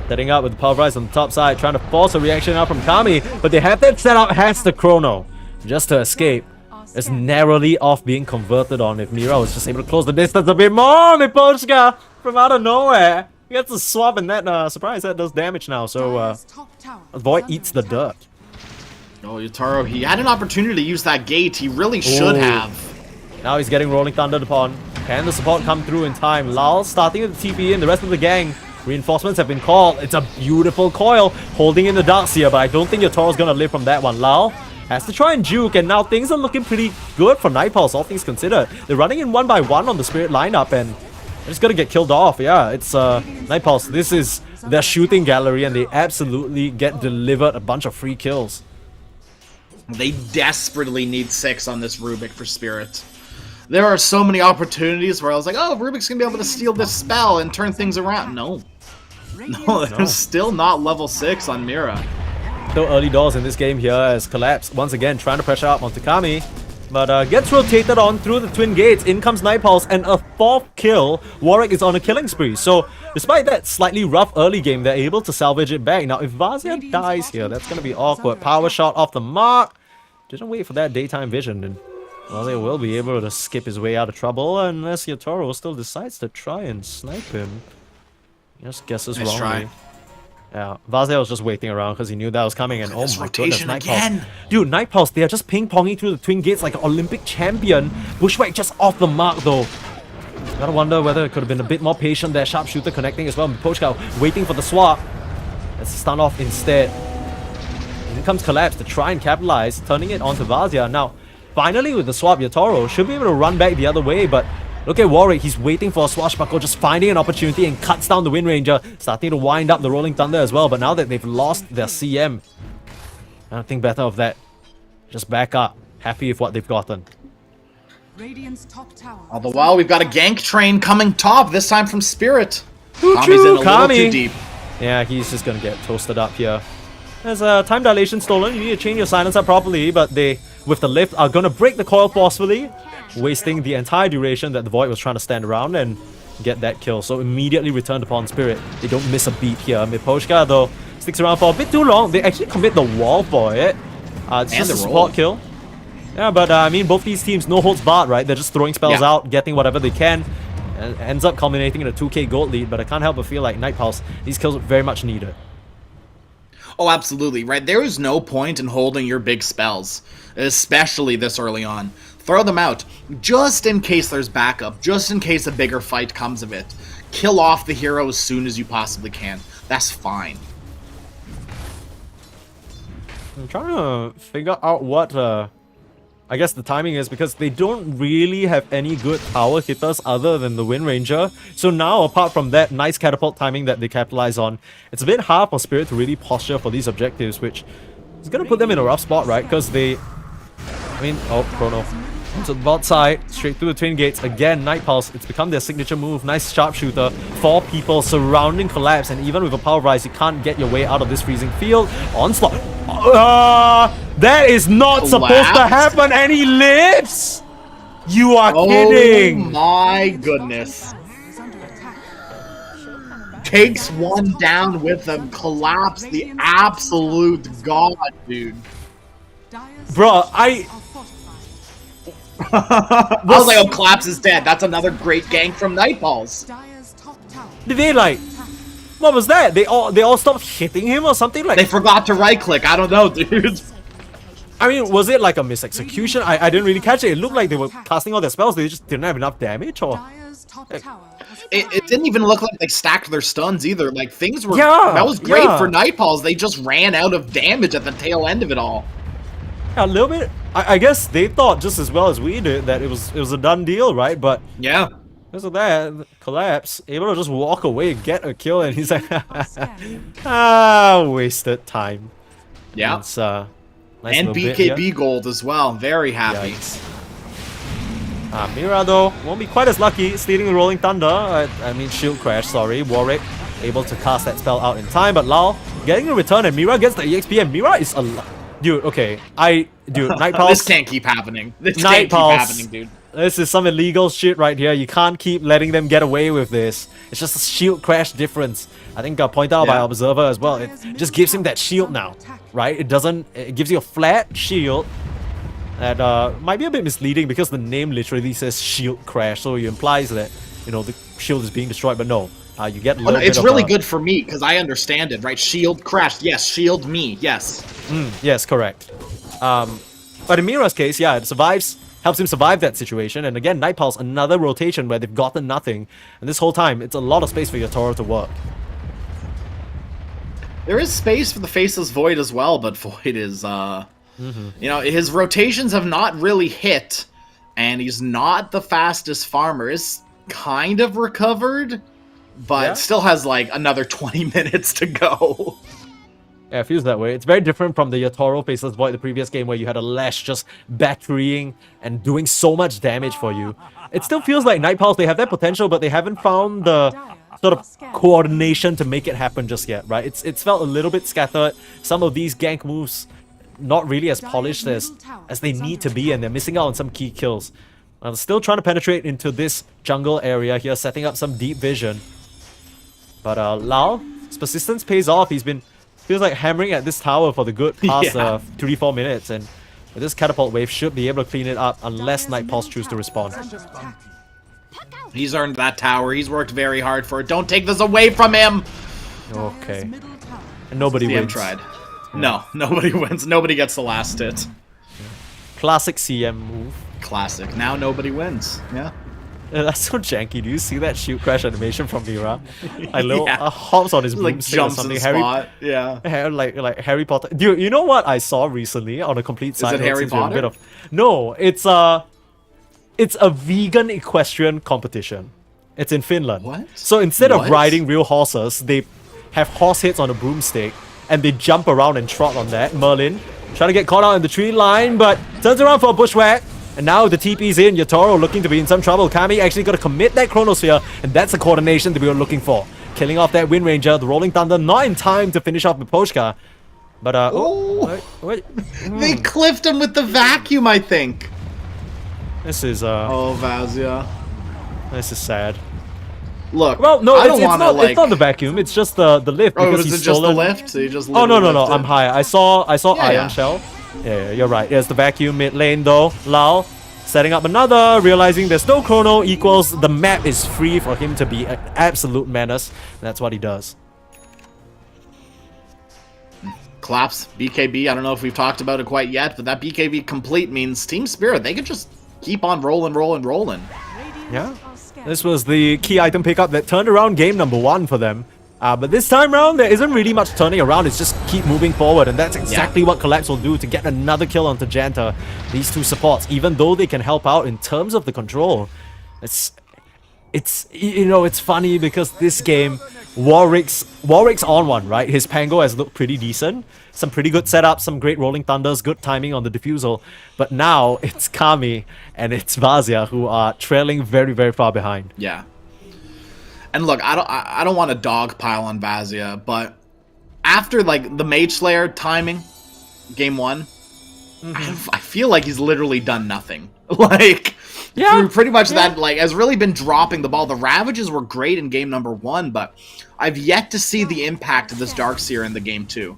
Setting up with the Pulverize on the top side, trying to force a reaction out from Kami, but they have that set up has the Chrono just to escape. It's narrowly off being converted on if Mira was just able to close the distance a bit more. Mipochka from out of nowhere. He gets a swap and that surprise that does damage now. So Void eats the dirt. Oh, Yutaro, he had an opportunity to use that gate. He really should have. Now he's getting Rolling Thunder upon. Can the support come through in time? Lal starting with the TP and the rest of the gang. Reinforcements have been called. It's a beautiful coil holding in the Darkseer, but I don't think Yutoro's gonna live from that one. Lal has to try and juke, and now things are looking pretty good for Night Pulse, all things considered. They're running in 1x1 on the Spirit lineup, and they're just gonna get killed off. Yeah, it's Night Pulse. This is their shooting gallery, and they absolutely get delivered a bunch of free kills. They desperately need 6 on this Rubik for Spirit. There are so many opportunities where I was like, oh, Rubik's gonna be able to steal this spell and turn things around. No, there's still not level 6 on Mira. Still early doors in this game here as Collapse once again trying to pressure up onto Kami, but gets rotated on through the twin gates. In comes Night Pulse and a 4th kill. Warwick is on a killing spree, so despite that slightly rough early game, they're able to salvage it back. Now if Vazia dies here, that's going to be awkward. Power shot off the mark. didn't wait for that daytime vision, and well, they will be able to skip his way out of trouble unless Yatoro still decides to try and snipe him. Just guesses Nice wrongly. try. Yeah, Vazia was just waiting around because he knew that was coming, and oh this my goodness, rotation Night again. Pulse. Dude, Night Pulse, they are just ping-ponging through the twin gates like an Olympic champion. Bushwhack just off the mark though. Gotta wonder whether it could have been a bit more patient there. Sharpshooter connecting as well. Pochka waiting for the swap. Let's stun off instead. In comes Collapse to try and capitalize, turning it onto Vazia. Now, finally with the swap, Yatoro should be able to run back the other way, but look at Warwick, he's waiting for a swashbuckle, just finding an opportunity and cuts down the Wind Ranger, starting to wind up the Rolling Thunder as well. But now that they've lost their CM, I don't think better of that. Just back up, happy with what they've gotten. Radiant's top tower. All the while, we've got a gank train coming top, this time from Spirit. Choo-choo, Kami's in a little Kami. too deep. Yeah, he's just gonna get toasted up here. There's a time dilation stolen. You need to change your silencer properly, but they, with the lift, are gonna break the coil forcefully, wasting the entire duration that the Void was trying to stand around and get that kill. So immediately returned upon Spirit. They don't miss a beat here. Miposhka, though, sticks around for a bit too long. They actually commit the wall for it. It's just a support kill. Yeah, but I mean, both these teams, no holds barred, right? They're just throwing spells out, getting whatever they can. And ends up culminating in a 2k gold lead, but I can't help but feel like Night Pulse, these kills are very much needed. Oh, absolutely, right? There is no point in holding your big spells, especially this early on. Throw them out, just in case there's backup, just in case a bigger fight comes of it. Kill off the hero as soon as you possibly can. That's fine. I'm trying to figure out what, I guess the timing is, because they don't really have any good power hitters other than the Wind Ranger. So now, apart from that nice catapult timing that they capitalize on, it's a bit hard for Spirit to really posture for these objectives, which is going to put them in a rough spot, right? Because they... I mean, oh, Chrono. To the bot side, straight through the twin gates. Again, Night Pulse, it's become their signature move. Nice sharpshooter. 4 people surrounding Collapse, and even with a power rise, you can't get your way out of this freezing field. Onslaught. That is not supposed to happen, and he lives! You are kidding! Oh my goodness. Is under attack. Takes one down with them. Collapse, the absolute god, dude. Dire's Bro, are fortified. I was like, oh, Collapse is dead. That's another great gank from Night Pulse. Dire's top tower. Did they like... What was that? They all stopped hitting him or something? Like, They forgot to right click. I don't know, dude. I mean, was it like a misexecution? I didn't really catch it. It looked like they were casting all their spells. They just didn't have enough damage, or... Dire's top tower. has It fallen. didn't even look like they stacked their stuns either. Like, things were... Yeah, that was great yeah. for Night Pulse. They just ran out of damage at the tail end of it all. A little bit. I guess they thought just as well as we did that it was a done deal, right? But Yeah. because of that, Collapse, able to just walk away, get a kill, and he's like, wasted time. Yeah. It's nice And little bit here. BKB gold as well. Very happy. Yikes. Mira, though, won't be quite as lucky, stealing the Rolling Thunder. I mean, Shield Crash, sorry. Warwick able to cast that spell out in time, but Lau getting a return, and Mira gets the EXP, and Mira is a... Dude, okay. Dude, Night Pulse... This can't keep happening. This Night can't keep Pulse. happening, dude. This is some illegal shit right here. You can't keep letting them get away with this. It's just a shield crash difference. I think pointed out by Yeah. Observer as well. It just gives him that shield now, right? It gives you a flat shield that might be a bit misleading because the name literally says shield crash, so it implies that, you know, the shield is being destroyed, but no. You get a Oh, little no, it's bit really of good for me because I understand it, right? Shield crashed. Yes, shield me. Yes. Yes, correct. But in Mira's case, yeah, it survives, helps him survive that situation. And again, Night Pulse, another rotation where they've gotten nothing. And this whole time, it's a lot of space for your Toro to work. There is space for the Faceless Void as well, but Void is, you know, his rotations have not really hit, and he's not the fastest farmer. Is kind of recovered, but Yeah. still has, like, another 20 minutes to go. Yeah, it feels that way. It's very different from the Yatoro Faceless Void, the previous game, where you had a Lash just batterying and doing so much damage for you. It still feels like Night Pulse, they have that potential, but they haven't found the sort of coordination to make it happen just yet, right? It's felt a little bit scattered. Some of these gank moves not really as polished as they need to be, and they're missing out on some key kills. I'm still trying to penetrate into this jungle area here, setting up some deep vision. But Lau, his persistence pays off. He's been, feels like hammering at this tower for the good past Yeah. 3-4 minutes, and But this catapult wave should be able to clean it up unless Dire's Night Pulse middle choose to tower respond. is under attack. He's earned that tower. He's worked very hard for it. Don't take this away from him. Okay. Dire's middle tower And nobody CM wins. tried. No, nobody wins. Nobody gets the last hit. Classic CM move. Classic. Now nobody wins. Yeah. That's so janky. Do you see that shield crash animation from Mira? I little Yeah. hops on his Like broomstick or jumps in something. the spot. Yeah. Like Harry Potter. Dude, you know what I saw recently on a complete side it note Harry since we're in a Potter? bit of no, it's a vegan equestrian competition. It's in Finland. What? So instead of What? riding real horses, they have horse heads on a broomstick and they jump around and trot on that. Merlin trying to get caught out in the tree line, but turns around for a bushwhack. And now the TP's in. Yatoro looking to be in some trouble. Kami actually got to commit that Chronosphere, and that's the coordination that we were looking for. Killing off that Wind Ranger, the Rolling Thunder, not in time to finish off Miposhka. But, Oh. wait. They clipped him with the vacuum, I think. This is, Oh, Vazia. this is sad. Look, Well, no, I don't it's want to not, like. it's not the vacuum, it's just the lift. Oh, because was he's it just the stolen. lift? So you just Oh, no, literally lifted? I'm high. I saw Yeah, Ion yeah. Shell. Yeah, you're right. It's the vacuum mid lane though. Lao setting up another, realizing there's no chrono equals the map is free for him to be an absolute menace. That's what he does. Collapse, BKB. I don't know if we've talked about it quite yet, but that BKB complete means Team Spirit. They could just keep on rolling. Yeah. This was the key item pickup that turned around game number 1 for them. But this time around, there isn't really much turning around. It's just keep moving forward. And that's exactly what Collapse will do to get another kill onto Janta. These two supports, even though they can help out in terms of the control. It's you know, it's funny because this game, Warwick's on one, right? His Pango has looked pretty decent. Some pretty good setups, some great rolling thunders, good timing on the defusal. But now it's Kami and it's Vazia who are trailing very, very far behind. Yeah. And look, I don't want to dogpile on Vazia, but after like the Mage Slayer timing, game 1, I feel like he's literally done nothing. Like, through pretty much that, like, has really been dropping the ball. The Ravages were great in game number 1, but I've yet to see the impact of this Darkseer in the game 2.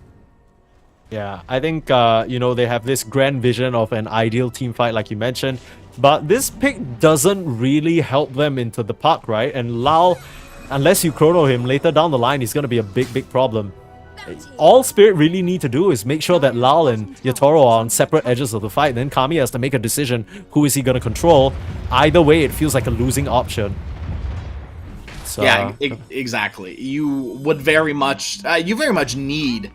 Yeah, I think, you know, they have this grand vision of an ideal team fight like you mentioned, but this pick doesn't really help them into the park, right? And Lao, unless you chrono him later down the line, he's going to be a big, big problem. All Spirit really need to do is make sure that Lal and Yatoro are on separate edges of the fight, and then Kami has to make a decision who is he going to control. Either way, it feels like a losing option. So, Yeah, exactly. You would very much need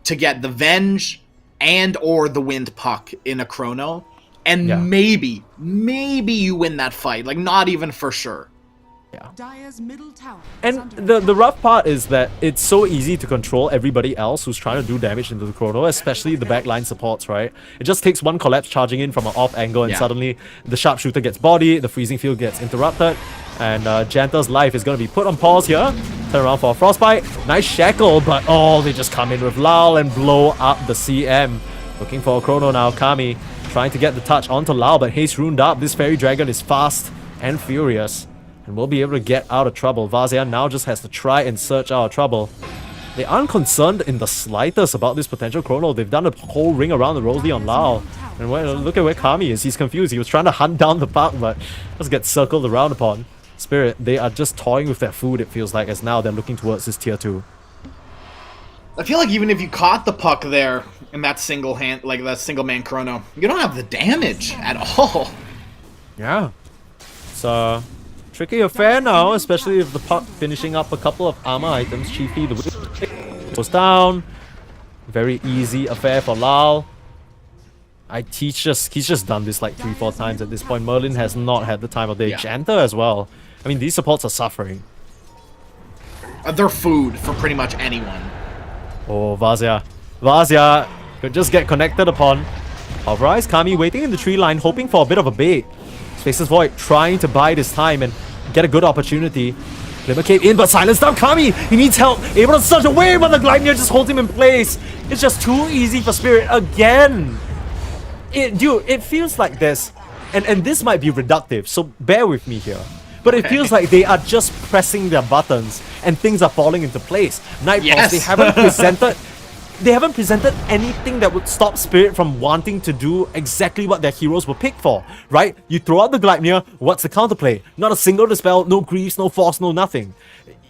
to get the Venge and or the Wind Puck in a chrono, and maybe you win that fight. Like, not even for sure. Dire's middle tower is And under the rough part is that it's so easy to control everybody else who's trying to do damage into the chrono, especially the backline supports, right? It just takes one collapse charging in from an off angle and suddenly the sharpshooter gets bodied, the freezing field gets interrupted, and Janta's life is going to be put on pause here. Turn around for a frostbite. Nice shackle, but they just come in with Lal and blow up the CM. Looking for a chrono now, Kami trying to get the touch onto Lal, but haste ruined up. This fairy dragon is fast and furious and will be able to get out of trouble. Vazia now just has to try and search out of trouble. They aren't concerned in the slightest about this potential chrono. They've done a whole ring around the rosy on Lao. And look at where Kami is. He's confused. He was trying to hunt down the park, but just gets circled around upon. Spirit, they are just toying with their food, it feels like, as now they're looking towards this tier 2. I feel like even if you caught the puck there in that single hand, like that single man chrono, you don't have the damage at all. Yeah. It's tricky affair now, especially if the puck finishing up a couple of armor items. Chiefly the whip goes down. Very easy affair for Lal. He's just done this like 3-4 times at this point. Merlin has not had the time of day. Yeah. Janta as well. I mean, these supports are suffering. They're food for pretty much anyone. Oh, Vazia. Vazia could just get connected upon. Pulverize, Kami waiting in the tree line, hoping for a bit of a bait. Spaces Void trying to bide his time and get a good opportunity. Glimmer came in, but silence down Kami. He needs help. Able to surge away, but the Gleipnir just holds him in place. It's just too easy for Spirit again. Dude, it feels like this. And this might be reductive, so bear with me here. But it feels like they are just pressing their buttons and things are falling into place. Night Pulse, they haven't presented they haven't presented anything that would stop Spirit from wanting to do exactly what their heroes were picked for, right? You throw out the Gleipnir, what's the counterplay? Not a single dispel, no Greaves, no Force, no nothing.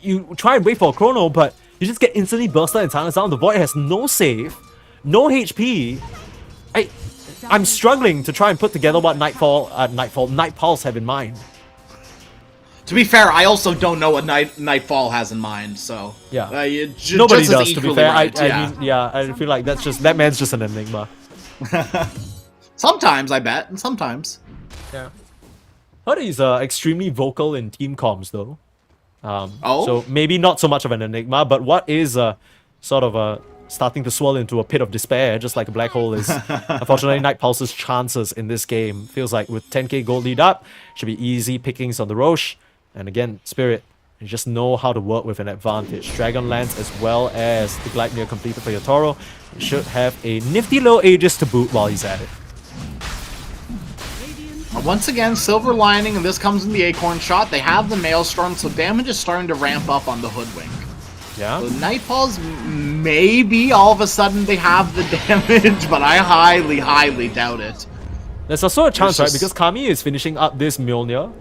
You try and wait for a Chrono, but you just get instantly bursted and silenced down. The Void has no save, no HP. I'm struggling to try and put together what Night Pulse have in mind. To be fair, I also don't know what Nightfall has in mind, so yeah, nobody does. To be fair, right, I feel like that man's just an enigma. Sometimes I bet, and sometimes. Yeah. Heard he's extremely vocal in team comms though. So maybe not so much of an enigma, but what is sort of starting to swirl into a pit of despair, just like a black hole is unfortunately Night Pulse's chances in this game. Feels like with 10k gold lead up, should be easy pickings on the Roche. And again, Spirit, you just know how to work with an advantage. Dragonlance as well as the Gleipnir completed for your Toro. You should have a nifty little Aegis to boot while he's at it. Once again, Silver Lining, and this comes in the Acorn shot. They have the Maelstrom, so damage is starting to ramp up on the Hoodwink. Yeah. So Nightfalls, maybe all of a sudden they have the damage, but I highly, highly doubt it. There's also a chance, right? Because Kami is finishing up this Mjolnir.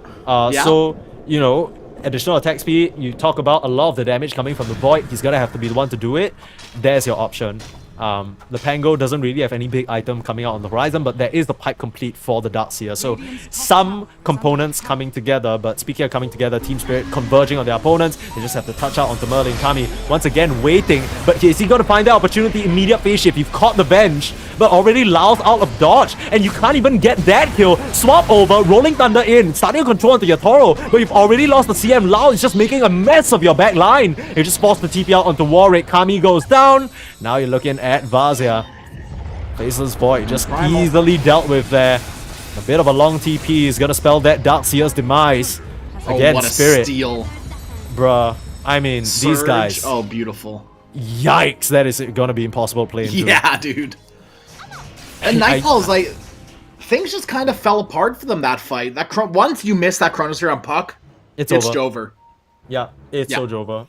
So, you know, additional attack speed, you talk about a lot of the damage coming from the Void. He's gonna have to be the one to do it. There's your option. The Pango doesn't really have any big item coming out on the horizon, but there is the pipe complete for the Darkseer. So some components coming together, but speaking of coming together, Team Spirit converging on their opponents. They just have to touch out onto Merlin. Kami once again waiting, but is he going to find the opportunity? Immediate phase shift. You've caught the bench, but already Lao's out of dodge, and you can't even get that kill. Swap over, Rolling Thunder in, starting to control onto your Toro, but you've already lost the CM. Lao is just making a mess of your back line. You just force the TP out onto Warwick. Kami goes down. Now you're looking at Vazia. Faceless Void just easily dealt with there. A bit of a long TP is gonna spell that Darkseer's demise. Again, what a Spirit. steal. Bruh, I mean, Surge. these guys. Oh, beautiful. Yikes, that is gonna be impossible to play into. Yeah, dude. And Nightfall's like, things just kind of fell apart for them that fight. Once you miss that Chronosphere on Puck, it's over. Yeah, it's so over.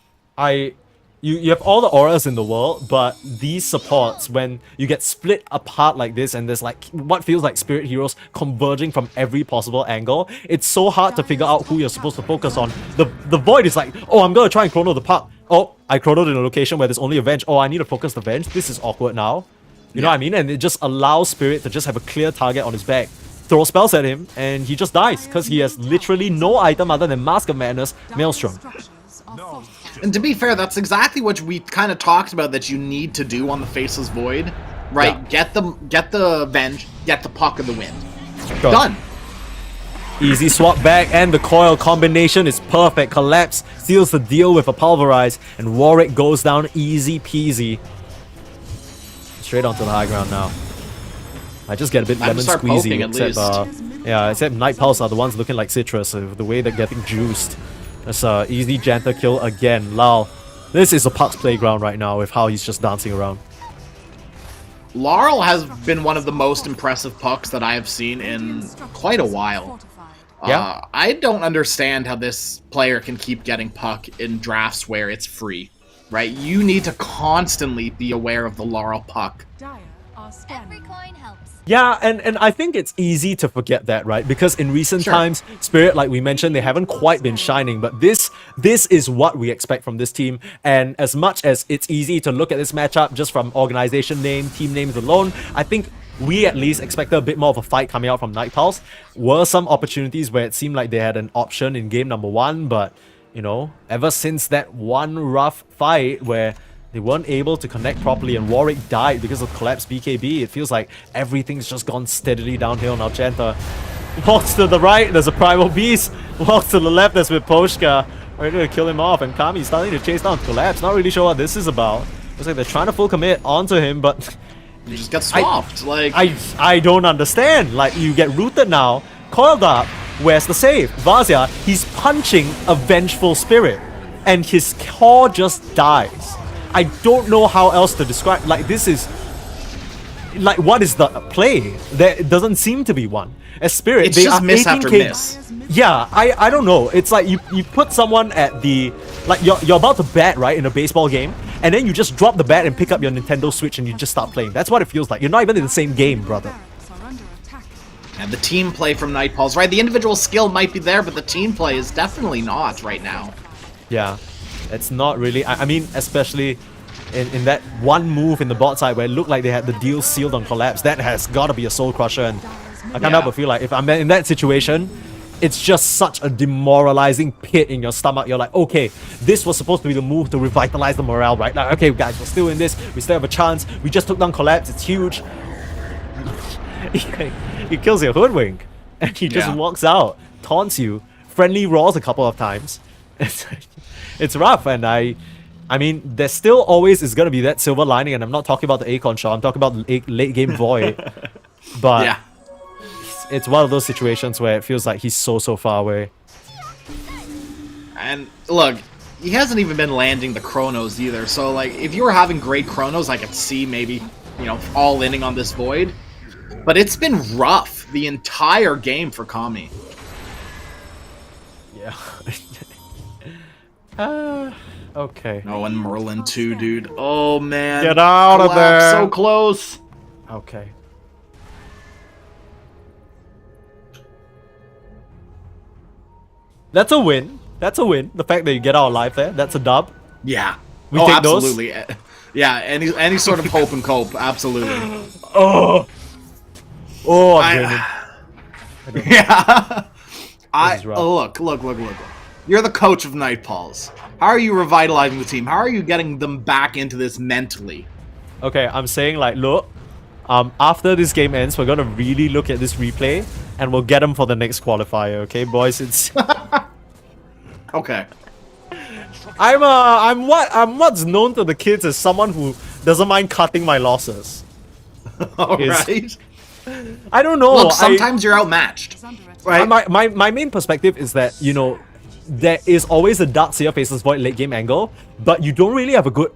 You have all the auras in the world, but these supports, when you get split apart like this and there's like what feels like Spirit heroes converging from every possible angle, it's so hard to figure out who you're supposed to focus on. The Void is like, oh, I'm gonna try and chrono the Puck. Oh, I chronoed in a location where there's only a Venge. Oh, I need to focus the Venge. This is awkward now. You know what I mean? And it just allows Spirit to just have a clear target on his back. Throw spells at him, and he just dies, because he has literally no item other than Mask of Madness, Maelstrom. And to be fair, that's exactly what we kind of talked about that you need to do on the Faceless Void, right? Yeah. Get the Venge, get the Puck of the Wind. Sure. Done. Easy swap back, and the coil combination is perfect. Collapse seals the deal with a Pulverize, and Warwick goes down easy peasy. Straight onto the high ground now. I just get a bit lemon squeezy, except Night Pulse are the ones looking like citrus, the way they're getting juiced. That's a easy Janta kill again. Lao, this is a Puck's playground right now with how he's just dancing around. Laurel has been one of the most impressive Pucks that I have seen in quite a while. Yeah. I don't understand how this player can keep getting Puck in drafts where it's free, right? You need to constantly be aware of the Laurel Puck. Every coin helps. Yeah, and I think it's easy to forget that, right? Because in recent times, Spirit, like we mentioned, they haven't quite been shining, but this is what we expect from this team. And as much as it's easy to look at this matchup just from organization name, team names alone, I think we at least expected a bit more of a fight coming out from Night Pulse. Were some opportunities where it seemed like they had an option in game number 1, but, you know, ever since that one rough fight where they weren't able to connect properly and Warwick died because of collapsed BKB, it feels like everything's just gone steadily downhill now. Chanta walks to the right, there's a Primal Beast. Walks to the left, there's Viposhka. Ready to kill him off, and Kami's starting to chase down Collapse. Not really sure what this is about. Looks like they're trying to full commit onto him, but you just get swapped. I don't understand. Like, you get rooted now, coiled up, where's the save? Vazia, he's punching a Vengeful Spirit, and his core just dies. I don't know how else to describe. Like, this is... Like, what is the play? There doesn't seem to be one. As Spirit, it's they just are miss after 18K. miss. Yeah, I don't know. It's like you put someone at the... Like, you're about to bat, right, in a baseball game, and then you just drop the bat and pick up your Nintendo Switch and you just start playing. That's what it feels like. You're not even in the same game, brother. Barracks are under attack. And the team play from Nightpulse, right? The individual skill might be there, but the team play is definitely not right now. Yeah, it's not really. I mean, especially in that one move in the bot side where it looked like they had the deal sealed on collapse. That has got to be a soul crusher, and I can't help but feel like if I'm in that situation, it's just such a demoralizing pit in your stomach. You're like, okay, this was supposed to be the move to revitalize the morale, right? Like, okay, guys, we're still in this. We still have a chance. We just took down collapse. It's huge. He kills your hoodwink, and he just walks out, taunts you, friendly roars a couple of times. It's rough, and I mean, there still always is going to be that silver lining, and I'm not talking about the Akon shot, I'm talking about the late game void. But Yeah. it's one of those situations where it feels like he's so far away. And look, he hasn't even been landing the chronos either. So like, if you were having great chronos, I could see maybe, you know, all inning on this void. But it's been rough the entire game for Kami. Yeah. Okay. Oh, and Merlin too, dude. Oh man. Get out of Collapse, there. So close. Okay. That's a win. That's a win. The fact that you get out alive there, that's a dub. Yeah. We oh, take those? absolutely. Yeah, any sort of hope and cope, absolutely. Oh, I'm draining. Yeah. is rough. Look. You're the coach of Nightpulse. How are you revitalizing the team? How are you getting them back into this mentally? Okay, I'm saying like, look, after this game ends, we're gonna really look at this replay, and we'll get them for the next qualifier. Okay, boys. It's Okay. I'm what's known to the kids as someone who doesn't mind cutting my losses. All Is- right. I don't know. Look, sometimes you're outmatched. Is under attack. Right? My main perspective is that, you know, there is always a Dark Seer faces Void late game angle, but you don't really have a good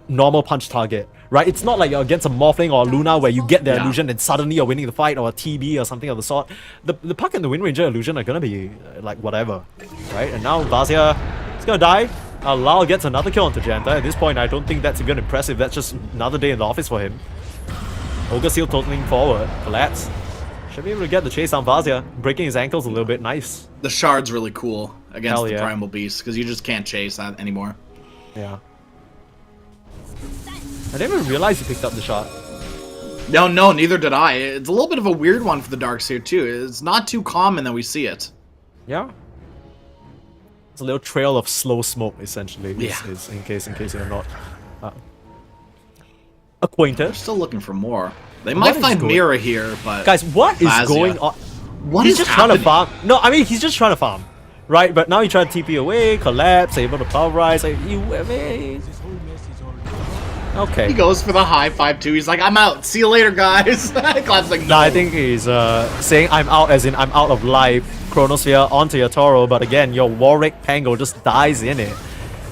normal punch target, right? It's not like you're against a Morphling or a Luna where you get the illusion and suddenly you're winning the fight, or a TB or something of the sort. The Puck and the Wind Ranger illusion are gonna be like whatever, right? And now Vazia is gonna die. Lal gets another kill onto Janta. At this point, I don't think that's even impressive. That's just another day in the office for him. Ogre Seal totaling forward. Collapse. Should be able to get the chase on Vazia. Breaking his ankles a little bit. Nice. The shard's really cool against Hell the yeah. Primal Beast, because you just can't chase that anymore. Yeah. I didn't even realize he picked up the shot. No, neither did I. It's a little bit of a weird one for the Darkseer too. It's not too common that we see it. Yeah. It's a little trail of slow smoke, essentially. Yeah. Is in case you're not acquainted. Still looking for more. They might is find going- Mira here, but Guys, what is Vazia. going on? What He's is just happening? trying to farm. No, I mean, he's just trying to farm. Right? But now he tried to TP away, collapse, able to pulverize. Like, I mean... Okay. He goes for the high 5-2. He's like, I'm out. See you later, guys. Clap's like, no. No, I think he's saying I'm out as in I'm out of life. Chronosphere onto your Toro, but again, your Warwick Pango just dies in it.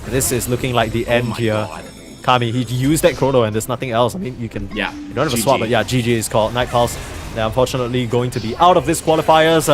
This is looking like the end here. God. Kami, he used that Chrono and there's nothing else. I mean, you can... Yeah, You don't have a GG. swap, but yeah, GG is called. Nightpulse, they're unfortunately going to be out of this qualifiers.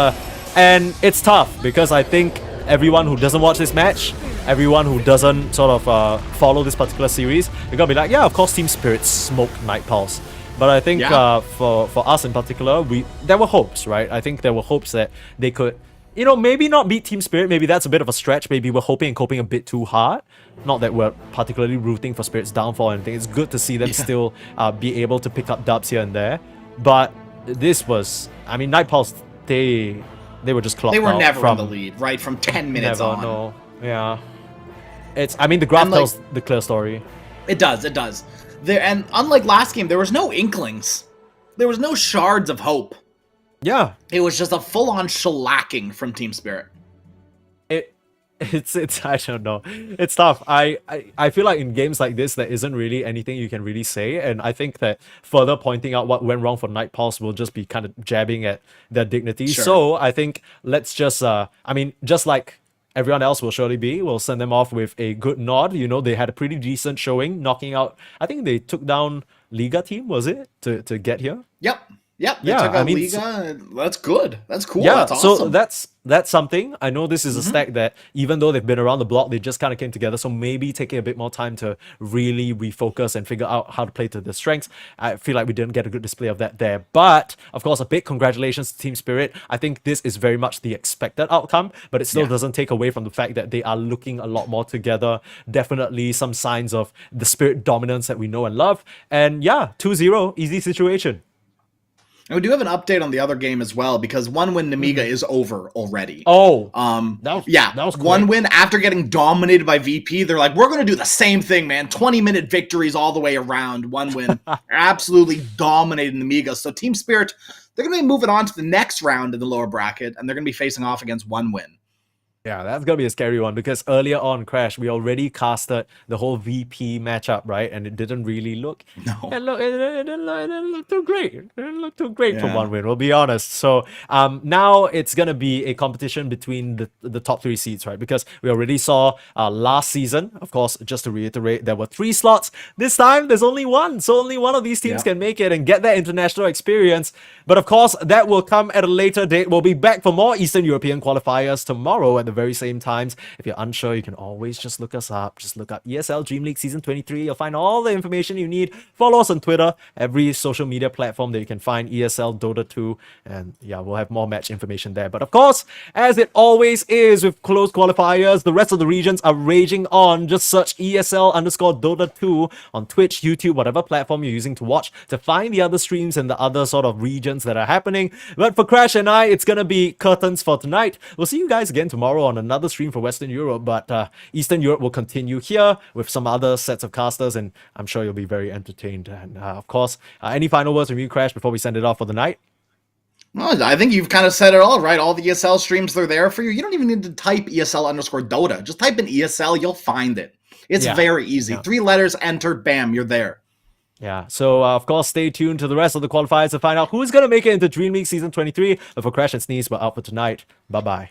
And it's tough because I think everyone who doesn't watch this match, everyone who doesn't sort of follow this particular series, you're gonna be like, yeah, of course Team Spirit smoked Nightpulse. But I think Yeah. for us in particular, there were hopes, right? I think there were hopes that they could, you know, maybe not beat Team Spirit. Maybe that's a bit of a stretch. Maybe we're hoping and coping a bit too hard. Not that we're particularly rooting for Spirit's downfall or anything. It's good to see them still be able to pick up dubs here and there. But this was, I mean, Nightpulse, they were just clocked They were out never from in the lead, right? From 10 minutes never, on. no. Yeah. It's, I mean, the graph And, like- tells the clear story. It does. And unlike last game, there was no inklings. There was no shards of hope. Yeah. It was just a full-on shellacking from Team Spirit. It's I don't know. It's tough. I feel like in games like this there isn't really anything you can really say, and I think that further pointing out what went wrong for Nightpulse will just be kind of jabbing at their dignity. Sure. So I think let's just I mean, just like everyone else will surely be, we'll send them off with a good nod. You know, they had a pretty decent showing, knocking out, I think they took down Liga team, was it? To get here? Yep. Yep, they Yeah, took I out mean, Liga. That's good. That's cool. yeah, That's awesome. so that's something. I know this is a stack that even though they've been around the block, they just kind of came together. So maybe taking a bit more time to really refocus and figure out how to play to their strengths. I feel like we didn't get a good display of that there. But of course, a big congratulations to Team Spirit. I think this is very much the expected outcome, but it still Yeah. doesn't take away from the fact that they are looking a lot more together. Definitely some signs of the Spirit dominance that we know and love. And yeah, 2-0, easy situation. And we do have an update on the other game as well, because one win Namiga is over already. Oh, Yeah, that was one quick. win after getting dominated by VP. They're like, we're going to do the same thing, man. 20-minute victories all the way around. One win. Absolutely dominating Namiga. So Team Spirit, they're going to be moving on to the next round in the lower bracket, and they're going to be facing off against one win. Yeah, that's gonna be a scary one because earlier on, Crash, we already casted the whole VP matchup, right? And it didn't really look. No. It didn't look too great. It didn't look too great for Yeah. one win. We'll be honest. So now it's gonna be a competition between the top 3 seeds, right? Because we already saw last season. Of course, just to reiterate, there were 3 slots. This time, there's only one, so only one of these teams Yeah. can make it and get that international experience. But of course, that will come at a later date. We'll be back for more Eastern European qualifiers tomorrow at the very same times. If you're unsure, you can always just look us up. Just look up ESL DreamLeague Season 23. You'll find all the information you need. Follow us on Twitter, every social media platform that you can find ESL Dota 2. And yeah, we'll have more match information there. But of course, as it always is with closed qualifiers, the rest of the regions are raging on. Just search ESL_Dota 2 on Twitch, YouTube, whatever platform you're using to watch to find the other streams and the other sort of regions that are happening. But for Crash and I, it's going to be curtains for tonight. We'll see you guys again tomorrow on another stream for Western Europe, but Eastern Europe will continue here with some other sets of casters, and I'm sure you'll be very entertained. And of course, any final words from you, Crash, before we send it off for the night? Well, I think you've kind of said it all, right? All the ESL streams, they're there for you. You don't even need to type ESL_Dota. Just type in ESL, you'll find it. It's very easy. Yeah. 3 letters, enter, bam, you're there. Yeah, so of course, stay tuned to the rest of the qualifiers to find out who's going to make it into DreamLeague Season 23. But for Crash and Sneeze, we're out for tonight. Bye-bye.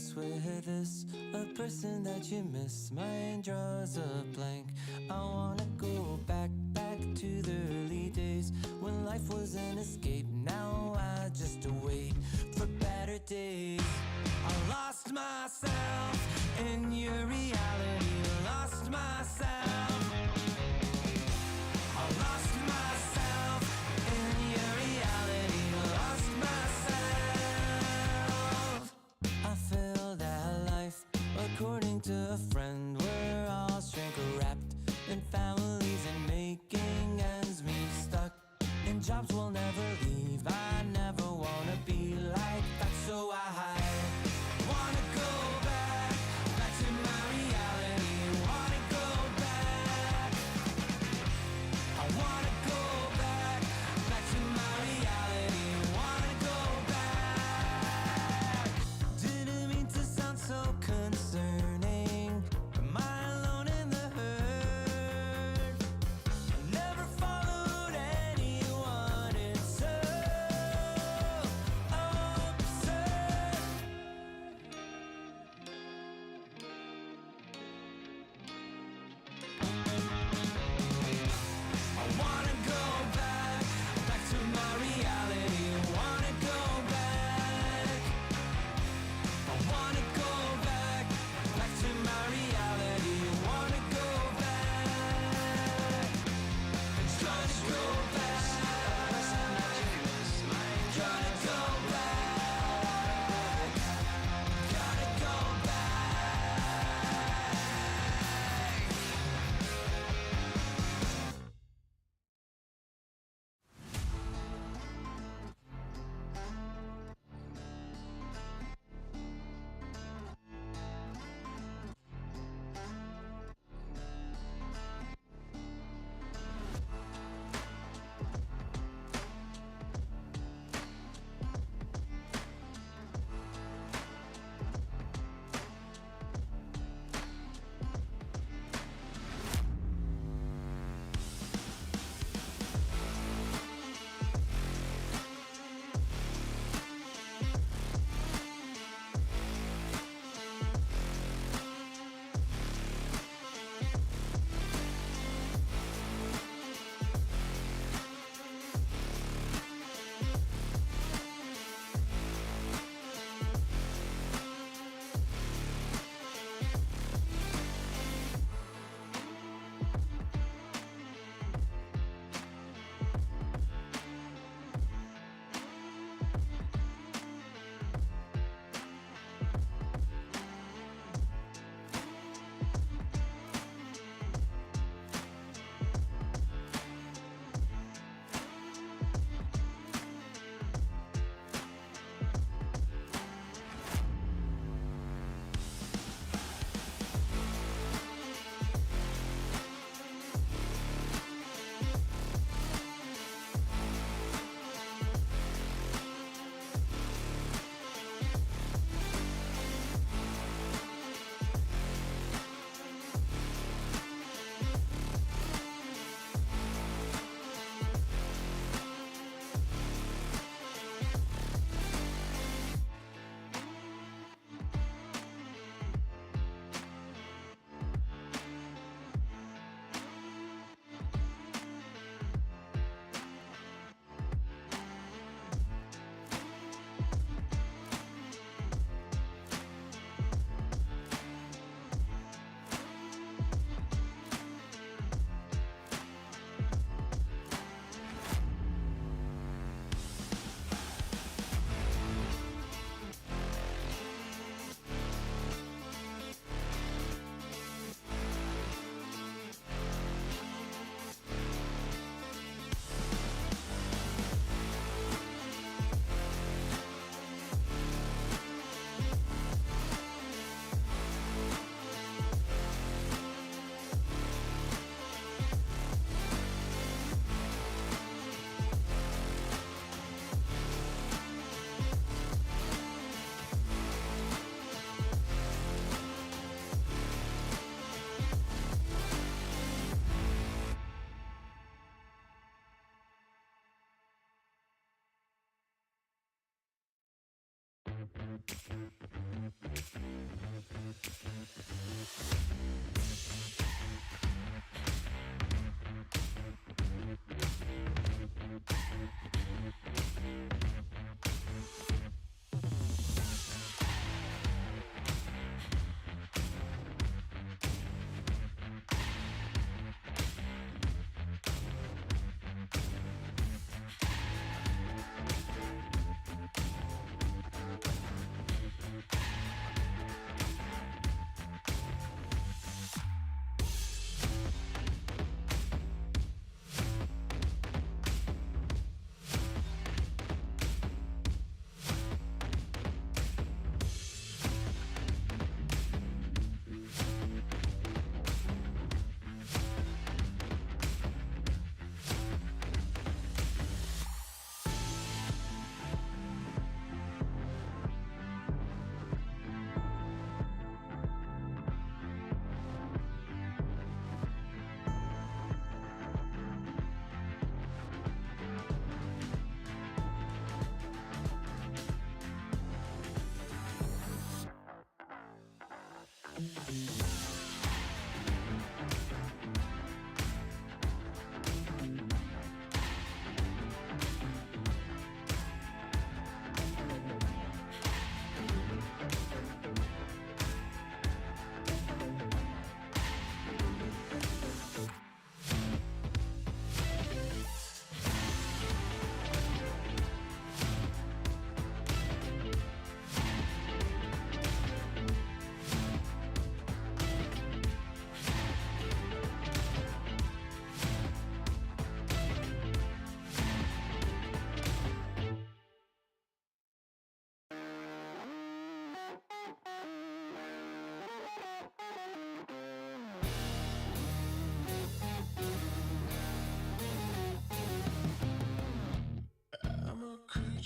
face with this, a person that you miss. Mine draws a blank. I wanna go back to the early days when life was an escape. Now I just wait for better days. I lost myself in your reality. Lost myself. I lost myself in your reality. Lost myself. I feel that life, according to a friend, we're all shrink wrapped in families and making ends meet, stuck in jobs we'll never leave. I never wanna be like that, so I wanna go back to my reality. Wanna go back. I wanna go back to my reality. Wanna go back. Didn't mean to sound so concerning. Am I alone in the hurt? I never followed anyone in search.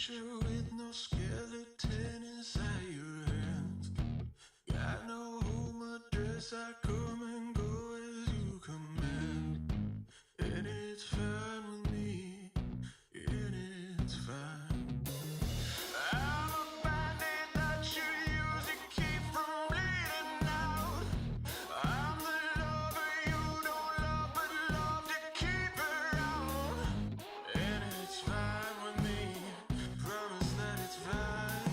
creature with no skeleton inside your hands. Got no home address, I come and go as you command. And it's fine with me, and it's fine. I'm a bandit that you use to keep from bleeding out. I'm the lover you don't love, but love to keep around. And it's fine with me, promise that it's fine.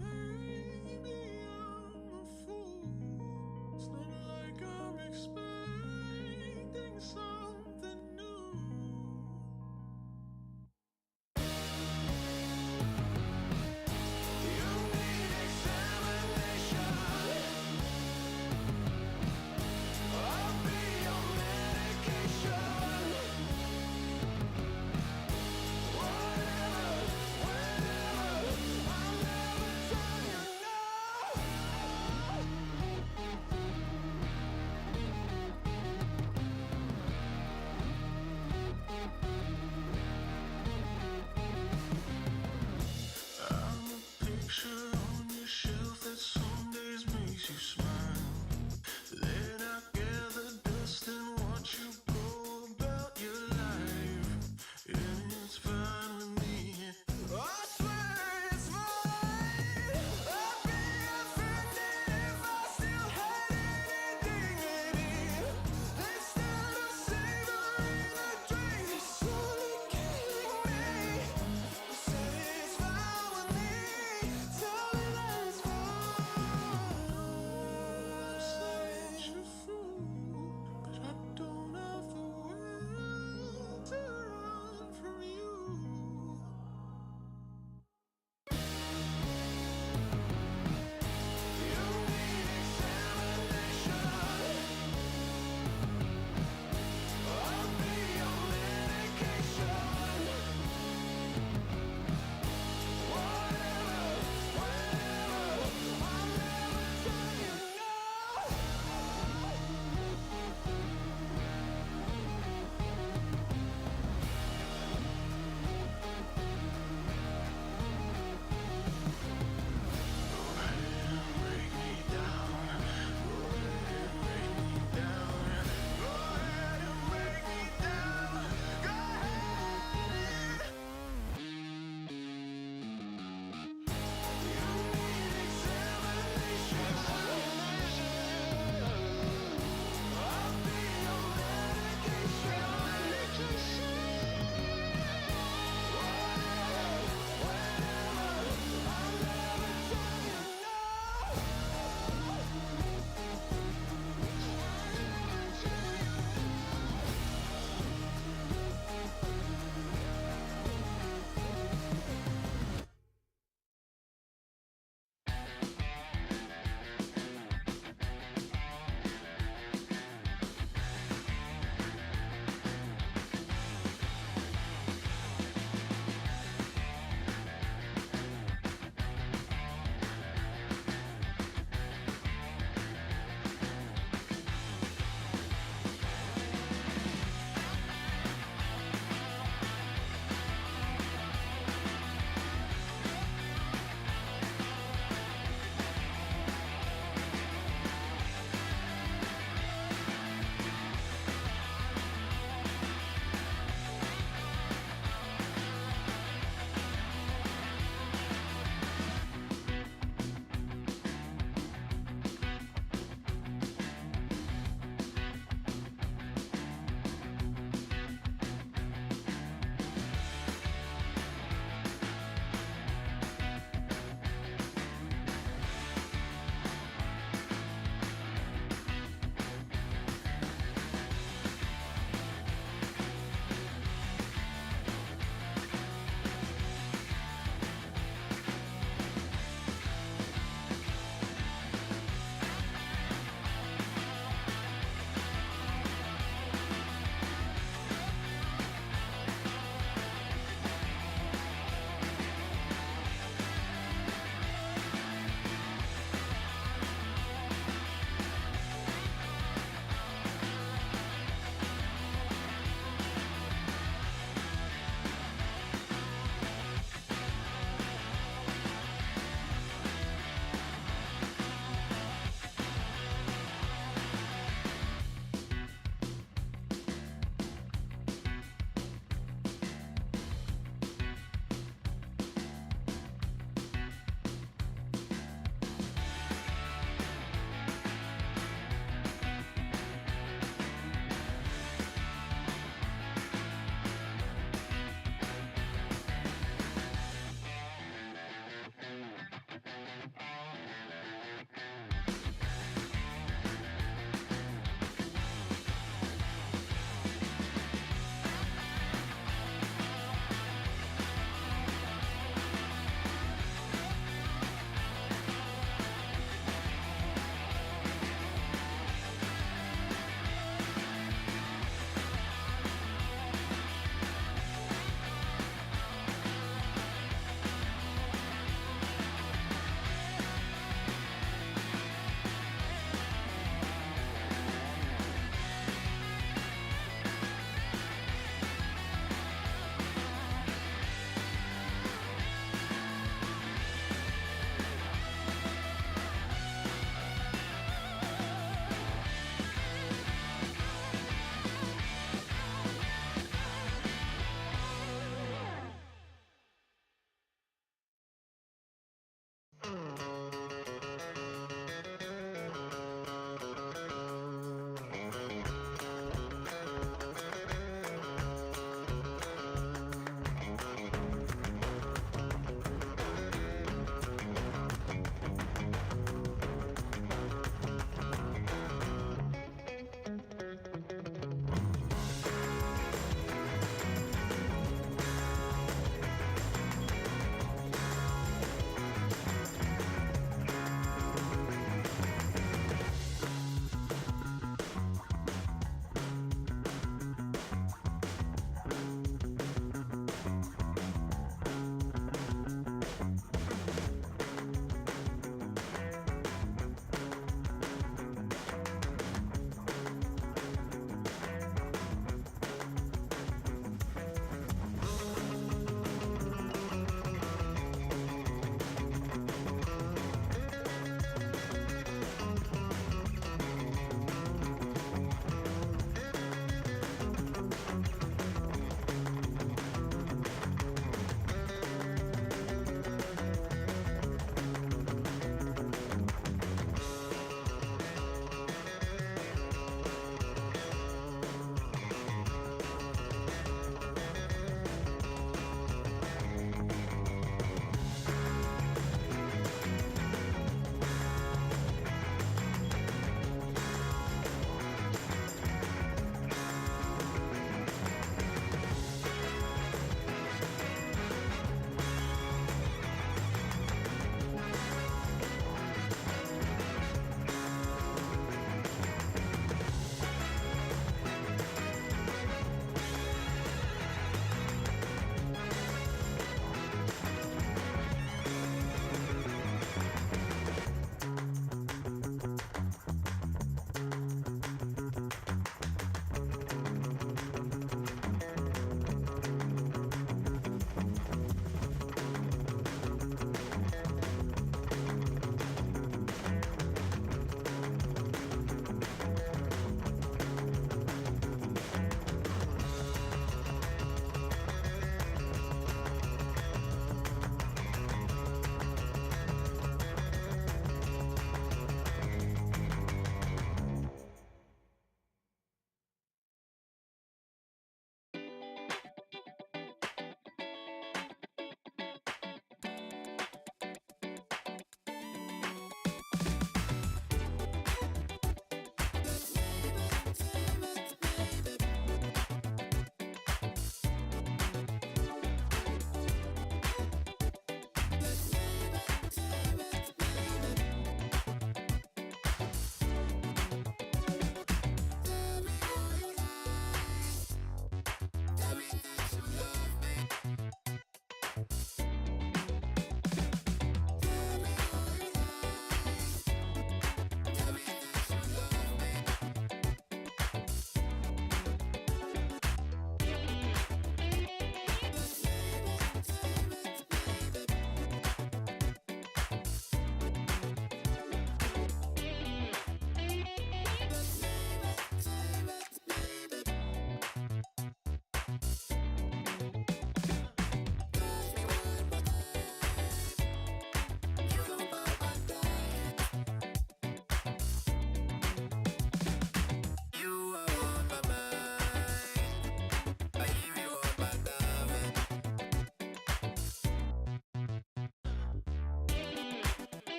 Maybe I'm a fool. It's not like I'm expecting something new.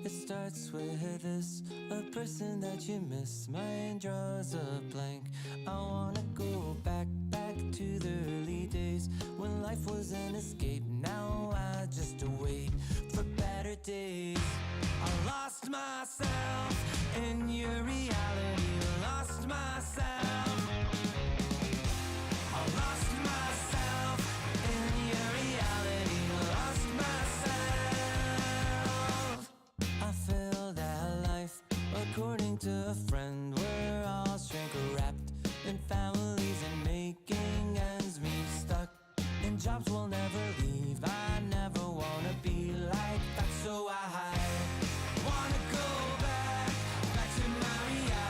It starts with this, a person that you miss. Mine draws a blank. I wanna go back to the early days when life was an escape. Now I just wait for better days. I lost myself in your reality. Lost myself. I lost myself in your reality. Lost myself. I feel that life, according to a friend, we're all shrink wrapped in families and making ends meet, stuck in jobs we'll never leave. I never wanna be like that, so I wanna go back to my reality.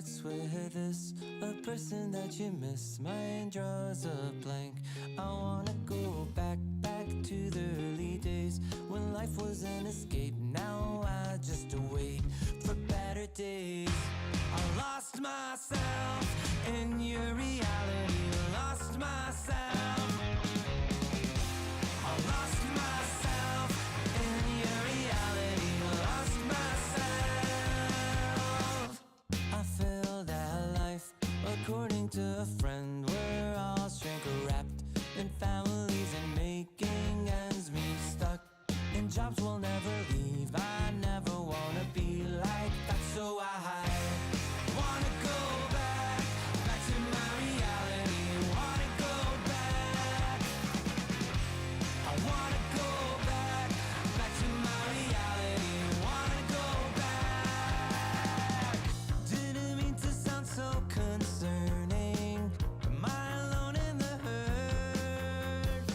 what's with this? A person that you miss. My mind draws a blank. I wanna go back to the early days when life was an escape. Now I just wait for better days. I lost myself in your reality. Lost myself. I lost myself in your reality. Lost myself. I feel that life, according to a friend, we're all shrink wrapped in families and making ends meet, stuck in jobs we'll never leave. I never wanna be like that, so I wanna go back to my reality. Wanna go back. I wanna go back to my reality. Wanna go back. Didn't mean to sound so concerning. Am I alone in the hurt?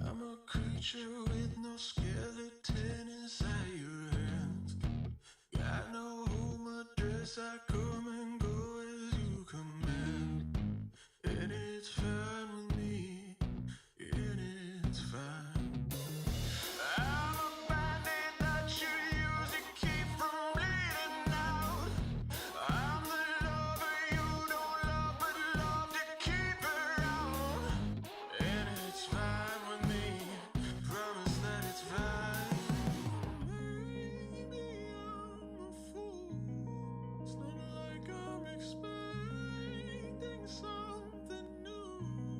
I'm a creature with no skeleton inside your hands. Got no home address, I come and go as you command. And it's fine with me, and it's fine. I'm a bandit that you use to keep from bleeding out. I'm the lover you don't love, but love to keep around. And it's fine with me, promise that it's fine. Maybe I'm a fool. It's not like I'm expecting something new.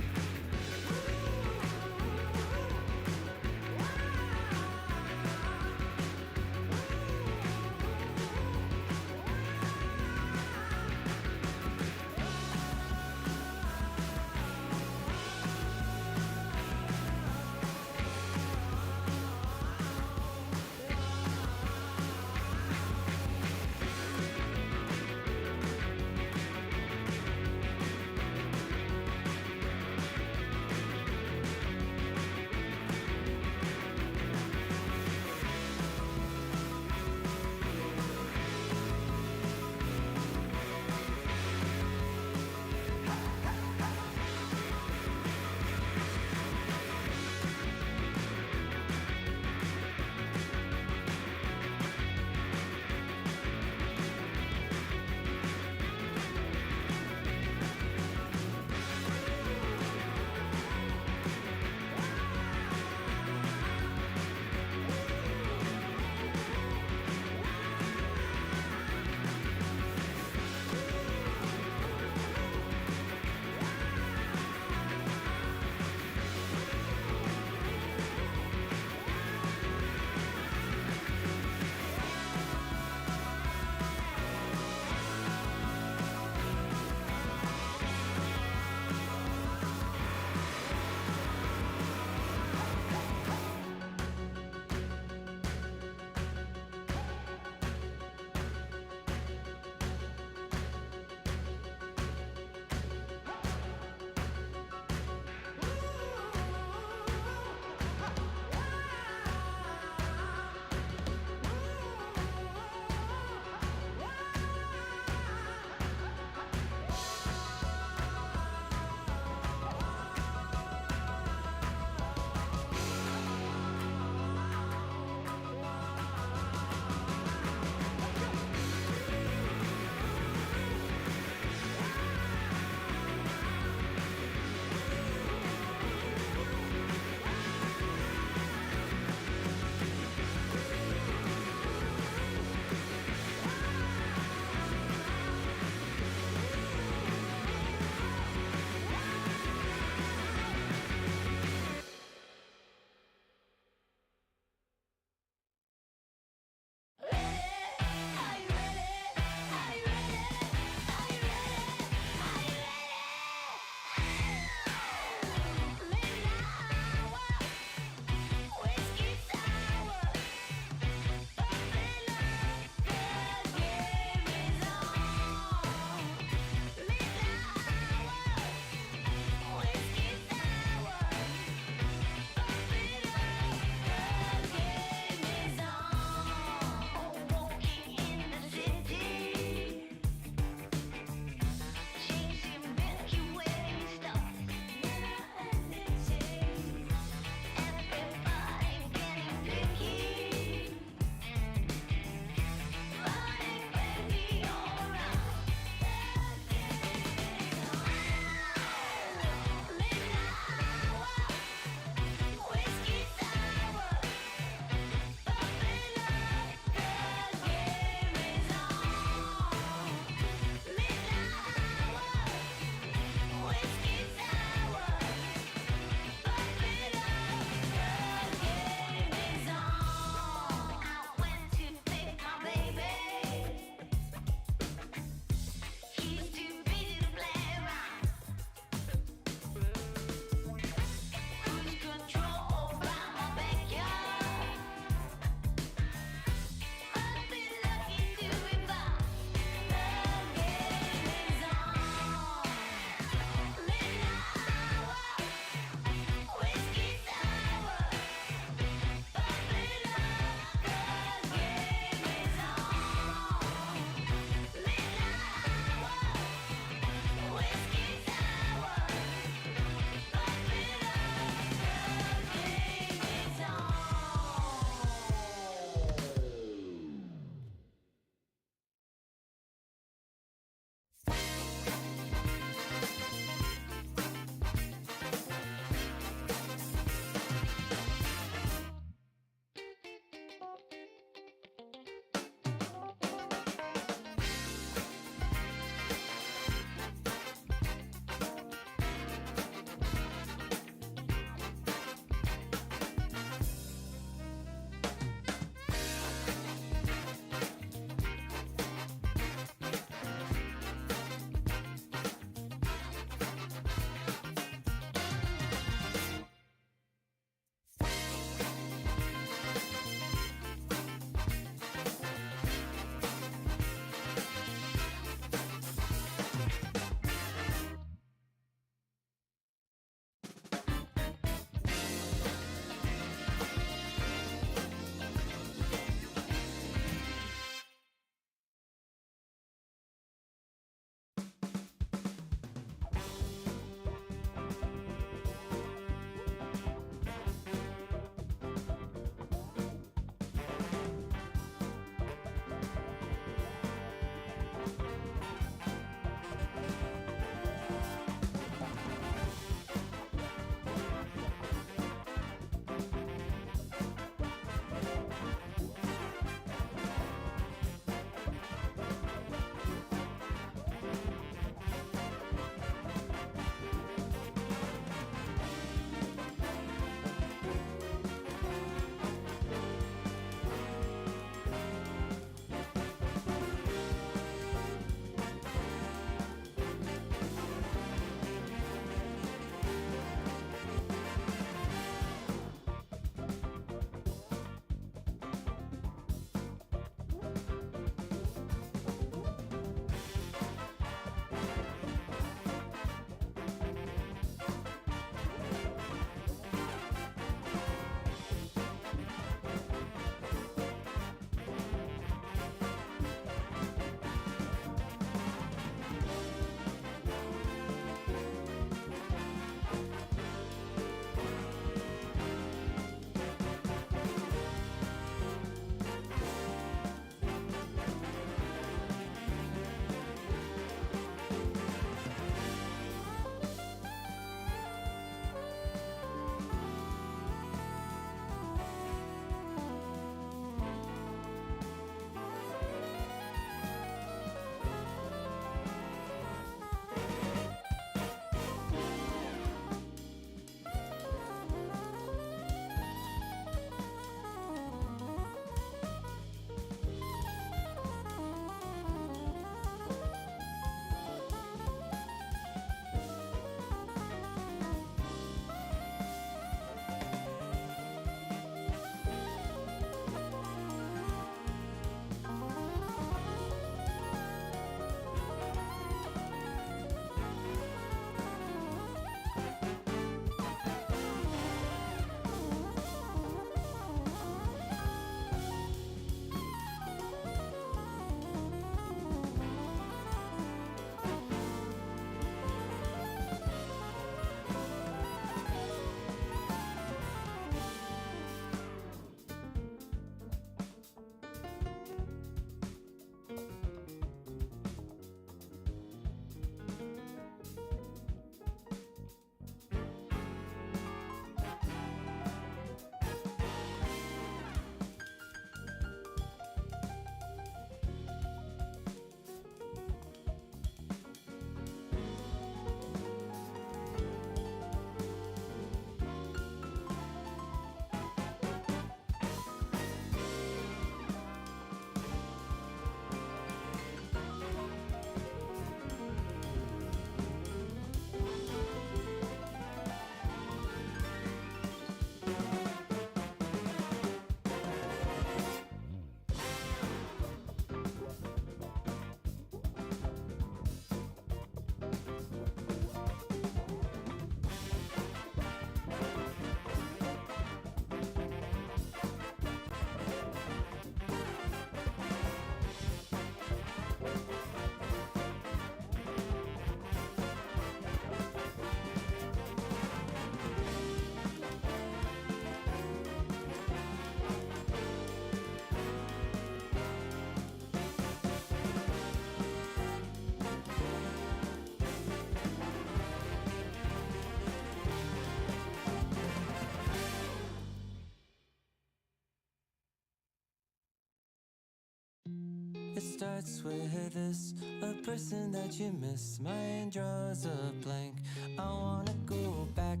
It starts with this, a person that you miss. Mine draws a blank. I wanna go back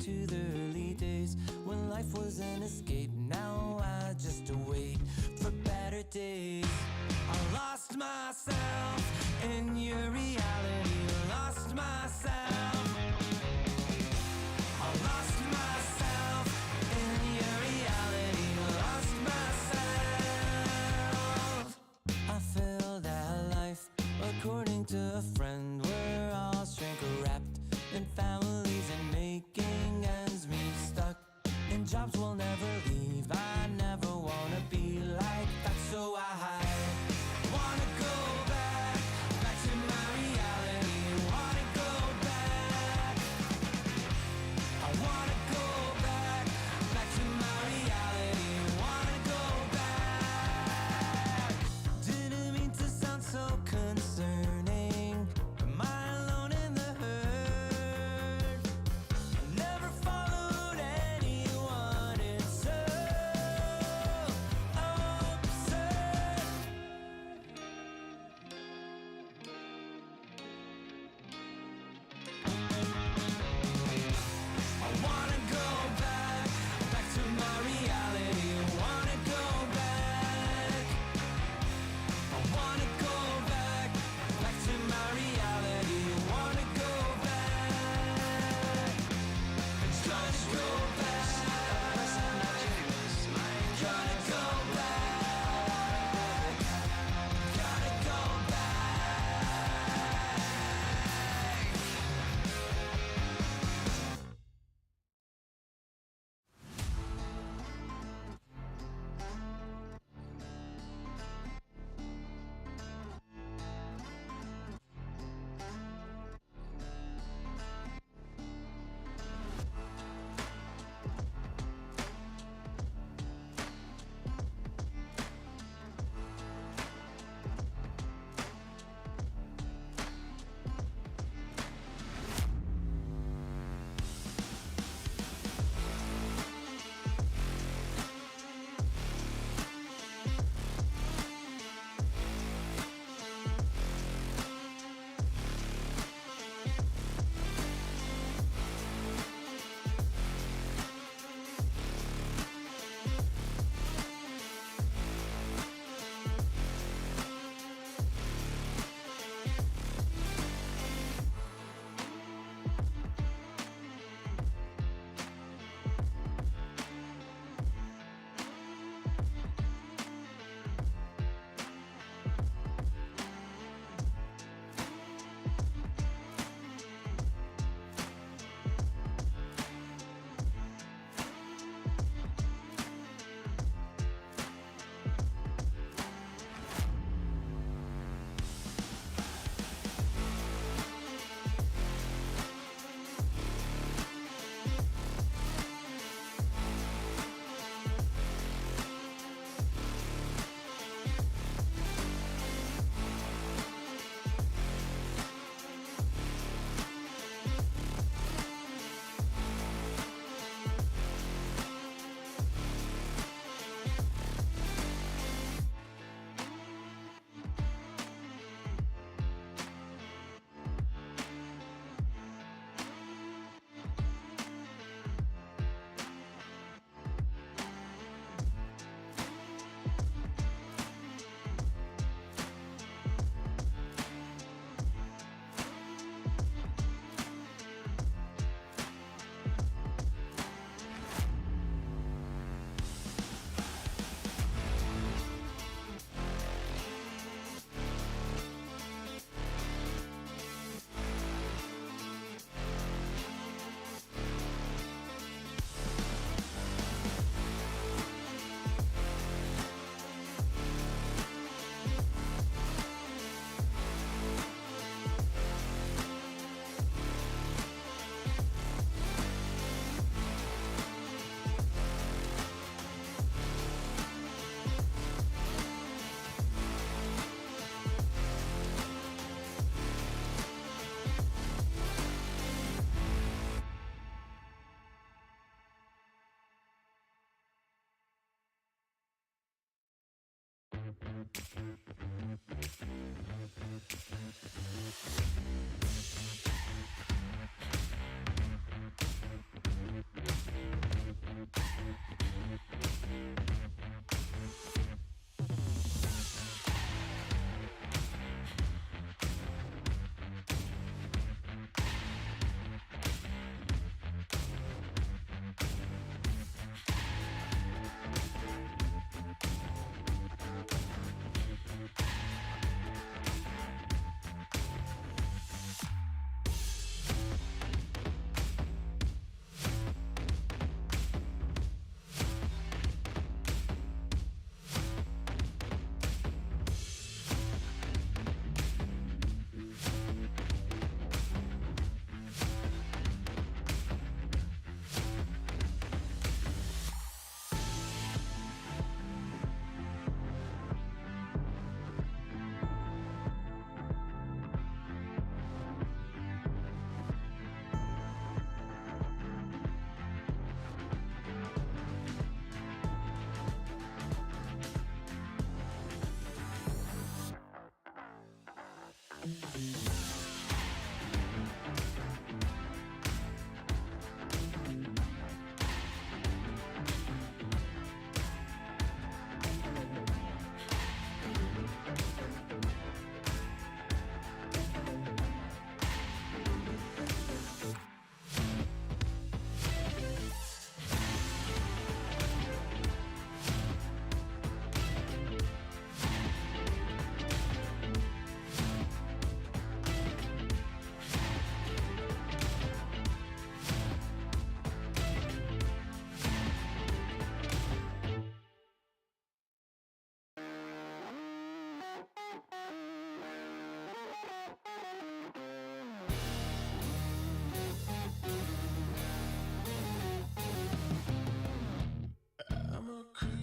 to the early days when life was an escape. Now I just wait for better days. I lost myself in your reality. Lost myself. I lost myself in your reality. Lost myself. I feel that life, according to a friend, we're all shrink wrapped in families and making ends meet, stuck in jobs we'll never leave. I never wanna be like that, so I wanna go back to my reality. Wanna go back. I wanna go back to my reality. Wanna go back. Didn't mean to sound so concerning. Am I alone in the hurt? Never followed anyone. It's so absurd. I wanna go back to my reality. Wanna go back. I wanna go back to my reality. Wanna go back. Trying to go back. Gotta go back. Gotta go back.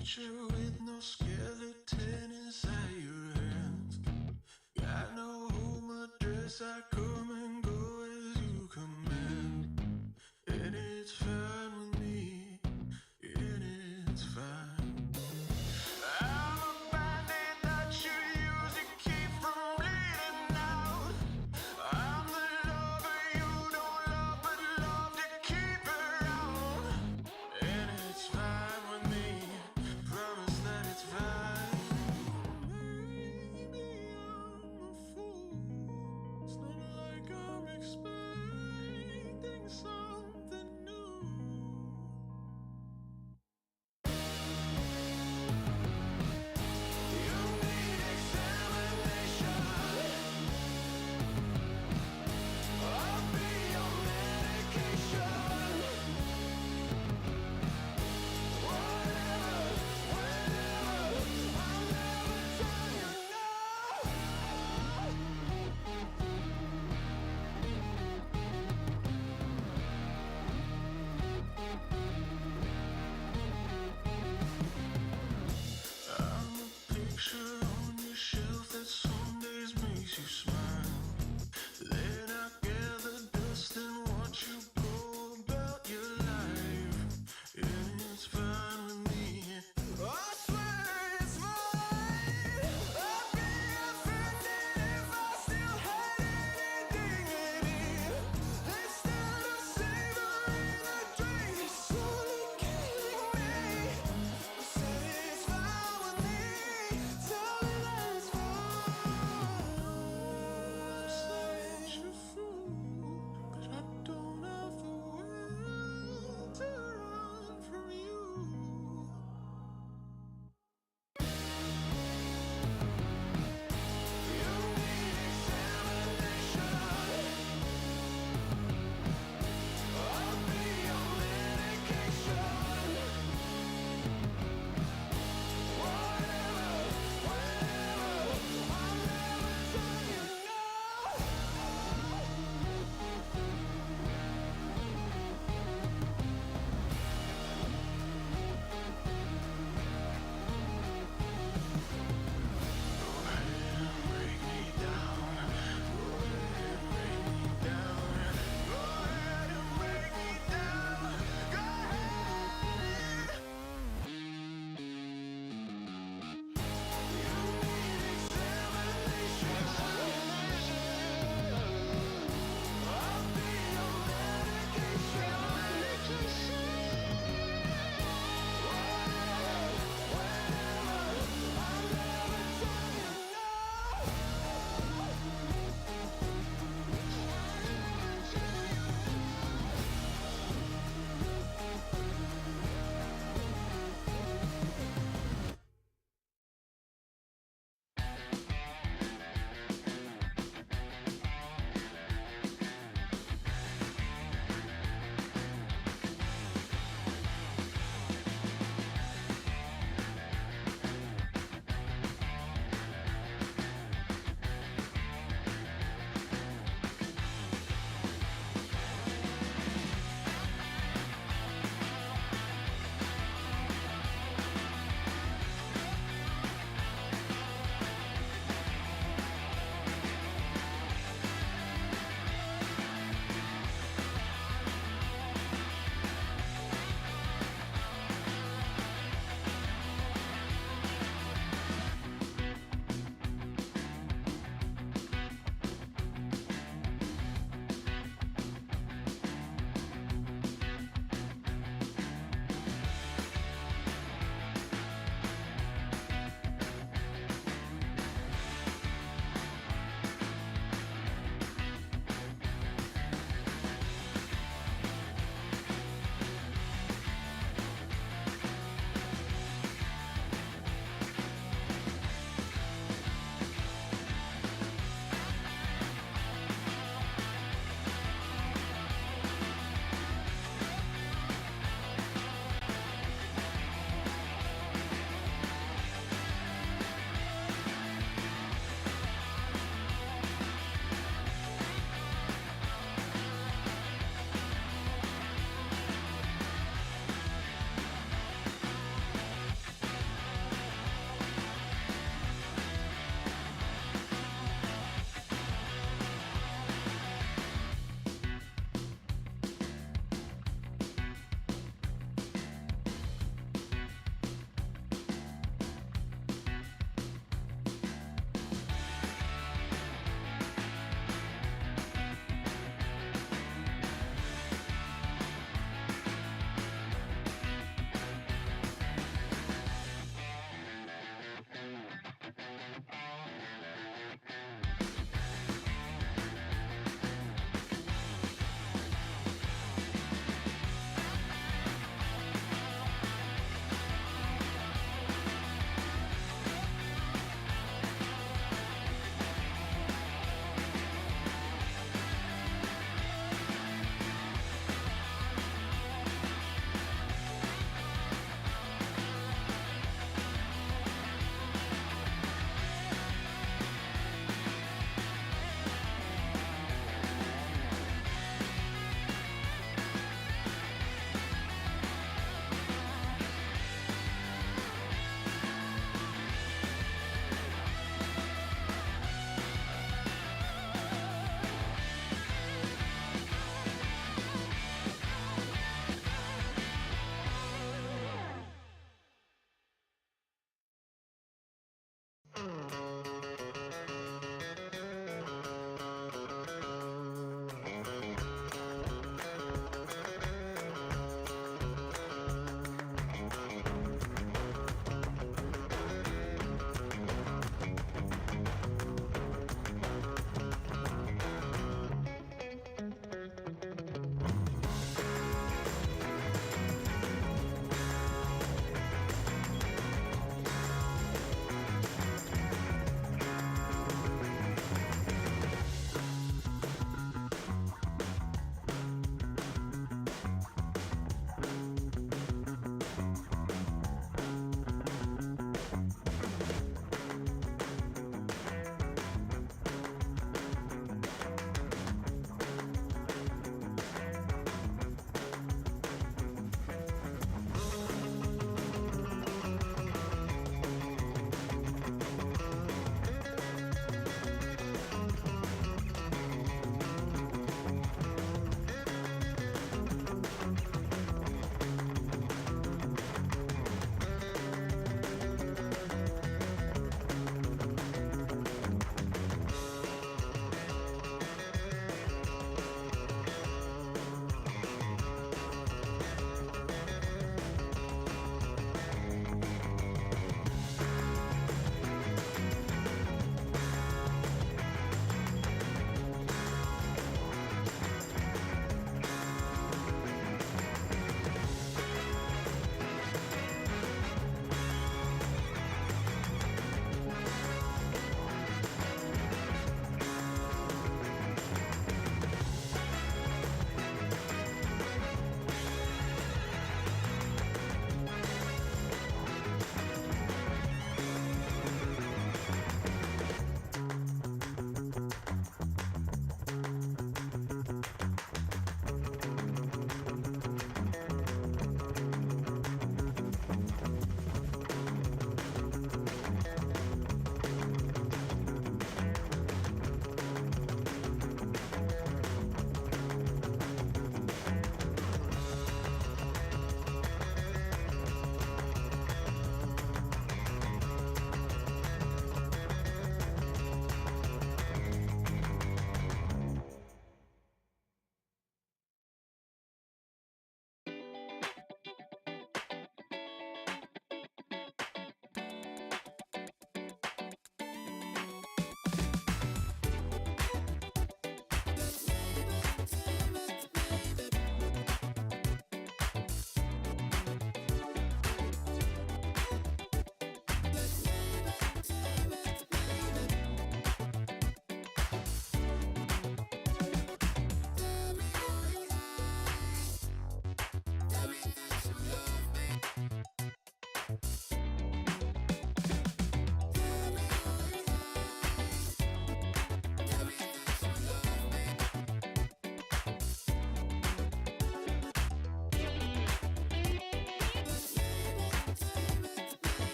creature with no skeleton inside your hands. Got no home address, I come and go as you command. And it's fine with me, and it's fine. I'm a bandit that you use to keep from bleeding out. I'm the lover you don't love, but love to keep around. And it's fine with me, promise that it's fine.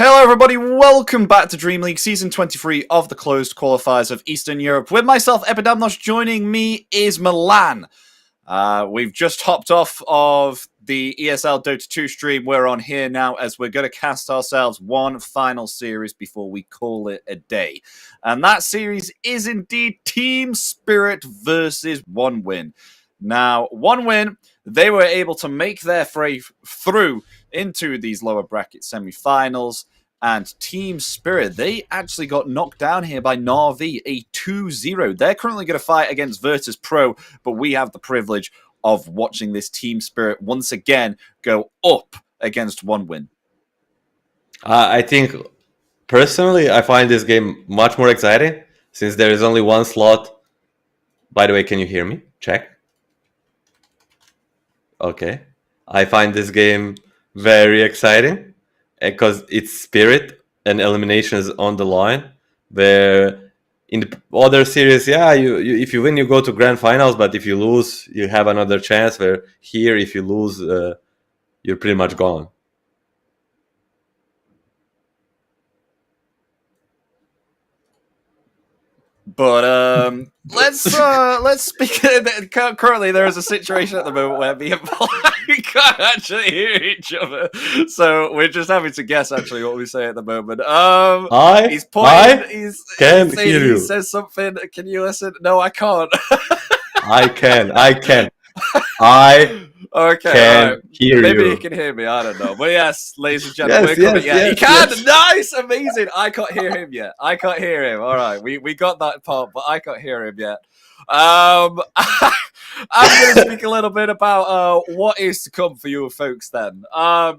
Hello everybody, welcome back to DreamLeague Season 23 of the closed qualifiers of Eastern Europe. With myself, Epidamnos, joining me is Milan. We've just hopped off of the ESL Dota 2 stream. We're on here now as we're going to cast ourselves one final series before we call it a day. And that series is indeed Team Spirit versus One Win. Now, One Win, they were able to make their way through into these lower bracket semi-finals, and Team Spirit, they actually got knocked down here by Na'Vi, a 2-0. They're currently going to fight against Virtus Pro, but we have the privilege of watching this Team Spirit once again go up against One Win. I think, personally, I find this game much more exciting, since there is only one slot. By the way, can you hear me? Check. Okay. I find this game very exciting because it's Spirit and elimination is on the line. Where in the other series, you if you win, you go to grand finals, but if you lose, you have another chance. Where here, if you lose, you're pretty much gone. But let's speak. Currently, there is a situation at the moment where me and we can't actually hear each other, so we're just having to guess actually what we say at the moment. He's pointing. He's hear he you. says something. Can you listen? No, I can't. I can. Okay, can hear maybe you. he can hear me. I don't know. But yes, ladies and gentlemen, he can. Yes. Nice, amazing. I can't hear him yet. I can't hear him. All right, we got that part, but I can't hear him yet. I'm going to speak a little bit about what is to come for you folks then.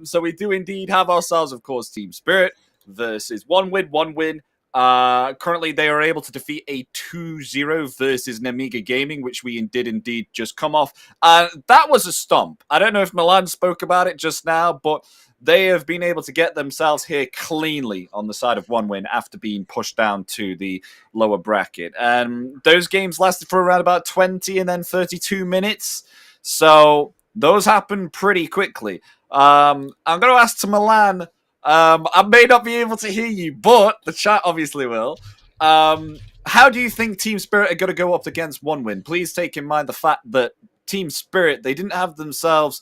So we do indeed have ourselves, of course, Team Spirit versus One Win. Currently, they are able to defeat a 2-0 versus Nemiga Gaming, which we did indeed just come off. And that was a stomp. I don't know if Milan spoke about it just now, but they have been able to get themselves here cleanly on the side of One Win after being pushed down to the lower bracket. And those games lasted for around about 20 and then 32 minutes. So those happened pretty quickly. I'm going to ask to Milan. I may not be able to hear you, but the chat obviously will. How do you think Team Spirit are going to go up against One Win? Please take in mind the fact that Team Spirit, they didn't have themselves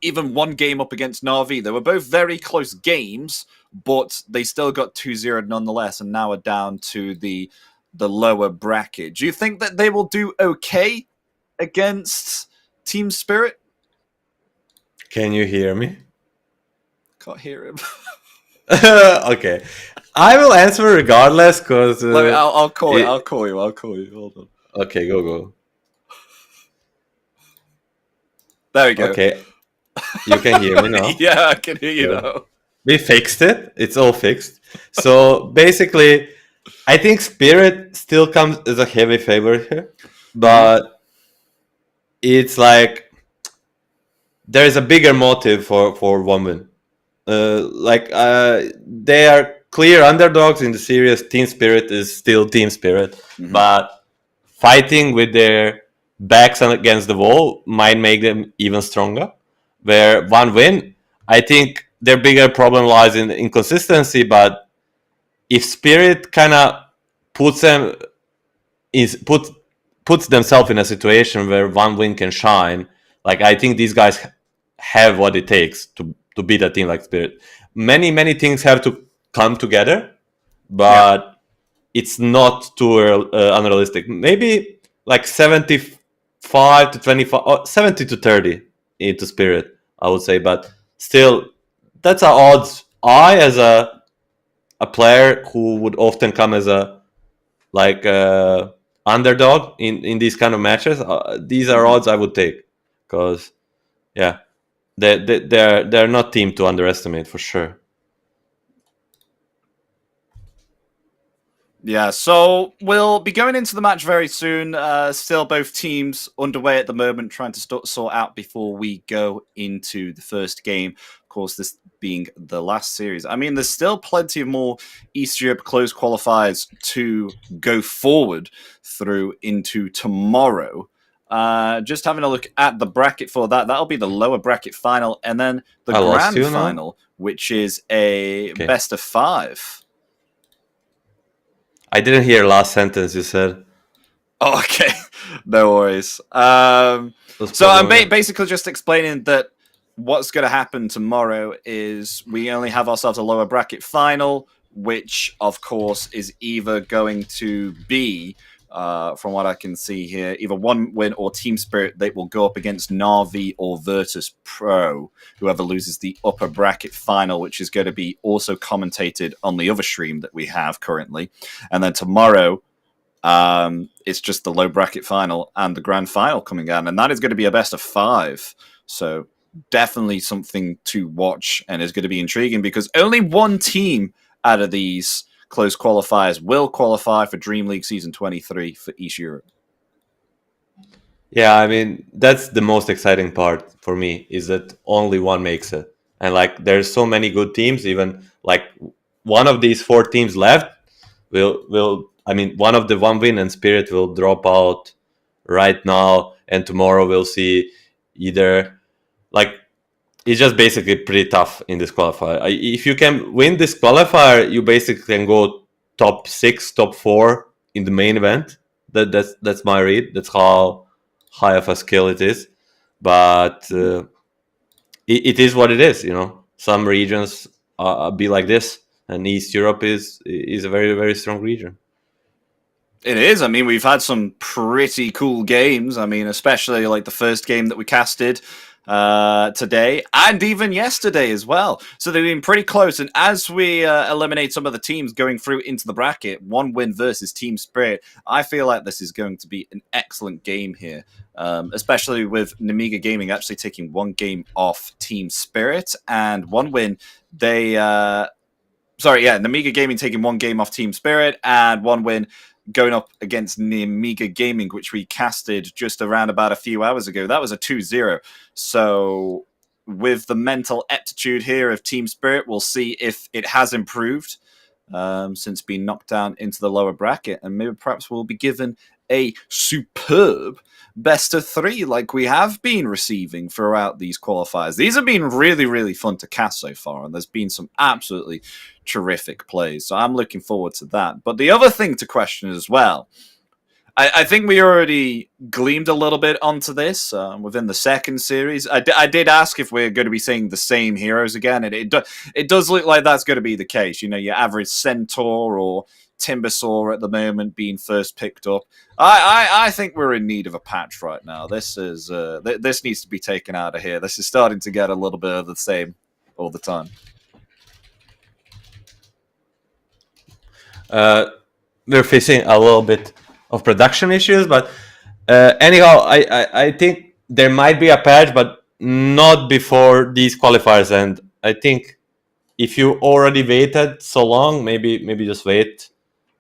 even one game up against Na'Vi. They were both very close games, but they still got 2-0 nonetheless, and now are down to the lower bracket. Do you think that they will do okay against Team Spirit? Can you hear me? Can't hear him. Okay, I will answer regardless because I'll call you. I'll call you. Hold on. Okay, go. There we go. Okay, you can hear me now. Yeah, I can hear you now. We fixed it. It's all fixed. So basically, I think Spirit still comes as a heavy favorite here, but it's like there is a bigger motive for One Win. They are clear underdogs in the series. Team Spirit is still Team Spirit, but fighting with their backs against the wall might make them even stronger. Where One Win, I think their bigger problem lies in inconsistency, but if Spirit kind of puts themselves in a situation where One Win can shine, like I think these guys have what it takes to beat a team like Spirit. Many things have to come together, but it's not too unrealistic. Maybe like 75 to 25, or 70 to 30 into Spirit, I would say. But still, that's our odds. I, as a player who would often come as a underdog in these kind of matches, these are odds I would take, because they're not team to underestimate for sure. Yeah, so we'll be going into the match very soon. Still both teams underway at the moment, trying to sort out before we go into the first game. Of course, this being the last series. I mean, there's still plenty of more East Europe closed qualifiers to go forward through into tomorrow. Just having a look at the bracket for that. That'll be the lower bracket final, and then the grand final, which is a best of 5. I didn't hear last sentence you said. Oh, okay. No worries. So I'm basically just explaining that what's going to happen tomorrow is we only have ourselves a lower bracket final, which, of course, is either going to be, from what I can see here, either One Win or Team Spirit. They will go up against Na'Vi or Virtus Pro, whoever loses the upper bracket final, which is going to be also commentated on the other stream that we have currently. And then tomorrow, it's just the low bracket final and the grand final coming out, and that is going to be a best of 5. So definitely something to watch, and is going to be intriguing because only one team out of these close qualifiers will qualify for DreamLeague Season 23 for East Europe. Yeah, I mean, that's the most exciting part for me, is that only one makes it. And like, there's so many good teams, even like one of these 4 teams left one of the One Win and Spirit will drop out right now, and tomorrow we'll see either, like, it's just basically pretty tough in this qualifier. If you can win this qualifier, you basically can go top 6, top 4 in the main event. That's my read. That's how high of a skill it is. But it is what it is, you know. Some regions be like this, and East Europe is a very, very strong region. It is. I mean, we've had some pretty cool games. I mean, especially like the first game that we casted today, and even yesterday as well. So they've been pretty close. And as we eliminate some of the teams going through into the bracket, One Win versus Team Spirit, I feel like this is going to be an excellent game here, especially with Namiga Gaming actually taking 1 game off Team Spirit, and One Win, Namiga Gaming taking 1 game off Team Spirit, and One Win going up against Namiga Gaming, which we casted just around about a few hours ago. That was a 2-0. So with the mental aptitude here of Team Spirit, we'll see if it has improved since being knocked down into the lower bracket, and maybe perhaps we'll be given a superb best of 3 like we have been receiving throughout these qualifiers. These have been really, really fun to cast so far, and there's been some absolutely terrific plays. So I'm looking forward to that. But the other thing to question as well, I think we already gleamed a little bit onto this within the second series. I did ask if we're going to be seeing the same heroes again, and it does look like that's going to be the case. You know, your average Centaur or Timbersaw at the moment being first picked up. I think we're in need of a patch right now. This needs to be taken out of here. This is starting to get a little bit of the same all the time. We're facing a little bit of production issues, but anyhow, I think there might be a patch, but not before these qualifiers end. I think if you already waited so long, maybe just wait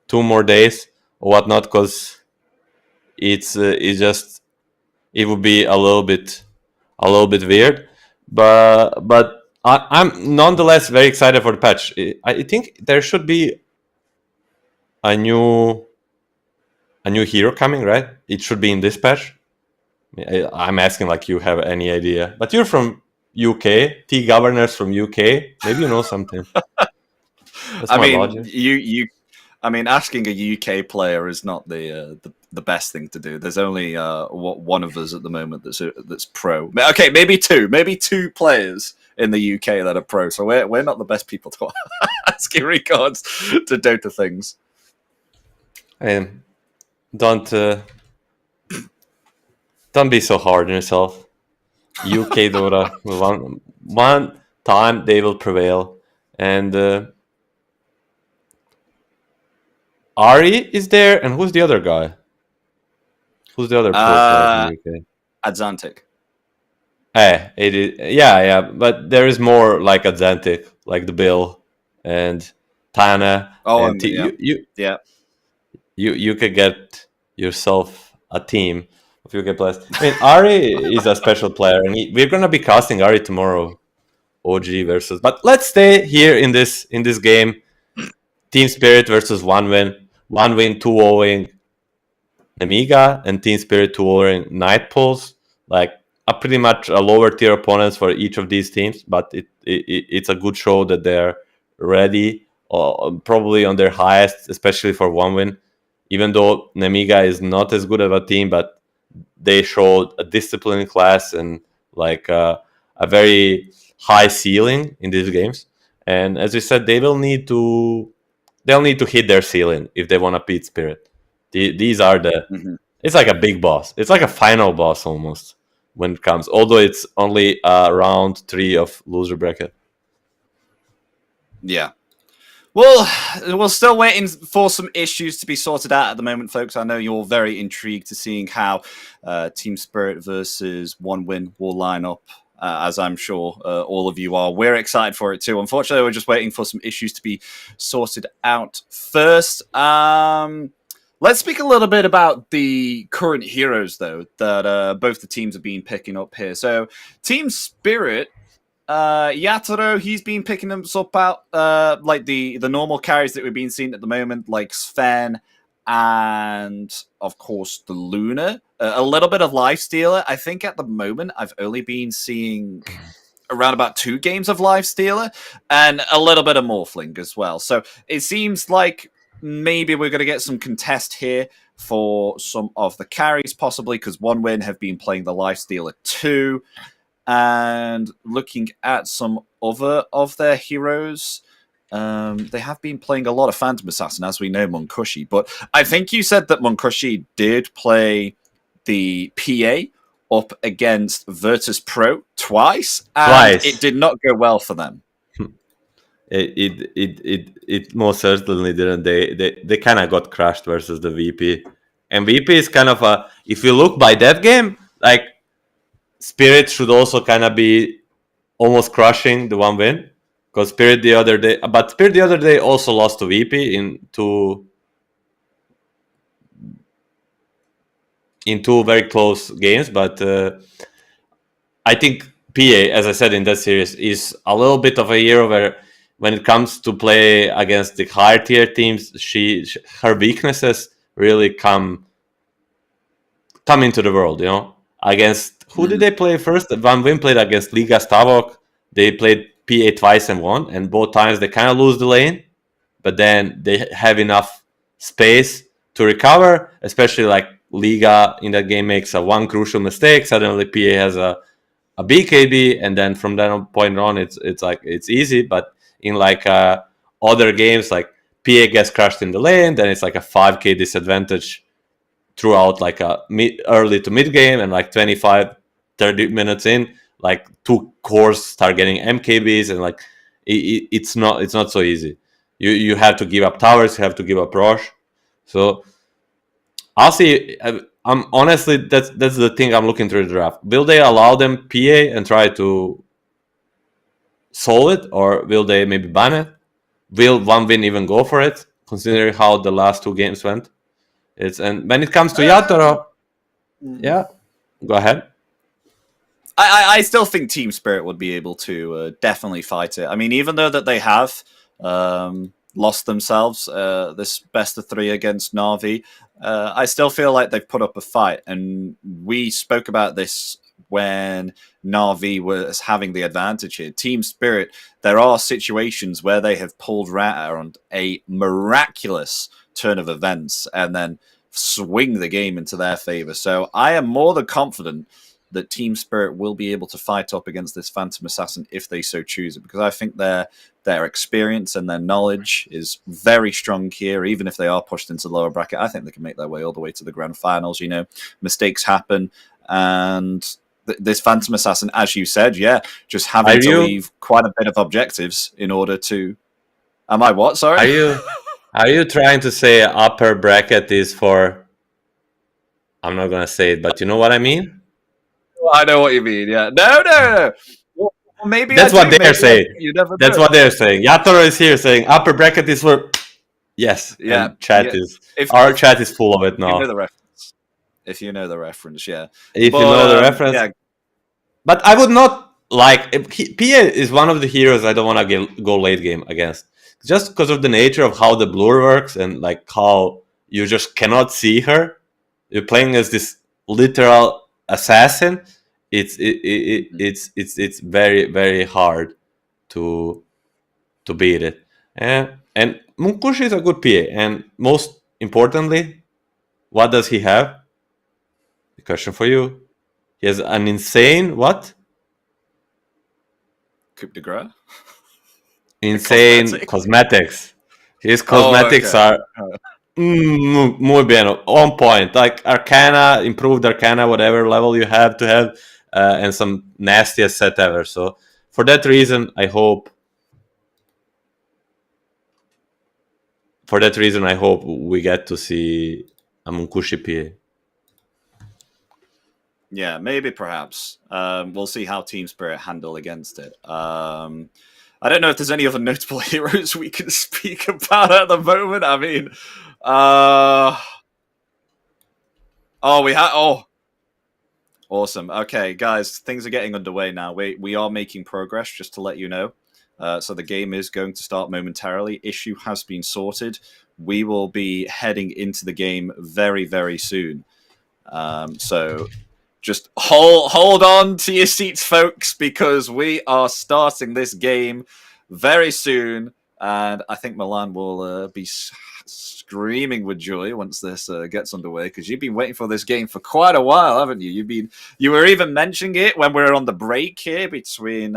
2 more days or whatnot, because it would be a little bit weird. But I'm nonetheless very excited for the patch. I think there should be a new hero coming, right? It should be in this patch. I'm asking like you have any idea, but you're from UK. T Governors from UK. Maybe you know something. I mean, asking a UK player is not the best thing to do. There's only one of us at the moment that's pro. Okay, maybe two players in the UK that are pro. So we're not the best people to ask in regards to Dota things. Don't be so hard on yourself. UK Dota, one time they will prevail. And Ari is there, and who's the other guy? Who's the other pro player from UK? Atlantic. It is, yeah, but there is more like Atlantic, like the Bill and Tana. Oh, and you could get yourself a team of UK players. I mean, Ari is a special player, and we're gonna be casting Ari tomorrow. OG versus, but let's stay here in this game. Team Spirit versus One Win, 2-0. Amiga and Team Spirit, who were in Night Pools, like are pretty much a lower tier opponents for each of these teams. But it's a good show that they're ready, probably on their highest, especially for one win. Even though Nemiga is not as good of a team, but they showed a discipline in class and like a very high ceiling in these games. And as we said, they'll need to hit their ceiling if they want to beat Spirit. These are it's like a big boss. It's like a final boss almost when it comes. Although it's only round 3 of loser bracket. Yeah. Well, we're still waiting for some issues to be sorted out at the moment, folks. I know you're very intrigued to seeing how Team Spirit versus One Win will line up, as I'm sure all of you are. We're excited for it too. Unfortunately, we're just waiting for some issues to be sorted out first. Let's speak a little bit about the current heroes, though, that both the teams have been picking up here. So, Team Spirit, Yatoro, he's been picking them up out, like the normal carries that we've been seeing at the moment, like Sven and, of course, the Luna. A little bit of Lifestealer. I think at the moment I've only been seeing around about 2 games of Lifestealer and a little bit of Morphling as well. So it seems like maybe we're going to get some contest here for some of the carries, possibly because One Win have been playing the Lifestealer too. And looking at some other of their heroes, they have been playing a lot of Phantom Assassin, as we know, Munkushi. But I think you said that Munkushi did play the PA up against Virtus Pro twice, and it did not go well for them. It most certainly didn't. They kind of got crushed versus the VP, and VP is kind of a. If you look by that game, like Spirit should also kind of be almost crushing the One Win, because Spirit the other day also lost to VP in two very close games. But I think PA, as I said in that series, is a little bit of a hero where when it comes to play against the higher tier teams, her weaknesses really come into the world, you know. Against who did they play first? Van Win played against Liga Stavok. They played PA twice and won, and both times they kind of lose the lane, but then they have enough space to recover, especially like Liga in that game makes one crucial mistake. Suddenly PA has a BKB, and then from that point on, it's like it's easy. But in like other games, like PA gets crushed in the lane, then it's like a 5k disadvantage throughout like a early to mid game, and like 25-30 minutes in, like 2 cores start getting MKBs, and like it's not so easy. You have to give up towers, you have to give up Roche. So I'll see. I'm honestly that's the thing I'm looking through the draft. Will they allow them PA and try to solve it, or will they maybe ban it? Will One Win even go for it, considering how the last 2 games went? And when it comes to Yatoro, yeah, go ahead. I still think Team Spirit would be able to definitely fight it. I mean, even though that they have lost themselves this best of 3 against Na'Vi, I still feel like they've put up a fight. And we spoke about this when Na'Vi was having the advantage here. Team Spirit, there are situations where they have pulled around a miraculous turn of events and then swing the game into their favor. So I am more than confident that Team Spirit will be able to fight up against this Phantom Assassin if they so choose it, because I think their experience and their knowledge is very strong here. Even if they are pushed into the lower bracket, I think they can make their way all the way to the grand finals. You know, mistakes happen, and this Phantom Assassin, as you said, just having to leave quite a bit of objectives in order to. Am I what? Sorry. Are you trying to say upper bracket is for? I'm not gonna say it, but you know what I mean. I know what you mean. Yeah. No. Well, maybe that's what they're saying. That's what they're saying. Yatoro is here saying upper bracket is for. Yes. Yeah. Chat is. Our chat is full of it now. You know the reference. If you know the reference, yeah. If you know the reference. Yeah. But I would not like. PA is one of the heroes I don't want to go late game against. Just because of the nature of how the blur works and like how you just cannot see her you're playing as this literal assassin. It's very very hard to beat it. And Munkushi is a good PA. And most importantly, what does he have? The question for you. He has an insane what? Coup de grace? Insane cosmetics. His cosmetics are muy bien, on point. Like Arcana, improved Arcana, whatever level you have to have, and some nastiest set ever. So for that reason, I hope we get to see a Munkushi PA. Yeah, maybe, perhaps. We'll see how Team Spirit handle against it. I don't know if there's any other notable heroes we can speak about at the moment. I mean, awesome. Okay, guys, things are getting underway now. We are making progress, just to let you know. So the game is going to start momentarily. Issue has been sorted. We will be heading into the game very, very soon. So just hold on to your seats, folks, because we are starting this game very soon. And I think Milan will be screaming with joy once this gets underway, because you've been waiting for this game for quite a while, haven't you? You were even mentioning it when we were on the break here between...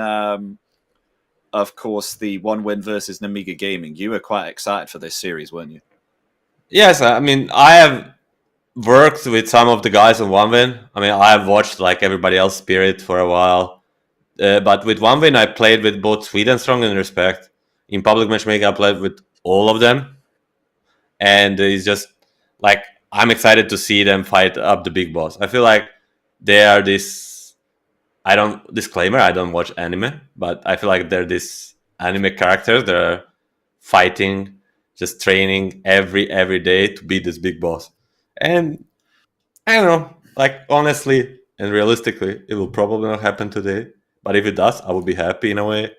of course, the One Win versus Namiga Gaming. You were quite excited for this series, weren't you? Yes, I mean, I have worked with some of the guys on One Win. I mean, I have watched like everybody else Spirit for a while. But with One Win, I played with both Sweden Strong and Respect. In public matchmaking, I played with all of them. And it's just like, I'm excited to see them fight up the big boss. I feel like they are this... I don't watch anime, but I feel like they're this anime characters that are fighting, just training every day to beat this big boss. And I don't know, like honestly and realistically, it will probably not happen today. But if it does, I will be happy in a way,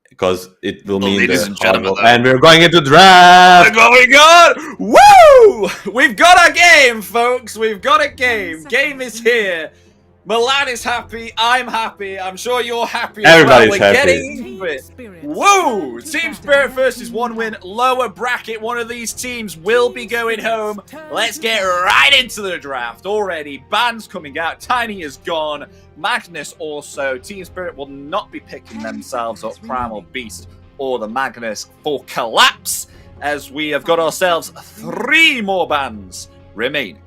because it will mean and we're going into draft. Oh my god! Woo! We've got a game, folks. We've got a game. Game is here. Milan is happy. I'm happy. I'm sure you're happy. Everybody's We're happy. getting into it. Woo! Team Spirit versus One Win. Lower bracket. One of these teams will be going home. Let's get right into the draft already. Bans coming out. Tiny is gone. Magnus also. Team Spirit will not be picking themselves up Primal Beast or the Magnus for Collapse, as we have got ourselves 3 more bans remaining.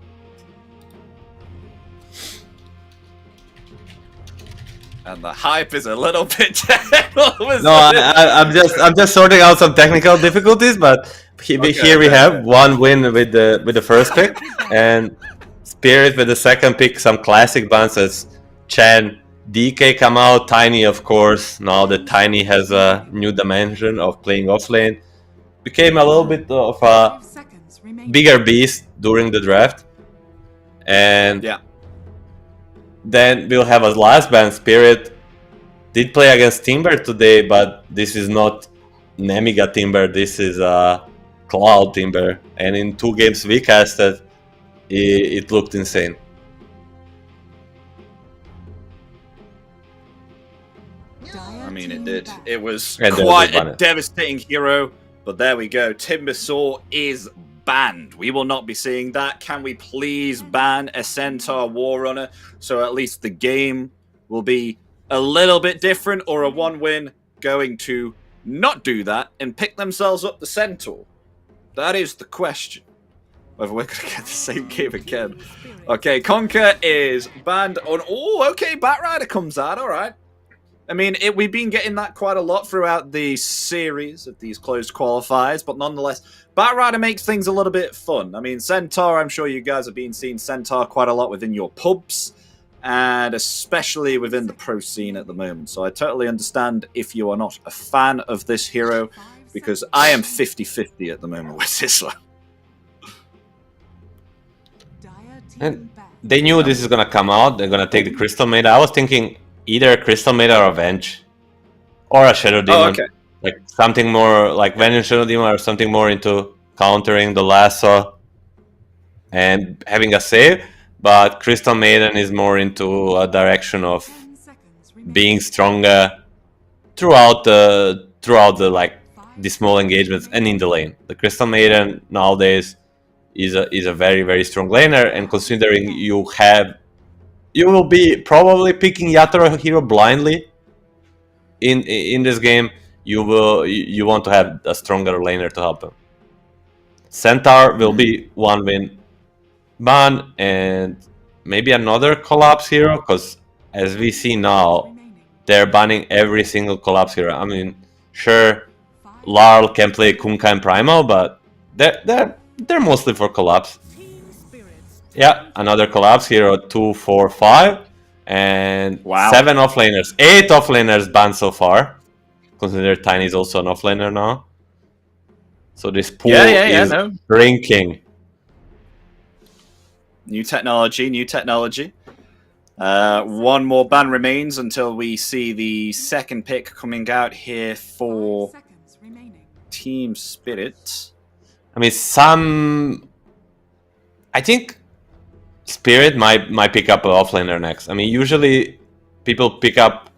And the hype is a little bit terrible. No, I'm just sorting out some technical difficulties, but here we have One Win with the first pick, and Spirit with the second pick. Some classic bans as Chen, DK come out, Tiny of course. Now that Tiny has a new dimension of playing offlane, became a little bit of a bigger beast during the draft, and yeah. Then we'll have a last ban. Spirit did play against Timber today, but this is not Nemiga Timber. This is Cloud Timber. And in 2 games we casted, it looked insane. I mean, it did. It was quite a devastating hero. But there we go. Timbersaw is banned. We will not be seeing that. Can we please ban a Centaur Warrunner, so at least the game will be a little bit different, or a One Win going to not do that and pick themselves up the Centaur? That is the question. Whether we're going to get the same game again. Okay, Conquer is banned on... Oh, okay, Batrider comes out. All right. I mean, we've been getting that quite a lot throughout the series of these closed qualifiers, but nonetheless, Batrider makes things a little bit fun. I mean, Centaur, I'm sure you guys have been seeing Centaur quite a lot within your pubs, and especially within the pro scene at the moment. So I totally understand if you are not a fan of this hero, because I am 50-50 at the moment with this one. And they knew this is going to come out. They're going to take the Crystal Maid. I was thinking either a Crystal Maid or Avenge, or a Shadow Demon. Oh, okay. Like something more like Vengeance Shadow Demon, or something more into countering the lasso. and having a save, but Crystal Maiden is more into a direction of 10 seconds remaining. being stronger throughout the like the small engagements and in the lane. The Crystal Maiden nowadays is a very, very strong laner, and considering you will be probably picking Yatoro hero blindly in this game, you want to have a stronger laner to help him. Centaur will be 1 win ban and maybe another collapse hero, because as we see now, they're banning every single collapse hero. I mean, sure, Larl can play Kunkka and Primal, but they're mostly for collapse. Yeah, another collapse hero, 2, 4, 5, and 7 offlaners. 8 offlaners banned so far. Consider Tiny's also an offlaner now. So this pool is drinking. New technology. One more ban remains until we see the second pick coming out here for Team Spirit. I mean, I think Spirit might pick up an offlaner next. I mean, usually people pick up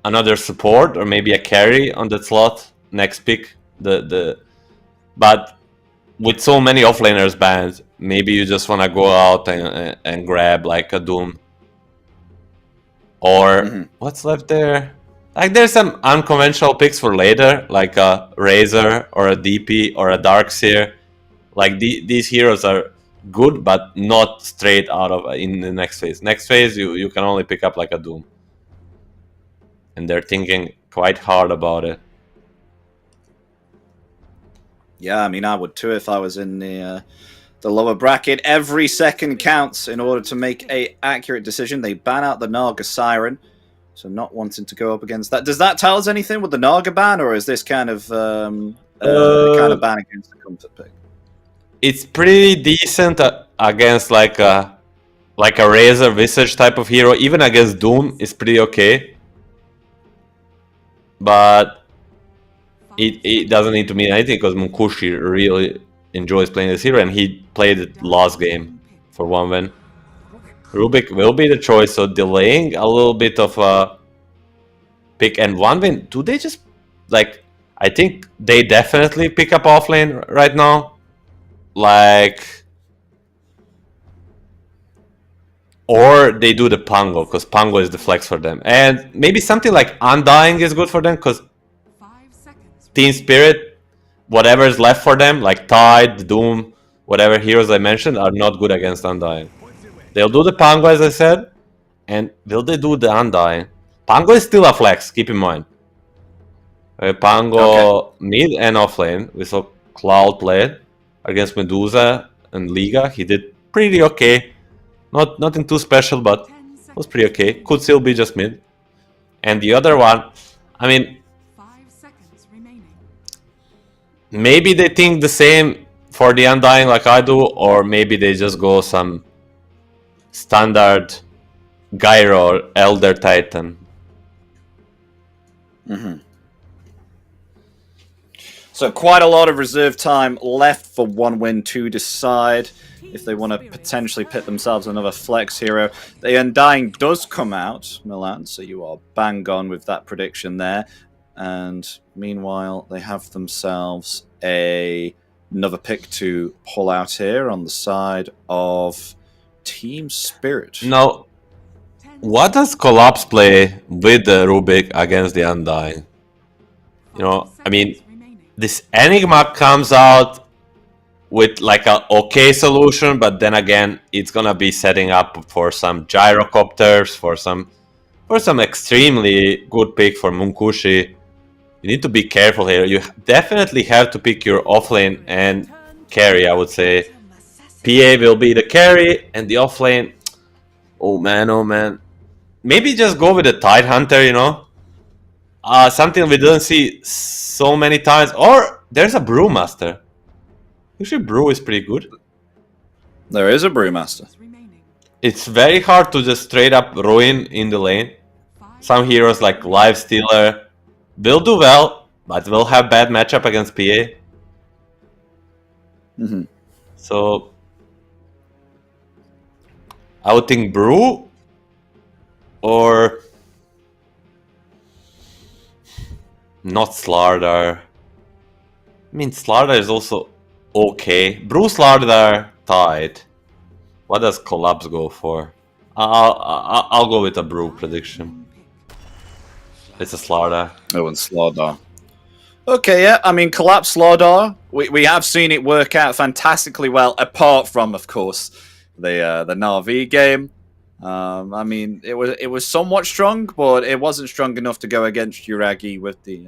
another support or maybe a carry on that slot next pick. But with so many offlaners banned, maybe you just want to go out and grab like a Doom. Or what's left there? Like, there's some unconventional picks for later, like a Razor or a DP or a Darkseer. Like these heroes are good, but not straight out of in the next phase. Next phase, you can only pick up like a Doom. And they're thinking quite hard about it. Yeah, I mean, I would too if I was in the lower bracket. Every second counts in order to make a accurate decision. They ban out the Naga Siren, so not wanting to go up against that. Does that tell us anything with the Naga ban, or is this kind of ban against the comfort pick? It's pretty decent against like a Razor Visage type of hero. Even against Doom, it's pretty okay. But it doesn't need to mean anything, because Munkushi really enjoys playing this hero, and he played it last game for 1 win. Rubik will be the choice, so delaying a little bit of a pick and 1 win. Do they just, like, I think they definitely pick up offlane right now. Like, or they do the Pango, because Pango is the flex for them. And maybe something like Undying is good for them, because Team Spirit, whatever is left for them, like Tide, Doom, whatever heroes I mentioned, are not good against Undying. They'll do the Pango, as I said, and will they do the Undying? Pango is still a flex, keep in mind. Pango mid and offlane. We saw Cloud play it against Medusa and Liga. He did pretty okay. Nothing too special, but was pretty okay. Could still be just mid. And the other one, I mean, maybe they think the same for the Undying like I do, or maybe they just go some standard Gyro or Elder Titan. So quite a lot of reserve time left for 1 win to decide if they want to potentially pit themselves another flex hero. The Undying does come out, Milan, so you are bang on with that prediction there. And meanwhile, they have themselves another pick to pull out here on the side of Team Spirit. Now, what does Collapse play with the Rubik against the Undying? You know, I mean, this Enigma comes out with like a okay solution, but then again, it's gonna be setting up for some gyrocopters, for some extremely good pick for Munkushi. You need to be careful here. You definitely have to pick your offlane and carry, I would say. PA will be the carry, and the offlane, oh man. Maybe just go with the Tide Hunter, you know? Something we didn't see so many times. Or there's a Brewmaster. Actually, Brew is pretty good. There is a Brewmaster. It's very hard to just straight up ruin in the lane. Some heroes like Lifestealer will do well, but will have bad matchup against PA. So I would think Brew or not Slardar. I mean, Slardar is also okay. Brew, Slardar, tied. What does Collapse go for? I'll go with a Brew prediction. It's a Slardar. Oh, and Slardar. Okay, yeah. I mean, Collapse Slardar. We have seen it work out fantastically well. Apart from, of course, the Na'Vi game. I mean, it was somewhat strong, but it wasn't strong enough to go against Yuragi with the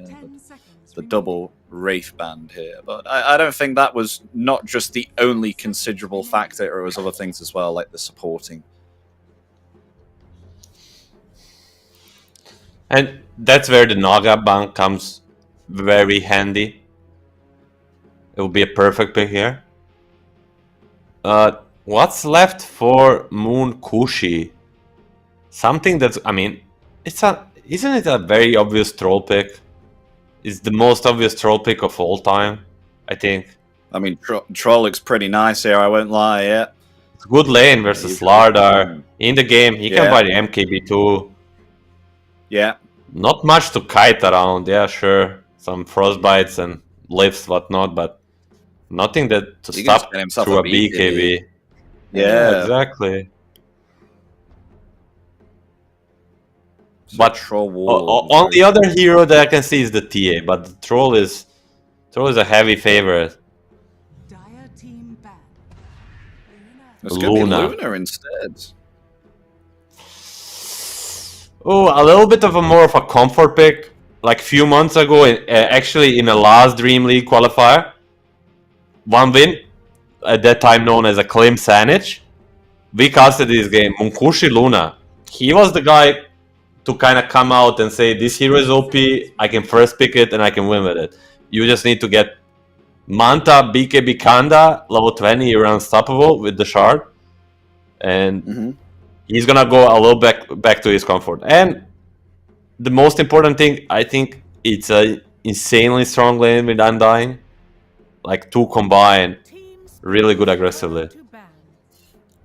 double Wraith band here. But I don't think that was not just the only considerable factor. It was other things as well, like the supporting. And that's where the Naga ban comes very handy. It will be a perfect pick here. What's left for Moon Kushi? Something that's, I mean, isn't it a very obvious troll pick? It's the most obvious troll pick of all time, I think. I mean, Troll looks pretty nice here, I won't lie, yeah. It's good lane versus Lardar. In the game, he can buy the MKB too. Yeah. Not much to kite around, yeah, sure. Some frostbites and lifts, whatnot, but nothing that to stop through a BKB. Yeah, exactly. So But on the other hero that I can see is the TA, but the troll is a heavy favorite. Dire team ban. It's going to be Luna instead. Oh, a little bit of a more of a comfort pick. Like a few months ago, actually in the last DreamLeague qualifier, one win, at that time known as Acclaim Sanich. We casted this game, Munkushi Luna. He was the guy to kind of come out and say, this hero is OP, I can first pick it and I can win with it. You just need to get Manta, BKB Kanda, level 20, you're unstoppable with the shard. And he's gonna go a little back to his comfort. And the most important thing, I think it's a insanely strong lane with Undying. Like two combined, really good aggressively.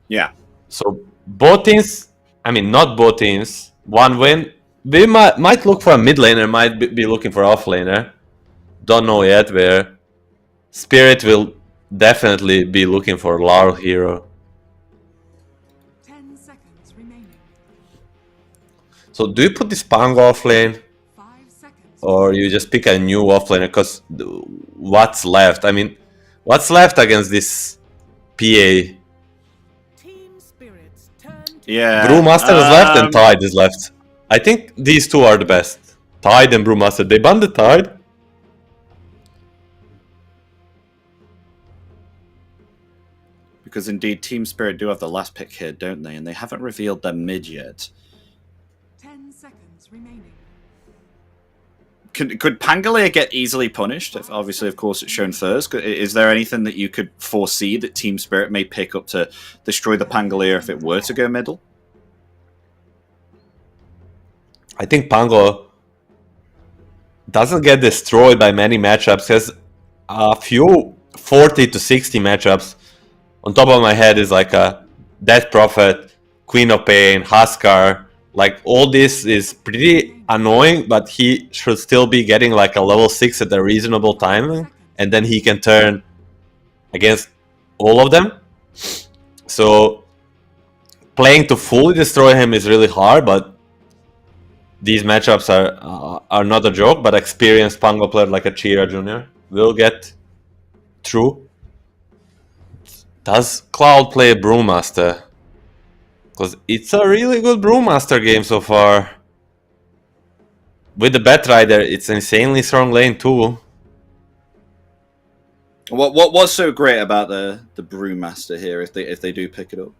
Yeah. So both teams, I mean not both teams, one win. We might look for a mid laner, might be looking for off laner. Don't know yet where. Spirit will definitely be looking for Larl hero. 10 seconds remaining. So do you put this Pango off lane? 5 seconds. Or you just pick a new off laner? Because what's left? I mean, what's left against this PA? Yeah. Brewmaster is left and Tide is left. I think these two are the best. Tide and Brewmaster. They banned the Tide. Because indeed, Team Spirit do have the last pick here, don't they? And they haven't revealed their mid yet. 10 seconds remaining. Could Pangolier get easily punished? If obviously, of course, it's shown first. Is there anything that you could foresee that Team Spirit may pick up to destroy the Pangolier if it were to go middle? I think Pango doesn't get destroyed by many matchups. Has a few 40 to 60 matchups. On top of my head is like a Death Prophet, Queen of Pain, Huskar. Like all this is pretty annoying, but he should still be getting like a level 6 at a reasonable time, and then he can turn against all of them. So playing to fully destroy him is really hard, but these matchups are not a joke. But experienced Pango player like a Chira Jr. will get through. Does Cloud play Brewmaster? Because it's a really good Brewmaster game so far. With the Batrider, it's an insanely strong lane too. What was so great about the Brewmaster here if they do pick it up?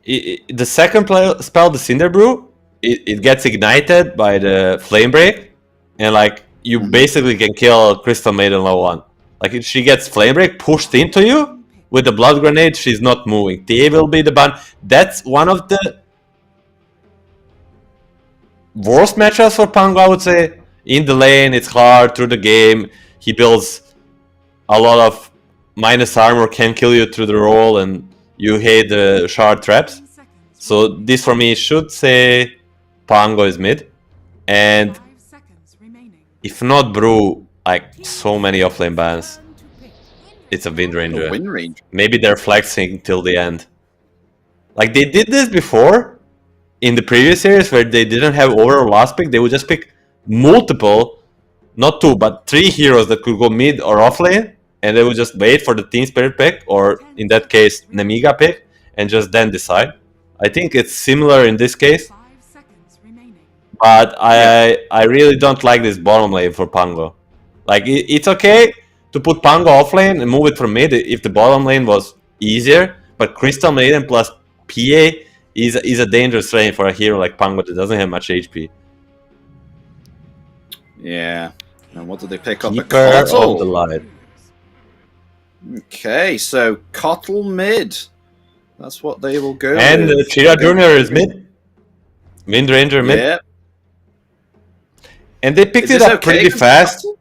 The second spell, the Cinder Brew, it gets ignited by the Flame Break, and like you basically can kill Crystal Maiden level 1. Like if she gets Flame Break pushed into you, with the Blood Grenade, she's not moving. TA will be the ban. That's one of the worst matchups for Pango, I would say. In the lane, it's hard through the game. He builds a lot of minus armor can kill you through the roll, and you hate the shard traps. 10 seconds. So this for me should say Pango is mid, and 5 seconds remaining. if not Brew, like so many offlane bans, it's a Wind Ranger. Wind range. Maybe they're flexing till the end. Like they did this before in the previous series where they didn't have overall last pick. They would just pick multiple, not 2 but 3 heroes that could go mid or offlane, and they would just wait for the Team Spirit pick, or in that case Nemiga pick, and just then decide. I think it's similar in this case, 5 seconds remaining. but I really don't like this bottom lane for Pango. Like it's okay to put Pango offlane and move it from mid if the bottom lane was easier, but Crystal Maiden plus PA is a dangerous lane for a hero like Pango that doesn't have much HP. Yeah. And what did they pick up? A Keeper of the Cottle. Light. Okay, so Cottle mid. That's what they will go And with. Chira Jr. is mid. Wind Ranger mid. Yeah. And they picked Is it this up okay pretty against fast. Cottle?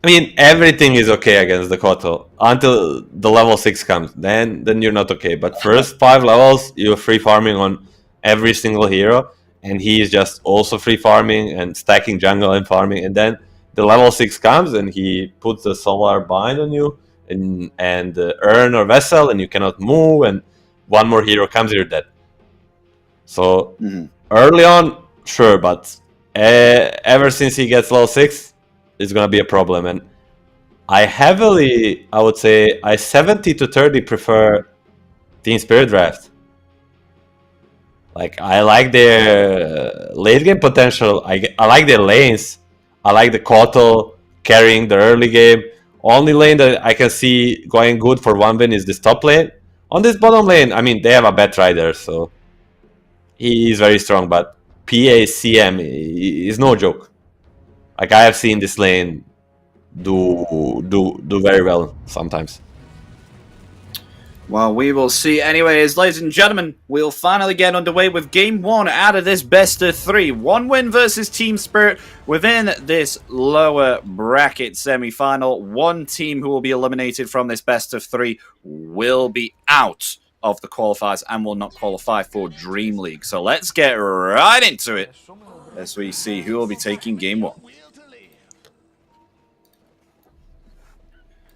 I mean, everything is okay against the Kotal until the level 6 comes. Then you're not okay. But first 5 levels, you're free farming on every single hero, and he is just also free farming and stacking jungle and farming. And then the level 6 comes, and he puts the solar bind on you and urn or vessel, and you cannot move. And one more hero comes, you're dead. So early on, sure, but ever since he gets level 6. It's gonna be a problem, and I would say, I 70 to 30 prefer Team Spirit draft. Like I like their late game potential. I like their lanes. I like the Kotal carrying the early game. Only lane that I can see going good for one win is this top lane. On this bottom lane, I mean they have a Bat Rider, so he is very strong. But PACM is no joke. Like I have seen this lane do very well sometimes. Well, we will see. Anyways, ladies and gentlemen, we'll finally get underway with Game 1 out of this best of 3. 1 win versus Team Spirit within this lower bracket semi-final. One team who will be eliminated from this best of 3 will be out of the qualifiers and will not qualify for DreamLeague. So let's get right into it as we see who will be taking Game 1.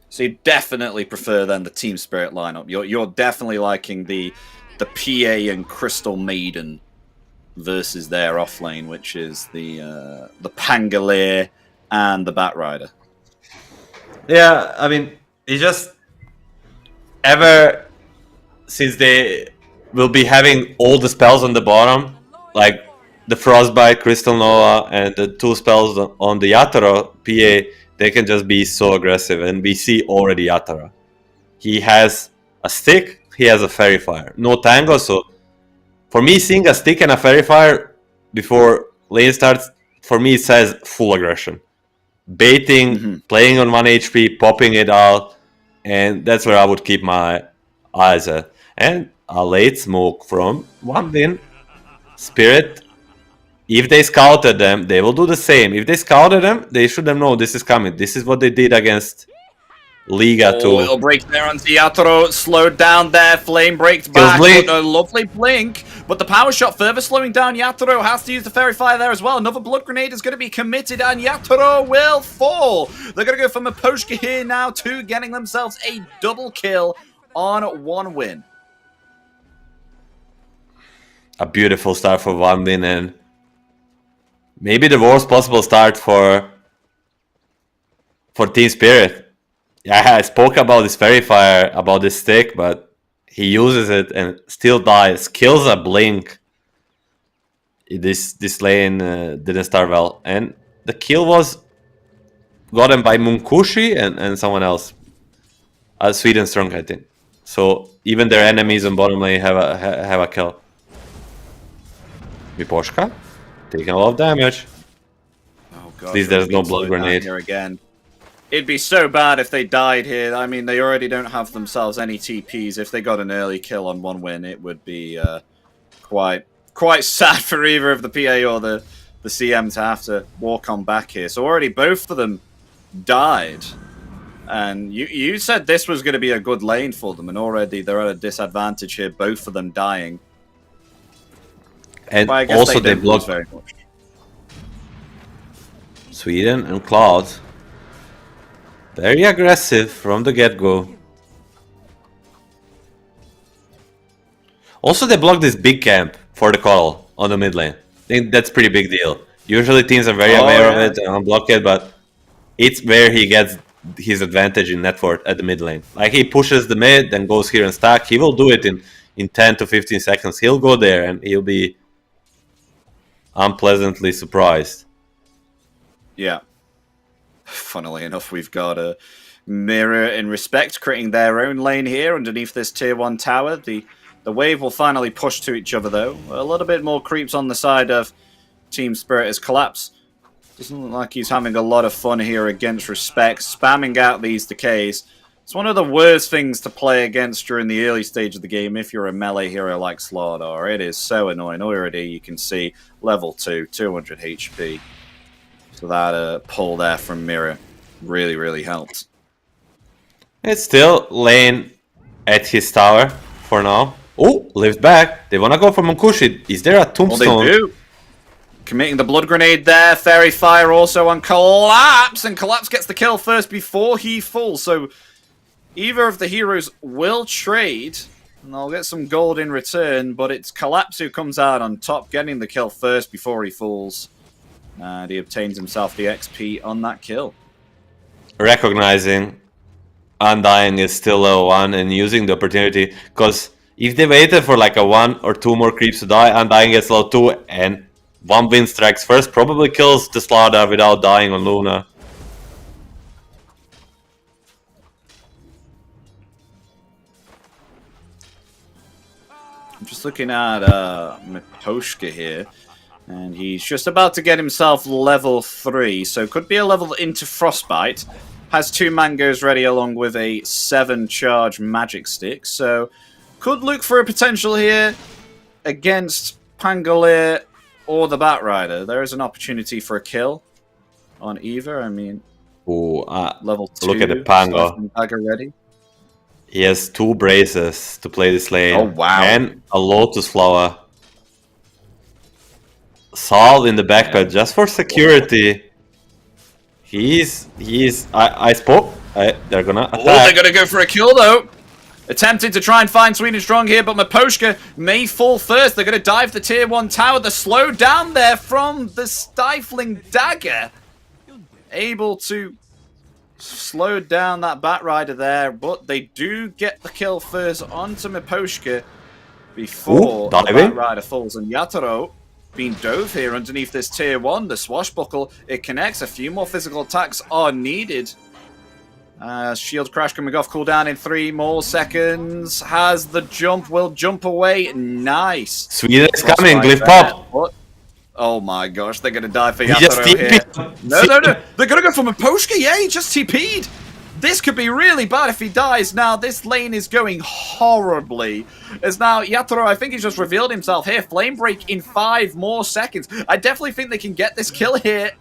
So you definitely prefer then the Team Spirit lineup. You're definitely liking the PA and Crystal Maiden versus their offlane, which is the Pangolier and the Bat Rider. Yeah, I mean, it's just ever since they will be having all the spells on the bottom, like the Frostbite, Crystal Nova, and the 2 spells on the Yatoro PA. They can just be so aggressive, and we see already Yatara. He has a stick, he has a Fairy Fire. No Tango, so for me, seeing a stick and a Fairy Fire before lane starts, for me it says full aggression. Baiting, playing on 1 HP, popping it out, and that's where I would keep my eyes at. And a late smoke from one win. Spirit. If they scouted them, they will do the same. If they scouted them, they should have known this is coming. This is what they did against Liga too. It'll break there on Yatoro, slowed down there, Flame breaks back, Blink. a lovely blink, but the power shot further slowing down Yatoro, has to use the Fairy Fire there as well. Another Blood Grenade is going to be committed and Yatoro will fall. They're going to go from a Poshka here now to getting themselves a double kill on 1 win. A beautiful start for 1 win, and maybe the worst possible start for Team Spirit. Yeah, I spoke about this Fairy Fire, about this stick, but he uses it and still dies. Kills a blink. This lane didn't start well. And the kill was gotten by Munkushi and someone else. Sweden Strong, I think. So even their enemies on bottom lane have a kill. Miposhka taking a lot of damage. Oh god, At least there's no blood grenade. Here again. It'd be so bad if they died here. I mean, they already don't have themselves any TPs. If they got an early kill on 1 win, it would be quite sad for either of the PA or the CM to have to walk on back here. So already both of them died. And you said this was going to be a good lane for them, and already they're at a disadvantage here, both of them dying. And But I guess also they don't lose block very much. Sweden and Cloud. Very aggressive from the get-go. Also, they block this big camp for the call on the mid lane. I think that's pretty big deal. Usually teams are very aware of it and unblock it, but it's where he gets his advantage in net worth at the mid lane. Like he pushes the mid, then goes here and stack. He will do it in 10 to 15 seconds. He'll go there and he'll be unpleasantly surprised. Yeah. Funnily enough, we've got a Mirror in Respect creating their own lane here underneath this tier 1 tower. The wave will finally push to each other, though. A little bit more creeps on the side of Team Spirit as Collapse. Doesn't look like he's having a lot of fun here against Respect, spamming out these decays. It's one of the worst things to play against during the early stage of the game if you're a melee hero like Slardar. It is so annoying. Already you can see level 2, 200 HP. So that pull there from Mirror really, really helped. It's still lane at his tower for now. Oh, lives back. They want to go for Munkushi. Is there a tombstone? Well, they do. Committing the blood grenade there. Fairy Fire also on Collapse. And Collapse gets the kill first before he falls. So either of the heroes will trade. And they'll get some gold in return. But it's Collapse who comes out on top, getting the kill first before he falls. And he obtains himself the XP on that kill. Recognizing Undying is still level 1 and using the opportunity. Because if they waited for like a 1 or 2 more creeps to die, Undying gets level 2 and one win strikes first. Probably kills the Slardar without dying on Luna. I'm just looking at Miposhka here. And he's just about to get himself level 3. So could be a level into Frostbite. Has 2 mangoes ready along with a 7 charge magic stick. So could look for a potential here against Pangolier or the Batrider. There is an opportunity for a kill on either. I mean, Ooh, level 2. look at the Pango. Dagger ready. He has 2 braces to play this lane. Oh, wow. And a Lotus Flower. Sol in the backpack just for security. I spoke. They're gonna attack. Oh, they're gonna go for a kill though. Attempting to try and find Sweden Strong here, but Miposhka may fall first. They're gonna dive the tier 1 tower. The slow down there from the stifling dagger. Able to slow down that Batrider there, but they do get the kill first onto Miposhka before the Batrider falls. And Yatoro being dove here underneath this tier 1. The swashbuckle, it connects. A few more physical attacks are needed. Shield crash coming off, cooldown in 3 more seconds. Has the jump, will jump away. Nice. Sweden is coming, Glyph Pop. What? Oh my gosh, they're going to die for Yatoro here. No. They're going to go for Miposhka. Yeah, he just TP'd. This could be really bad if he dies. Now, this lane is going horribly. As now, Yatoro, I think he's just revealed himself here. Flame break in 5 more seconds. I definitely think they can get this kill here.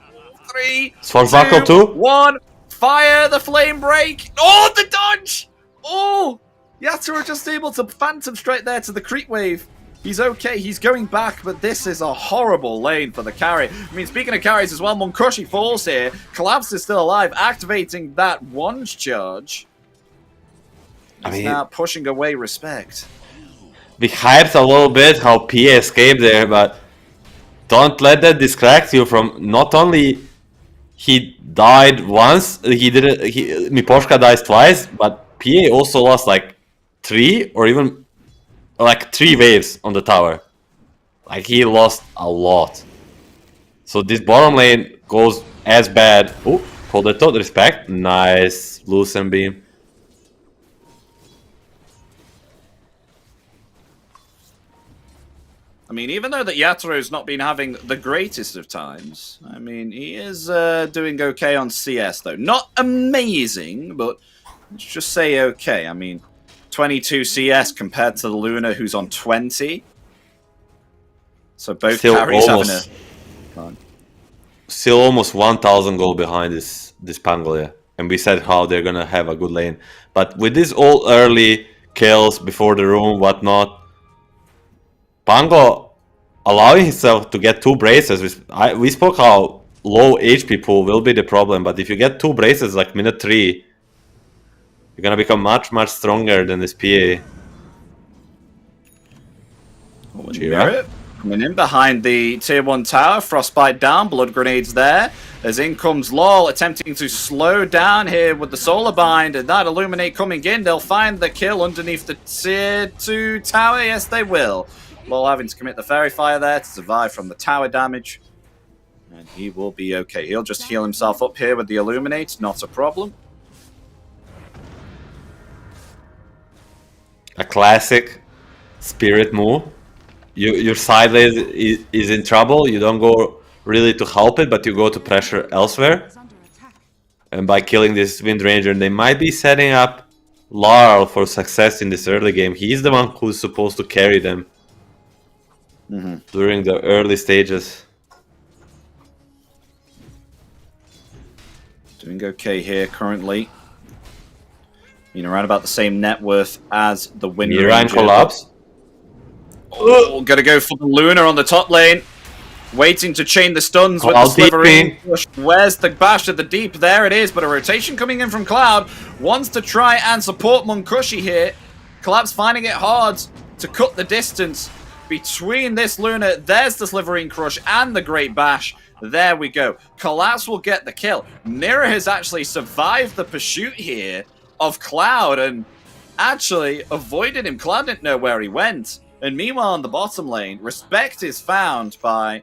3, 2, 1. Fire the flame break. Oh, the dodge. Oh, Yatoro just able to phantom straight there to the creep wave. He's okay, he's going back, but this is a horrible lane for the carry. I mean, speaking of carries as well, Munkushi falls here. Collapse is still alive, activating that one's charge. He's now pushing away Respect. We hyped a little bit how PA escaped there, but don't let that distract you from not only he died once, Miposhka dies twice, but PA also lost like 3 or even like 3 waves on the tower. Like he lost a lot. So this bottom lane goes as bad. Oh, hold it out, Respect. Nice blue sunbeam. I mean, even though that Yatoro's not been having the greatest of times, I mean, he is doing okay on CS, though. Not amazing, but let's just say okay. I mean, 22 CS compared to the Luna, who's on 20. So both still carries still almost 1,000 gold behind this Pangolier. and we said how they're gonna have a good lane. But with this all early kills before the room, whatnot, Pango allowing himself to get 2 braces. We spoke how low HP pool will be the problem, but if you get 2 braces like minute 3, you're gonna become much stronger than this PA. Jira coming in behind the tier 1 tower, frostbite down, blood grenades there. As in comes LOL, attempting to slow down here with the solar bind, and that illuminate coming in. They'll find the kill underneath the tier 2 tower. Yes, they will. LOL having to commit the fairy fire there to survive from the tower damage, and he will be okay. He'll just heal himself up here with the illuminate, not a problem. A classic spirit move. Your side lane is in trouble. You don't go really to help it, but you go to pressure elsewhere. Is under attack. And by killing this Wind Ranger, they might be setting up Larl for success in this early game. He's the one who's supposed to carry them during the early stages. Doing okay here currently. You know, around about the same net worth as the Wind Mira Ranger. collapse. Oh, gonna go for the Luna on the top lane. Waiting to chain the stuns with the Cloud slivering. deeping. Where's the bash at the deep? There it is, but a rotation coming in from Cloud. Wants to try and support Munkushi here. Collapse finding it hard to cut the distance between this Luna. There's the Slivering Crush and the Great Bash. There we go. Collapse will get the kill. Mira has actually survived the pursuit here of Cloud and actually avoided him. Cloud didn't know where he went. And meanwhile, in the bottom lane, Respect is found by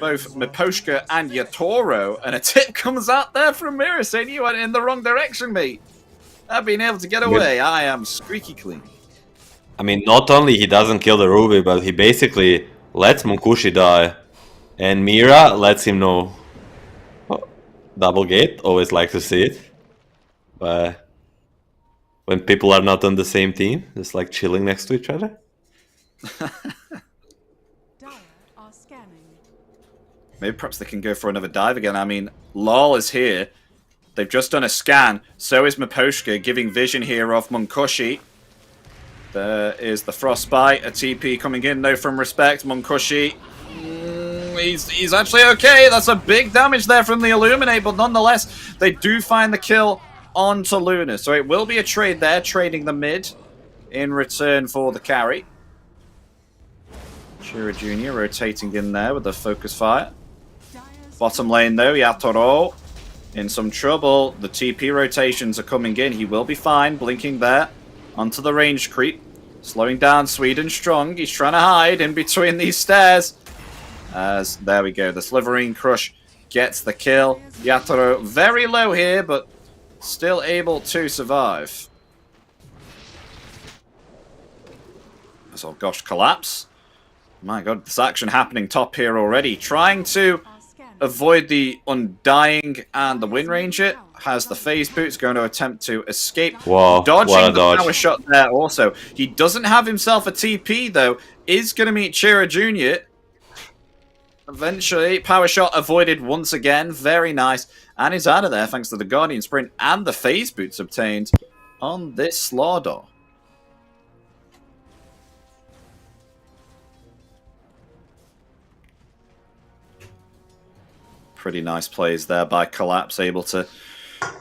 both Miposhka and Yatoro, and a tip comes out there from Mira saying, "You went in the wrong direction, mate. I've been able to get away. I am squeaky clean." I mean, not only he doesn't kill the Ruby, but he basically lets Munkushi die. And Mira lets him know. Oh, double gate, always like to see it. But when people are not on the same team, just like chilling next to each other. Dire are scanning. Maybe perhaps they can go for another dive again. I mean, LOL is here. They've just done a scan. So is Miposhka, giving vision here of Munkushi. There is the Frostbite. A TP coming in, though, from Respect. Munkushi. He's actually okay. That's a big damage there from the Illuminate, but nonetheless, they do find the kill onto Luna. So it will be a trade there, trading the mid in return for the carry. Shira Jr. rotating in there with the focus fire. Bottom lane, though, Yatoro in some trouble. The TP rotations are coming in. He will be fine. Blinking there onto the range creep. Slowing down Sweden strong. He's trying to hide in between these stairs. As there we go. The Slivering Crush gets the kill. Yatoro very low here, but still able to survive. So, gosh, collapse. My god, this action happening top here already. Trying to avoid the Undying, and the Wind Ranger has the phase boots, going to attempt to escape. Whoa, Dodging what a the dodge. power shot there also. He doesn't have himself a TP though. Is going to meet Chira Jr. Eventually, power shot avoided once again. Very nice. And he's out of there thanks to the Guardian Sprint and the phase boots obtained on this Slardor. Pretty nice plays there by Collapse, able to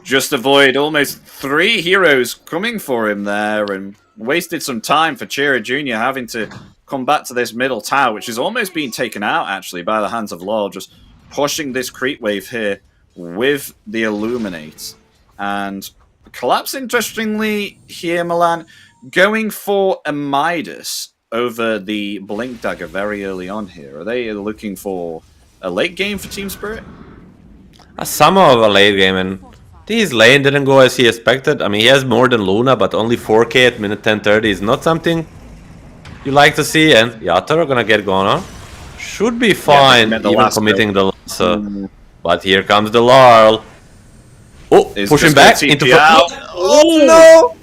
just avoid almost 3 heroes coming for him there, and wasted some time for Chira Jr. having to come back to this middle tower, which is almost being taken out actually by the hands of LOL, just pushing this creep wave here with the Illuminate. And Collapse, interestingly here, Milan, going for a Midas over the Blink Dagger very early on here. Are they looking for a late game for Team Spirit? Some of a late game, and his lane didn't go as he expected. I mean, he has more than Luna, but only 4k at minute 10:30 is not something you like to see. And Yatoro gonna get going on. Should be fine, even committing the loss. But here comes the Larl. Oh, Is pushing just back gonna into TP out. Oh no!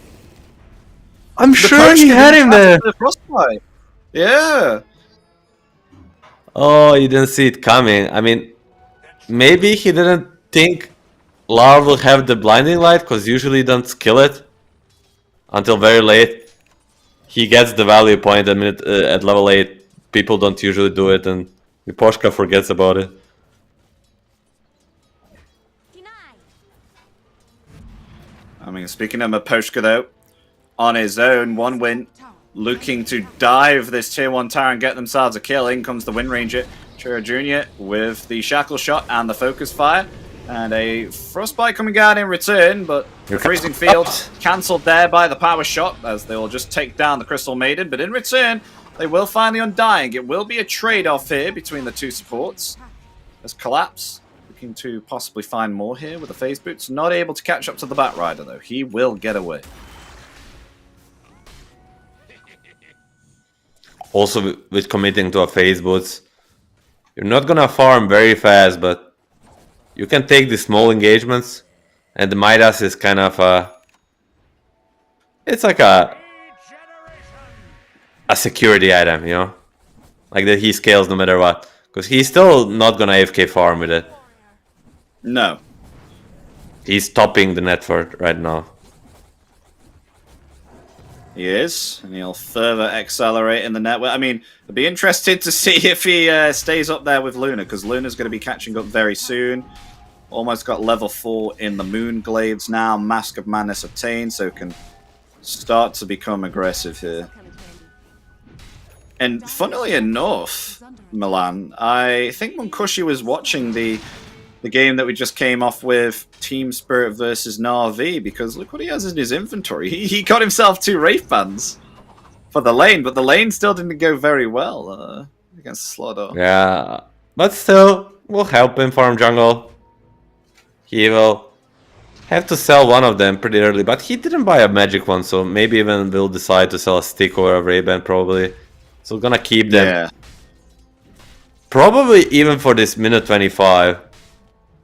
I'm sure he had him there. The Frostbite. Yeah. Oh, you didn't see it coming. I mean, maybe he didn't think Lar will have the blinding light because usually don't kill it until very late. He gets the value point at level 8. People don't usually do it, and Miposhka forgets about it. I mean, speaking of Miposhka though, on his own, 1 win, looking to dive this tier 1 tower and get themselves a kill. In comes the Wind Ranger, Chira Jr. with the Shackle Shot and the Focus Fire. And a Frostbite coming out in return, but the Freezing Field cancelled there by the Power Shot, as they will just take down the Crystal Maiden. But in return, they will find the Undying. It will be a trade-off here between the 2 supports. As Collapse looking to possibly find more here with the Phase Boots. Not able to catch up to the Batrider, though. He will get away. Also, with committing to a Phase Boots, you're not gonna farm very fast, but you can take the small engagements, and the Midas is kind of it's like a security item, you know? Like that he scales no matter what. Because he's still not gonna AFK farm with it. No. He's topping the net worth right now. He is, and he'll further accelerate in the network. I mean, I'd be interested to see if he stays up there with Luna, because Luna's going to be catching up very soon. Almost got level 4 in the Moon Glaives now. Mask of Madness obtained, so can start to become aggressive here. And funnily enough, Milan, I think Munkushi was watching the game that we just came off with, Team Spirit versus Na'Vi, because look what he has in his inventory. He got himself 2 Wraith Bands for the lane, but the lane still didn't go very well against Slaughter. Yeah, but still, we'll help him farm jungle. He will have to sell one of them pretty early, but he didn't buy a magic one, so maybe even will decide to sell a stick or a Ray-Ban probably. So gonna keep them. Yeah. Probably even for this minute 25.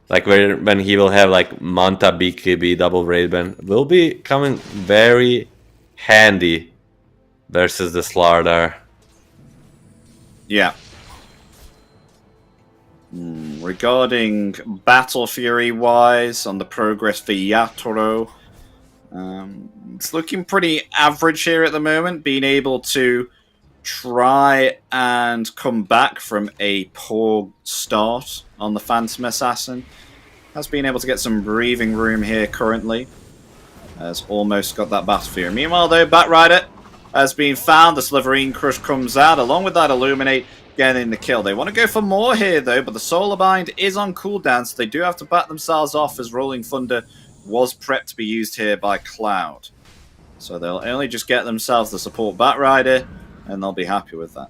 Like when he will have like Manta, BKB, double Ray-Ban, will be coming very handy versus the Slardar. Yeah. Regarding Battle Fury wise, on the progress for Yatoro, it's looking pretty average here at the moment, being able to try and come back from a poor start on the Phantom Assassin. Has been able to get some breathing room here currently. Has almost got that Battle Fury. Meanwhile though, Batrider has been found. The Sliverine Crush comes out along with that Illuminate, getting the kill. They want to go for more here though, but the Solar Bind is on cooldown, so they do have to back themselves off, as Rolling Thunder was prepped to be used here by Cloud. So they'll only just get themselves the support Batrider, and they'll be happy with that.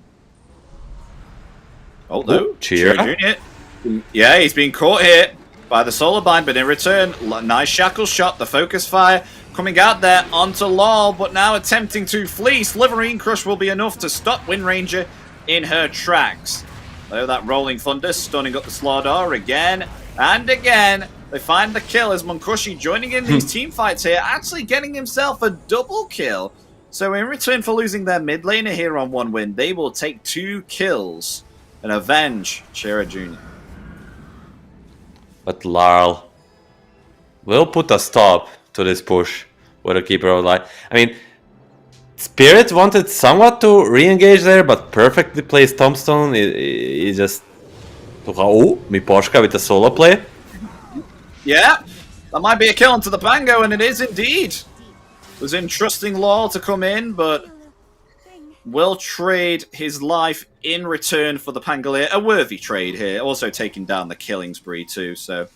Oh no, Cheer. Yeah, he's been caught here by the Solar Bind, but in return, nice Shackle Shot, the Focus Fire coming out there onto Lol, but now attempting to flee. Sliverine Crush will be enough to stop Wind Ranger in her tracks. Though that Rolling Thunder stunning up the Slardar again and again. They find the kill as Munkushi joining in these team fights here, actually getting himself a double kill. So in return for losing their mid laner here on 1 win, they will take 2 kills and avenge Chira Jr. But Larl will put a stop to this push with a Keeper of Light. I mean, Spirit wanted somewhat to re-engage there, but perfectly placed Tombstone. He just took a Miposhka with a solo play. Yeah, that might be a kill onto the Bango, and it is indeed. Was entrusting Law to come in, but will trade his life in return for the Pangolier. A worthy trade here. Also taking down the killing spree too, so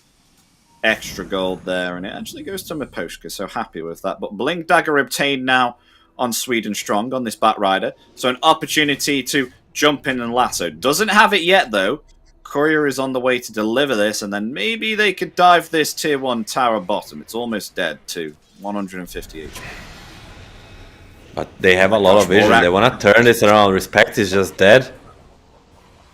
extra gold there. And it actually goes to Miposhka, so happy with that. But Blink Dagger obtained now on Sweden Strong, on this Batrider. So an opportunity to jump in and lasso. Doesn't have it yet, though. Courier is on the way to deliver this, and then maybe they could dive this tier 1 tower bottom. It's almost dead, too. 150 HP. But they have a lot of vision. They want to turn this around. Respect is just dead.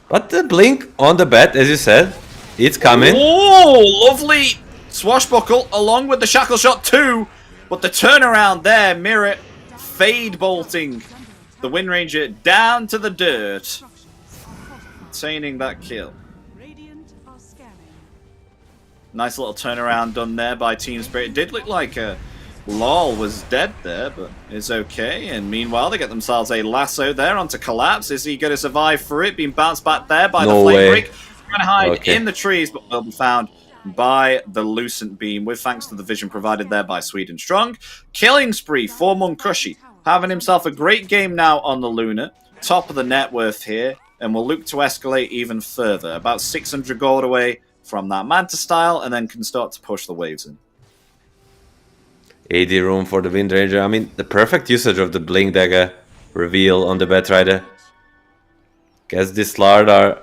But the Blink on the bet, as you said, it's coming. Oh, lovely swashbuckle along with the Shackle Shot too. But the turnaround there, Mirror fade bolting the Wind Ranger down to the dirt, obtaining that kill. Radiant are scanning. Nice little turnaround done there by Team Spirit. It did look like Lol was dead there, but it's okay. And meanwhile, they get themselves a lasso there onto Collapse. Is he going to survive through it? Being bounced back there by the Flame Break. Trying to hide in the trees, but will be found by the Lucent Beam, with thanks to the vision provided there by Sweden Strong. Killing spree for Munkushi. Having himself a great game now on the Luna. Top of the net worth here. And will look to escalate even further. About 600 gold away from that Manta style, and then can start to push the waves in. 80 room for the Wind Ranger. I mean, the perfect usage of the Blink Dagger reveal on the Batrider. Guess this Lardar,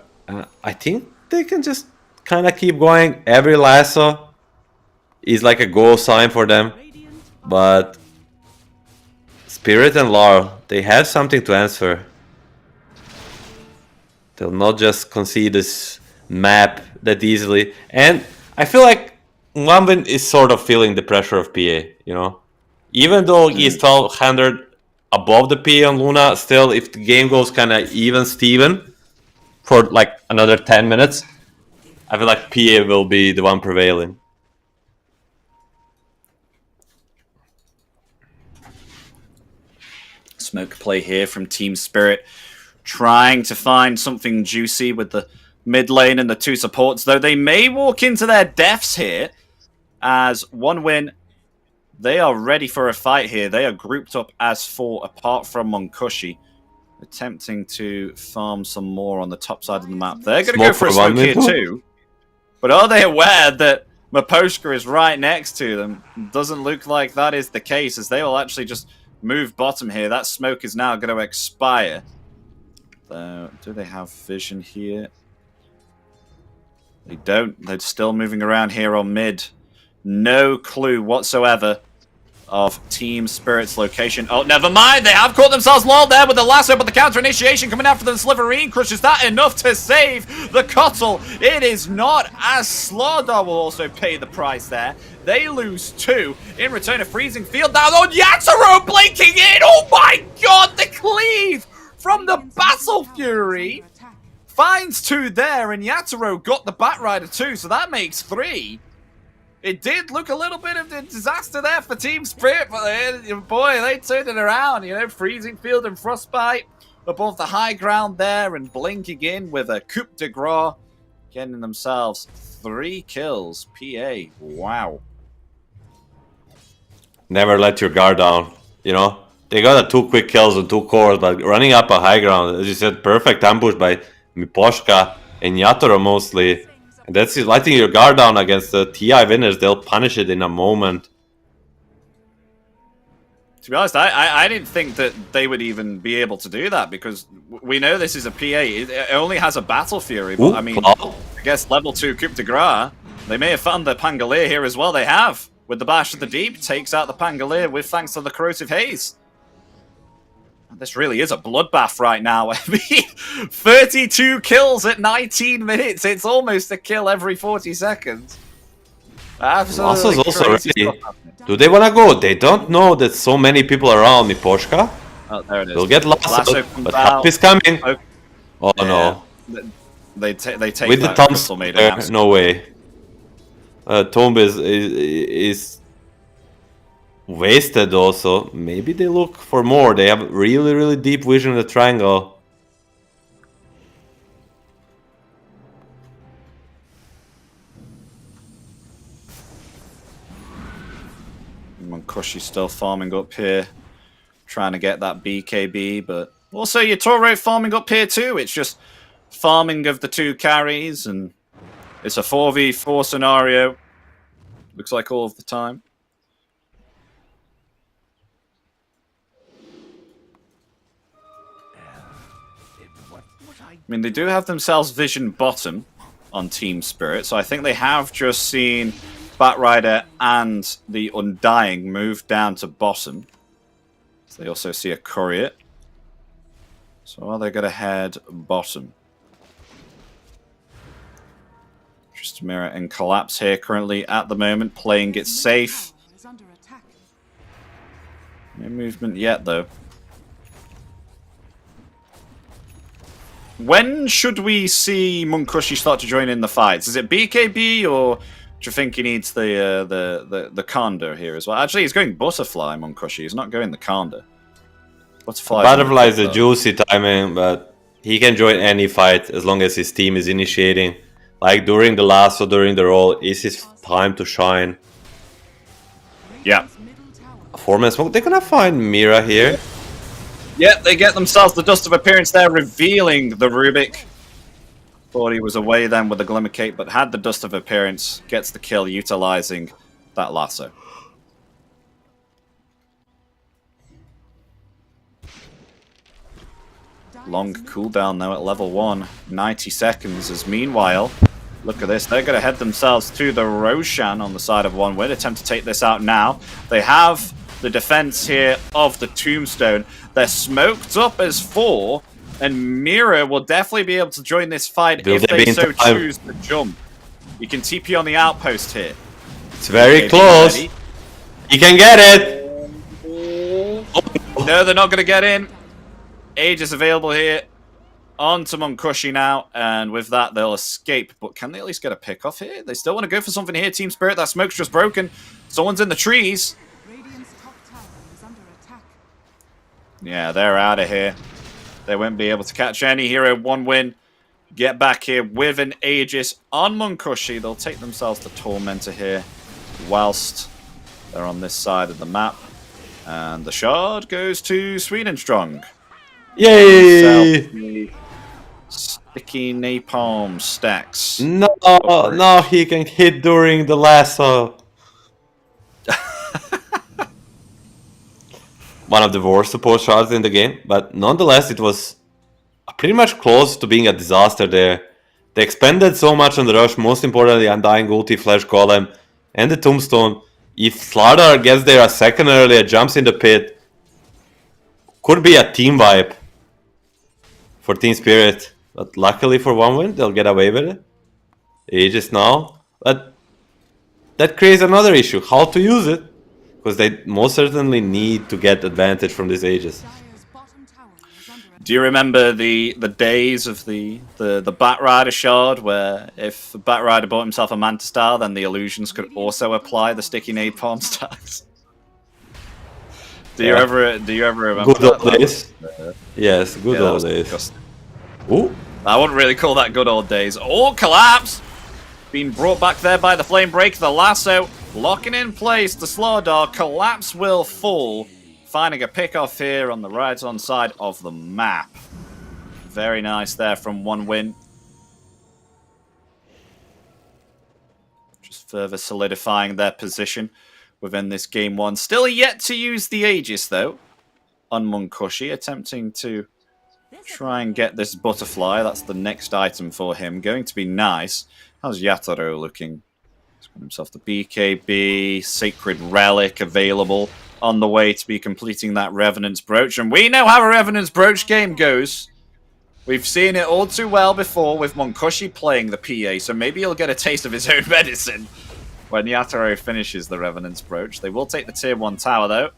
I think they can just kind of keep going. Every lasso is like a go sign for them. But Spirit and Lar, they have something to answer. They'll not just concede this map that easily. And I feel like Wambin is sort of feeling the pressure of PA, you know? Even though he's 1200 above the PA on Luna, still, if the game goes kind of even Steven for like another 10 minutes, I feel like PA will be the one prevailing. Smoke play here from Team Spirit. Trying to find something juicy with the mid lane and the two supports, though they may walk into their deaths here as one win. They are ready for a fight here. They are grouped up as 4 apart from Munkushi, attempting to farm some more on the top side of the map. They're going to go for a smoke here too. But are they aware that Maposhka is right next to them? Doesn't look like that is the case, as they will actually just move bottom here. That smoke is now going to expire. Do they have vision here? They don't. They're still moving around here on mid. No clue whatsoever of Team Spirit's location. Oh, never mind. They have caught themselves lulled there with the lasso, but the counter initiation coming after the Sliverine Crush. Is that enough to save the Cottle? It is not, as Slardar will also pay the price there. They lose 2 in return of freezing field down on Yatoro blinking in. Oh my god, the cleave from the Battle Fury finds 2 there, and Yatoro got the Batrider too, so that makes 3. It did look a little bit of a disaster there for Team Spirit, but boy, they turned it around. You know, freezing field and frostbite above the high ground there, and blinking in with a coup de grace, getting themselves 3 kills. PA, wow. Never let your guard down, you know? They got a 2 quick kills and 2 cores, but running up a high ground, as you said, perfect ambush by Miposhka and Yatoro mostly. And that's letting your guard down against the TI winners. They'll punish it in a moment. To be honest, I didn't think that they would even be able to do that, because we know this is a PA. It only has a Battle Fury, but I mean, I guess level 2 Coup de Grace. They may have found the Pangolier here as well. They have. With the Bash of the Deep, takes out the Pangolier with thanks to the Corrosive Haze. This really is a bloodbath right now. I mean, 32 kills at 19 minutes. It's almost a kill every 40 seconds. Absolutely also ready. Do they want to go? They don't know that so many people around Miposhka. Oh, there it is. They'll get lasso, but help is coming. Okay. Oh no. They take With the that thumbs made there, no way. Tomb is wasted also. Maybe they look for more. They have really, really deep vision in the triangle. Munkushi's still farming up here, trying to get that BKB, but also Yatoro farming up here too. It's just farming of the 2 carries, and it's a 4v4 scenario. Looks like all of the time. I mean, they do have themselves vision bottom on Team Spirit, so I think they have just seen Batrider and the Undying move down to bottom. So they also see a Courier. So are they going to head bottom? Just Mirror and Collapse here currently at the moment, playing it safe. No movement yet, though. When should we see Munkushi start to join in the fights? Is it BKB, or Do you think he needs the Conda here as well? Actually, he's going Butterfly, Monkushi. He's not going the Conda. Butterfly. Butterfly is a juicy timing, but he can join any fight as long as his team is initiating. Like during the last or during the roll, is his time to shine. Yeah. Foreman smoke. They're gonna find Mira here. Yeah, they get themselves the Dust of Appearance there, revealing the Rubik. Thought he was away then with the Glimmer Cape, but had the Dust of Appearance. Gets the kill, utilizing that lasso. Long cooldown now at level 1. 90 seconds as meanwhile, look at this. They're going to head themselves to the Roshan on the side of One Win. Attempt to take this out now. They have the defense here of the Tombstone. They're smoked up as 4. And Mira will definitely be able to join this fight if they so choose to jump. You can TP on the outpost here. It's very close. You can get it. No, they're not going to get in. Age is available here. On to Monkushi now, and with that they'll escape. But can they at least get a pick off here? They still want to go for something here. Team Spirit, that smoke's just broken. Someone's in the trees. Radiant's top tower is under attack. Yeah, they're out of here. They won't be able to catch any hero. One win. Get back here with an Aegis on Monkushi. They'll take themselves the Tormentor here whilst they're on this side of the map. And the shard goes to Sweden Strong. Yay! Sticky napalm stacks. No, no, he can hit during the lasso. One of the worst support shards in the game, but nonetheless, it was pretty much close to being a disaster there. They expended so much on the rush, most importantly, Undying Ulti, Flash Golem, and the Tombstone. If Slardar gets there a second earlier, jumps in the pit, could be a team wipe for Team Spirit. But luckily for One Win, they'll get away with it. Aegis now. But that creates another issue, how to use it. Because they most certainly need to get advantage from this Aegis. Dire's bottom tower is under attack. Do you remember the days of the Batrider shard, where if the Batrider bought himself a Manta Star, then the illusions could also apply the sticky napalm stars? Do you ever remember Good old that? days. Yes, good old days. Disgusting. Ooh. I wouldn't really call that good old days. Oh, collapse! Being brought back there by the Flame Break, the lasso locking in place. The Slardar collapse will fall. Finding a pick off here on the right-hand side of the map. Very nice there from One Win. Just further solidifying their position within this game one. Still yet to use the Aegis, though, on Monkushi, attempting to try and get this Butterfly. That's the next item for him. Going to be nice. How's Yatoro looking? He's got himself the BKB, Sacred Relic available on the way to be completing that Revenant's Brooch. And we know how a Revenant's Brooch game goes. We've seen it all too well before with Monkushi playing the PA, so maybe he'll get a taste of his own medicine when Yatoro finishes the Revenant's Brooch. They will take the tier 1 tower, though.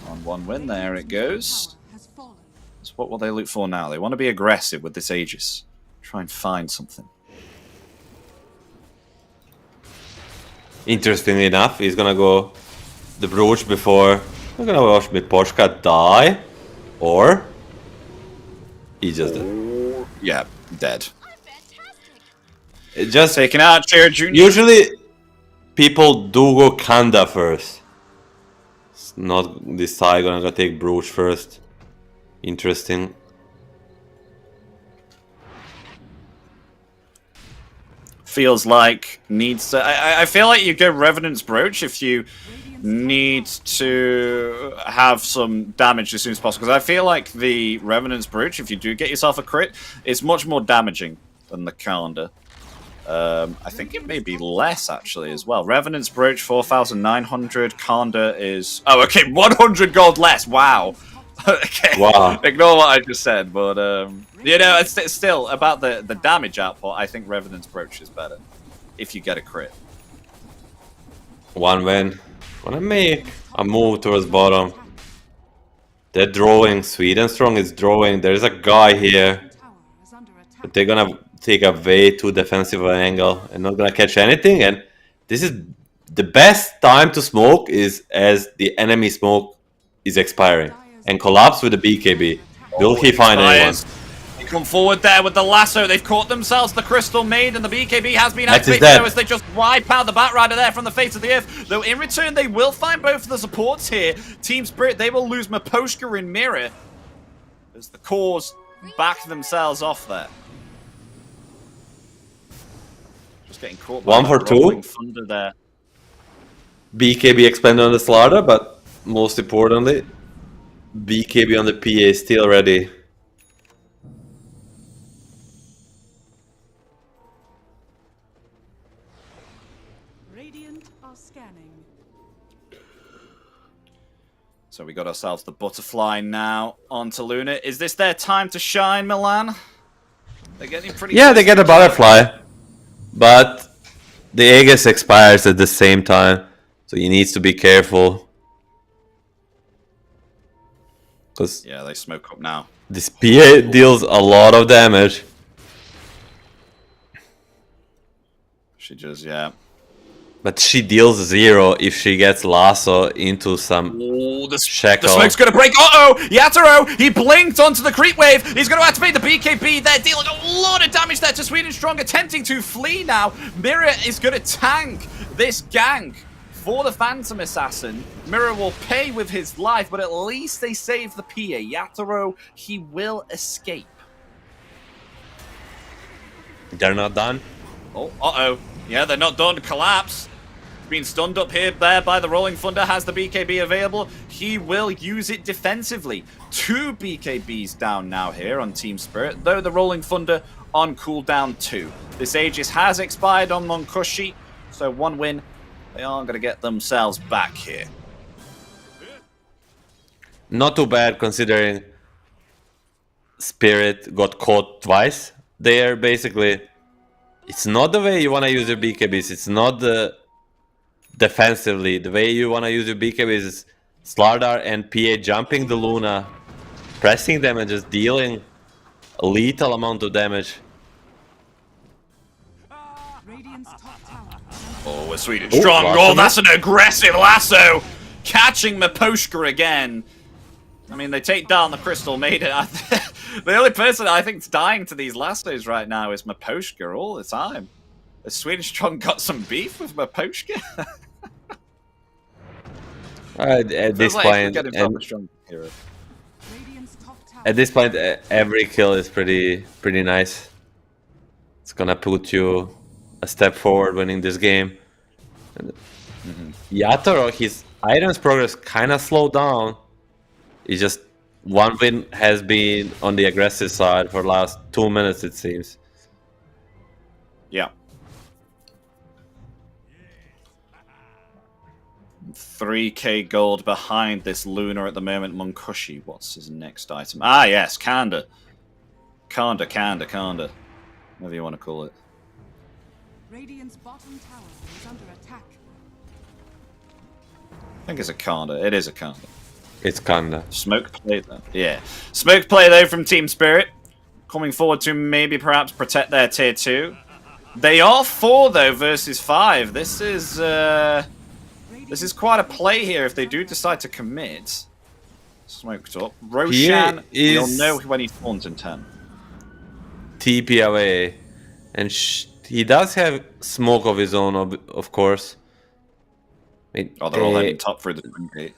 On One Win, there it goes. Has fallen. So what will they look for now? They want to be aggressive with this Aegis. Try and find something. Interestingly enough, he's gonna go the Brooch before. We're gonna watch Miposhka die. Or he just dead. Yeah, dead. It just Taken out, Chair Junior. usually people do go Kanda first. It's not this side gonna go take Brooch first. Interesting. Feels like needs to... I feel like you go Revenant's Brooch if you need to have some damage as soon as possible. Because I feel like the Revenant's Brooch, if you do get yourself a crit, is much more damaging than the Calendar. I think it may be less, actually, as well. Revenant's Brooch, 4,900. Calendar is... Oh, okay, 100 gold less. Wow. Okay. Wow. Ignore what I just said, but you know, it's still about the damage output. I think Revenant's Brooch is better if you get a crit. One Win. Wanna make a move towards bottom. They're drawing. Sweden Strong is drawing. There's a guy here. Tower is under attack. But they're gonna take a way too defensive angle and not gonna catch anything. And this is the best time to smoke is as the enemy smoke is expiring and collapse with the BKB. Will he find anyone? They come forward there with the lasso. They've caught themselves the Crystal Maid, and the BKB has been Max is activated dead. now as they just wipe out the Batrider there from the face of the earth. Though in return, they will find both of the supports here. Team Spirit, they will lose Maposhka and Mirror as the cores back themselves off there. Just getting caught by 1 for that 2. rolling thunder there. BKB expanded on the Slaughter, but most importantly, BKB on the PA is still ready. Radiant are scanning. So we got ourselves the butterfly now onto Luna. Is this their time to shine, Milan? They're getting pretty. Yeah, close they get to a butterfly, but the Aegis expires at the same time, so he needs to be careful. Because Yeah, they smoke up now. this PA deals a lot of damage. She just, yeah. But she deals 0 if she gets lasso into some Oh, the shackle. smoke's gonna break. Uh-oh! Yatoro! He blinked onto the creep wave. He's gonna activate the BKB. They're dealing a lot of damage there to Sweden Strong, attempting to flee now. Mirror is gonna tank this gank for the Phantom Assassin. Mirror will pay with his life, but at least they save the PA. Yatoro, he will escape. They're not done. Oh, uh-oh. Yeah, they're not done. Collapse. Being stunned up here there by the Rolling Thunder, has the BKB available. He will use it defensively. 2 BKBs down now here on Team Spirit, though the Rolling Thunder on cooldown 2. This Aegis has expired on Monkushi, so 1 win. They are going to get themselves back here. Not too bad considering Spirit got caught twice. They are basically... It's not the way you want to use your BKBs. It's not the defensively. The way you want to use your BKBs is Slardar and PA jumping the Luna, pressing them and just dealing a lethal amount of damage. Radiant's top tower. Oh, a Sweden Oh, Strong. lasso. Oh, that's an aggressive lasso. Catching Maposhka again. I mean, they take down the Crystal Maiden. The only person I think's dying to these lassos right now is Maposhka all the time. The Swedish Strong got some beef with Maposhka. At this point, Radiant's top tower. at this point, every kill is pretty nice. It's gonna put you a step forward winning this game. Yatoro, his items progress kind of slowed down. It's just 1 win has been on the aggressive side for the last 2 minutes, it seems. Yeah. 3k gold behind this Luna at the moment. Monkushi, what's his next item? Ah, yes, Kanda. Kanda. Whatever you want to call it. Radiant's bottom tower is under attack. I think it's a Kanda. It is a Kanda. It's kinda. Smoke play, though. Yeah. Smoke play, though, from Team Spirit. Coming forward to maybe perhaps protect their tier 2. They are 4, though, versus 5. This is quite a play here if they do decide to commit. Smoked up. Roshan, you'll know when he spawns in 10. TP away. And he does have smoke of his own, of course. I mean, Oh, they're all heading top through the twin gate.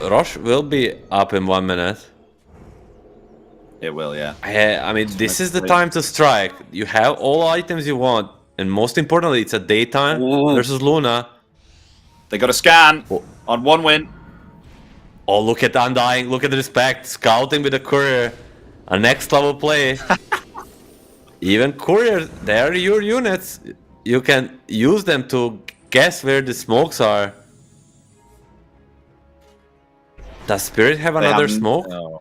Rosh will be up in 1 minute. It will, yeah. I mean, this is the time to strike. You have all items you want, and most importantly, it's a daytime versus Luna. They got a scan on 1 win. Oh, look at Undying, look at the respect, scouting with a courier. A next level play. Even couriers, they are your units. You can use them to guess where the smokes are. Does Spirit have another smoke? No.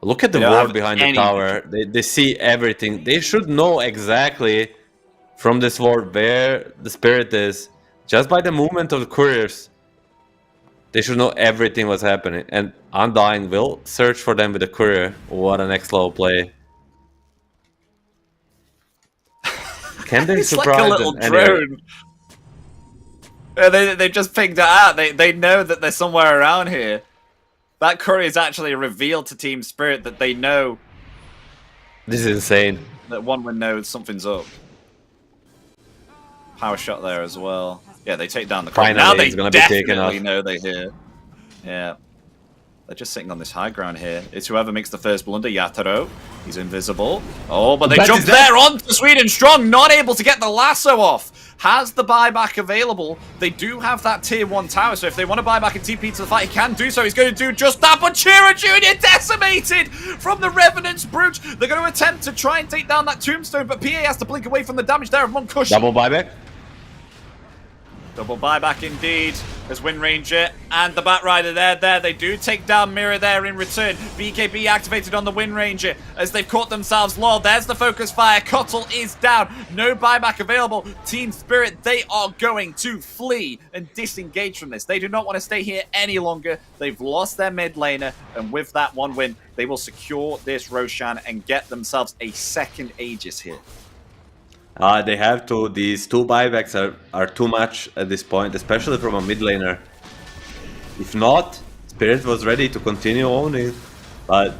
Look at the They don't ward have behind the any. tower. They see everything. They should know exactly from this ward where the Spirit is. Just by the movement of the couriers. They should know everything was happening. And Undying will search for them with a courier. What a next level play. Can they It's like surprise a little them? Anyway, drone. Yeah, they just pinged it out. They know that they're somewhere around here. That curry is actually revealed to Team Spirit that they know this is insane. that one would know something's up. Power shot there as well. Yeah, they take down the curry. Finally, Now they it's gonna be taken definitely off. know they're here. Yeah. They're just sitting on this high ground here. It's whoever makes the first blunder. Yatoro. He's invisible. Oh, but they But jumped is that- there onto Sweden Strong. Not able to get the lasso off. Has the buyback available. They do have that tier 1 tower. So if they want to buy back and TP to the fight, he can do so. He's going to do just that. But Chira Jr. decimated from the Revenant's Brute. They're going to attempt to try and take down that tombstone. But PA has to blink away from the damage there of Monkushi. Double buyback? Double buyback indeed, as Wind Ranger and the Batrider there. They do take down Mirror there in return. BKB activated on the Wind Ranger as they've caught themselves low. There's the focus fire. Cottle is down. No buyback available. Team Spirit, they are going to flee and disengage from this. They do not want to stay here any longer. They've lost their mid laner, and with that one win, they will secure this Roshan and get themselves a second Aegis here. They have to. These 2 buybacks are too much at this point, especially from a mid laner. If not, Spirit was ready to continue owning. But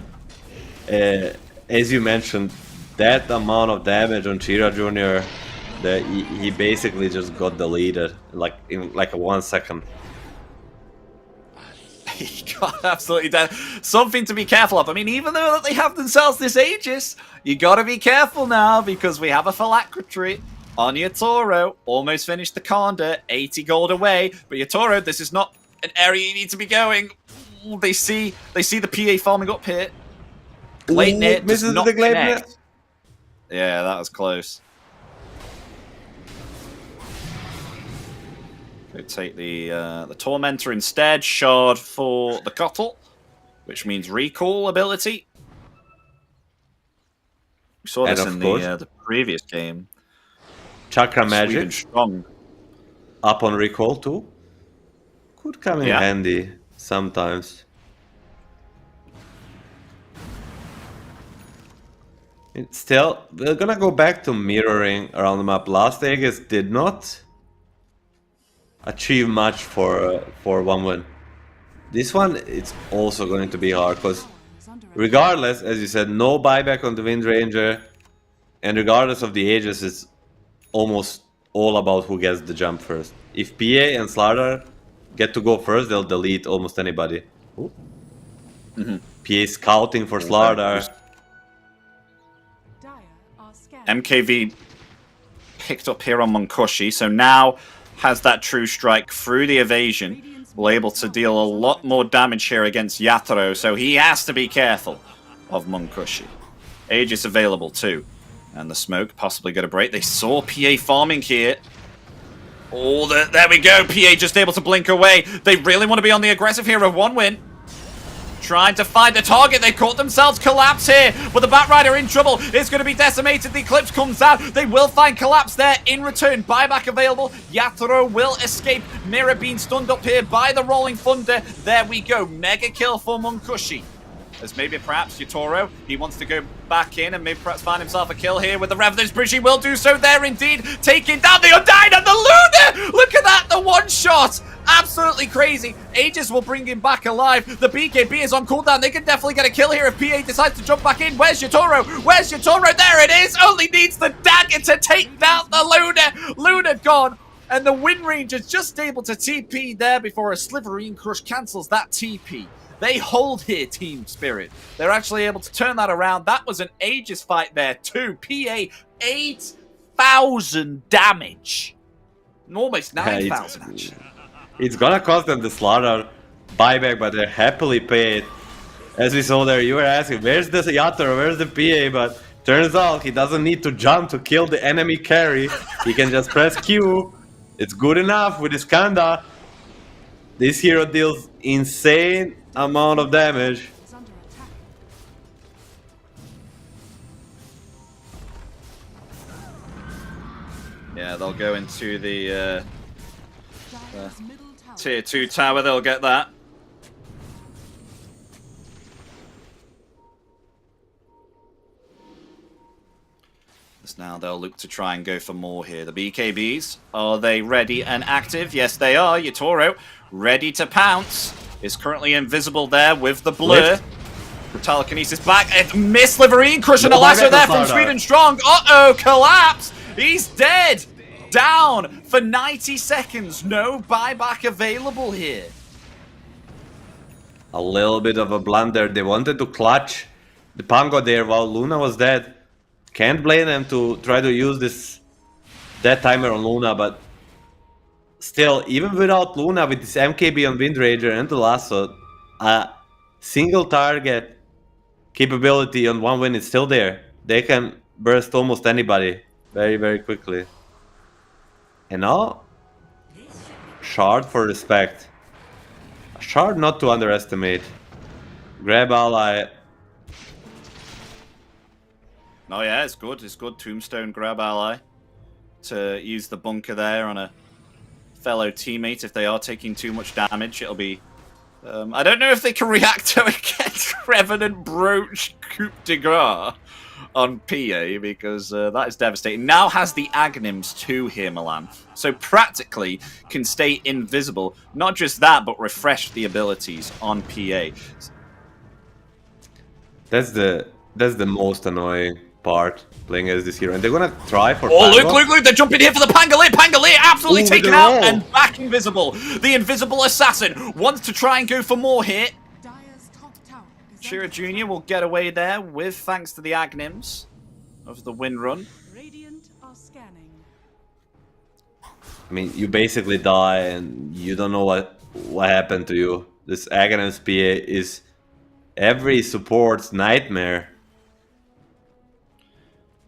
as you mentioned, that amount of damage on Chira Jr., he basically just got deleted in like a 1 second. He got absolutely dead. Something to be careful of. I mean, even though they have themselves this Aegis, you gotta be careful now because we have a Phylactery on Yatoro. Almost finished the Conda, 80 gold away. But Yatoro, this is not an area you need to be going. Ooh, they see the PA farming up here. Glade does misses not the Glade connect. net. Yeah, that was close. They take the Tormentor instead. Shard for the Cottle, which means recall ability. We saw this And in of the previous game. Chakra Sweden Magic strong. up on recall too. Could come in Yeah. handy sometimes. Still, we're gonna go back to mirroring around the map. Last Aegis did not achieve much for one win. This one, it's also going to be hard because regardless, as you said, no buyback on the Wind Ranger, and regardless of the Aegis, it's almost all about who gets the jump first. If PA and Slardar get to go first, they'll delete almost anybody. PA scouting for Slardar. Dire are scared. MKV picked up here on Monkushi, so now has that true strike through the evasion. Will able to deal a lot more damage here against Yatoro, so he has to be careful of Monkushi. Aegis available too. And the smoke possibly going to break. They saw PA farming here. Oh, there we go. PA just able to blink away. They really want to be on the aggressive here of 1 win. Trying to find the target. They caught themselves Collapse here. But the Batrider in trouble. It's going to be decimated. The Eclipse comes out. They will find Collapse there in return. Buyback available. Yatoro will escape. Mirror being stunned up here by the Rolling Thunder. There we go. Mega kill for Monkushi. As maybe perhaps Yatoro, he wants to go back in and maybe perhaps find himself a kill here with the Revenant's Bridge. He will do so there indeed. Taking down the Undying and the Luna! Look at that, the one shot! Absolutely crazy. Aegis will bring him back alive. The BKB is on cooldown. They can definitely get a kill here if PA decides to jump back in. Where's Yatoro? Where's Yatoro? There it is! Only needs the dagger to take down the Luna! Luna gone! And the Wind Ranger's just able to TP there before a Sliverine Crush cancels that TP. They hold here, Team Spirit. They're actually able to turn that around. That was an Aegis fight there too. PA, 8,000 damage. Almost 9,000 actually. It's gonna cost them the Slaughter buyback, but they're happily paid. As we saw there, you were asking, where's the Yatoro, where's the PA? But turns out he doesn't need to jump to kill the enemy carry. He can just press Q. It's good enough with his Kanda. This hero deals insane amount of damage. Is under attack. Yeah, they'll go into the Dire's middle tower Tier 2 tower, they'll get that. As now they'll look to try and go for more here. The BKBs, are they ready and active? Yes, they are. Yatoro, ready to pounce. Is currently invisible there with the blur. Telekinesis back. Miss Liverine crushing a lasso there from Sweden Strong. Uh-oh, collapse. He's dead. Down for 90 seconds. No buyback available here. A little bit of a blunder. They wanted to clutch the Pango there while Luna was dead. Can't blame them to try to use that timer on Luna, but still, even without Luna, with this MKB on Windranger and the lasso, a single target capability on 1 win is still there. They can burst almost anybody very, very quickly. And now, Shard for respect. A Shard not to underestimate. Grab ally. Oh yeah, it's good. It's good. Tombstone grab ally to use the bunker there on a fellow teammate. If they are taking too much damage, it'll be... I don't know if they can react to it against Revenant Brooch Coup de Grace on PA, because that is devastating. Now has the Aghanim's too here, Milan. So practically can stay invisible. Not just that, but refresh the abilities on PA. That's the most annoying part playing as this hero. And they're gonna try for Oh, look, they're jumping here for the Pangolier. Pangolier absolutely taken out and back invisible. The invisible assassin wants to try and go for more here. Dire's top tower is Shira under Jr. will get away there with thanks to the Aghanims of the win run. Radiant are scanning. I mean, you basically die and you don't know what happened to you. This Aghanim's PA is every support's nightmare.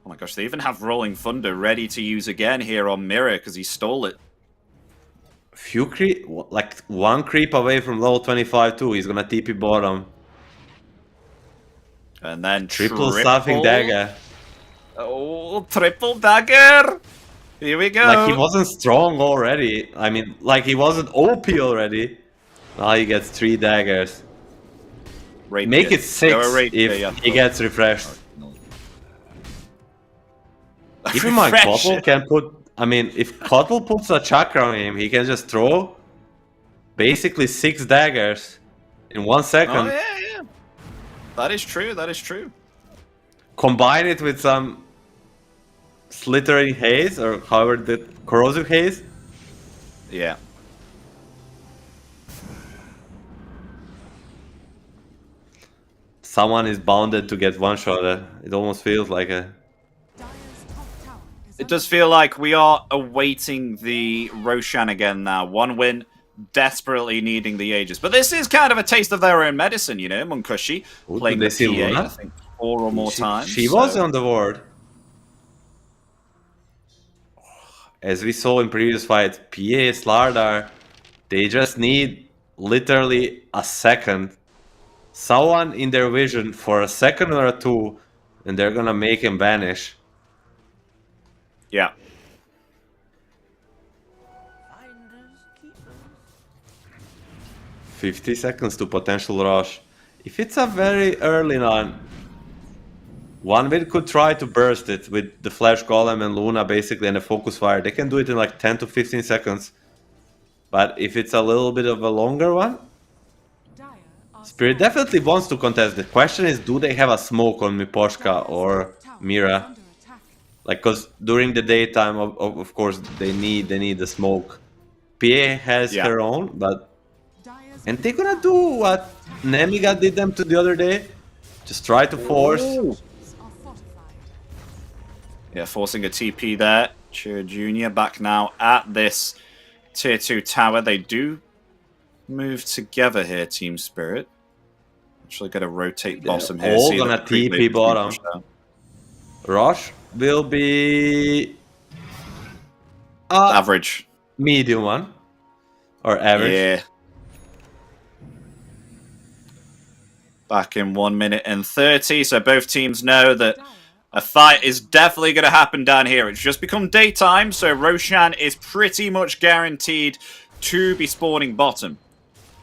Oh my gosh, they even have Rolling Thunder ready to use again here on Mirror because he stole it. Few creep, like one creep away from level 25 too. He's gonna TP bottom. And then Triple stuffing dagger. Oh, triple dagger! Here we go. Like he wasn't strong already. I mean, like he wasn't OP already. Now he gets 3 daggers. Rapier. Make it 6 Rapier, if yeah. he gets refreshed. Keep in mind, Kotl can put... I mean, if Kotl puts a chakra on him, he can just throw basically 6 daggers in 1 second. Oh, yeah. That is true. Combine it with some slithering haze, or however the corrosive haze. Yeah. Someone is bounded to get one-shotted. It almost feels like a... Dire's top tower is It does feel like we are awaiting the Roshan again now. 1 win, desperately needing the Aegis. But this is kind of a taste of their own medicine, you know, Munkushi Ooh, playing did the they see PA, Luna? I think 4 or more times. She was on the ward. As we saw in previous fights, PA, Slardar, they just need literally a second. Someone in their vision for a second or 2, and they're gonna make him vanish. Yeah. 50 seconds to potential rush. If it's a very early run, 1 could try to burst it with the Flash Golem and Luna basically and a Focus Fire. They can do it in like 10 to 15 seconds. But if it's a little bit of a longer one, Dire are Spirit definitely wants to contest. The question is, do they have a smoke on Miposhka or Mira? under attack. Like, cause during the daytime, of course, they need the smoke. PA has Yeah. her own, but Dire's and they're gonna do what Nemiga did them to the other day. Just try to force. are fortified. Yeah, forcing a TP there. Chira Jr. back now at this tier 2 tower. They do move together here, Team Spirit. Actually got to rotate bottom here. all See gonna the creep TP wave bottom. push down. Rush will be Average. medium one or average. Yeah. Back in 1 minute and 30, so both teams know that a fight is definitely going to happen down here. It's just become daytime, so Roshan is pretty much guaranteed to be spawning bottom.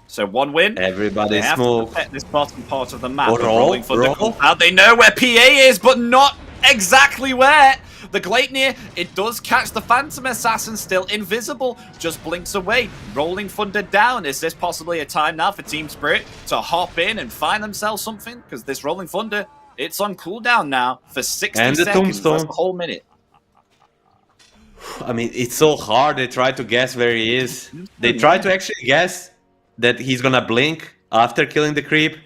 So 1 win. Everybody They have to smoke. protect this bottom part of the map. Oh, The roll, Rolling Thunder roll. comes out. They know where PA is, but not exactly where. The Gleipnir, it does catch the Phantom Assassin, still invisible, just blinks away. Rolling Thunder down. Is this possibly a time now for Team Spirit to hop in and find themselves something? Because this Rolling Thunder, it's on cooldown now for 60 And the seconds. tombstone. That's the whole minute. I mean, it's so hard. They try to guess where he is. They try to actually guess that he's gonna blink after killing the creep,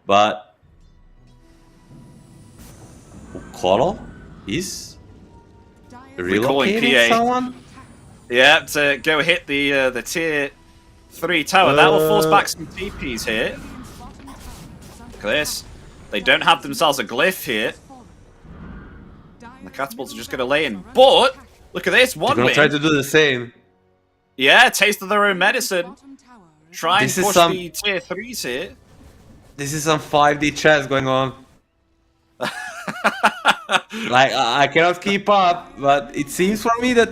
but Coral is Recalling relocating PA. someone. Yeah, to go hit the tier 3 tower. That will force back some TPs here. Look at this. They don't have themselves a glyph here. And the catapults are just going to lay in. But, look at this. They're 1 gonna win. try to do the same. Yeah, taste of their own medicine. Try and This is push some- the tier 3s here. This is some 5D chess going on. Like, I cannot keep up, but it seems for me that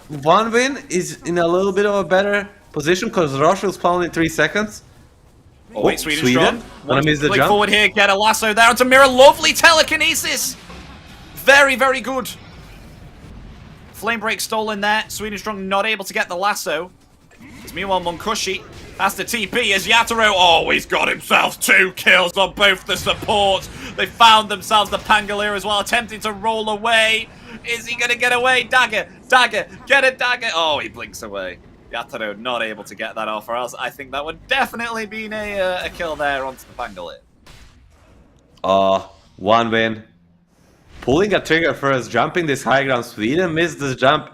1 win is in a little bit of a better position because Rush will spawn in 3 seconds. Oh, wait, Sweden strong. Gonna miss the Click jump. forward here, get a lasso there onto Mirror. Lovely telekinesis. Very, very good. Flame break stolen there. Sweden strong not able to get the lasso. As meanwhile, Munkushi has to TP as Yatoro. Oh, he's got himself 2 kills on both the supports. They found themselves the Pangolier as well, attempting to roll away. Is he going to get away? Dagger, dagger, get a dagger. Oh, he blinks away. Yatoro not able to get that off, or else I think that would definitely been a kill there onto the Pangolier. 1 win. Pulling a trigger first, jumping this high ground. Sweden missed this jump.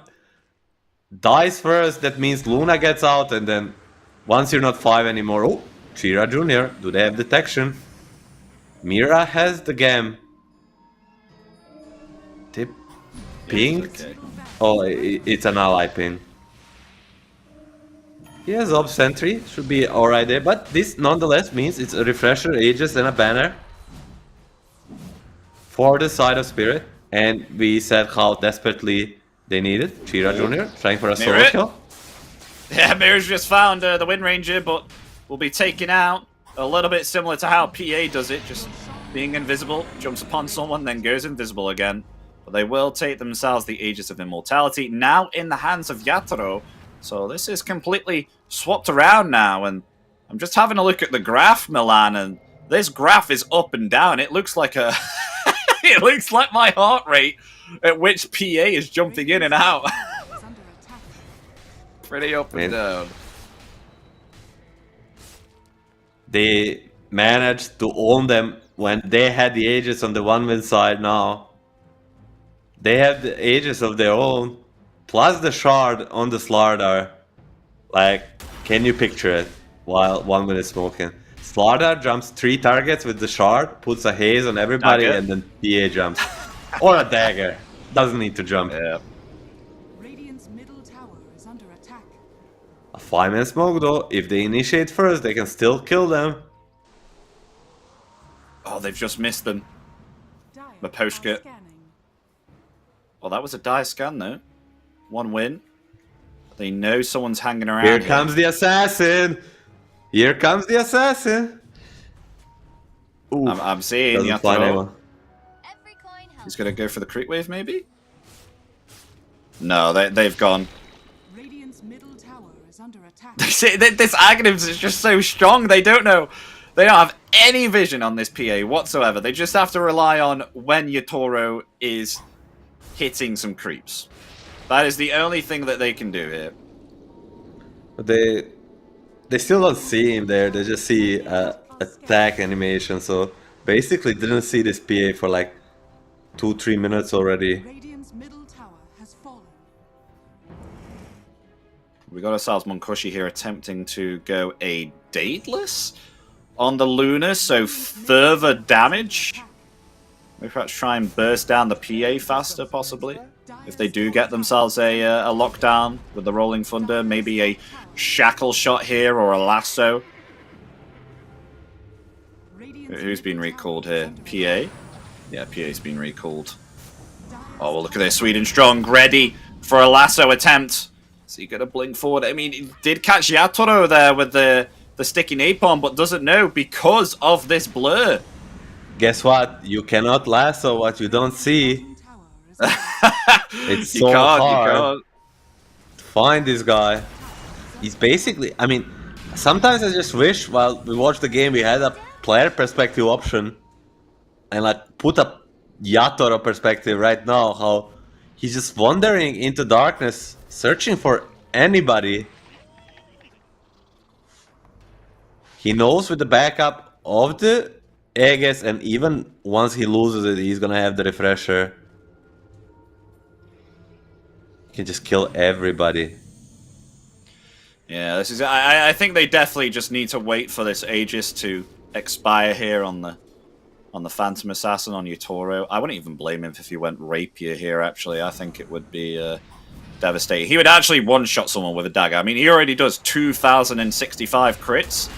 Dies first, that means Luna gets out, and then once you're not 5 anymore. Oh, Chira Jr. Do they have detection? Mira has the gam. Tip. Ping. Okay. Oh, it's an ally ping. He has Ob Sentry, should be alright there, but this nonetheless means it's a refresher, Aegis, and a banner for the side of Spirit. And we said how desperately they need it. Chira Jr. trying for a solo Mirror. kill. Yeah, Mirror's just found the Wind Ranger, but will be taken out. A little bit similar to how PA does it, just being invisible, jumps upon someone, then goes invisible again. But they will take themselves the Aegis of Immortality, now in the hands of Yatoro. So this is completely swapped around now, and I'm just having a look at the graph, Milan, and this graph is up and down. It looks like a... it looks like my heart rate at which PA is jumping in and out. Pretty up and down. They managed to own them when they had the Aegis on the 1-win side now. They have the Aegis of their own, plus the shard on the Slardar. Like, can you picture it while 1-win is smoking? Slardar jumps 3 targets with the shard, puts a haze on everybody, Dagger. and then PA jumps. Or a dagger. Doesn't need to jump. Yeah. Radiant's middle tower is under attack. A 5-man smoke though, if they initiate first, they can still kill them. Oh, they've just missed them. Dire The post are get. scanning. Well, that was a die scan, though. 1 win. They know someone's hanging around. Here comes the assassin! Here comes the assassin! Ooh, I'm seeing doesn't find Yatoro. anyone. Every coin helps. He's going to go for the creep wave, maybe? No, they've gone. Radiant's middle tower is under attack. This Aghanim's is just so strong. They don't know. They don't have any vision on this PA whatsoever. They just have to rely on when Yatoro is hitting some creeps. That is the only thing that they can do here. But they still don't see him there, they just see attack animation, so basically didn't see this PA for like 2-3 minutes already. Radiant's middle tower has fallen. We got ourselves Munkushi here attempting to go a Daedalus on the Luna, so further damage. Maybe perhaps try and burst down the PA faster, possibly. If they do get themselves a lockdown with the Rolling Thunder, maybe a shackle shot here or a lasso. Who's been recalled here? PA? Yeah, PA's been recalled. Oh, well, look at this. Sweden Strong ready for a lasso attempt. Is he going to blink forward? I mean, he did catch Yatoro there with the sticky napalm, but doesn't know because of this blur. Guess what? You cannot lasso what you don't see. Tower is It's You so can't, you hard can't. to find this guy. He's basically, I mean, sometimes I just wish while we watched the game we had a player perspective option and like put a Yatoro perspective right now, how he's just wandering into darkness, searching for anybody. He knows with the backup of the Aegis, and even once he loses it, he's gonna have the refresher. He can just kill everybody. Yeah, this is. I think they definitely just need to wait for this Aegis to expire here on the Phantom Assassin on Yatoro. I wouldn't even blame him if he went Rapier here. Actually, I think it would be devastating. He would actually one-shot someone with a dagger. I mean, he already does 2,065 crits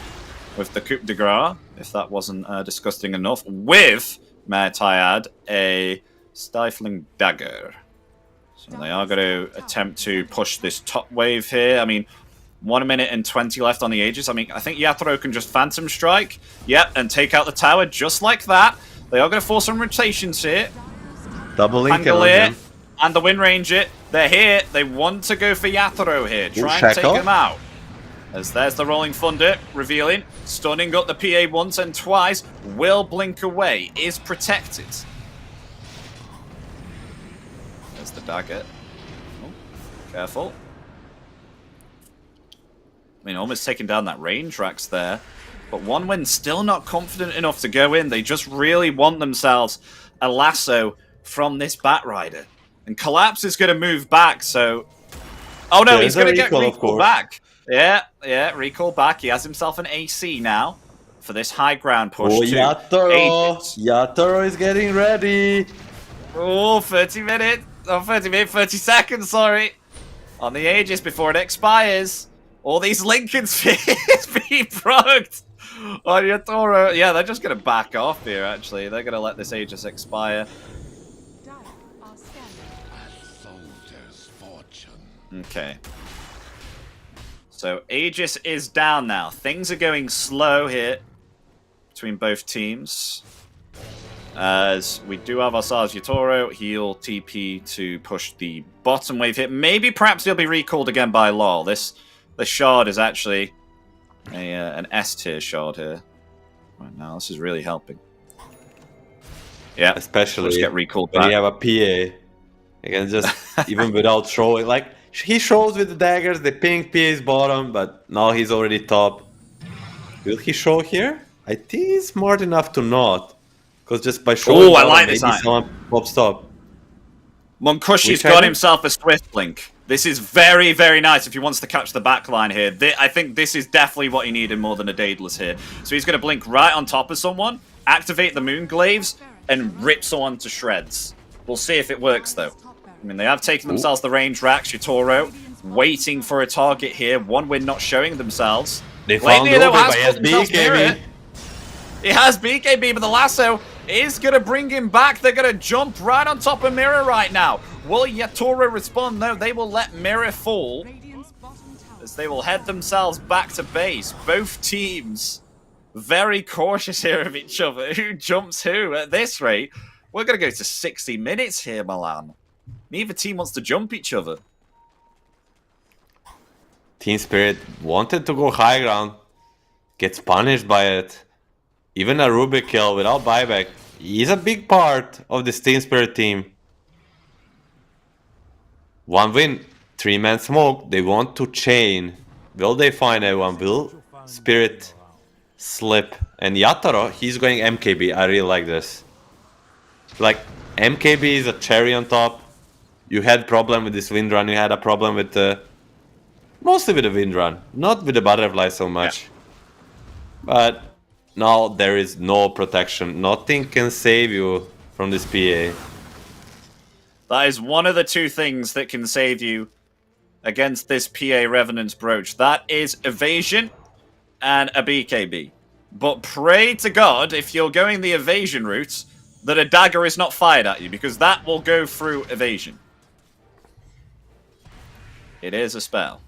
with the coup de grace, if that wasn't disgusting enough. With, might I add, a stifling dagger. So they are going to attempt to push this top wave here. I mean, 1 minute and 20 left on the Aegis. I mean, I think Yatoro can just Phantom Strike. Yep, and take out the tower just like that. They are going to force some rotations here. Double link Pangolier and the Wind Ranger. They're here. They want to go for Yatoro here. Try and take him out. As there's the Rolling Thunder revealing. Stunning up the PA once and twice. Will blink away. Is protected. There's the dagger. Oh, careful. I mean, almost taking down that range Rax there. But One Win still not confident enough to go in. They just really want themselves a lasso from this Batrider. And Collapse is going to move back, so... Oh no, he's going to get recall back. Yeah, recall back. He has himself an AC now for this high ground push. Oh, Yatoro! Yatoro is getting ready! Oh, 30 minutes. Oh, 30 seconds, sorry. On the Aegis before it expires. All these Lincoln spheres being progged on Yatoro. Yeah, they're just going to back off here, actually. They're going to let this Aegis expire. Okay. So Aegis is down now. Things are going slow here between both teams. As we do have ourselves Yatoro. He'll TP to push the bottom wave hit. Maybe perhaps he'll be recalled again by LoL. The shard is actually an S tier shard here. Right now, this is really helping. Yeah, especially just get recalled when back. you have a PA. You can just, even without throwing, like, he shows with the daggers, the pink PA's bottom, but now he's already top. Will he show here? I think he's smart enough to not. Because just by showing I like this maybe someone pops top. Monkushi's got himself a Swift Link. This is very, very nice if he wants to catch the backline here. I think this is definitely what he needed more than a Daedalus here. So he's going to blink right on top of someone, activate the Moonglaives, and rip someone to shreds. We'll see if it works, though. I mean, they have taken themselves the range Rax, Yatoro, waiting for a target here. One Win not showing themselves. They found Lately, though, has BKB. He has BKB, but the lasso is going to bring him back. They're going to jump right on top of Mirror right now. Will Yatoro respond? No, they will let Mirror fall as they will head themselves back to base. Both teams very cautious here of each other. Who jumps who at this rate? We're going to go to 60 minutes here, Milan. Neither team wants to jump each other. Team Spirit wanted to go high ground, gets punished by it. Even a Rubik kill without buyback. He's a big part of this Team Spirit team. One win, 3-man smoke. They want to chain. Will they find everyone? Will Spirit slip? And Yatoro, he's going MKB. I really like this. Like, MKB is a cherry on top. You had problem with this wind run. You had a problem with the... Mostly with the wind run. Not with the butterfly so much. Yeah. But now there is no protection. Nothing can save you from this PA. That is one of the two things that can save you against this PA Revenant's Brooch. That is evasion and a BKB. But pray to God, if you're going the evasion route, that a dagger is not fired at you, because that will go through evasion. It is a spell.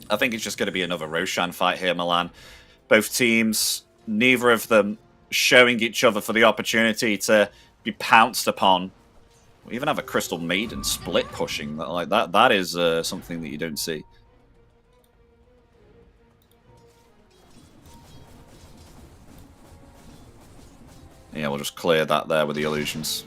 I think it's just going to be another Roshan fight here, Milan. Both teams, neither of them showing each other for the opportunity to be pounced upon. We even have a Crystal Maiden split pushing. Like that is something that you don't see. Yeah, we'll just clear that there with the illusions.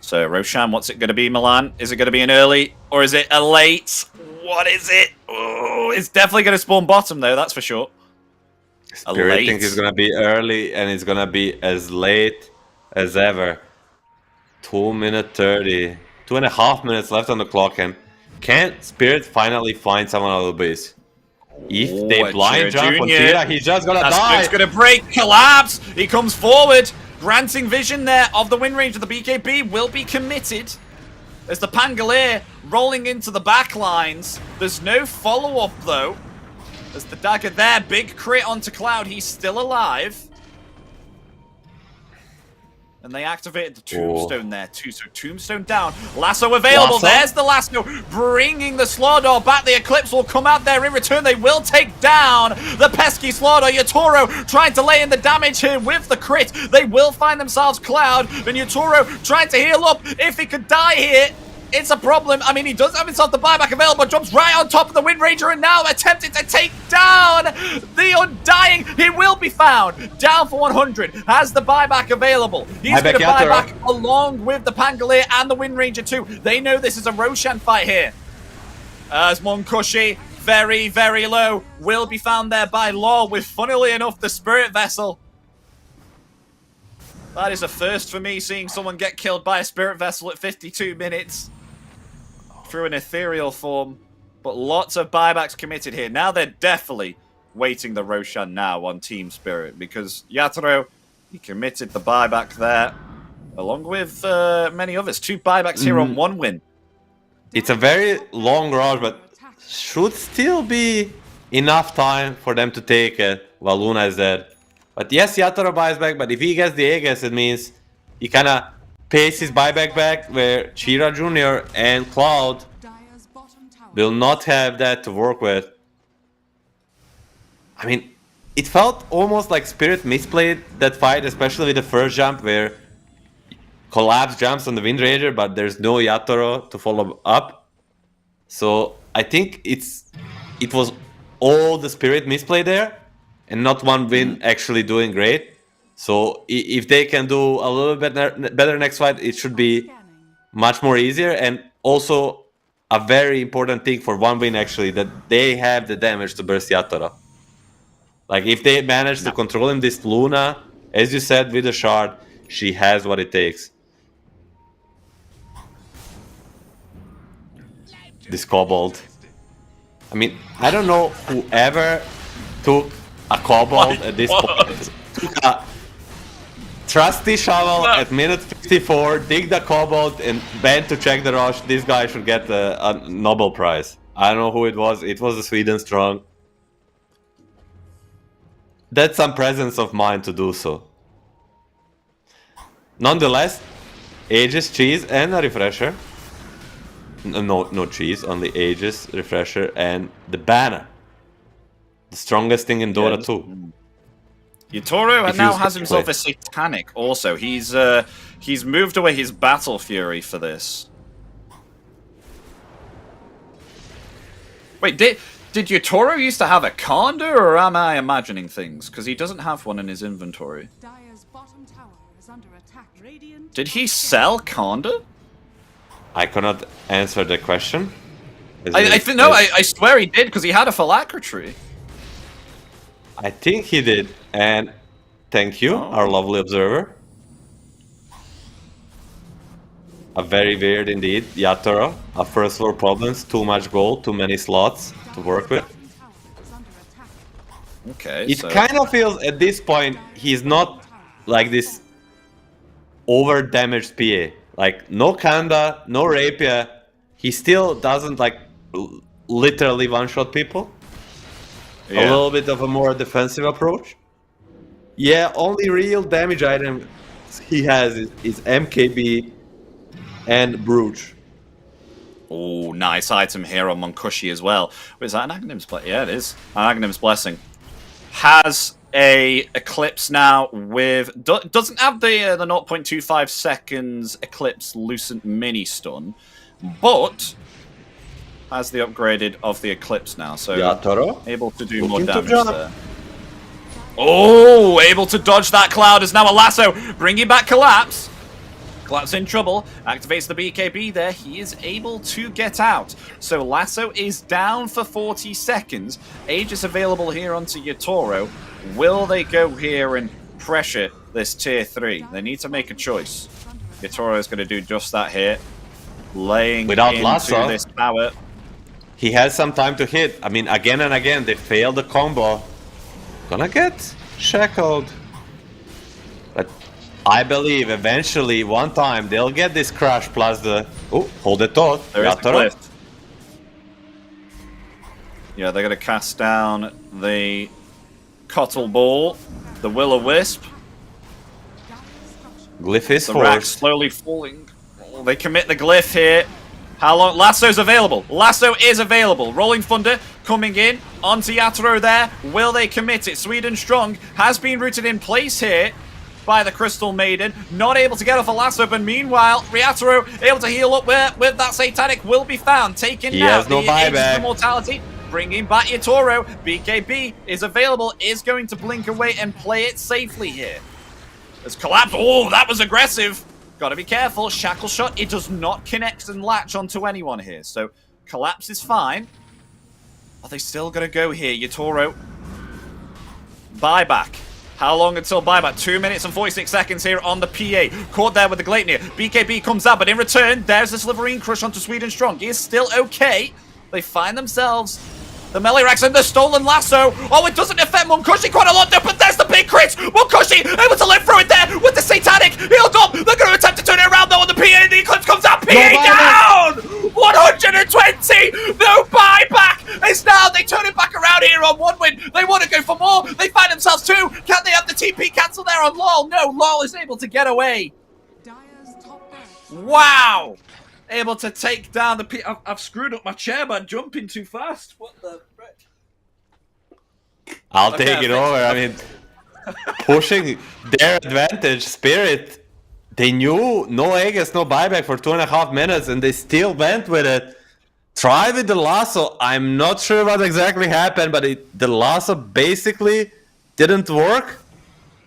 So, Roshan, what's it going to be, Milan? Is it going to be an early, or is it a late? What is it? Oh, it's definitely going to spawn bottom, though, that's for sure. Spirit think it's going to be early, and it's going to be as late as ever. 2 minutes 30. 2.5 minutes left on the clock, and can Spirit finally find someone out of the base? If they blind jump on Tira, he's just going to die. It's going to break, collapse. He comes forward. Granting vision there of the win range of the BKB will be committed. As the Pangolier rolling into the back lines. There's no follow-up, though. As the dagger there, big crit onto Cloud. He's still alive. And they activated the Tombstone there, too. So Tombstone down. Lasso available. Lasso? There's the Lasso. Bringing the Slaughter back. The Eclipse will come out there in return. They will take down the pesky Slaughter. Yatoro trying to lay in the damage here with the crit. They will find themselves Cloud. And Yatoro trying to heal up. If he could die here, it's a problem. I mean, he does have himself the buyback available. Jumps right on top of the Wind Ranger and now attempting to take down the Undying. He will be found. Down for 100. Has the buyback available. He's going to buy back along with the Pangolier and the Wind Ranger too. They know this is a Roshan fight here. As Monkushi, very, very low, will be found there by Law with, funnily enough, the Spirit Vessel. That is a first for me, seeing someone get killed by a Spirit Vessel at 52 minutes. Through an ethereal form, but lots of buybacks committed here. Now they're definitely waiting the Roshan now on Team Spirit because Yatoro, he committed the buyback there, along with many others. 2 buybacks here on 1 win. It's a very long rush, but should still be enough time for them to take it while Luna is dead. But yes, Yatoro buys back, but if he gets the Aegis, it means he kind of pays his buyback back, where Chira Jr. and Cloud will not have that to work with. I mean, it felt almost like Spirit misplayed that fight, especially with the first jump, where Collapse jumps on the Wind Ranger, but there's no Yatoro to follow up. So I think it was all the Spirit misplay there, and not one win actually doing great. So if they can do a little bit better next fight, it should be much more easier. And also a very important thing for 1 win actually, that they have the damage to burst Yatoro. Like if they manage to control him, this Luna, as you said with the shard, she has what it takes. This Kobold. I mean, I don't know whoever took a Kobold at this point. Took a trusty shovel at minute 54, dig the Kobold, and bend to check the rush. This guy should get a Nobel Prize. I don't know who it was. It was a Sweden Strong. That's some presence of mind to do so. Nonetheless, Aegis, Cheese, and a Refresher. No Cheese, only Aegis, Refresher, and the Banner. The strongest thing in Dota 2. Yatoro now has himself a Satanic also. He's moved away his Battle Fury for this. Wait, did Yatoro used to have a Conda, or am I imagining things? Because he doesn't have one in his inventory. Dire's bottom tower is under attack. Radiant Did he sell Conda? I cannot answer the question. I swear he did, because he had a Phylactery. I think he did, and thank you, our lovely observer. A very weird indeed, Yatoro. A first floor problems, too much gold, too many slots to work with. Okay, It kind of feels at this point he's not like this over damaged PA. Like no Kanda, no Rapier. He still doesn't like literally one-shot people. Yeah. A little bit of a more defensive approach. Yeah, only real damage item he has is MKB and Brooch. Oh, nice item here on Monkushi as well. Wait, is that an Agnim's Blessing? Yeah, it is. An Agnim's Blessing. Has a Eclipse now with... doesn't have the 0.25 seconds Eclipse Lucent Mini Stun, but has the upgraded of the Eclipse now. So Yatoro able to do more looking to damage jump. there. Oh, able to dodge that cloud is now a lasso, bringing back Collapse. Collapse in trouble, activates the BKB there, he is able to get out. So Lasso is down for 40 seconds. Aegis available here onto Yatoro. Will they go here and pressure this tier 3? They need to make a choice. Yatoro is going to do just that here. Laying Without into Lasso, this power. he has some time to hit. I mean, again and again, they failed the combo. Gonna get shackled. But I believe eventually, one time, they'll get this crush plus the... Oh, hold the thought. There is the Yatoro. cliff. Yeah, they're going to cast down the Cottle Ball, the Will-O-Wisp. Glyph is The rack forced. slowly falling. Oh, they commit the Glyph here. How long? Lasso's available. Lasso is available. Rolling Thunder coming in onto Yatoro there. Will they commit it? Sweden Strong has been rooted in place here by the Crystal Maiden. Not able to get off a Lasso, but meanwhile, Yatoro able to heal up with that Satanic will be found. Taken He now. has no The Aegis buyback. Immortality. Bringing back Yatoro. BKB is available. Is going to blink away and play it safely here. There's Collapse. Oh, that was aggressive. Got to be careful. Shackle Shot. It does not connect and latch onto anyone here. So Collapse is fine. Are they still going to go here? Yatoro. Buyback. How long until buyback? 2 minutes and 46 seconds here on the PA. Caught there with the Gleipnir. BKB comes out, but in return, there's the Sliverine Crush onto Sweden Strong. He is still okay. They find themselves the melee racks and the stolen lasso. Oh, it doesn't affect Monkushi quite a lot there, but there's the big crit. Monkushi able to live through it there with the Satanic. Healed up. They're going to attempt to turn it around though on the PA. The Eclipse comes out. PA down. 120. No buyback. It's now. They turn it back around here on 1 win. They want to go for more. They find themselves 2. Can they have the TP cancel there on LOL? No, LOL is able to get away. Dire's top barracks. Wow. Able to take down the P. I've screwed up my chair by jumping too fast. What the frick? I'll Okay, take it over. I mean, pushing their advantage, Spirit. They knew no Aegis, no buyback for 2.5 minutes, and they still went with it. Try with the lasso. I'm not sure what exactly happened, but the lasso basically didn't work.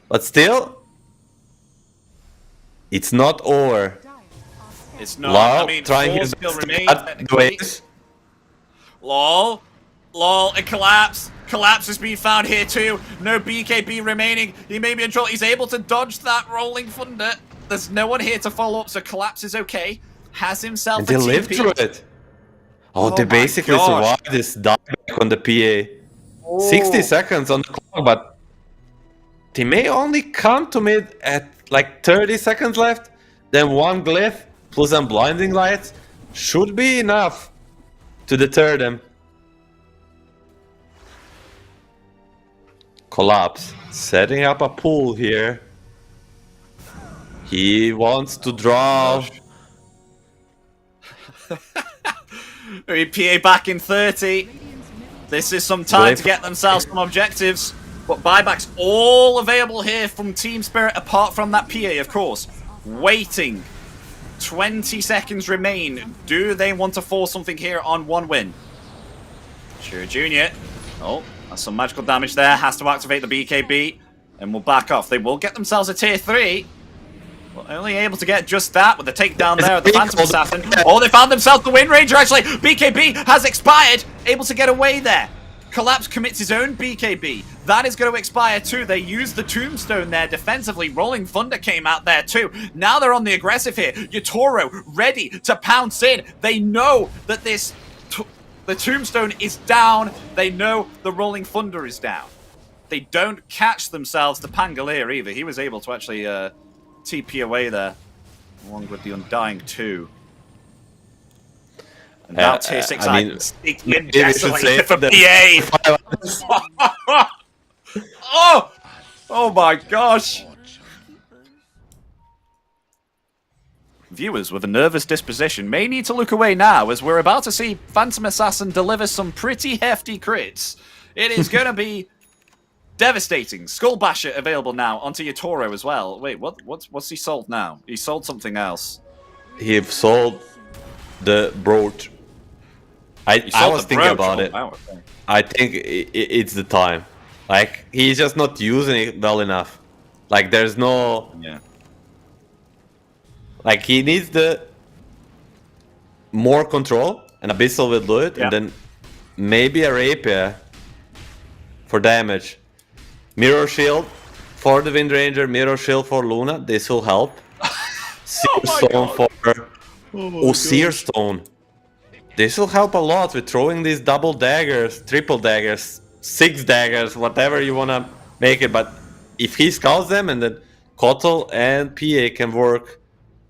But still, it's not over. It's not. Lol, I mean, trying 4 his still best to remains cut the technically. waves. LOL. LOL. A collapse. Collapse has been found here too. No BKB remaining. He may be in trouble. He's able to dodge that rolling thunder. There's no one here to follow up, so Collapse is okay. Has himself And they a lived TP. through it. Oh, they my basically gosh. survived this dieback on the PA. 60 seconds on the clock, but they may only come to mid at like 30 seconds left. Then 1 glyph plus some blinding lights should be enough to deter them. Collapse, setting up a pool here. He wants to draw. I mean, PA back in 30. This is some time to get themselves some objectives. But buybacks all available here from Team Spirit, apart from that PA, of course. Waiting. 20 seconds remain. Do they want to force something here on 1 win? Sure, Junior. Oh, that's some magical damage there. Has to activate the BKB. And will back off. They will get themselves a tier 3. But only able to get just that with the takedown there of the Phantom Assassin. Oh, they found themselves the Wind Ranger, actually. BKB has expired. Able to get away there. Collapse commits his own BKB. That is going to expire too. They used the Tombstone there defensively. Rolling Thunder came out there too. Now they're on the aggressive here. Yatoro ready to pounce in. They know that the Tombstone is down. They know the Rolling Thunder is down. They don't catch themselves the Pangolier either. He was able to actually TP away there, along with the Undying 2. And now tier 6 items. It's been desolated for PA. Oh! Oh my gosh. viewers with a nervous disposition may need to look away now, as we're about to see Phantom Assassin deliver some pretty hefty crits. It is going to be devastating. Skull Basher available now onto Yatoro as well. Wait, what's he sold now? He sold something else. He sold the brooch. I was thinking about it. Wow, okay. I think it's the time. Like, he's just not using it well enough. Like, there's no... Yeah. Like, he needs the more control, and Abyssal will do it, and then maybe a Rapier for damage. Mirror Shield for the Wind Ranger, Mirror Shield for Luna, this will help. Seer Stone for... Seer Stone. This will help a lot with throwing these double daggers, triple daggers, 6 daggers, whatever you want to make it, but if he scouts them and then Kotal and PA can work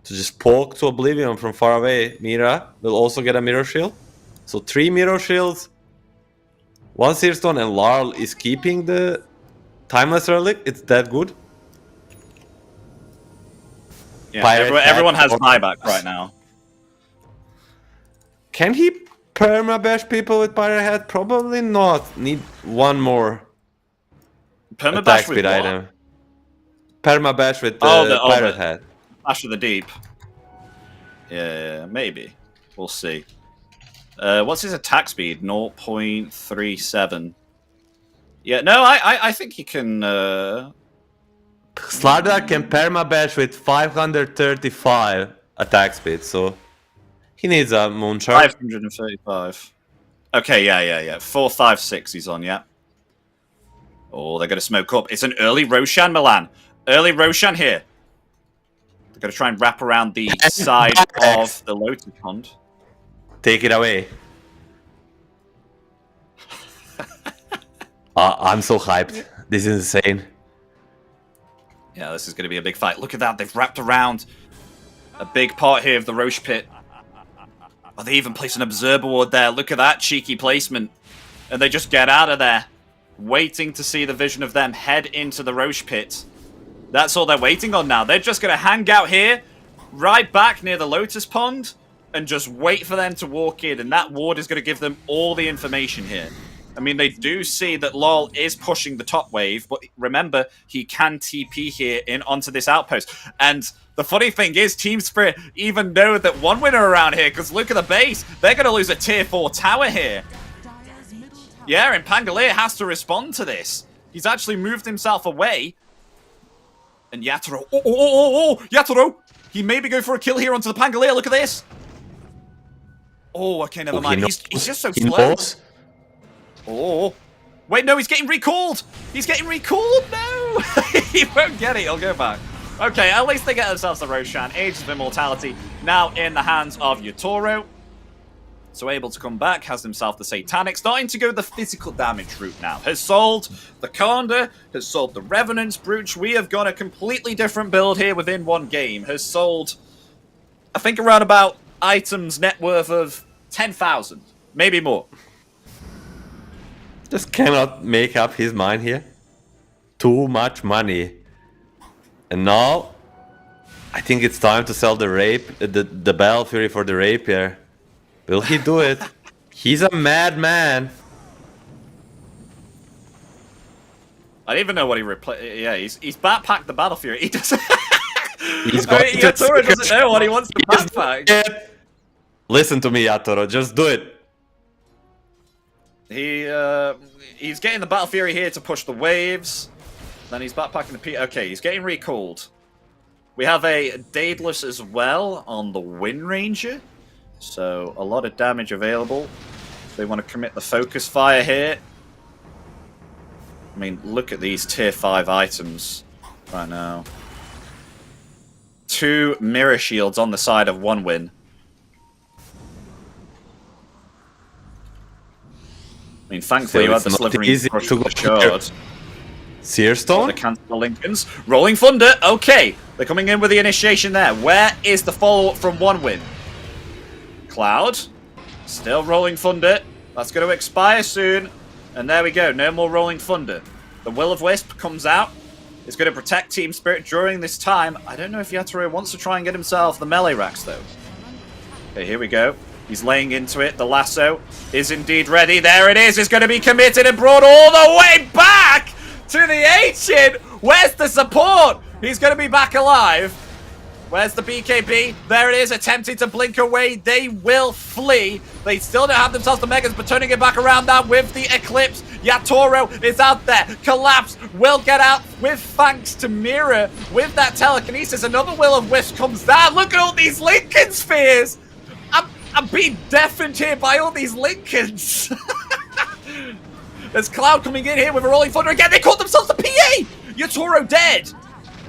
to just poke to oblivion from far away, Mira will also get a Mirror Shield. So 3 Mirror Shields, 1 Seer Stone, and Larl is keeping the Timeless Relic. It's that good. Yeah, everyone has buyback right now. Can he permabash people with Pirate Head? Probably not. Need one more Permabash attack with speed what? item. Permabash with the Pirate Head. Ash of the Deep. Yeah, maybe. We'll see. What's his attack speed? 0.37. Yeah, no, I think he can... Slardar can permabash with 535 attack speed, so he needs a Moonshard. 535. Okay, yeah. 456 he's on, yeah. Oh, they're going to smoke up. It's an early Roshan, Milan. Early Roshan here. They're going to try and wrap around the side of the Lotus Pond. Take it away. I'm so hyped. This is insane. Yeah, this is going to be a big fight. Look at that. They've wrapped around a big part here of the Roche Pit. Oh, they even place an Observer Ward there. Look at that cheeky placement. And they just get out of there, waiting to see the vision of them head into the Roche Pit. That's all they're waiting on now. They're just going to hang out here, right back near the Lotus Pond, and just wait for them to walk in. And that ward is going to give them all the information here. I mean, they do see that LoL is pushing the top wave, but remember, he can TP here in onto this outpost. And the funny thing is, Team Spirit even know that one winner around here, because look at the base. They're going to lose a tier 4 tower here. Yeah, and Pangolier has to respond to this. He's actually moved himself away. And Yatoro, Yatoro! He maybe go for a kill here onto the Pangolier, look at this! Oh, okay, never mind. He's just so slow. Oh. Wait, no, he's getting recalled! He's getting recalled! No! He won't get it, he'll go back. Okay, at least they get themselves the Roshan. Ages of Immortality now in the hands of Yatoro. So able to come back, has himself the Satanic, starting to go the physical damage route now. Has sold the Conda, has sold the Revenant's Brooch. We have got a completely different build here within one game. Has sold, I think, around about items net worth of 10,000, maybe more. Just cannot make up his mind here. Too much money. And now, I think it's time to sell the the Battle Fury for the Rapier. Will he do it? He's a madman. I don't even know what he Yeah, he's backpacked the Battle Fury. He doesn't. He's got Yatoro doesn't know what he wants to backpack. Listen to me, Yatoro. Just do it. He's getting the Battle Fury here to push the waves. Then he's backpacking the P. Okay, he's getting recalled. We have a Daedalus as well on the Wind Ranger. So a lot of damage available. If they want to commit the focus fire here. I mean, look at these tier 5 items right now. 2 mirror shields on the side of 1 win. I mean, thankfully you had the slithering crush to the shard. Seer Stone? The cancel the Lincolns. Rolling Thunder. Okay, they're coming in with the initiation there. Where is the follow-up from 1 win? Cloud. Still Rolling Thunder. That's going to expire soon. And there we go. No more Rolling Thunder. The Will-O-Wisp comes out. is going to protect Team Spirit during this time. I don't know if Yatoro wants to try and get himself the melee racks, though. Okay, here we go. He's laying into it. The lasso is indeed ready. There it is. It's going to be committed and brought all the way back to the Ancient. Where's the support? He's going to be back alive. Where's the BKB? There it is, attempting to blink away. They will flee. They still don't have themselves the Megas, but turning it back around now with the Eclipse. Yatoro is out there. Collapse will get out with thanks to Mira. With that telekinesis, another Will of Wisp comes down. Look at all these Lincoln Spheres. I'm being deafened here by all these Lincolns. There's Cloud coming in here with a Rolling Thunder again. They called themselves the PA. Yatoro dead.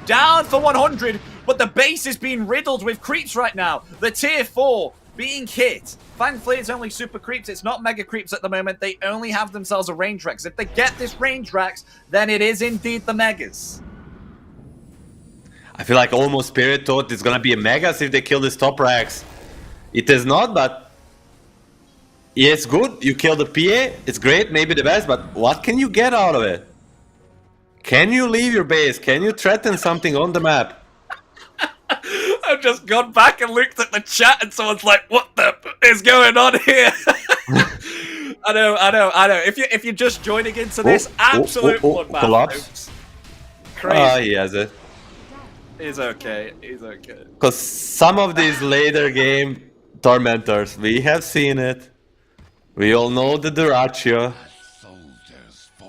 Down for 100. But the base is being riddled with creeps right now. The tier 4 being hit. Thankfully, it's only super creeps. It's not mega creeps at the moment. They only have themselves a range Rex. If they get this range Rex, then it is indeed the megas. I feel like almost Spirit thought it's gonna be a megas if they kill this top Rex. It is not, but yeah, it's good. You kill the PA, it's great, maybe the best, but what can you get out of it? Can you leave your base? Can you threaten something on the map? I've just gone back and looked at the chat and someone's like, what the is going on here? I know. If you're just joining into this, absolute bloodbath, collapse. folks. Crazy. He has it. He's okay. Because some of these later game tormentors, we have seen it. We all know the Duraccio.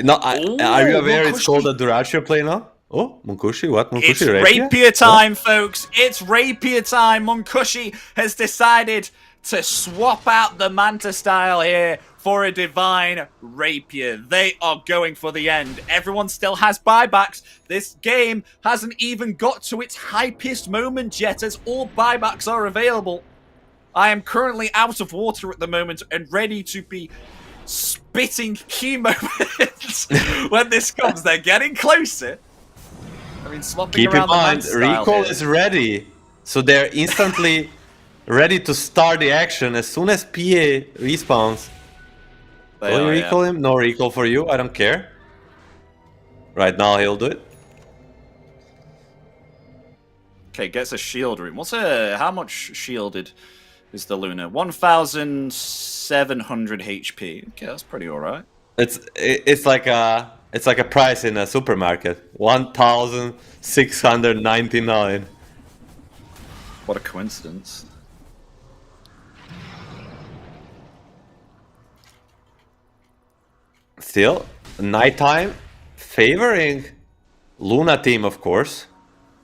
No, are you aware it's called a Duraccio play now? Oh, Munkushi, what? Munkushi It's rapier time, folks. It's rapier time. Munkushi has decided to swap out the Manta style here for a divine rapier. They are going for the end. Everyone still has buybacks. This game hasn't even got to its hypest moment yet, as all buybacks are available. I am currently out of water at the moment and ready to be spitting key moments when this comes. They're getting closer. I mean, swapping Keep in around mind, the man style recall here. is ready, so they're instantly ready to start the action as soon as PA respawns. They Will you are, yeah. recall him? No recall for you, I don't care. Right now he'll do it. Okay, gets a shield room. How much shielded is the Luna? 1,700 HP. Okay, that's pretty alright. It's like a price in a supermarket. 1,699. What a coincidence. Still, nighttime favoring Luna team, of course.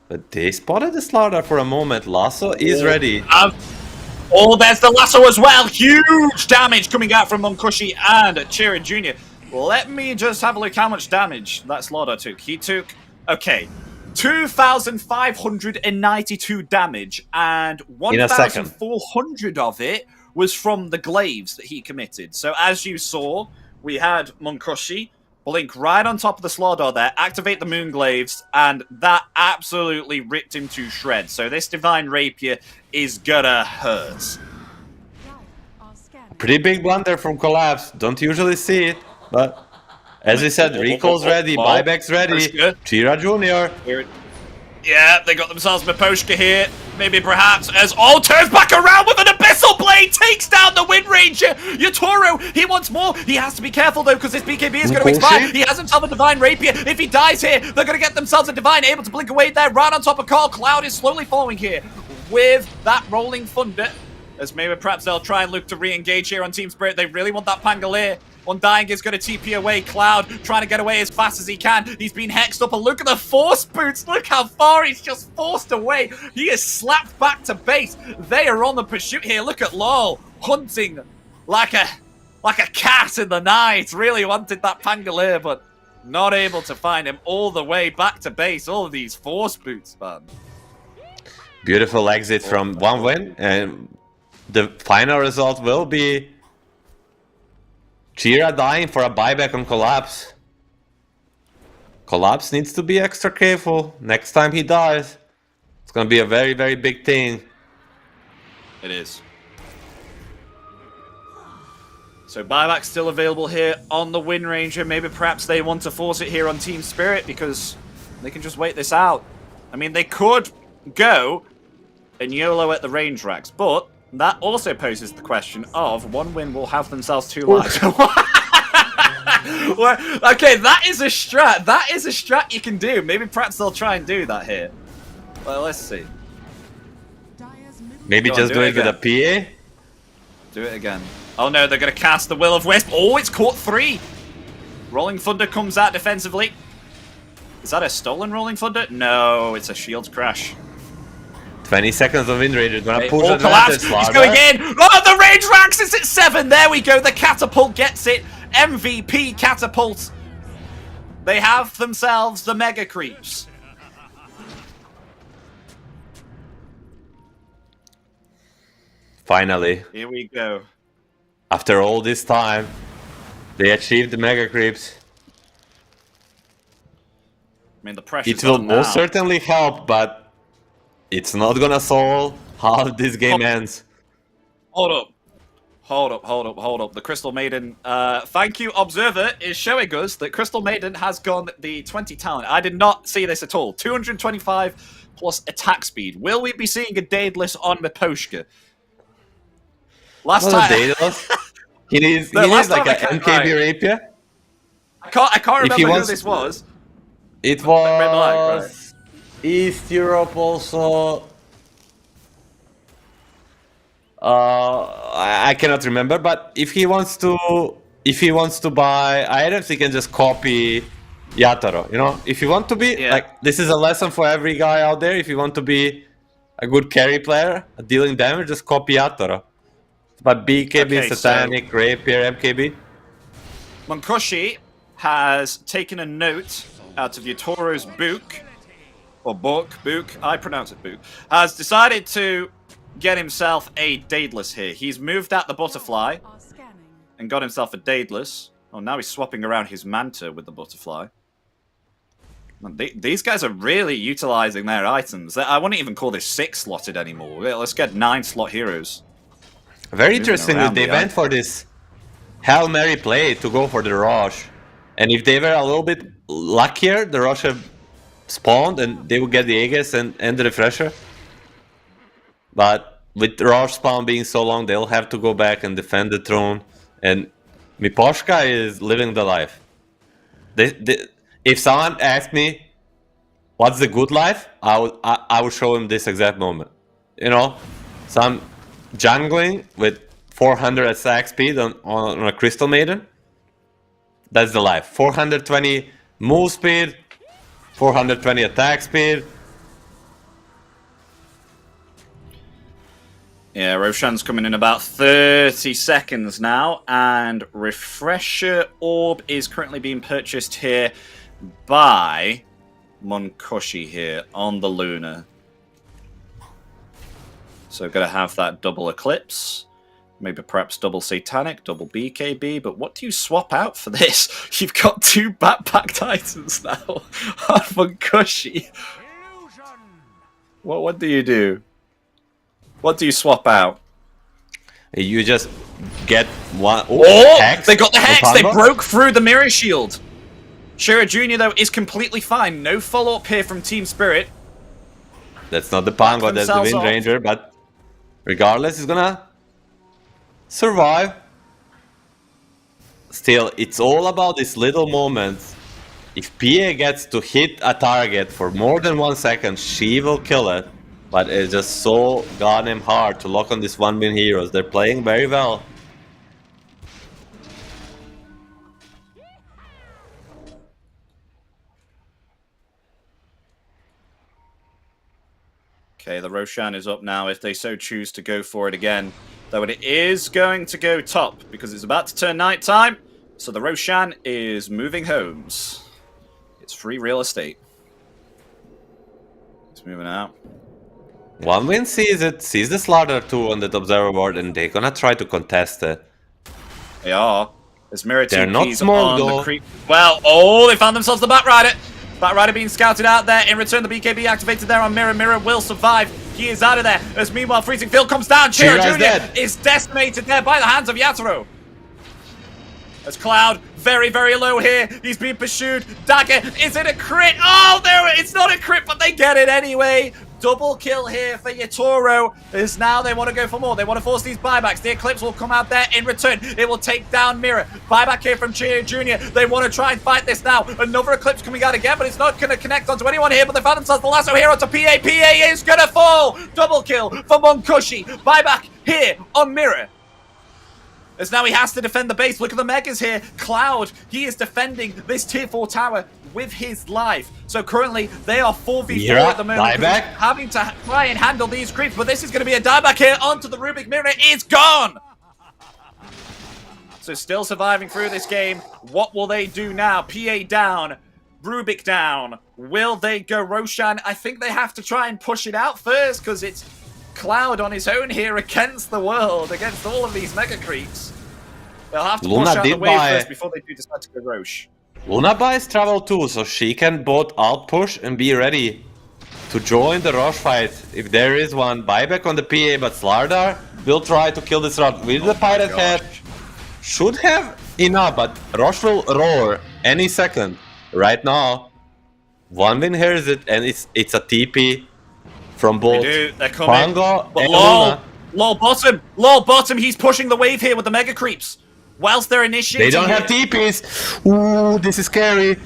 But they spotted the slaughter for a moment. Lasso is ready. There's the lasso as well. Huge damage coming out from Munkushi and Chira Jr. Let me just have a look how much damage that slaughter took. He took, 2,592 damage, and 1,400 of it was from the glaives that he committed. So as you saw, we had Munkushi blink right on top of the Slaughter there, activate the Moon Glaives, and that absolutely ripped him to shreds. So this Divine Rapier is gonna hurt. Pretty big blunder from Collapse. Don't usually see it, but as we said, recall's ready, buyback's ready. Chira Jr. Yeah, they got themselves Miposhka here. Maybe perhaps as turns back around with an Abyssal Blade, takes down the Wind Ranger. Yatoro, he wants more. He has to be careful though, because this BKB is going to expire. He has himself a Divine Rapier. If he dies here, they're going to get themselves a Divine, able to blink away there, right on top of Carl. Cloud is slowly following here with that Rolling Thunder. As maybe perhaps they'll try and look to re-engage here on Team Spirit. They really want that Pangolier. Undying is going to TP away. Cloud trying to get away as fast as he can. He's been hexed up. And look at the Force Boots. Look how far he's just forced away. He is slapped back to base. They are on the pursuit here. Look at LOL hunting like a cat in the night. Really wanted that Pangolier, but not able to find him all the way back to base. All of these Force Boots, man. Beautiful exit from one win, and the final result will be Chira dying for a buyback on Collapse. Collapse needs to be extra careful. Next time he dies, it's gonna be a very, very big thing. It is. So buyback's still available here on the Wind Ranger. Maybe perhaps they want to force it here on Team Spirit because They can just wait this out. I mean, they could go and YOLO at the range racks, but that also poses the question of one win will have themselves 2 lives. Well, okay, that is a strat. That is a strat you can do. Maybe perhaps they'll try and do that here. Well, let's see. Dire's middle Maybe Go on, just do do it it with a PA. Do it again. Oh no, they're going to cast the Will of Wisp. Oh, it's caught 3. Rolling Thunder comes out defensively. Is that a stolen Rolling Thunder? No, it's a shield crash. 20 seconds of wind rage. You're gonna They push all advantage, collapse. He's Slardar. going in. Oh, the range racks is at 7. There we go. The catapult gets it. MVP catapult. They have themselves the mega creeps. Finally, Here we go. after all this time, they achieved the mega creeps. I mean, the pressure's It will on most now. certainly help, but it's not gonna solve how this game ends. Hold up. Hold up, hold up, hold up. The Crystal Maiden, thank you, Observer, is showing us that Crystal Maiden has gone the 20 talent. I did not see this at all. 225 plus attack speed. Will we be seeing a Daedalus on Miposhka? Last Not time... a Daedalus. He needs No, last like time an I can't- MKB rapier. I can't If he remember who wants- this was. It Red Light, right. was East Europe also. I cannot remember, but if he wants to buy items, he can just copy Yatoro. You know, if you want to be Yeah. like, this is a lesson for every guy out there. If you want to be a good carry player, dealing damage, just copy Yatoro. But BKB, Okay, Satanic, Rapier, MKB. Monkoshi has taken a note out of Yatoro's book, or book, I pronounce it book, has decided to get himself a Daedalus here. He's moved out the butterfly are scanning. and got himself a Daedalus. Oh, now he's swapping around his Manta with the butterfly. Man, these guys are really utilizing their items. I wouldn't even call this 6-slotted anymore. Let's get 9-slot heroes. Very Moving interesting around that they the went for this Hail Mary play to go for the Rosh. And if they were a little bit luckier, the Rosh have spawned and they would get the Aegis and the Refresher. But with Rosh spawn being so long, they'll have to go back and defend the throne. And Miposhka is living the life. If someone asked me, what's the good life? I would show him this exact moment. You know, some jungling with 400 attack speed on a Crystal Maiden. That's the life. 420 move speed, 420 attack speed. Yeah, Roshan's coming in about 30 seconds now, and Refresher Orb is currently being purchased here by Monkoshi here on the Luna. So gonna have that double Eclipse, maybe perhaps double Satanic, double BKB, but what do you swap out for this? You've got 2 backpack titans now on Monkoshi. What do you do? What do you swap out? You just get one. Oh, Hex? they got the Hex! No They combo? broke through the Mirror Shield! Shira Jr., though, is completely fine. No follow-up here from Team Spirit. That's not the Pango, that's the themselves Wind off. Ranger, but regardless, he's gonna survive. Still, it's all about these little moments. If PA gets to hit a target for more than 1 second, she will kill it. But it's just so goddamn hard to lock on these 1-win heroes. They're playing very well. Okay, the Roshan is up now if they so choose to go for it again. Though it is going to go top because it's about to turn night time. So the Roshan is moving homes. It's free real estate. It's moving out. 1-win sees it, sees the Slaughter 2 on that observer board, and they're gonna try to contest it. They are. There's Mirror They're not TPs small, on though. the creep. Well, oh, they found themselves the Batrider. Batrider being scouted out there. In return, the BKB activated there on Mirror. Mirror will survive. He is out of there. As meanwhile, Freezing Field comes down. Chira Chira's Jr. dead. is decimated there by the hands of Yatoro. As Cloud very, very low here. He's being pursued. Dagger, is it a crit? Oh, no, it's not a crit, but they get it anyway. Double kill here for Yatoro. As now they want to go for more. They want to force these buybacks. The Eclipse will come out there in return. It will take down Mirror. Buyback here from Chio Jr. They want to try and fight this now. Another Eclipse coming out again, but it's not going to connect onto anyone here. But they found themselves the lasso here onto PA. PA is going to fall. Double kill for Monkushi. Buyback here on Mirror. As now he has to defend the base. Look at the Megas here. Cloud, he is defending this tier 4 tower with his life. So currently, they are 4v4 at the moment. Dieback. Having to try and handle these creeps. But this is going to be a dieback here onto the Rubik Mirror. It's gone! So still surviving through this game. What will they do now? PA down. Rubik down. Will they go Roshan? I think they have to try and push it out first because it's Cloud on his own here against the world, against all of these mega creeps. They'll have to push out the wave first before they do decide to go Roche. Luna buys travel too, so she can both outpush and be ready to join the Roche fight if there is one. Buyback on the PA, but Slardar will try to kill this route with the Pirate Head. Should have enough, but Roche will roar any second. Right now, one win here is it, and it's a TP. From both They're coming. Pango But and Lol bottom, he's pushing the wave here with the mega creeps. Whilst they're initiating. They don't have TPs. Ooh, this is scary.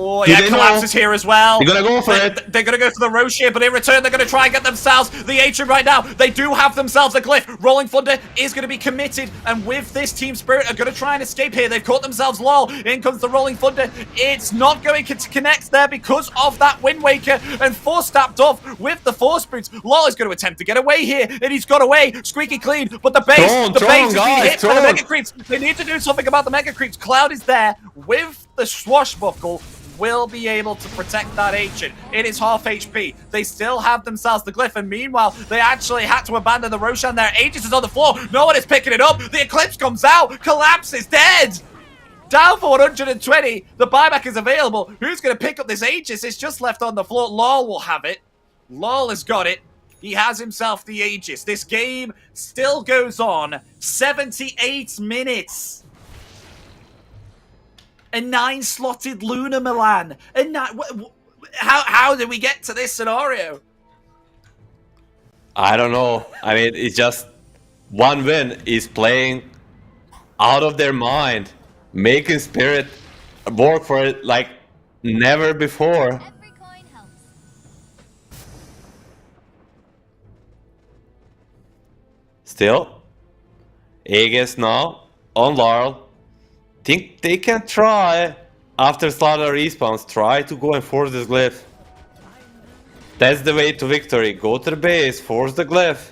Oh, yeah, collapses here as well. They're gonna go for it. They're gonna go for the Roche here, but in return, they're gonna try and get themselves the Atrium right now. They do have themselves a glyph. Rolling Thunder is gonna be committed, and with this Team Spirit, are gonna try and escape here. They've caught themselves LOL. In comes the Rolling Thunder. It's not going to connect there because of that Wind Waker, and Force tapped off with the Force Boots. LOL is gonna attempt to get away here, and he's got away. Squeaky clean, but the base is being hit by the Mega Creeps. They need to do something about the Mega Creeps. Cloud is there with the Swashbuckle. Will be able to protect that ancient. It is half HP. They still have themselves the glyph, and meanwhile, they actually had to abandon the Roshan there. Aegis is on the floor. No one is picking it up. The Eclipse comes out. Collapses. Dead. Down for 120. The buyback is available. Who's going to pick up this Aegis? It's just left on the floor. LOL will have it. LOL has got it. He has himself the Aegis. This game still goes on. 78 minutes. A 9-slotted Luna Milan. How did we get to this scenario? I don't know. I mean, it's just one win is playing out of their mind, making Spirit work for it like never before. Every coin helps. Still, Aegis now on Laurel. Think they can try, after Slaughter respawns, try to go and force this glyph. That's the way to victory. Go to the base, force the glyph.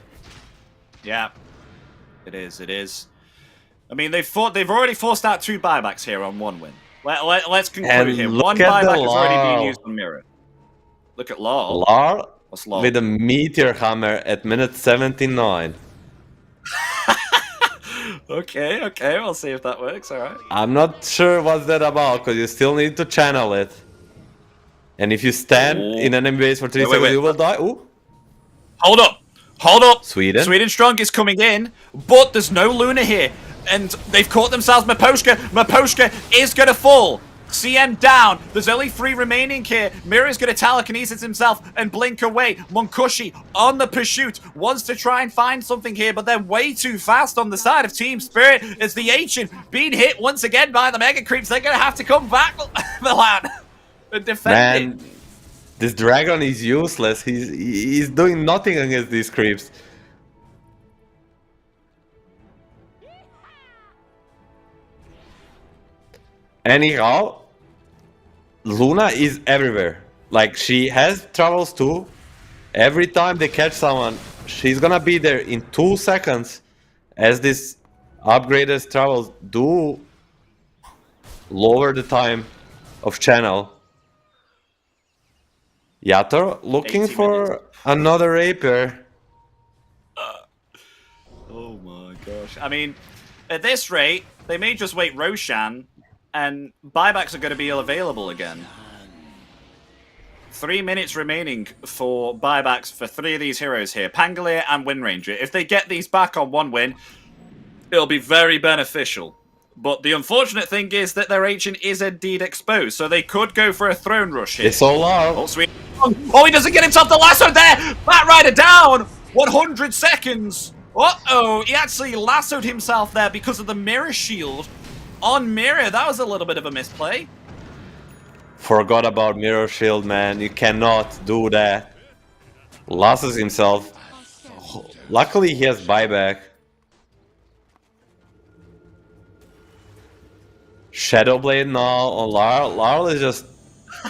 Yeah, it is. It is. I mean, they've already forced out 2 buybacks here on 1 win. Let's conclude And here. look 1 at buyback the has already been LOL. used on Mirror. Look at LOL. LOL What's LOL? with a meteor hammer at minute 79. Okay, we'll see if that works, alright. I'm not sure what's that about, because you still need to channel it. And if you stand in enemy base for 3 seconds, you will die. Ooh. Hold up! Sweden Strong is coming in, but there's no Luna here. And they've caught themselves Maposhka. Maposhka is going to fall. CM down. There's only 3 remaining here. Mirror's going to telekinesis himself and blink away. Monkushi on the pursuit. Wants to try and find something here, but they're way too fast on the side of Team Spirit. As the Ancient being hit once again by the Mega Creeps. They're going to have to come back, Milan, and defend it. This dragon is useless. He's doing nothing against these creeps. Anyhow, Luna is everywhere. Like, she has travels too. Every time they catch someone, she's gonna be there in 2 seconds. As this upgraded travels do lower the time of channel. Yator looking for another rapier. Oh my gosh. I mean, at this rate, they may just wait Roshan, and buybacks are going to be available again. 3 minutes remaining for buybacks for 3 of these heroes here. Pangolier and Wind Ranger. If they get these back on 1 win, it'll be very beneficial But the unfortunate thing is that their agent is indeed exposed, so they could go for a throne rush here. It's all out. Oh, sweet. Oh, he doesn't get himself the lasso there! Bat Rider down! 100 seconds! Uh-oh, he actually lassoed himself there because of the mirror shield on mirror. That was a little bit of a misplay. Forgot about mirror shield, man. You cannot do that. Losses himself. Luckily, he has buyback. Shadowblade now on Larl. Larl is just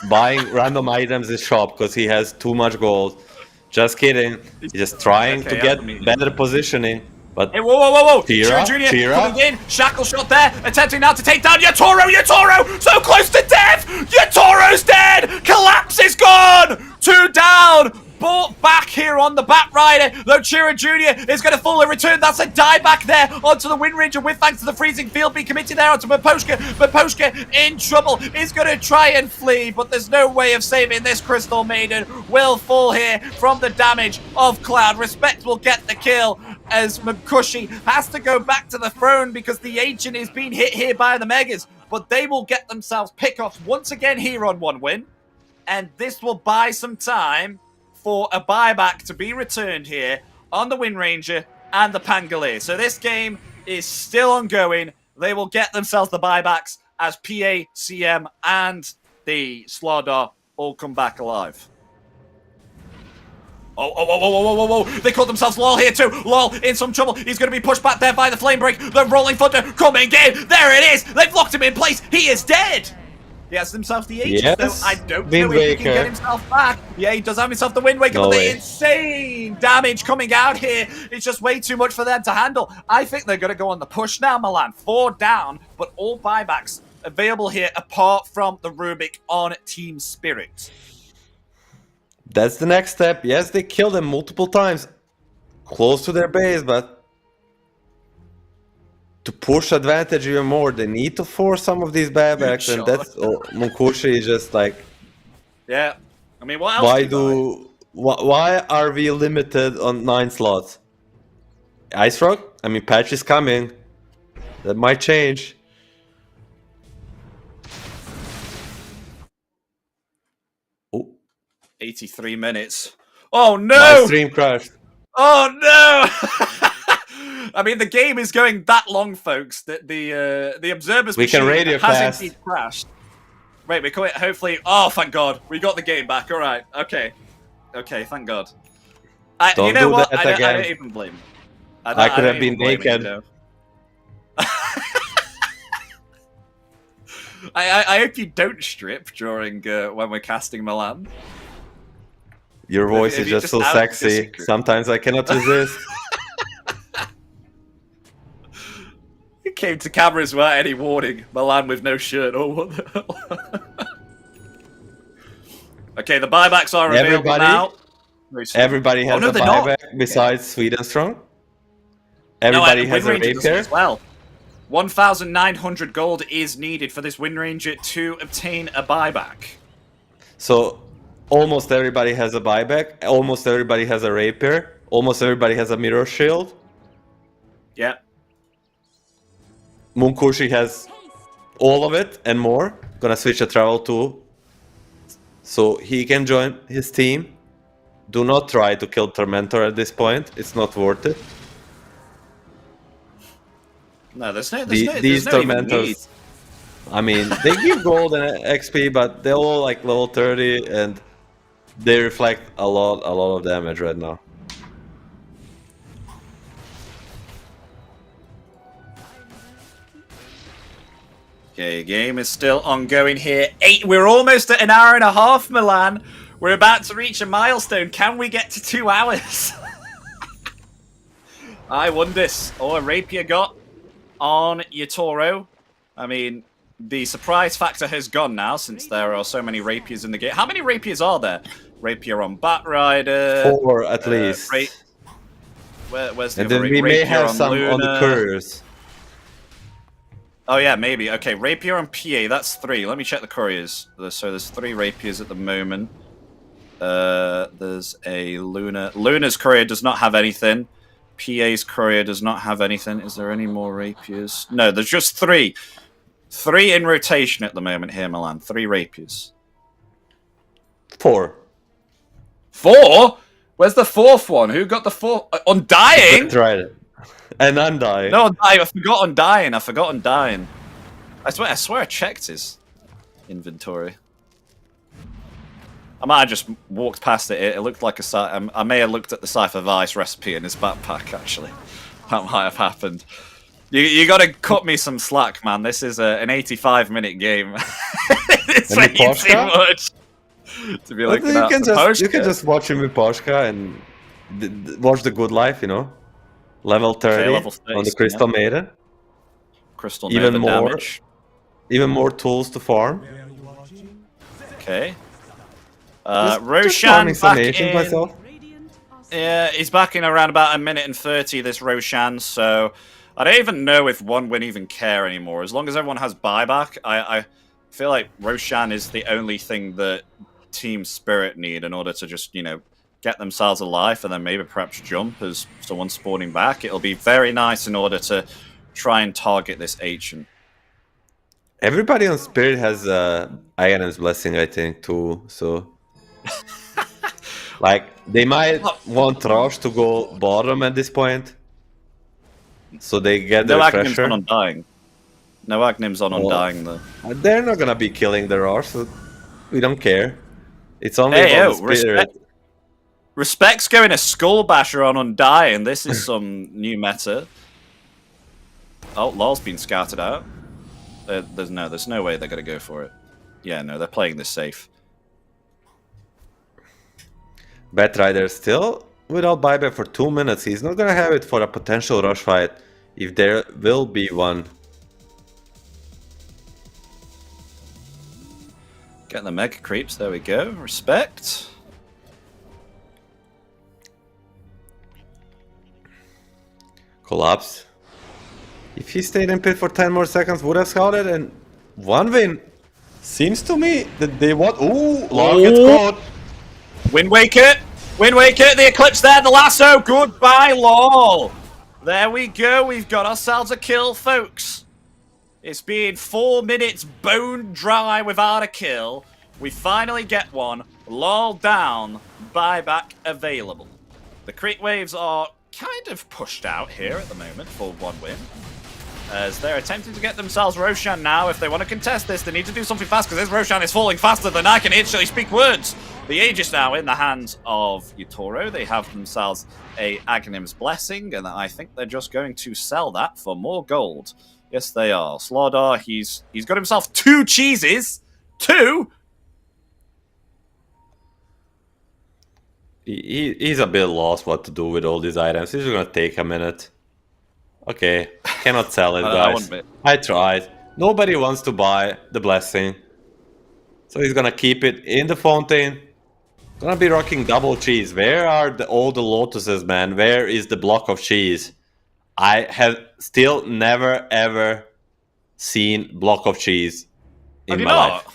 buying random items in shop because he has too much gold. Just kidding. He's just trying to get better positioning. But hey, whoa! Tira, Jr. coming in, shackle shot there, attempting now to take down Yatoro! So close to death! Yatoro's dead! Collapse is gone! 2 down! Brought back here on the Bat Rider, though Chira Jr. is going to fully return. That's a die back there onto the Wind Ranger with thanks to the freezing field being committed there onto Maposhka. Maposhka in trouble. He's going to try and flee, but there's no way of saving this Crystal Maiden. Will fall here from the damage of Cloud. Respect will get the kill as Mkushi has to go back to the throne because the agent is being hit here by the Megas, but they will get themselves pickoffs once again here on 1 win, and this will buy some time for a buyback to be returned here on the Wind Ranger and the Pangolier. So this game is still ongoing. They will get themselves the buybacks as PA, CM, and the Slardar all come back alive. Oh. They caught themselves LOL here too. LOL in some trouble. He's going to be pushed back there by the Flame Break. The Rolling Thunder coming in. There it is. They've locked him in place. He is dead. He has himself the agent, yes. though I don't know if he can get himself back. Yeah, he does have himself the Wind Waker, but the insane damage coming out here is just way too much for them to handle. I think they're going to go on the push now, Milan. 4 down, but all buybacks available here apart from the Rubik on Team Spirit. that's the next step. Yes, they killed him multiple times. Close to their base, but to push advantage even more, they need to force some of these buybacks, and that's Munkushi is just like, yeah. I mean, what else? Why are we limited on 9 slots? Ice Rock? I mean, patch is coming. That might change. Oh, 83 minutes. Oh no! my stream crashed. Oh no! I mean, the game is going that long, folks, that the observers We can machine radio has fast. indeed crashed. Wait, we're coming. Hopefully, oh, thank God, we got the game back. All right, okay, thank God. Don't you know do what? that I again. don't even blame him. I could don't have been even blame him, naked. you know. I hope you don't strip during when we're casting Milan. Your voice If is you just so out sexy. disagree. Sometimes I cannot resist. He came to cameras without any warning. Milan with no shirt. Oh, what the hell? Okay, the buybacks are available Everybody- now. Everybody has no, a they're not. buyback besides Sweden Strong. Everybody has a Wind Ranger does rapier. as well. 1,900 gold is needed for this Wind Ranger to obtain a buyback. So almost everybody has a buyback. Almost everybody has a rapier. Almost everybody has a mirror shield. Yeah. Munkushi has all of it and more. Gonna switch a travel too, so he can join his team. Do not try to kill Tormentor at this point. It's not worth it. No, there's no These even need. Tormentors, I mean, they give gold and XP, but they're all like level 30, and they reflect a lot of damage right now. Okay, game is still ongoing here. We're almost at an hour and a half, Milan. We're about to reach a milestone. Can we get to 2 hours? I won this. Oh, a rapier got on Yatoro. I mean, the surprise factor has gone now since there are so many rapiers in the game. How many rapiers are there? Rapier on Bat Rider. 4 at least. Where's the And other then we rapier may have on some on the Luna? couriers. Oh yeah, maybe. Okay, rapier on PA, that's 3. Let me check the couriers. So there's 3 rapiers at the moment. There's a Luna. Luna's courier does not have anything. PA's courier does not have anything. Is there any more rapiers? No, there's just 3. 3 in rotation at the moment here, Milan. 3 rapiers. 4. 4? Where's the 4th one? Who got the 4th? Undying? That's right. And Undying. No, I forgot Undying. I forgot Undying. I swear I checked his inventory. I might have just walked past it. It looked like I may have looked at the Cypher Vice recipe in his backpack, actually. That might have happened. You got to cut me some slack, man. This is an 85-minute game. It's way too much to be looking at. You can just watch him with Poshka and watch the good life, you know? Level 30 level 30, on the Crystal Maiden. Crystal Even Maiden more, damage. even more tools to farm. Okay. Just Roshan farming some back nations in. myself. Yeah, he's back in around about 1:30, this Roshan, so I don't even know if one win even care anymore. As long as everyone has buyback, I feel like Roshan is the only thing that Team Spirit need in order to just, you know, get themselves a life and then maybe perhaps jump as someone's spawning back. It'll be very nice in order to try and target this ancient. Everybody on Spirit has Ion's Blessing, I think, too, so... Like, they might want Rosh to go bottom at this point. So they get the No Agnim's refresher. on Undying. No Agnim's on Undying, though. They're not gonna be killing the Rosh, so we don't care. It's only Hey, about yo, the Spirit. Respect's going a Skull Basher on Undying. This is some new meta. Oh, LOL's been scouted out. There's no way they're going to go for it. Yeah, no, they're playing this safe. Batrider still without buyback for 2 minutes. He's not gonna have it for a potential rush fight, if there will be one. Get the mega creeps, there we go. Respect. Collapse. If he stayed in pit for 10 more seconds, would have scouted and one win. Seems to me that they want. Ooh, Log gets caught. Wind Waker! Wind Waker, the Eclipse there, the lasso! Goodbye, LOL! There we go, we've got ourselves a kill, folks. It's been 4 minutes bone dry without a kill. We finally get one. LOL down, buyback available. The creep waves are kind of pushed out here at the moment for one win, as they're attempting to get themselves Roshan now. If they want to contest this, they need to do something fast, because this Roshan is falling faster than I can actually speak words. The Aegis now in the hands of Yutoro. They have themselves a Agnim's Blessing, and I think they're just going to sell that for more gold. Yes, they are. Slardar, he's got himself 2 cheeses. 2? He's a bit lost what to do with all these items. He's gonna take a minute. Okay, cannot sell it, guys. I tried. Nobody wants to buy the Blessing. So he's gonna keep it in the fountain. Gonna be rocking double cheese. Where are all the lotuses, man? Where is the block of cheese? I have still never ever seen block of cheese in my life.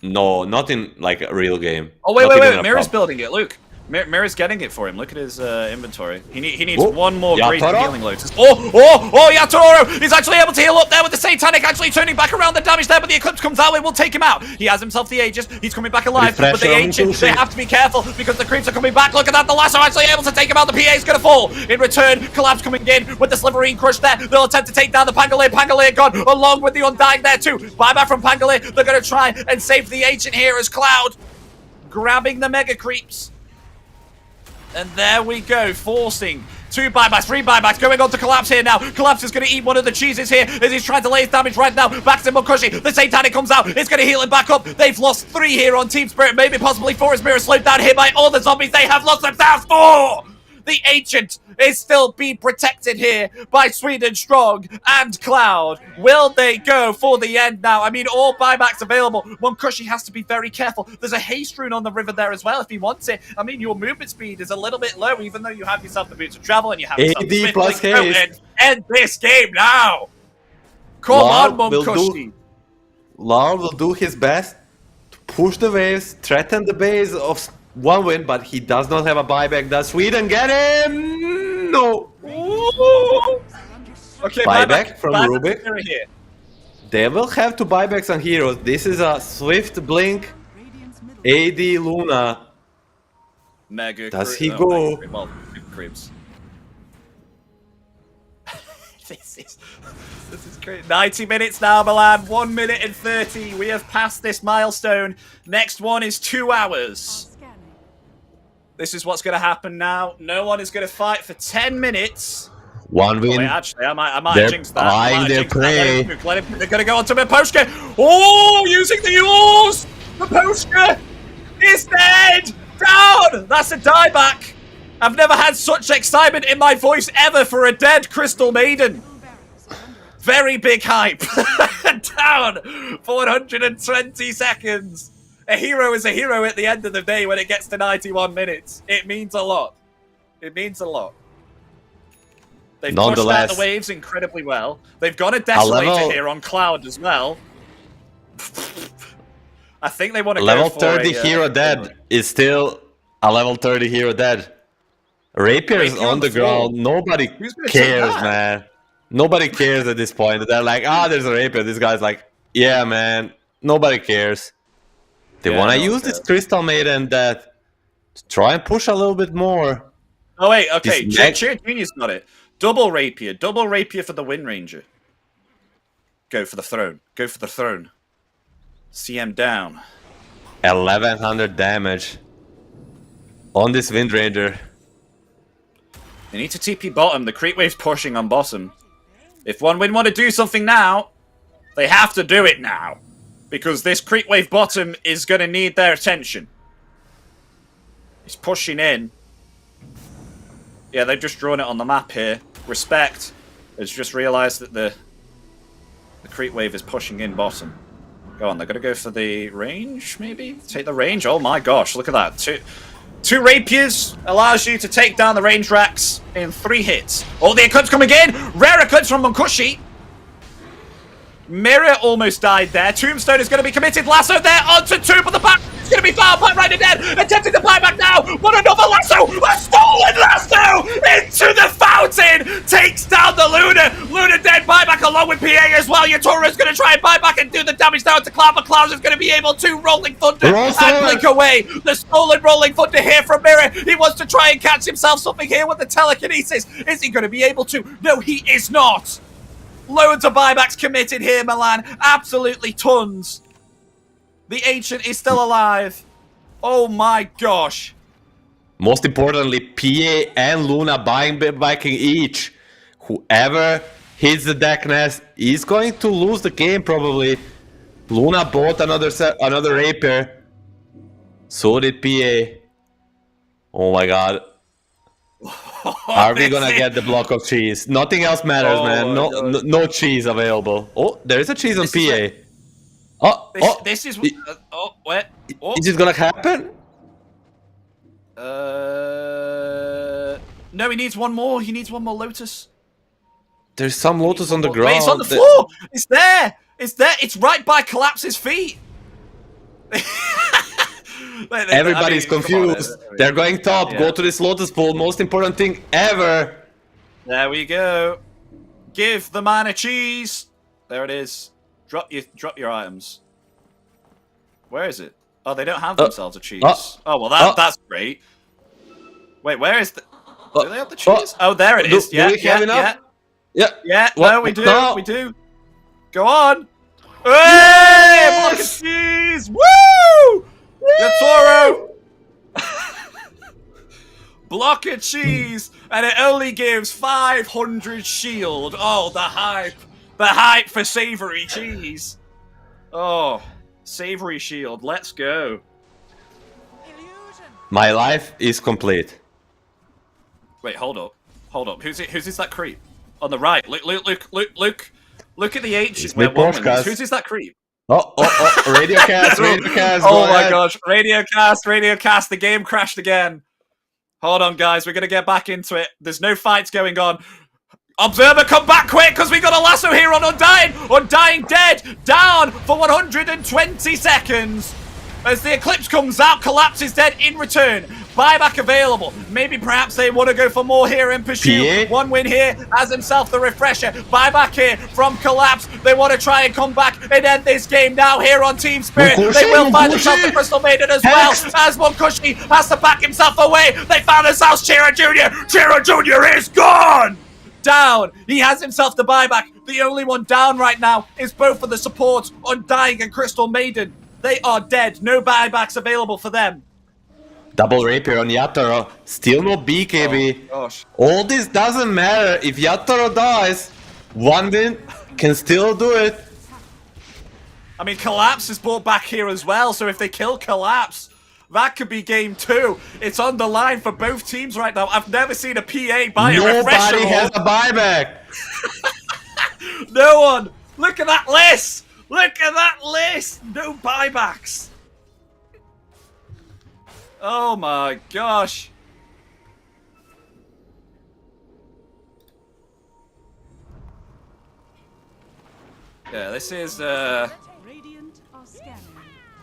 No, not in like a real game. Oh, wait. Mirror's building it, Luke. Mirror's getting it for him. Look at his inventory. He needs one more great healing lotus. Oh, Yatoro! He's actually able to heal up there with the Satanic, actually turning back around the damage there, but the Eclipse comes out, it will take him out. He has himself the Aegis, he's coming back alive, but the Ancient, they have to be careful, because the creeps are coming back. Look at that, the lasso actually able to take him out, the PA is going to fall. In return, Collapse coming in with the Sliverine Crush there. They'll attempt to take down the Pangolier gone, along with the Undying there too. Buyback from Pangolier, they're going to try and save the Ancient here as Cloud grabbing the Mega Creeps. And there we go, forcing 2 buybacks, 3 buybacks, going on to Collapse here now. Collapse is going to eat one of the cheeses here as he's trying to lay his damage right now. Back to Mokushi. The Satanic comes out. It's going to heal him back up. They've lost 3 here on Team Spirit, maybe possibly 4 as Mirror slowed down here by all the zombies. They have lost themselves 4! The Ancient is still being protected here by Sweden Strong and Cloud. Will they go for the end now? I mean, all buybacks available. Monkushi has to be very careful. There's a haste rune on the river there as well if he wants it. I mean, your movement speed is a little bit low, even though you have yourself the boots of travel and you have yourself the AD plus haste. End this game now. Come on, Monkushi. Lar will do his best to push the waves, threaten the base of one win, but he does not have a buyback. Does Sweden get him? No. Ooh. Okay, Buyback from Rubik. Here. They will have to buy back some heroes. This is a Swift Blink AD Luna. Mega. Does he go? Mega well, Cribs. This is great. 90 minutes now, Milan. 1 minute and 30. We have passed this milestone. Next one is 2 hours. This is what's going to happen now. No one is going to fight for 10 minutes. One win. Oh, wait, actually, I might They're jinx that. buying their prey. They're going to go onto Miposhka. Oh, using the ores. Miposhka is dead. Down. That's a dieback. I've never had such excitement in my voice ever for a dead Crystal Maiden. Very big hype. Down for 120 seconds. A hero is a hero at the end of the day when it gets to 91 minutes. It means a lot. It means a lot. They've pushed out the waves incredibly well. They've got a Desolator here on Cloud as well. I think they want to level go for 30 hero dead is still a level 30 hero dead. Rapier is on the ground. Nobody cares, man. Nobody cares at this point. They're like, there's a Rapier. This guy's like, yeah, man. Nobody cares. They want to use this Crystal Maiden that to try and push a little bit more. Oh, wait, okay. Cheer Genius got it. Double Rapier for the Wind Ranger. Go for the throne. Go for the throne. CM down. 1100 damage on this Wind Ranger. They need to TP bottom. The creep wave's pushing on bottom. If OneWin want to do something now, they have to do it now. Because this creep wave bottom is going to need their attention. He's pushing in. Yeah, they've just drawn it on the map here. Respect has just realised that the creep wave is pushing in bottom. Go on, they're going to go for the range, maybe? Take the range? Oh my gosh, look at that. Two rapiers allows you to take down the range racks in 3 hits. Oh, the Eclipse coming in! Rare Eclipse from Munkushi. Mirror almost died there. Tombstone is going to be committed. Lasso there onto 2, but the back is going to be fouled by right dead. Attempting to buy back now, but another lasso! A stolen lasso! Into the fountain! Takes down the Luna! Luna dead, buyback along with PA as well. Yatora is going to try and buy back and do the damage down to Cloud, but Cloud is going to be able to Rolling Thunder and blink away. The stolen Rolling Thunder here from Mirror. He wants to try and catch himself something here with the telekinesis. Is he going to be able to? No, he is not! Loads of buybacks committed here, Milan. Absolutely tons. The Ancient is still alive. Oh my gosh. Most importantly, PA and Luna buying each. Whoever hits the deck nest is going to lose the game probably. Luna bought another Rapier. So did PA. Oh my god. Are we gonna get the block of cheese? Nothing else matters, man. No cheese available. Oh, there is a cheese on PA. This is Is it gonna happen? No, he needs one more. He needs one more Lotus. There's some Lotus on the ground. Wait, it's on the floor. It's there. It's there. It's right by Collapse's feet. Everybody's confused. They're going top. Go to this Lotus pool. Most important thing ever. There we go. Give the man a cheese. There it is. Drop your items. Where is it? Oh, they don't have themselves a cheese. Oh well, that's great. Wait, where is the? Do they have the cheese? Oh, there it is. Yeah. No, we do. No. We do. Go on. Hey, block of cheese. Woo! Yatoro! Block of cheese, and it only gives 500 shield. Oh, the hype. The hype for savory cheese. Oh, savory shield. Let's go. My life is complete. Wait, hold up. Who's that creep? On the right. Look at the H. It's my podcast. Who's that creep? Radiocast. Oh my gosh, Radiocast, the game crashed again. Hold on, guys, we're going to get back into it. There's no fights going on. Observer, come back quick, because we got a lasso here on Undying. Undying dead, down for 120 seconds. As the Eclipse comes out, Collapse is dead in return. Buyback available. Maybe perhaps they want to go for more here in pursuit. PA? 1 win here as himself the refresher. Buyback here from Collapse. They want to try and come back and end this game now here on Team Spirit. They will find themselves the Crystal Maiden as well, as Monkushi has to back himself away. They found themselves Chira Jr. Chira Jr. is gone! Down. He has himself the buyback. The only one down right now is both of the supports, Undying and Crystal Maiden. They are dead. No buybacks available for them. Double rapier on Yatoro. Still no BKB. Oh, gosh. All this doesn't matter. If Yatoro dies, 1 win can still do it. I mean, Collapse is brought back here as well, so if they kill Collapse, that could be game 2. It's on the line for both teams right now. I've never seen a PA buy a refresher. Nobody has a buyback. No one. Look at that list. Look at that list. No buybacks. Oh my gosh. Yeah, this is Radiant are scanning.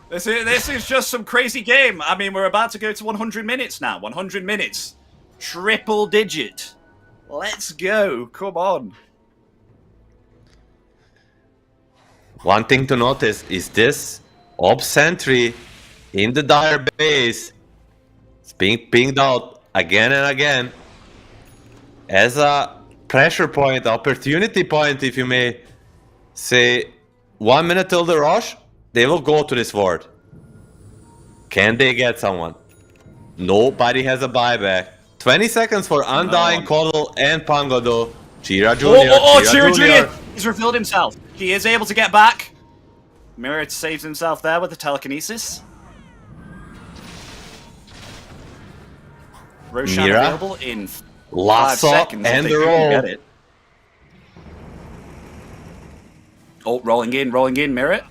this is just some crazy game. I mean, we're about to go to 100 minutes now. 100 minutes. Triple digit. Let's go. Come on. One thing to notice is this Ob Sentry in the Dire base. It's being pinged out again and again as a pressure point, opportunity point, if you may say. 1 minute till the rush, they will go to this ward. Can they get someone? Nobody has a buyback. 20 seconds for Undying, Coddle, and Pangodo. Chira Jr. Chira Jr. He's revealed himself. He is able to get back. Mirror saves himself there with the telekinesis. Roshan Mira, available in 5 Lasso, seconds. and if the they do roll. get it. Oh, rolling in, Mirror.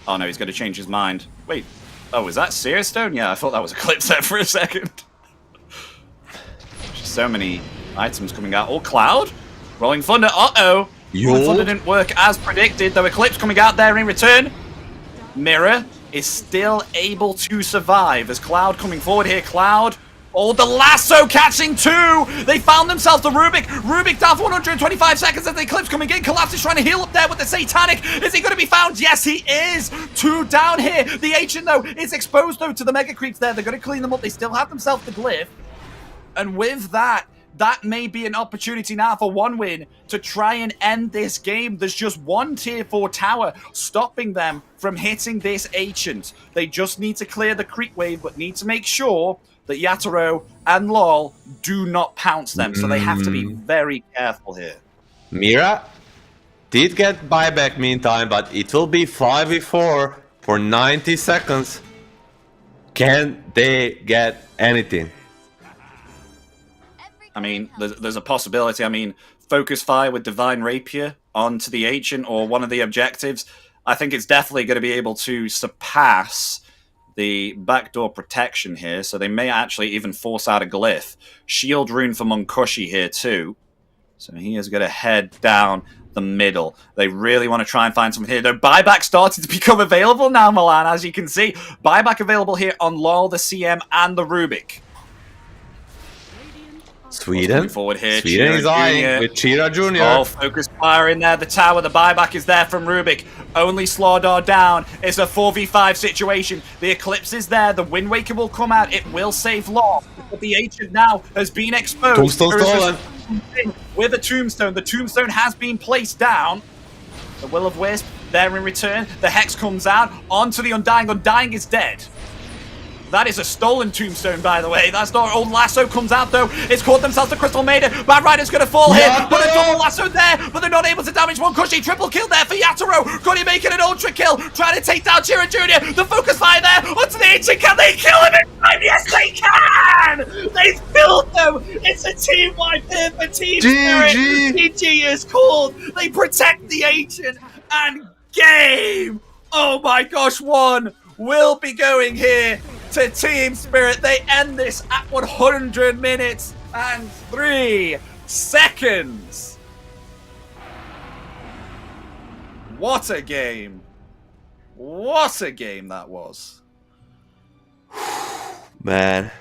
Oh no, he's going to change his mind. Wait, oh, was that Seer Stone? Yeah, I thought that was a clip set for a second. Just so many items coming out. Oh, Cloud. Rolling Thunder. Uh-oh. Rolling Thunder didn't work as predicted. There were clips coming out there in return. Mirror is still able to survive as Cloud coming forward here. Cloud. Oh, the lasso catching 2! They found themselves the Rubik. Rubik down for 125 seconds as the Eclipse coming in. Collapse is trying to heal up there with the Satanic. Is he going to be found? Yes, he is! 2 down here. The Ancient, though, is exposed, though, to the Mega Creeps there. They're going to clean them up. They still have themselves the Glyph. And with that, that may be an opportunity now for 1 win to try and end this game. There's just 1 tier 4 tower stopping them from hitting this Ancient. They just need to clear the creep wave, but need to make sure that Yatoro and LOL do not pounce them, so they have to be very careful here. Mira did get buyback meantime, but it will be 5v4 for 90 seconds. Can they get anything? I mean, there's a possibility. I mean, focus fire with Divine Rapier onto the Ancient or one of the objectives. I think it's definitely going to be able to surpass the backdoor protection here, so they may actually even force out a Glyph. Shield rune for Monkushi here too. So he is going to head down the middle. They really want to try and find something here. Though buyback started to become available now, Milan, as you can see. Buyback available here on LOL, the CM, and the Rubik. Sweden. Forward here. Sweden is eyeing with Chira Jr. Oh, focus fire in there. The tower, the buyback is there from Rubik. Only Slardar down. It's a 4v5 situation. The Eclipse is there. The Wind Waker will come out. It will save Law. But the Ancient now has been exposed. Tombstone stolen. With a Tombstone. The Tombstone has been placed down. The Will of Wisp there in return. The Hex comes out onto the Undying. Undying is dead. That is a stolen Tombstone, by the way. That's not old lasso comes out, though. It's caught themselves the Crystal Maiden. Bad Rider's going to fall here. But a double lasso there. But they're not able to damage Monkushi. Triple kill there for Yatoro. Could he make it an ultra kill? Trying to take down Chira Jr. The focus fire there onto the Ancient. Can they kill him in time? Yes, they can! They've killed them. It's a team-wide here for Team Spirit. GG is called. They protect the Ancient. And game! Oh my gosh, 1 will be going here to Team Spirit. They end this at 100 minutes and 3 seconds. What a game. What a game that was. Man,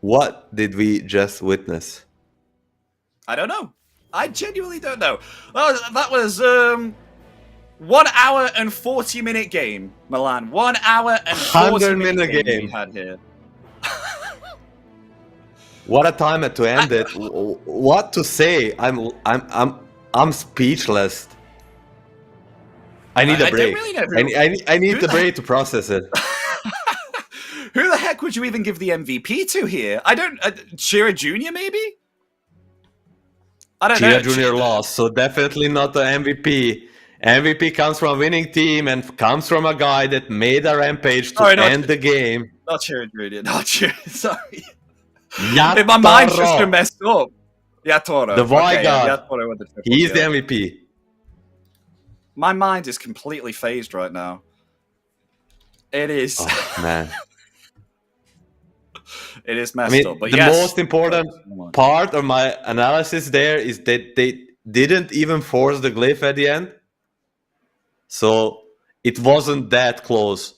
What did we just witness? I don't know. I genuinely don't know. That was 1 hour and 40-minute game, Milan. 1 hour and 40-minute 100-minute game we game. had here. What a time to end it. What to say? I'm speechless. I need a I don't break. really know who- I need who the the break to process it. Who the heck would you even give the MVP to here? I don't... Shira Jr., maybe? I don't know. Chia Junior lost, so definitely not the MVP. MVP comes from a winning team and comes from a guy that made a rampage to end the game. Not Shira Jr., not Shira... Sorry. Yatoro. My mind's just been messed up. Yatoro. The boy god. Yatoro with the triple He's kill. the MVP. My mind is completely phased right now. It is. Oh, man. It is I messed mean, up. But the yes. most important part of my analysis there is that they didn't even force the glyph at the end. So it wasn't that close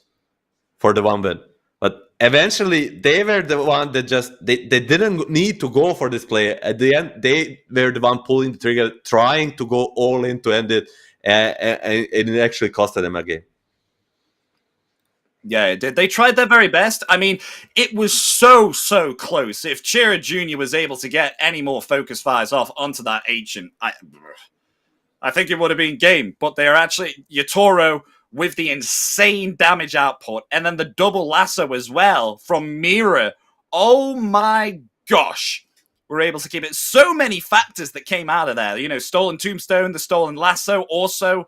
for the one win. But eventually they were the one that just they didn't need to go for this play. At the end, they were the one pulling the trigger, trying to go all in to end it, and it actually costed them a game. Yeah, it did. They tried their very best. I mean, it was so close. If Chira Jr. was able to get any more focus fires off onto that ancient, I think it would have been game. But they're actually Yatoro with the insane damage output, and then the double lasso as well from Mira. Oh my gosh. We're able to keep it. So many factors that came out of there. You know, stolen tombstone, the stolen lasso also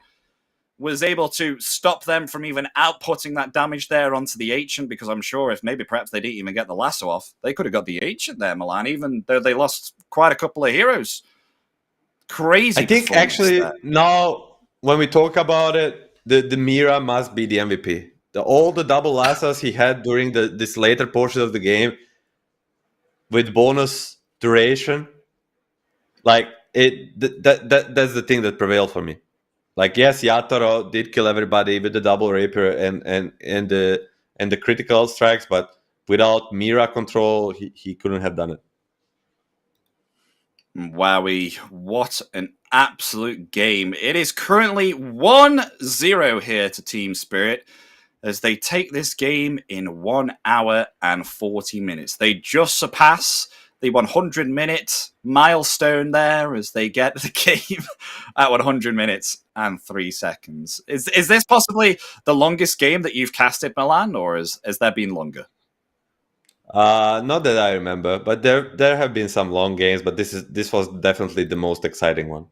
was able to stop them from even outputting that damage there onto the ancient, because I'm sure if maybe perhaps they didn't even get the lasso off, they could have got the ancient there, Milan, even though they lost quite a couple of heroes. Crazy. I think actually now when we talk about it, the Mira must be the MVP. All the double lassos he had during this later portion of the game with bonus duration, like that's the thing that prevailed for me. Like, yes, Yatoro did kill everybody with the double rapier and the critical strikes, but without Mira control, he couldn't have done it. Wowie, what an absolute game. It is currently 1-0 here to Team Spirit as they take this game in 1 hour and 40 minutes. They just surpass the 100-minute milestone there as they get the game at 100 minutes and 3 seconds. Is this possibly the longest game that you've casted, Milan, or has there been longer? Not that I remember, but there have been some long games, but this was definitely the most exciting one.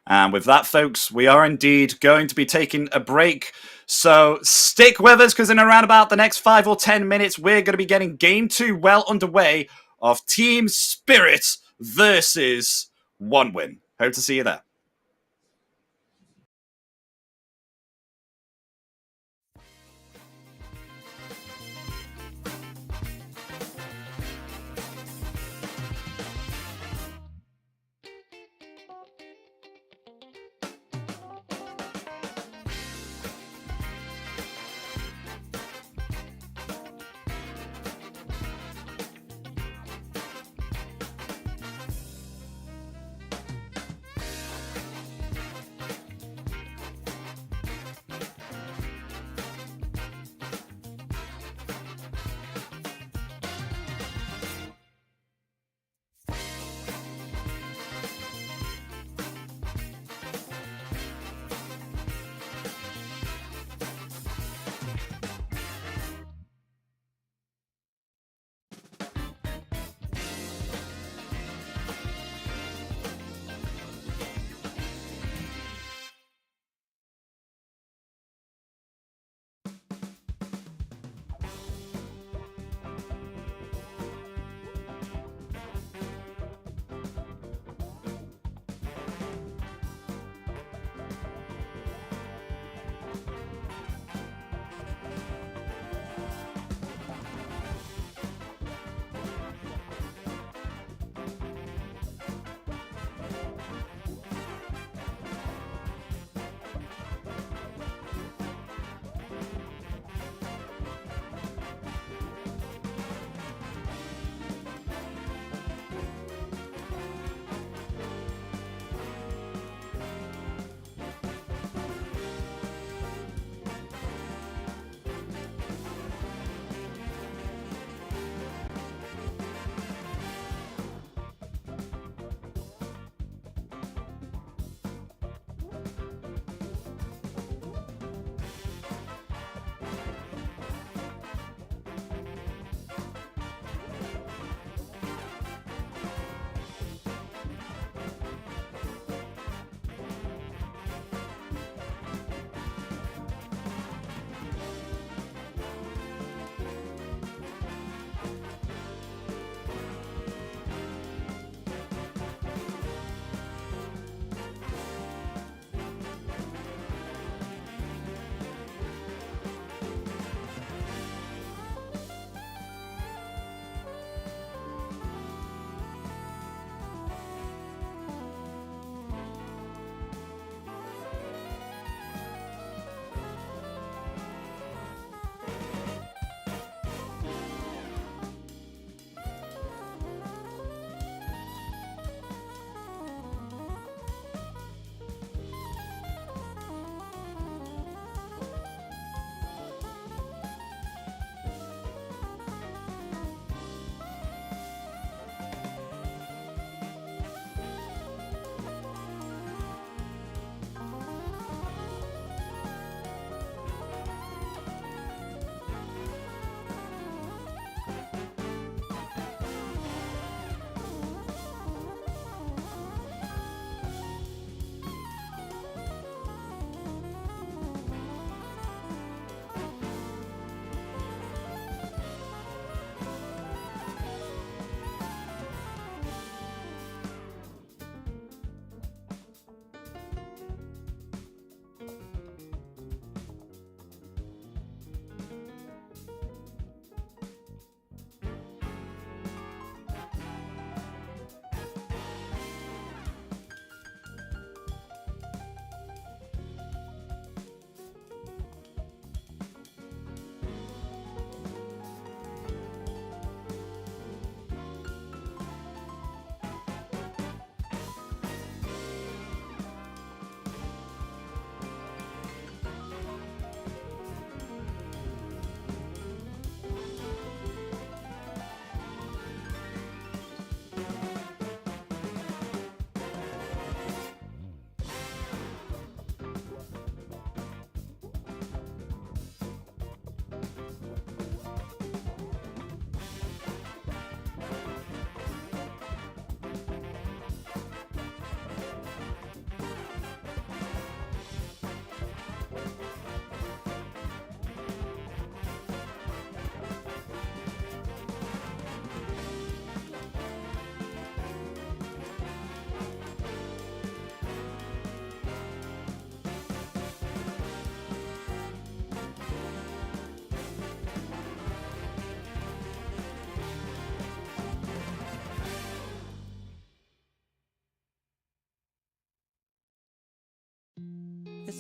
And with that, folks, we are indeed going to be taking a break. So stick with us, because in around about the next 5 or 10 minutes, we're going to be getting Game 2 well underway of Team Spirit versus One Win. Hope to see you there.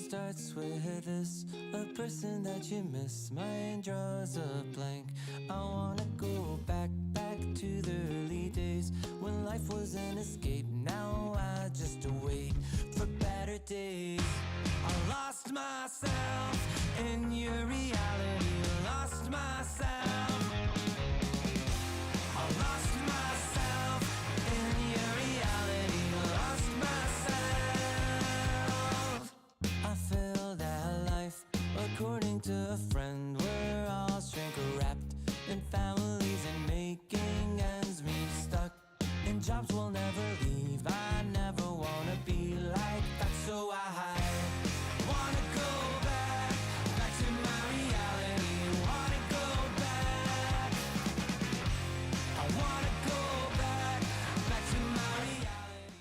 starts with this, a person that you miss. Mine draws a blank. I wanna go back to the early days when life was an escape. Now I just wait for better days. I lost myself in your reality. Lost myself. I lost myself in your reality. Lost myself. I feel that life, according to a friend, we're all shrink wrapped in families and making ends meet, stuck in jobs we'll never leave. I never wanna be like that, so I wanna go back to my reality. Wanna go back. I wanna go back to my reality.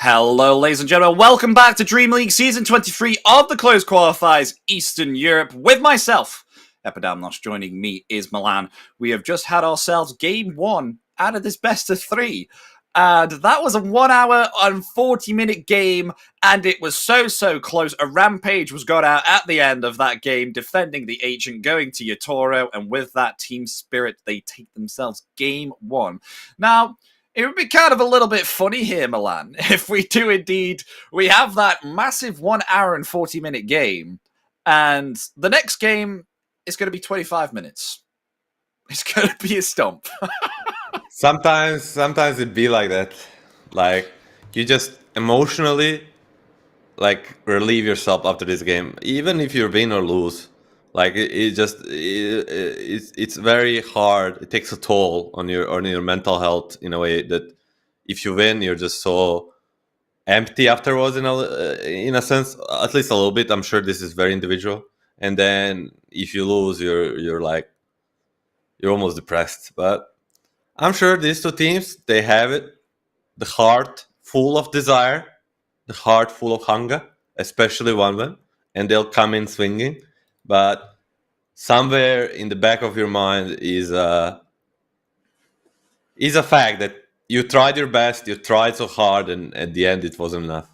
Hello, ladies and gentlemen. Welcome back to DreamLeague Season 23 of the Closed Qualifiers Eastern Europe with myself, Epidamnos. Joining me is Milan. We have just had ourselves Game 1 out of this best of 3. And that was a 1 hour and 40-minute game, and it was so close. A rampage was got out at the end of that game, defending the Ancient, going to Yatoro, and with that team spirit, they take themselves Game 1. Now, it would be kind of a little bit funny here, Milan, if we do indeed, we have that massive 1 hour and 40-minute game, and the next game is going to be 25 minutes. It's going to be a stomp. Sometimes it be like that. Like, you just emotionally, like, relieve yourself after this game, even if you win or lose. Like, it's very hard. It takes a toll on your mental health in a way that if you win, you're just so empty afterwards. In a sense, at least a little bit. I'm sure this is very individual. And then if you lose, you're almost depressed. But I'm sure these two teams, they have it. The heart full of desire, the heart full of hunger, especially one win, and they'll come in swinging. But somewhere in the back of your mind is a fact that you tried your best, you tried so hard, and at the end it wasn't enough.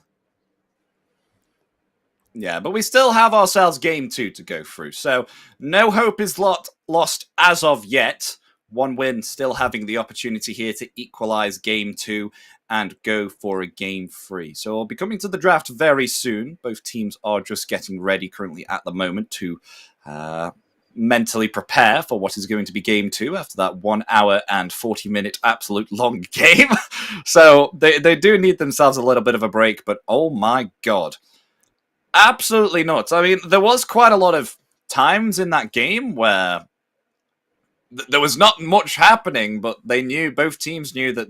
Yeah, but we still have ourselves Game 2 to go through, so no hope is lost as of yet. One win, still having the opportunity here to equalize Game 2 and go for a Game 3. So we'll be coming to the draft very soon. Both teams are just getting ready currently at the moment to mentally prepare for what is going to be Game 2 after that 1 hour and 40-minute absolute long game. So they do need themselves a little bit of a break, but oh my god. Absolutely nuts. I mean, there was quite a lot of times in that game where there was not much happening, but both teams knew that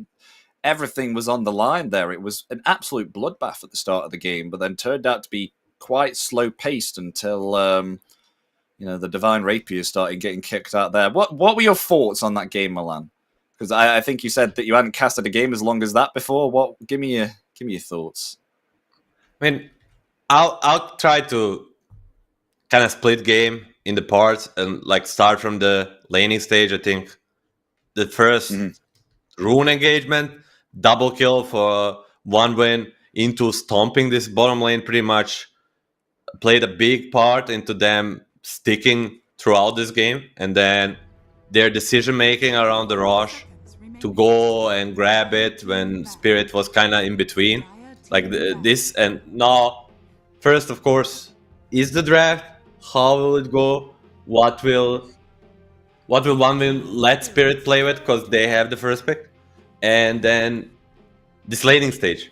everything was on the line there. It was an absolute bloodbath at the start of the game, but then turned out to be quite slow-paced until the Divine Rapier started getting kicked out there. What were your thoughts on that game, Milan? Because I think you said that you hadn't casted a game as long as that before. Give me your thoughts. I mean, I'll try to kind of split game in the parts and like start from the laning stage. I think the first rune engagement, double kill for one win into stomping this bottom lane pretty much played a big part into them sticking throughout this game, and then their decision making around the rush to go and grab it when Spirit was kind of in between, like this. And now, first of course, is the draft. How will it go? What will one win let Spirit play with because they have the first pick, and then this laning stage.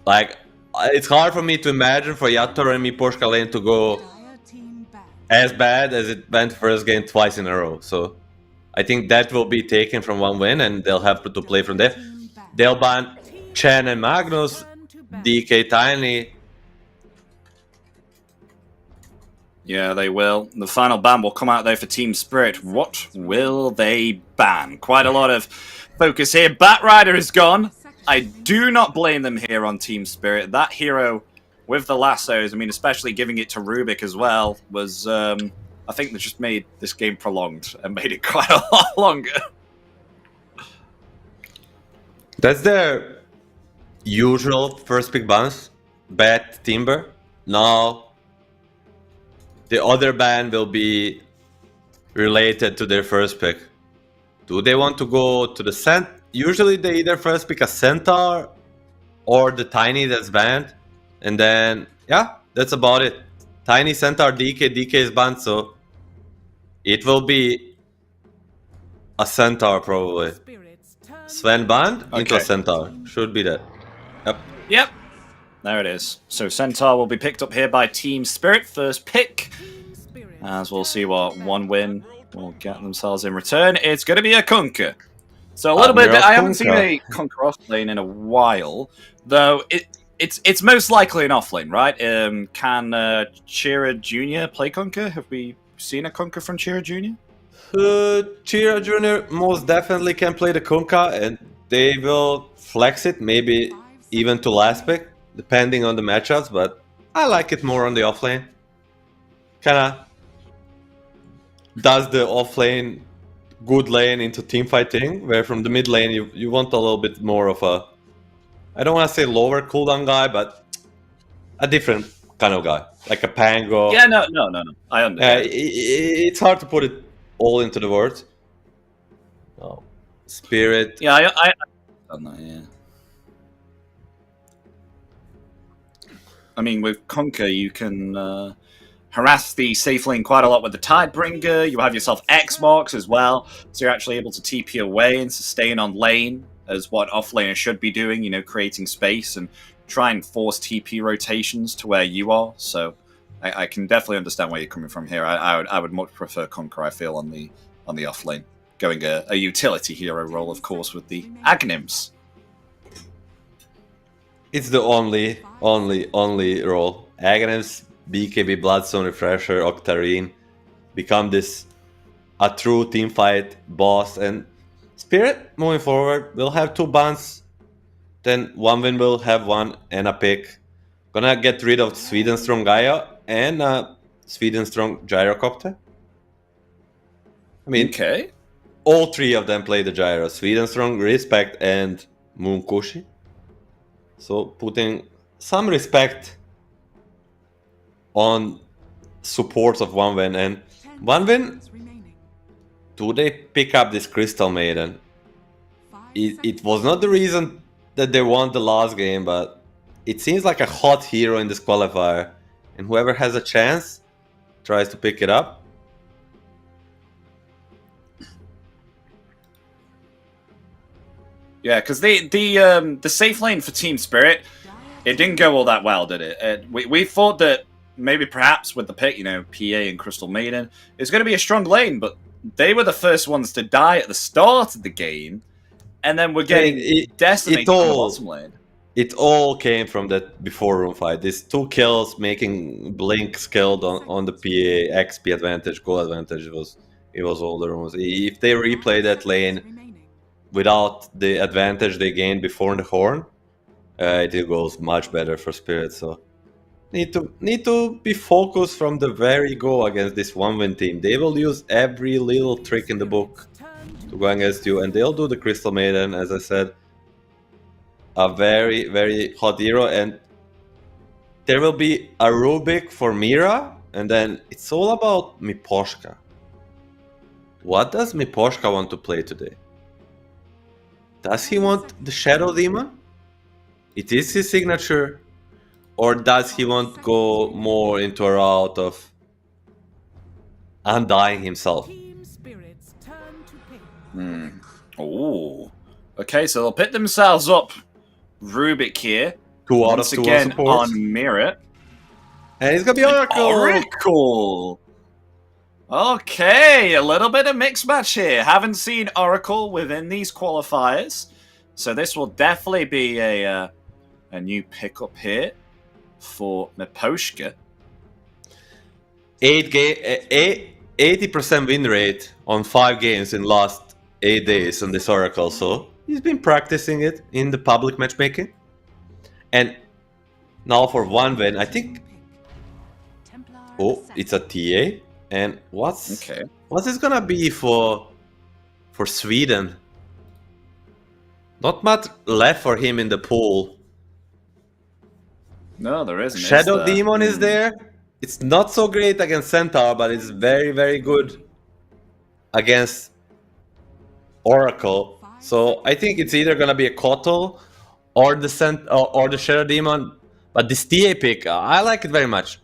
Like, it's hard for me to imagine for Yatoro and me Porshka lane to go as bad as it went first game twice in a row. So I think that will be taken from one win, and they'll have to play from there. They'll ban Chen and Magnus, DK Tiny. Yeah, they will. The final ban will come out there for Team Spirit. What will they ban? Quite a lot of focus here. Batrider is gone. I do not blame them here on Team Spirit. That hero with the lassos, I mean, especially giving it to Rubik as well, was, I think that just made this game prolonged and made it quite a lot longer. That's their usual first pick bans, Bet, Timber. Now, the other ban will be related to their first pick. Do they want to go to the cent? Usually they either first pick a Centaur or the Tiny that's banned. And then, yeah, that's about it. Tiny, Centaur, DK is banned, so it will be a Centaur probably. Spirits turn Sven banned into a Okay. Centaur. Should be that. Yep. Yep. There it is. So Centaur will be picked up here by Team Spirit, first pick. spirits As we'll see turn what to one battle. win will get themselves in return. It's going to be a Conquer. So a little bit. Admiral I haven't seen Conquer. a Conquer off lane in a while, though. It's most likely an off lane, right? Can Chira Jr. play Conquer? Have we seen a Conquer from Chira Jr.? Chira Jr. most definitely can play the Kunkka, and they will flex it, maybe even to last pick, depending on the matchups, but I like it more on the offlane. Kinda does the offlane good lane into teamfight thing, where from the mid lane you want a little bit more of a, I don't want to say lower cooldown guy, but a different kind of guy, like a Pango. Yeah, no. I understand. It's hard to put it all into the words. No. Spirit. Yeah, I done that, yeah. I mean, with Conquer, you can harass the safe lane quite a lot with the Tidebringer. You have yourself Xbox as well, so you're actually able to TP away and sustain on lane, as what offlaner should be doing, you know, creating space and try and force TP rotations to where you are. So I can definitely understand where you're coming from here. I would much prefer Conquer, I feel, on the offlane. Going a utility hero role, of course, with the Agnims. It's the only role. Aghanim, BKB, Bloodstone Refresher, Octarine become a true teamfight boss, and Spirit moving forward will have 2 bans. Then one win will have one and a pick. Gonna get rid of Sweden Strong Gaia and Sweden Strong Gyrocopter. I mean, Okay. all 3 of them play the Gyro. Sweden Strong, Respect, and Moonkushi. So putting some respect on support of one win, and one win. Remaining. Do they pick up this Crystal Maiden? 5 It was not the reason that they won the last game, but it seems like a hot hero in this qualifier, and whoever has a chance tries to pick it up. Yeah, because the safe lane for Team Spirit, it didn't go all that well, did it? We thought that maybe perhaps with the pick, you know, PA and Crystal Maiden, it's going to be a strong lane, but they were the first ones to die at the start of the game, and then we're getting decimated on the bottom lane. It all came from that before room fight. These 2 kills making Blink skilled on the PA, XP advantage, goal advantage. It was all the rooms. If they replay that lane remaining. without the advantage they gained before in the horn, it goes much better for Spirit. So need to be focused from the very go against this 1-win team. They will use every little trick in the book to go against you, and they'll do the Crystal Maiden, as I said. A very, very hot hero, and there will be a Rubik for Mira, and then it's all about Miposhka. What does Miposhka want to play today? Does he want the Shadow Demon? It is his signature, or does he want to go more into a route of undying himself? Team spirits turn to pick. Oh, okay, so they'll pick themselves up. Rubik here. 2 out of Once 2 again supports. on Mirror. And it's gonna be Oracle! Oracle! Okay, a little bit of mixed match here. Haven't seen Oracle within these qualifiers, so this will definitely be a new pickup here for Miposhka. 80% win rate on 5 games in last 8 days on this Oracle, so he's been practicing it in the public matchmaking. And now for 1 win, I think. Templar Oh, assassin. it's a TA. And what's Okay. this gonna be for Sweden? Not much left for him in the pool. No, there isn't. Shadow Demon is there. It's not so great against Centaur, but it's very, very good against Oracle. So I think it's either gonna be a Kotal or the Shadow Demon. But this TA pick, I like it very much.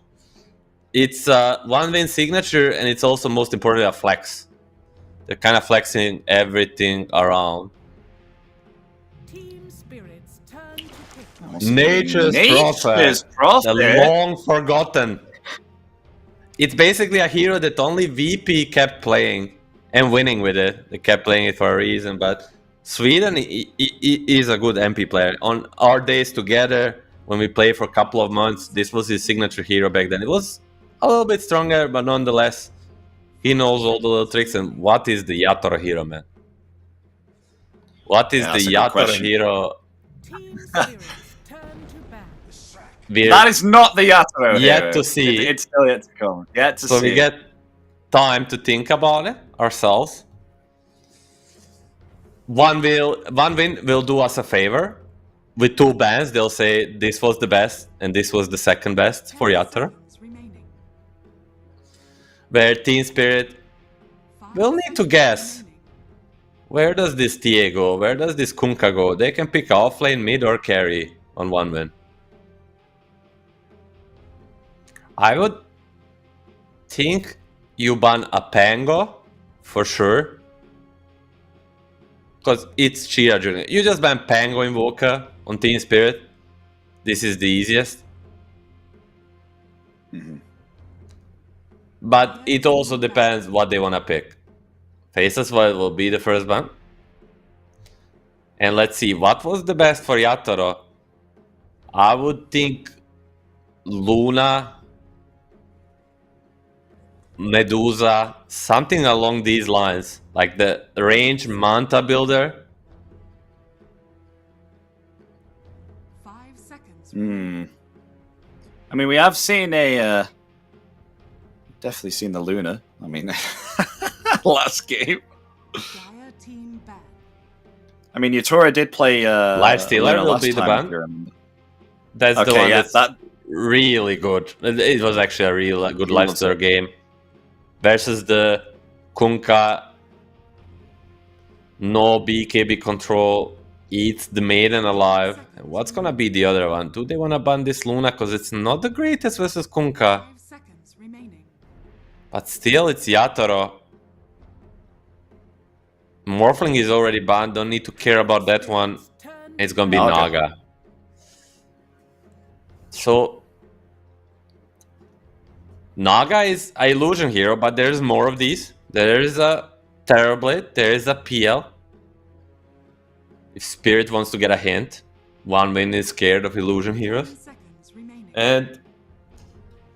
It's a 1-win signature, and it's also most importantly a flex. They're kind of flexing everything around. Team spirits turn to pick. Nature's Prophet, the long forgotten. It's basically a hero that only VP kept playing and winning with it. They kept playing it for a reason, but Sweden is a good MP player. On our days together, when we played for a couple of months, this was his signature hero back then. It was a little bit stronger, but nonetheless, he knows all the little tricks. And what is the Yatoro hero, man? What is the Yatoro hero? Team spirits turn to bat. That is not the Yatoro yet hero. to see. It's still yet to come. Yet to see. So we get time to think about it ourselves. One win will do us a favor. With 2 bans, they'll say this was the best and this was the second best for Yatoro. Remaining. Where Team Spirit will need to guess. Where does this TA go? Where does this Kunkka go? They can pick offlane, mid, or carry on 1 win. I would think you ban a Pango for sure. Because it's Chira Junior. You just ban Pango Invoker on Team Spirit. This is the easiest. But it also depends what they want to pick. Faceless Void will be the first ban. And let's see, what was the best for Yatoro? I would think Luna, Medusa, something along these lines. Like the range Manta builder. 5 seconds. I mean, we have seen definitely seen the Luna. I mean, last game. Dire team ban. I mean, Yatora did play Lifestealer Luna will last be the time, ban. if you remember. That's the Okay, one yeah, that's really good. It was actually a real good Lifestealer game. Versus the Kunkka, no BKB control, eats the maiden alive. And what's gonna be the other one? Do they wanna ban this Luna? Because it's not the greatest versus Kunkka. 5 seconds remaining. But still, it's Yatoro. Morphling is already banned, don't need to care about that one. It's gonna be Naga. So, Naga is an illusion hero, but there's more of these. There is a Terrorblade, there is a PL. If Spirit wants to get a hint, 1 win is scared of illusion heroes. 3 seconds remaining. And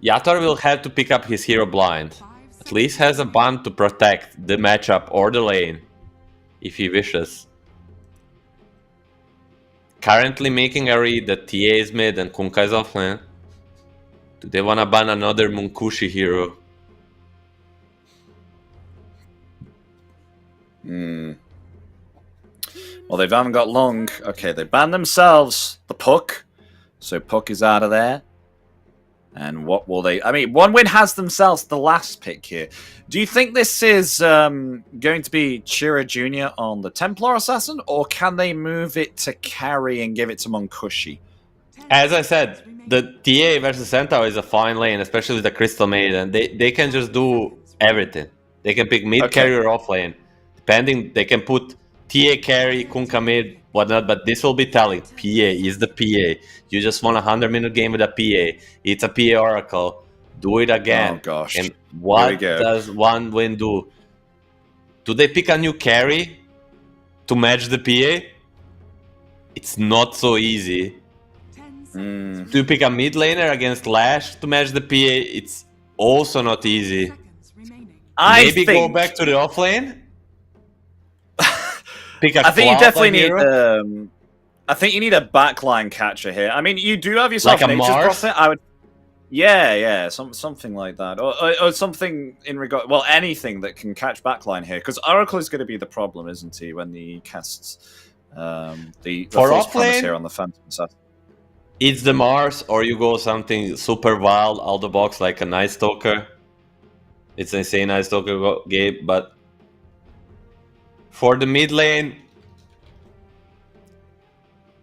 Yatoro will have to pick up his hero blind. At least has a ban to protect the matchup or the lane, if he wishes. Currently making a read that TA is mid and Kunkka is offlane. Do they wanna ban another Munkushi hero? Well, they haven't got long. Okay, they banned themselves the Puck. So Puck is out of there. And what will they... I mean, 1 win has themselves the last pick here. Do you think this is going to be Chira Jr. on the Templar Assassin? Or can they move it to carry and give it to Munkushi? As I said, the TA versus Centaur is a fine lane, especially with the Crystal Maiden. They can just do everything. They can pick mid carry or off lane. Depending, they can put TA carry, Kunkka mid, whatnot, but this will be telling. PA is the PA. You just won a 100-minute game with a PA. It's a PA Oracle. Do it again. Oh, gosh. And what does 1 win do? Do they pick a new carry to match the PA? It's not so easy. 10 seconds. Do you pick a mid laner against Lash to match the PA? It's also not easy. Seconds remaining. Maybe go back to the offlane? Pick a I think you definitely need. hero? I think you need a backline catcher here. I mean, you do have yourself Like a Nature's Mars? Prophet. I would. Yeah, something like that, or something in regard. Well, anything that can catch backline here, because Oracle is going to be the problem, isn't he? When he casts the For false promise offlane? here on the Phantom Assassin. It's the Mars, or you go something super wild out the box like a Night Stalker. It's an insane Night Stalker game, but for the mid lane,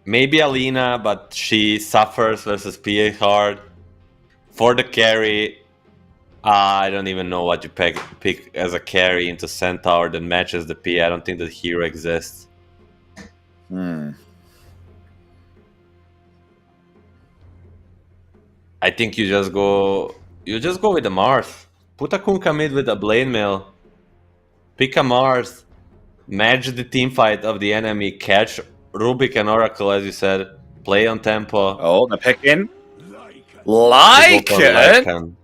maybe Alina, but she suffers versus PA hard. For the carry, I don't even know what you pick as a carry into Centaur that matches the PA. I don't think that hero exists. I think you just go with the Mars. Put a Kunkka mid with a Blade Mail. Pick a Mars. Match the team fight of the enemy. Catch Rubik and Oracle, as you said. Play on tempo. Oh, they're picking. Go for Lycan!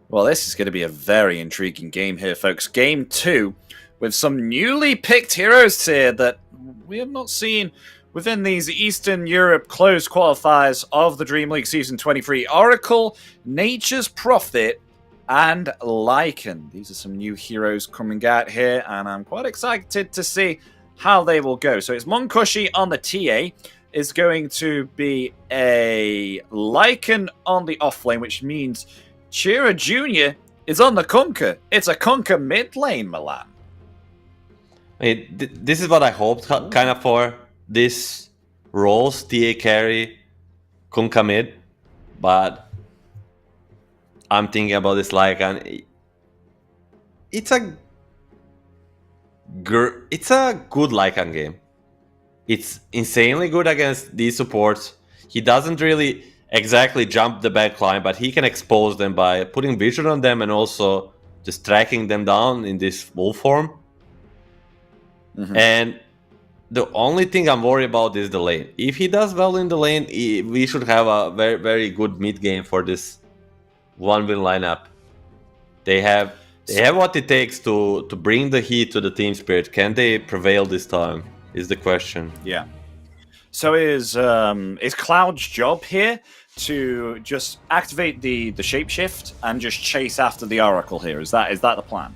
Well, this is going to be a very intriguing game here, folks. Game 2, with some newly picked heroes here that we have not seen within these Eastern Europe closed qualifiers of the DreamLeague Season 23. Oracle, Nature's Prophet, and Lycan. These are some new heroes coming out here, and I'm quite excited to see how they will go. So it's Monkushi on the TA. Is going to be a Lycan on the offlane, which means Chira Jr. is on the Kunkka. It's a Kunkka mid lane, Milan. This is what I hoped kind of for this roles, TA carry, Kunkka mid, but I'm thinking about this Lycan. It's a good Lycan game. It's insanely good against these supports. He doesn't really exactly jump the backline, but he can expose them by putting vision on them and also just tracking them down in this wolf form. And the only thing I'm worried about is the lane. If he does well in the lane, we should have a very, very good mid game for this one-win lineup. They have what it takes to bring the heat to the team spirit. Can they prevail this time? Is the question. Yeah. So is Cloud's job here to just activate the shapeshift and just chase after the Oracle here? Is that the plan?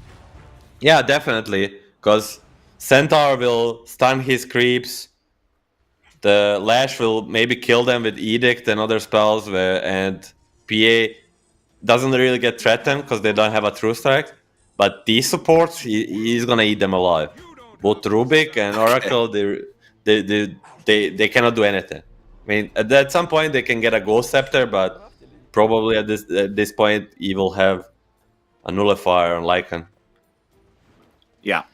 Yeah, definitely. Because Centaur will stun his creeps. The Lash will maybe kill them with Edict and other spells, and PA doesn't really get threatened because they don't have a True Strike. But these supports, he's gonna eat them alive. Both Rubik and Oracle, they cannot do anything. I mean, at some point they can get a Ghost Scepter, but probably at this point he will have a Nullifier on Lycan. Yeah.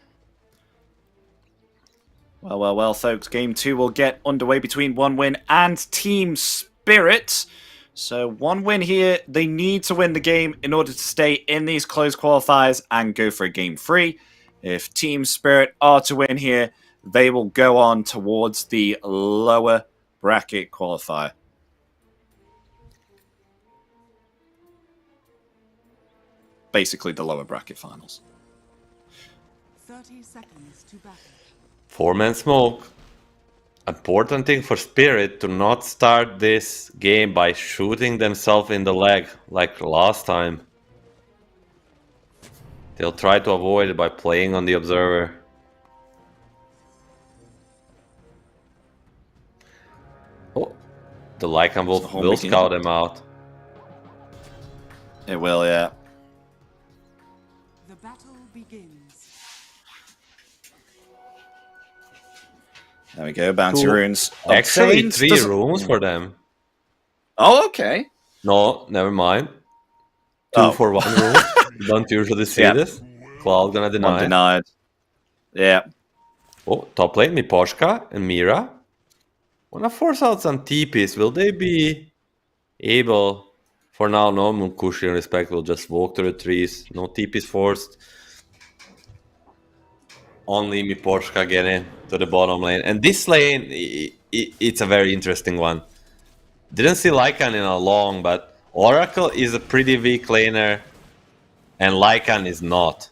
Well, folks. Game 2 will get underway between One Win and Team Spirit. So One Win here, they need to win the game in order to stay in these closed qualifiers and go for a Game 3. If Team Spirit are to win here, they will go on towards the lower bracket qualifier. Basically, the lower bracket finals. 30 seconds to battle. 4-man smoke. Important thing for Spirit to not start this game by shooting themselves in the leg like last time. They'll try to avoid it by playing on the Observer. Oh, the Lycan will scout them out. It will, yeah. The battle begins. There we go, bounty runes. Actually, Obtained. 3 runes for them. Oh, okay. No, never mind. 2 for 1 rune. You don't usually see this. Cloud gonna deny. One denied. Yeah. Oh, top lane, Miposhka and Mira. Wanna force out some TPs. Will they be able... For now, no. Munkushi and Respect will just walk through the trees. No TPs forced. Only Miposhka getting to the bottom lane. And this lane, it's a very interesting one. Didn't see Lycan in a long, but Oracle is a pretty weak laner. And Lycan is not.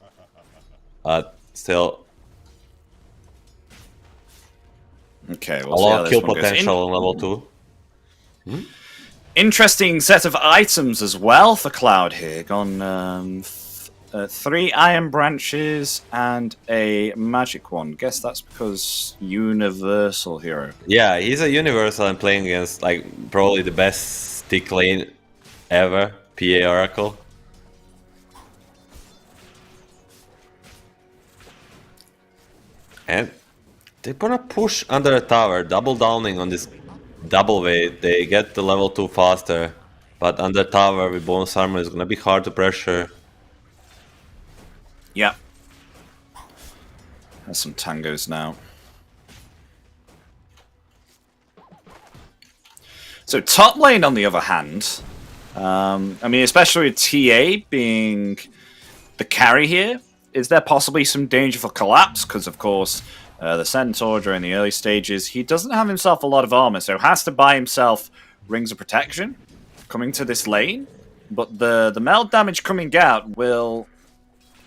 But still... Okay, a we'll see lot how of this kill one goes. potential on level 2. Interesting set of items as well for Cloud here. Gone 3 iron branches and a magic one. Guess that's because universal hero. Yeah, he's a universal and playing against like probably the best stick lane ever, PA Oracle. And they're gonna push under the tower, double downing on this double wave. They get the level 2 faster, but under tower with bonus armor is gonna be hard to pressure. Yeah. There's some tangos now. So top lane, on the other hand, I mean, especially with TA being the carry here, is there possibly some danger for collapse? Because, of course, the Centaur during the early stages, he doesn't have himself a lot of armor, so has to buy himself Rings of Protection coming to this lane. But the meld damage coming out, will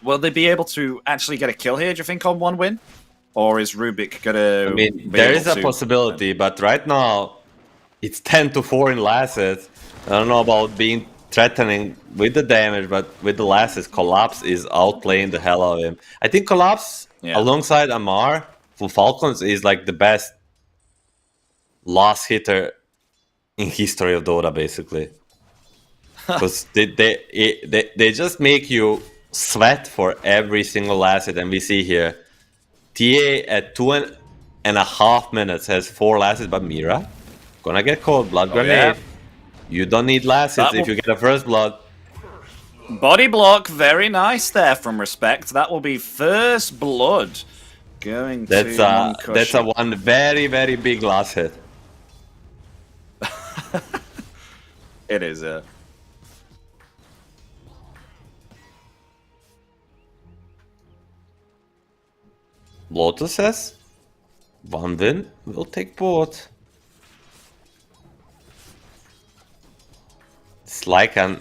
they be able to actually get a kill here, do you think, on one win? Or is Rubik going to... I mean, there is a possibility, but right now, it's 10-4 in lasses. I don't know about being threatening with the damage, but with the lasses, Collapse is outplaying the hell out of him. I think Collapse, alongside Amar from Falcons, is like the best last hitter in history of Dota, basically. Because they just make you sweat for every single asset, and we see here, TA at 2.5 minutes has 4 lasses, but Mira gonna get cold. Blood grenade. You don't need lasses if you get a first blood. Body block, very nice there from Respect. That will be first blood going to Monkushi. That's a one very, very big last hit. It is a... Lotus says, one win, we'll take both. It's like an...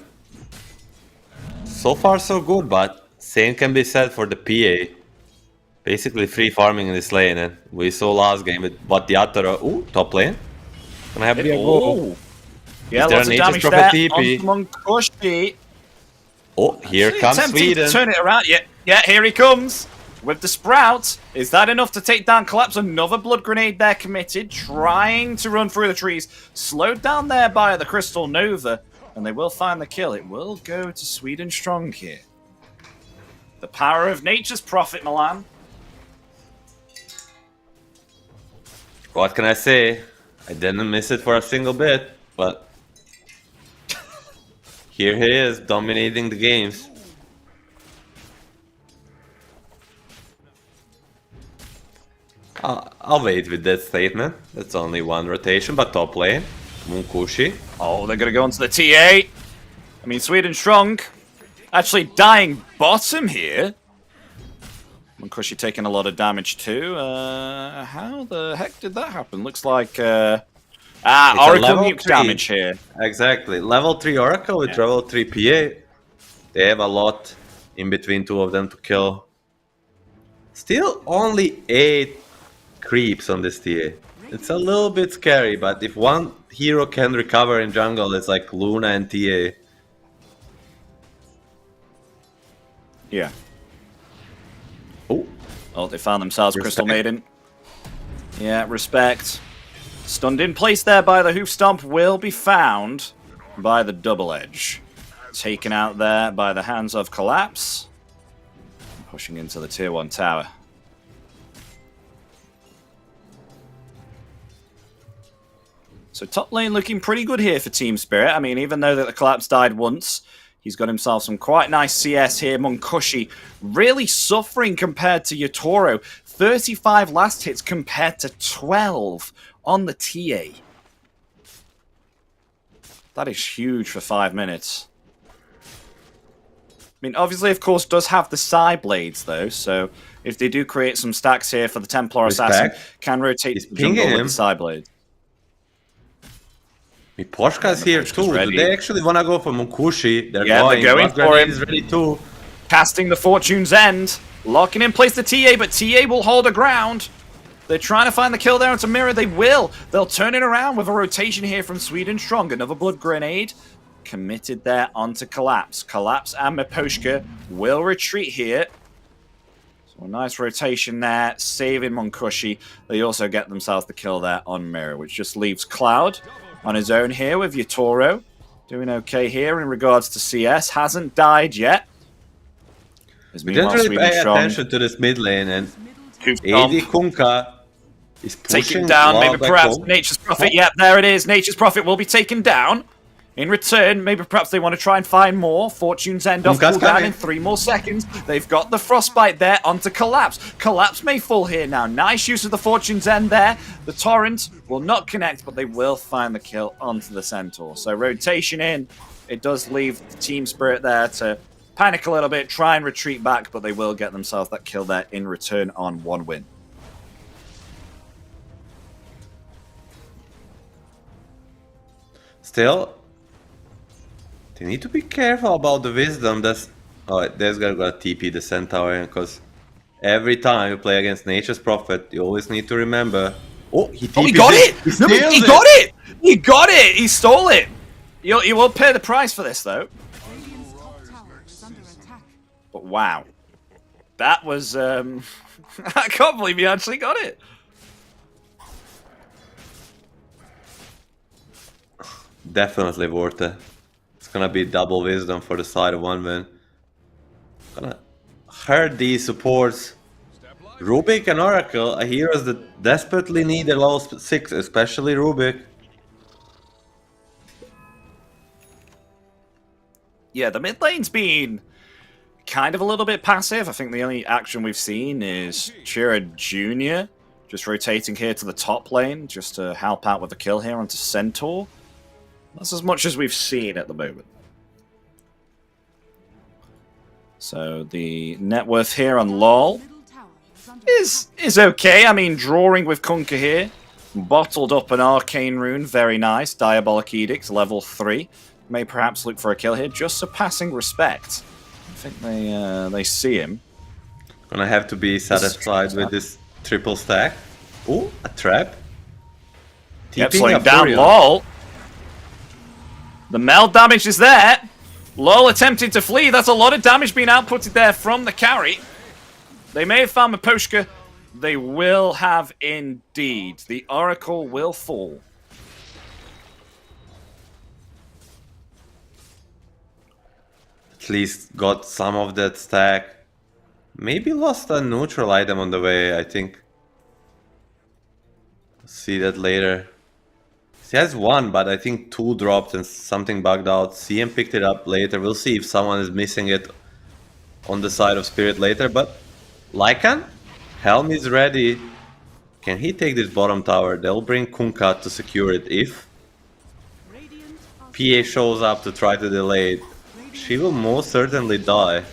So far so good, but same can be said for the PA. Basically free farming in this lane, and we saw last game with Batiatara. Ooh, top lane. Gonna have a go. Yeah, lots of damage there on Monkushi. Oh, here comes Sweden. To turn it around. Yeah, here he comes. With the Sprout, is that enough to take down Collapse? Another Blood Grenade there committed, trying to run through the trees. Slowed down there by the Crystal Nova, and they will find the kill. It will go to Sweden Strong here. The power of nature's prophet, Milan. What can I say? I didn't miss it for a single bit, but here he is, dominating the games. I'll wait with that statement. That's only one rotation, but top lane, Monkushi. Oh, they're going to go onto the TA. I mean, Sweden Strong actually dying bottom here. Monkushi taking a lot of damage too. How the heck did that happen? Looks like... Oracle nuke damage here. Exactly. Level 3 Oracle with level 3 PA. They have a lot in between two of them to kill. Still only 8 creeps on this TA. It's a little bit scary, but if one hero can recover in jungle, it's like Luna and TA. Yeah. Oh, they found themselves Crystal Maiden. Yeah, Respect. Stunned in place there by the Hoof Stomp, will be found by the Double Edge. Taken out there by the hands of Collapse. Pushing into the Tier 1 tower. So top lane looking pretty good here for Team Spirit. I mean, even though that the Collapse died once, he's got himself some quite nice CS here. Monkushi really suffering compared to Yotoro. 35 last hits compared to 12 on the TA. That is huge for 5 minutes. I mean, obviously, of course, does have the side blades, though. So if they do create some stacks here for the Templar Assassin, can rotate the jungle with the side blades. Poshka's here too. Do they actually want to go for Monkushi? They're going for him. Is ready too. Casting the Fortune's End. Locking in place the TA, but TA will hold her ground. They're trying to find the kill there onto Mirror. They will. They'll turn it around with a rotation here from Sweden Strong. Another Blood Grenade committed there onto Collapse. Collapse and Miposhka will retreat here. So a nice rotation there, saving Monkushi. They also get themselves the kill there on Mirror, which just leaves Cloud on his own here with Yatoro. Doing okay here in regards to CS. Hasn't died yet. We didn't really pay attention to this mid lane, and AD Kunkka is pushing taken down, maybe back perhaps home. Nature's Prophet. Yep, there it is. Nature's Prophet will be taken down. In return, maybe perhaps they want to try and find more. Fortune's End off Kunkka's cooldown coming. in 3 more seconds. They've got the Frostbite there onto Collapse. Collapse may fall here now. Nice use of the Fortune's End there. The Torrent will not connect, but they will find the kill onto the Centaur. So rotation in. It does leave the Team Spirit there to panic a little bit, try and retreat back, but they will get themselves that kill there in return on 1 win. Still, they need to be careful about the wisdom. That's there's gonna TP the Centaur, because every time you play against Nature's Prophet, you always need to remember. Oh, he got it! He No, steals he got it! He got it! He stole it! You will pay the price for this, though. Radiant's top tower is under attack. But wow. That was, I can't believe he actually got it. Definitely worth it. It's gonna be double wisdom for the side of 1 win. Gonna hurt these supports. Rubik and Oracle are heroes that desperately need their level 6, especially Rubik. Yeah, the mid lane's been kind of a little bit passive. I think the only action we've seen is Chira Jr. just rotating here to the top lane just to help out with the kill here onto Centaur. That's as much as we've seen at the moment. So the net worth here on LoL Middle tower is under is okay. I mean, drawing with Kunkka here. Bottled up an Arcane Rune, very nice. Diabolic Edict, level 3. May perhaps look for a kill here, just surpassing respect. I think they see him. Gonna have to be satisfied with this triple stack. Oh, a trap. Yep, TPing slowing up down Furion. LoL. The meld damage is there. LoL attempted to flee. That's a lot of damage being outputted there from the carry. They may have found Maposhka. They will have indeed. The Oracle will fall. At least got some of that stack. Maybe lost a neutral item on the way, I think. See that later. He has 1, but I think 2 dropped and something bugged out. CM picked it up later. We'll see if someone is missing it on the side of Spirit later. But Lycan, Helm is ready. Can he take this bottom tower? They'll bring Kunkka to secure it. If Radiant are PA shows up to try to delay it, she will most certainly die.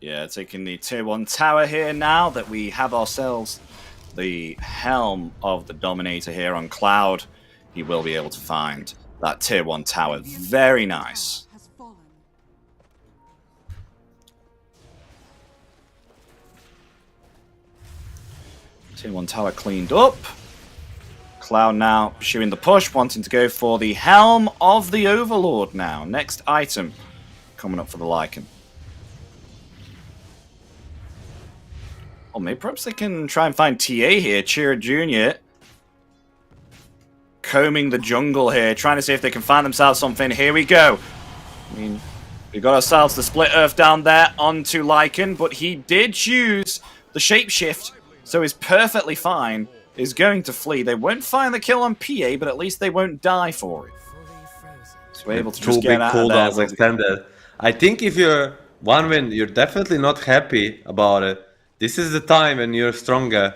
Yeah, taking the tier 1 tower here now that we have ourselves the helm of the Dominator here on Cloud. He will be able to find that tier 1 tower. Very nice. has fallen. Tier 1 tower cleaned up. Cloud now pursuing the push, wanting to go for the Helm of the Overlord now. Next item coming up for the Lycan. Or maybe perhaps they can try and find TA here. Chira Jr. combing the jungle here, trying to see if they can find themselves something. Here we go. I mean, we got ourselves the Split Earth down there onto Lycan, but he did choose the Shapeshift, so he's perfectly fine. Is going to flee. They won't find the kill on PA, but at least they won't die for it. So we're able to just Two get big out of there. cooldowns extended. I think if you're 1 win, you're definitely not happy about it. This is the time when you're stronger.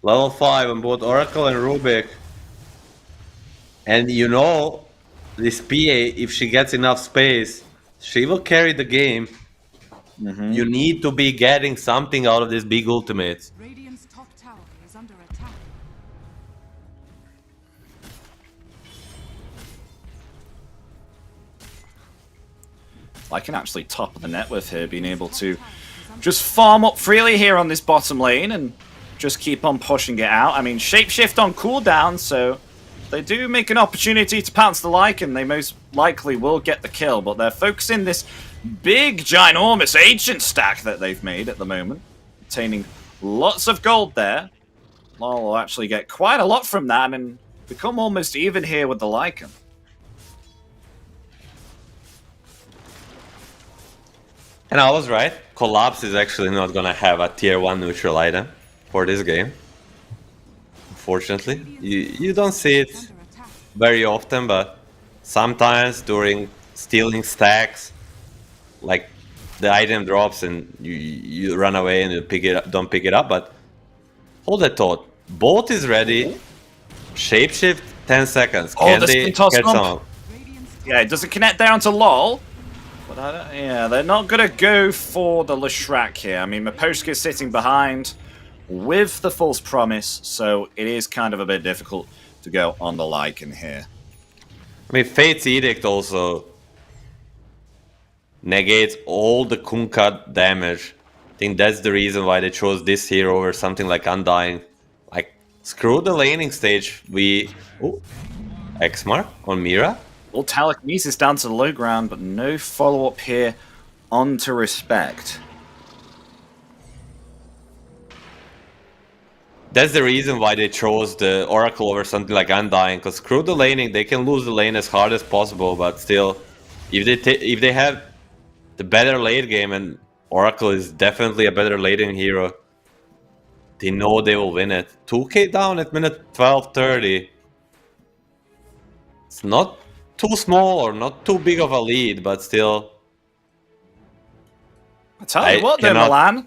Level 5 on both Oracle and Rubik. And you know, this PA, if she gets enough space, she will carry the game. You need to be getting something out of these big ultimates. Radiant's top tower is under attack. Lycan actually top of the net worth here, being able to just farm up freely here on this bottom lane and just keep on pushing it out. I mean, Shapeshift on cooldown, so they do make an opportunity to pounce the Lycan. They most likely will get the kill, but they're focusing this big, ginormous ancient stack that they've made at the moment, obtaining lots of gold there. LoL will actually get quite a lot from that and become almost even here with the Lycan. And I was right. Collapse is actually not gonna have a tier 1 neutral item for this game. Unfortunately. You don't see it very often, but sometimes during stealing stacks, like the item drops and you run away and you don't pick it up, but hold that thought. Bolt is ready. Shapeshift 10 seconds. Oh, Can the they spin toss get bump. some? Yeah, it doesn't connect down to LoL. But yeah, they're not going to go for the Leshrac here. I mean, Maposhka's sitting behind with the false promise, so it is kind of a bit difficult to go on the Lycan here. I mean, Fate's Edict also negates all the Kunkka damage. I think that's the reason why they chose this hero over something like Undying. Like, screw the laning stage. X-Mark on Mira. All telekinesis down to the low ground, but no follow-up here onto Respect. That's the reason why they chose the Oracle over something like Undying, because screw the laning, they can lose the lane as hard as possible, but still, if they have the better late game, and Oracle is definitely a better laning hero, they know they will win it. 2k down at minute 12:30. It's not too small or not too big of a lead, but still. I tell you what, though, Milan,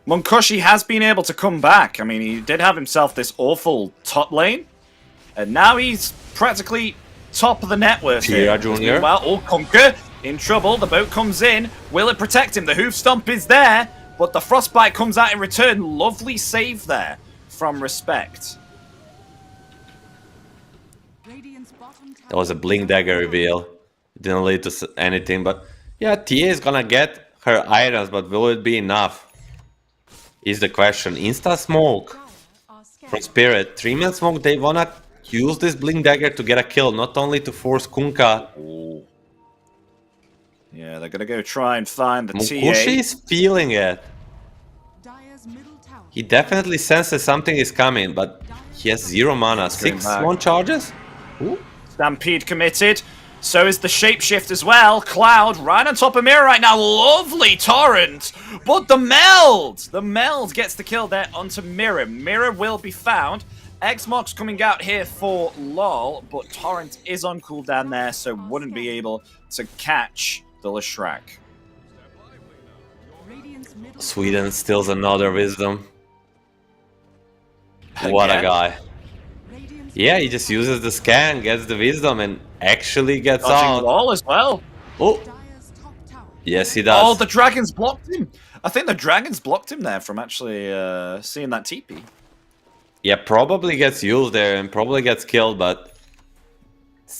Munkushi has been able to come back. I mean, he did have himself this awful top lane, and now he's practically top of the net worth. Tira Jr. Well, Kunkka in trouble. The boat comes in. Will it protect him? The hoof stomp is there, but the frostbite comes out in return. Lovely save there from Respect. That was a Blink Dagger reveal. It didn't lead to anything, but yeah, TA is gonna get her items, but will it be enough? Is the question. Insta Smoke from Spirit. 3-man Smoke, they wanna use this Blink Dagger to get a kill, not only to force Kunkka. Ooh. Yeah, they're gonna go try and find the Munkushi TA. is feeling it. He definitely senses something is coming, but he has 0 mana. 6 1 charges? Ooh. Stampede committed. So is the Shapeshift as well. Cloud right on top of Mirror right now. Lovely Torrent. But the Meld! The Meld gets the kill there onto Mirror. Mirror will be found. Xmox coming out here for LoL, but Torrent is on cooldown there, so wouldn't be able to catch the Leshrac. Sweden steals another Wisdom. What a guy. Yeah, he just uses the scan, gets the Wisdom, and actually gets out. Wall as well. Oh, yes, he does. Oh, the dragons blocked him. I think the dragons blocked him there from actually seeing that TP. Yeah, probably gets used there and probably gets killed, but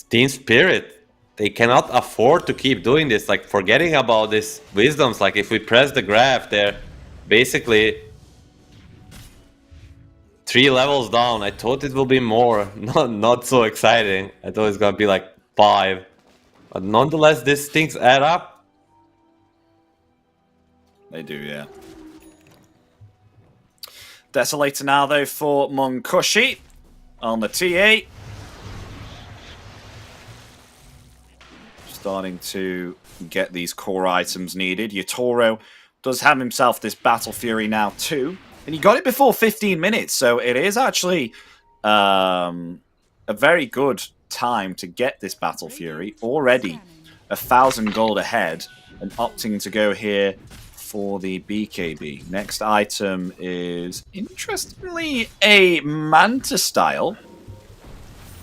Team Spirit, they cannot afford to keep doing this. Like, forgetting about these Wisdoms, like if we press the graph, they're basically 3 levels down. I thought it will be more. Not so exciting. I thought it's gonna be like 5. But nonetheless, these things add up. They do, yeah. Desolator now, though, for Munkushi on the TA. Starting to get these core items needed. Yatoro does have himself this Battle Fury now, too. And he got it before 15 minutes, so it is actually a very good time to get this Battle Fury. Already 1,000 gold ahead, and opting to go here for the BKB. Next item is, interestingly, a Manta style.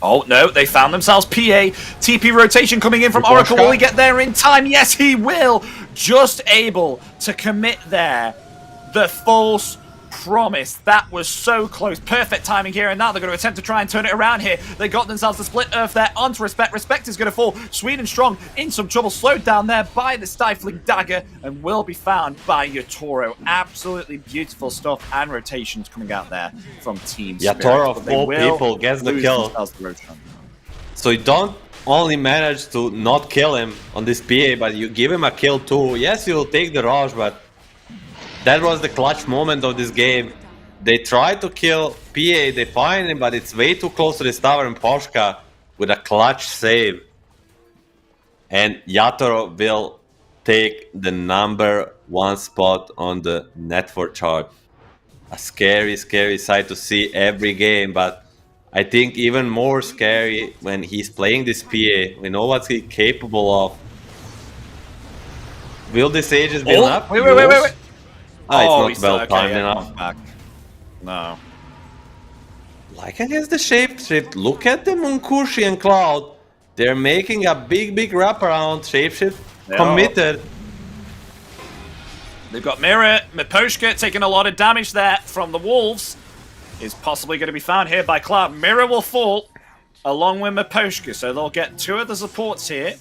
Oh, no, they found themselves PA. TP rotation coming in from Oracle. Will he get there in time? Yes, he will. Just able to commit there. The false promise. That was so close. Perfect timing here, and now they're going to attempt to try and turn it around here. They got themselves the split earth there onto Respect. Respect is going to fall. Sweden Strong in some trouble. Slowed down there by the stifling dagger, and will be found by Yatoro. Absolutely beautiful stuff, and rotations coming out there from Team Spirit. Yatoro, of all people, gets the kill. So you don't only manage to not kill him on this PA, but you give him a kill too. Yes, you'll take the rush, but that was the clutch moment of this game. They try to kill PA, they find him, but it's way too close to this tower, and Poshka with a clutch save. And Yatoro will take the #1 spot on the network chart. A scary, scary sight to see every game, but I think even more scary when he's playing this PA. We know what he's capable of. Will this Aegis be enough? Wait. Ah, it's not well timed enough. Back. No. Like against the Shapeshift, look at the Munkushi and Cloud. They're making a big wraparound. Shapeshift committed. They've got Mirror. Miposhka taking a lot of damage there from the Wolves. Is possibly going to be found here by Cloud. Mirror will fall along with Miposhka, so they'll get 2 of the supports here.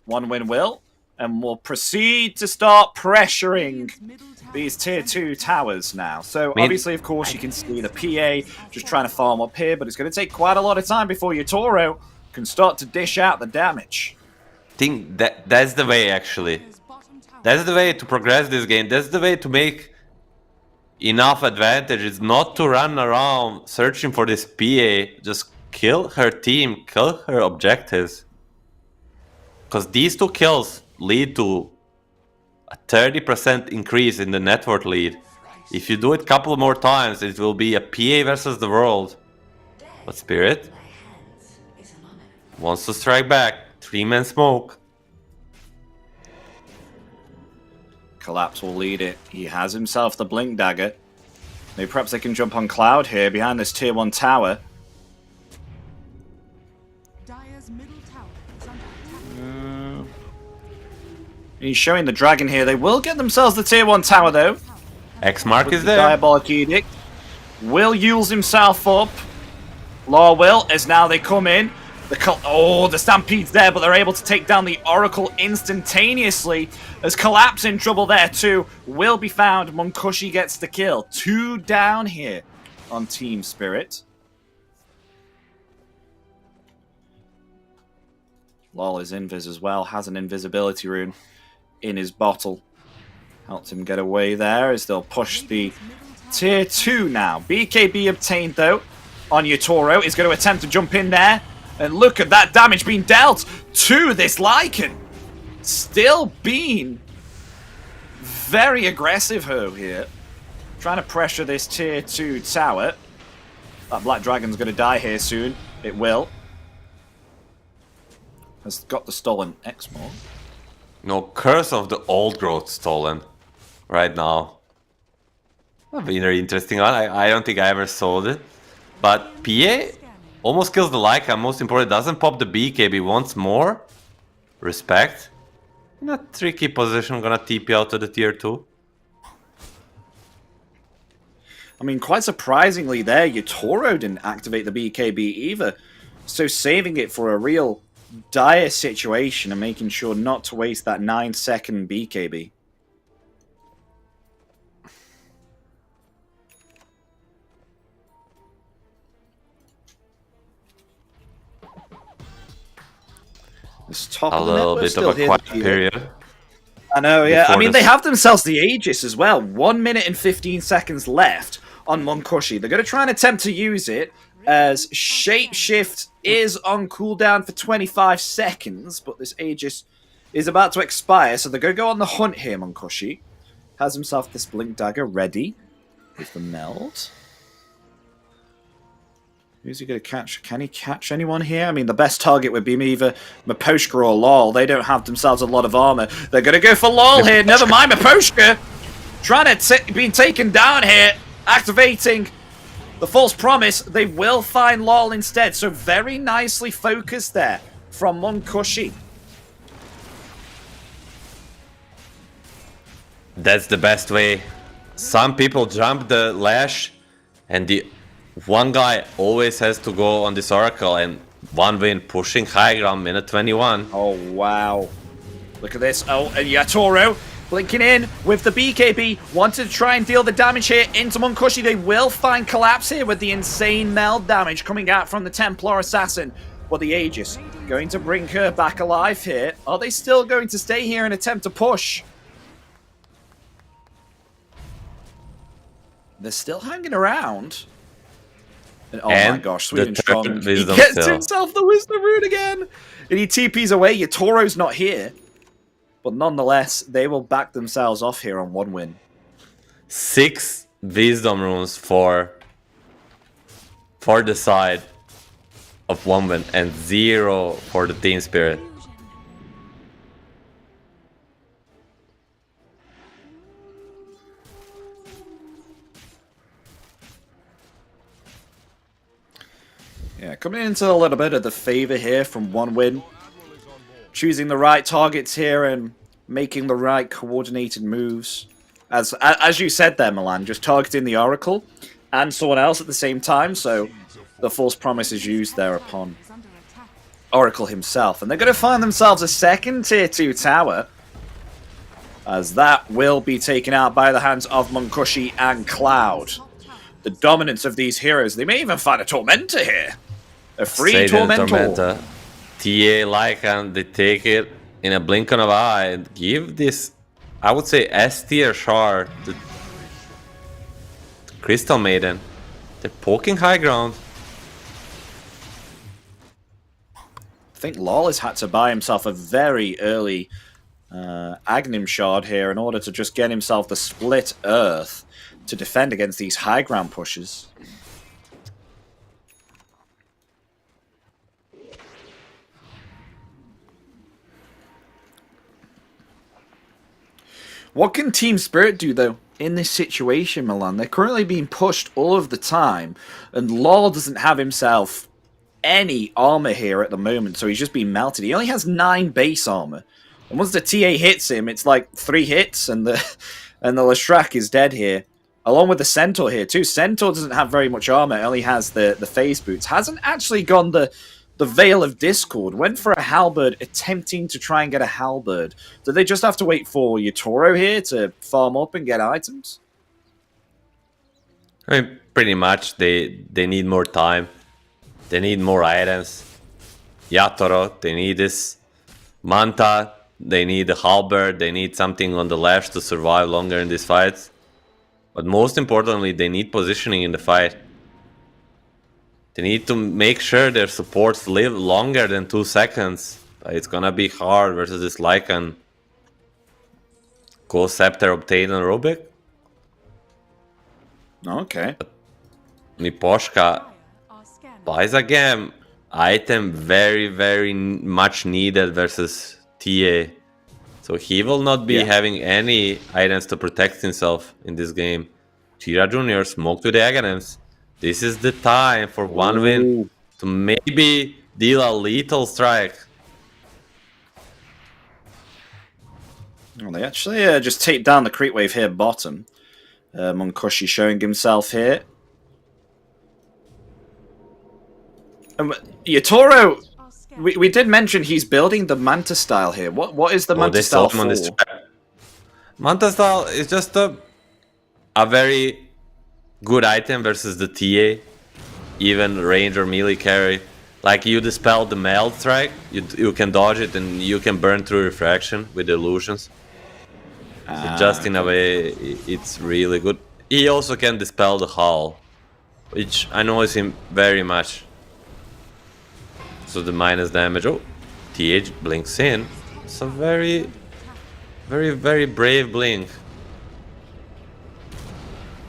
1 win will. And we'll proceed to start pressuring these tier 2 towers now. So obviously, of course, you can see the PA just trying to farm up here, but it's going to take quite a lot of time before Yatoro can start to dish out the damage. I think that's the way, actually. That's the way to progress this game. That's the way to make enough advantage. It's not to run around searching for this PA. Just kill her team, kill her objectives. Because these 2 kills lead to a 30% increase in the network lead. If you do it a couple more times, it will be a PA versus the world. But Spirit wants to strike back. 3-man smoke. Collapse will lead it. He has himself the Blink Dagger. Maybe perhaps they can jump on Cloud here behind this tier 1 tower. Dire's middle tower is under attack. He's showing the dragon here. They will get themselves the tier 1 tower though. X-Mark is there. Diabolic Edict. Will Yules himself up. Law will, as now they come in. The Stampede's there, but they're able to take down the Oracle instantaneously. As Collapse in trouble there too. Will be found. Munkushi gets the kill. 2 down here on Team Spirit. Lol is invis as well. Has an invisibility rune in his bottle. Helped him get away there as they'll push the tier 2 now. BKB obtained though on Yatoro. Is going to attempt to jump in there. And look at that damage being dealt to this Lycan. Still being very aggressive here. Trying to pressure this tier 2 tower. That Black Dragon's going to die here soon. It will. Has got the stolen X-Mode. No, Curse of the Old Growth stolen right now. That'd be very interesting one. I don't think I ever sold it. But PA almost kills the Lyca. Most important, doesn't pop the BKB once more. Respect. In a tricky position, gonna TP out to the tier 2. I mean, quite surprisingly there, Yatoro didn't activate the BKB either. So saving it for a real dire situation and making sure not to waste that 9-second BKB. This top A of the little network bit still of a here, quiet the period. I know, yeah. I before mean, this. they have themselves the Aegis as well. 1 minute and 15 seconds left on Munkushi. They're going to try and attempt to use it as Shapeshift is on cooldown for 25 seconds, but this Aegis is about to expire, so they're going to go on the hunt here, Munkushi. Has himself this Blink Dagger ready with the meld. Who's he going to catch? Can he catch anyone here? I mean, the best target would be either Miposhka or Lol. They don't have themselves a lot of armor. They're going to go for Lol here. Never mind Miposhka. Trying to be taken down here. Activating the false promise. They will find Lol instead. So very nicely focused there from Munkushi. That's the best way. Some people jump the lash, and the one guy always has to go on this Oracle, and 1 win pushing high ground, minute 21. Oh, wow. Look at this. Oh, and Yatoro blinking in with the BKB. Wanted to try and deal the damage here into Munkushi. They will find Collapse here with the insane meld damage coming out from the Templar Assassin. But the Aegis going to bring her back alive here. Are they still going to stay here and attempt to push? They're still hanging around. And, oh my And gosh, the sweet and strong. third He wisdom gets cell. himself the wisdom rune again. And he TPs away. Yatoro's not here. But nonetheless, they will back themselves off here on 1 win. 6 wisdom runes for the side of 1 win and 0 for the team spirit. Yeah, coming into a little bit of the favor here from 1 win. Choosing the right targets here and making the right coordinated moves. As you said there, Milan, just targeting the Oracle and someone else at the same time, so the false promise is used there upon Is under attack. Oracle himself. And they're going to find themselves a second tier 2 tower, as that will be taken out by the hands of Munkushi and Cloud. The dominance of these heroes. They may even find a Tormentor here. A free Satan Tormentor. TA Lycan, they take it in a blink of an eye and give this, I would say, S tier shard to Crystal Maiden. They're poking high ground. I think Lol has had to buy himself a very early Agnim shard here in order to just get himself the split earth to defend against these high ground pushes. What can Team Spirit do, though, in this situation, Milan? They're currently being pushed all of the time, and Lol doesn't have himself any armor here at the moment, so he's just being melted. He only has 9 base armor, and once the TA hits him, it's like 3 hits, and the Leshrac is dead here. Along with the Centaur here, too. Centaur doesn't have very much armor, only has the phase boots. Hasn't actually gone the Veil of Discord. Went for a halberd, attempting to try and get a halberd. Do they just have to wait for Yatoro here to farm up and get items? I mean, pretty much they need more time. They need more items. Yatoro, they need this. Manta, they need a halberd. They need something on the left to survive longer in these fights. But most importantly, they need positioning in the fight. They need to make sure their supports live longer than 2 seconds. It's gonna be hard versus this Lycan. Go Scepter, Obtain, and Rubik. Okay. Miposhka Are scanning. buys a game item very, very much needed versus TA. So he will not be having any items to protect himself in this game. Chira Jr. smoke to the Aghanims. This is the time for 1 win to maybe deal a lethal strike. Well, they actually just take down the creep wave here bottom. Munkushi showing himself here. Yatoro, Are scanning. we did mention he's building the Manta style here. What is the Manta They style saw him on this for? track. Manta style is just a very good item versus the TA, even range or melee carry. Like you dispel the meld strike, you can dodge it and you can burn through refraction with illusions. So just in a way, it's really good. He also can dispel the hull, which annoys him very much. So the minus damage. Oh, TH blinks in. It's a very, very, very brave blink.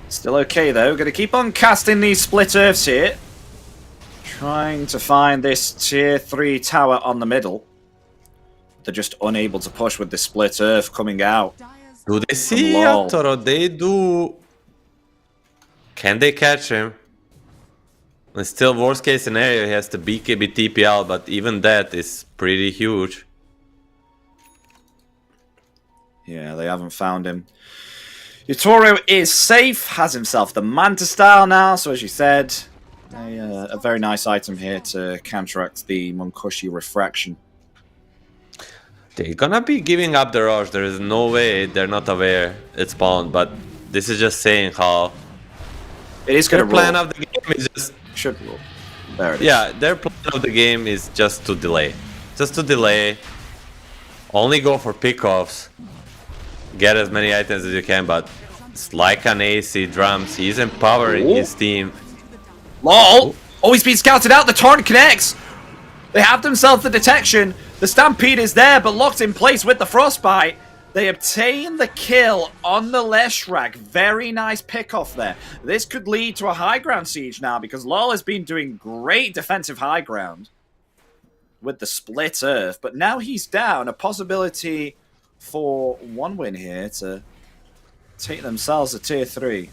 Still okay though. Gonna keep on casting these split earths here. Trying to find this tier 3 tower on the middle. They're just unable to push with the split earth coming out. Dire's Do they see Lol. Yatoro? They do. Can they catch him? And still, worst case scenario, he has the BKB TP out, but even that is pretty huge. Yeah, they haven't found him. Yatoro is safe, has himself the Manta style now, so as you said, a very nice item here to counteract the Munkushi refraction. They're gonna be giving up the rush. There is no way they're not aware it's spawned, but this is just saying how It is their going to plan roll. of the game is just. Should roll. There it is. Yeah, their plan of the game is just to delay. Just to delay. Only go for pickoffs. Get as many items as you can, but It's like an AC drums. He's empowering his team. LOL! Oh, he's been scouted out. The Torrent connects. They have themselves the detection. The Stampede is there, but locked in place with the Frostbite. They obtain the kill on the Leshrac. Very nice pick off there. This could lead to a high ground siege now because LOL has been doing great defensive high ground with the split earth. But now he's down. A possibility for one win here to take themselves to tier 3.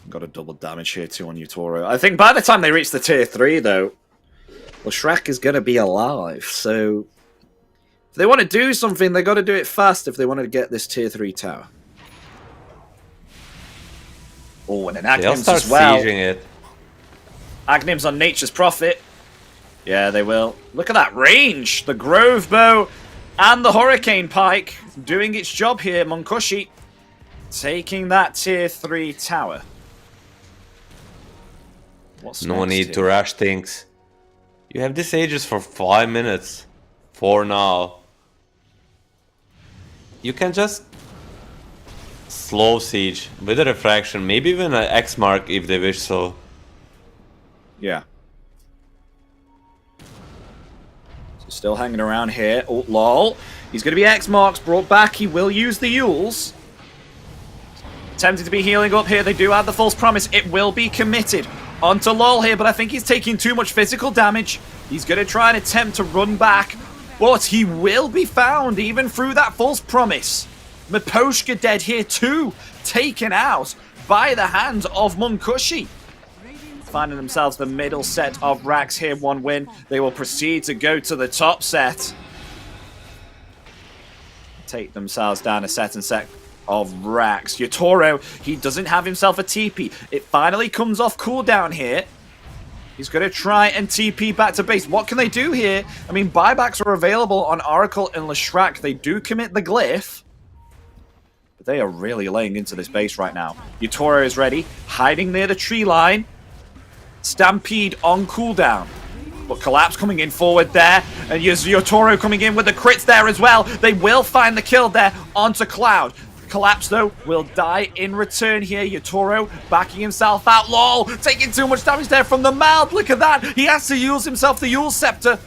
Got a double damage here too on Utoro. I think by the time they reach the tier 3 though, Leshrac is going to be alive. So if they want to do something, they got to do it fast if they want to get this tier 3 tower. Oh, and an They'll Agnim's start as well. sieging it. Agnim's on Nature's Prophet. Yeah, they will. Look at that range. The Grove Bow and the Hurricane Pike doing its job here. Munkushi taking that tier 3 tower. What's No next need here? to rush things. You have this Aegis for 5 minutes. For now. You can just slow siege with a refraction, maybe even an X mark if they wish so. Yeah. So still hanging around here. Oh, lol. He's going to be X marks brought back. He will use the Yules. Tempted to be healing up here. They do have the false promise. It will be committed onto LOL here, but I think he's taking too much physical damage. He's going to try and attempt to run back, but he will be found even through that false promise. Miposhka dead here too, taken out by the hand of Munkushi. Finding themselves the middle set of racks here, 1 win. They will proceed to go to the top set. Take themselves down a set and set of racks. Yotoro, he doesn't have himself a TP. It finally comes off cooldown here. He's going to try and TP back to base. What can they do here? I mean, buybacks are available on Oracle and Leshrac. They do commit the glyph. But they are really laying into this base right now. Yotoro is ready, hiding near the tree line. Stampede on cooldown. But Collapse coming in forward there. And Yotoro coming in with the crits there as well. They will find the kill there onto Cloud. Collapse, though, will die in return here. Yotoro backing himself out. LOL! Taking too much damage there from the mouth. Look at that. He has to use himself the Yule Scepter.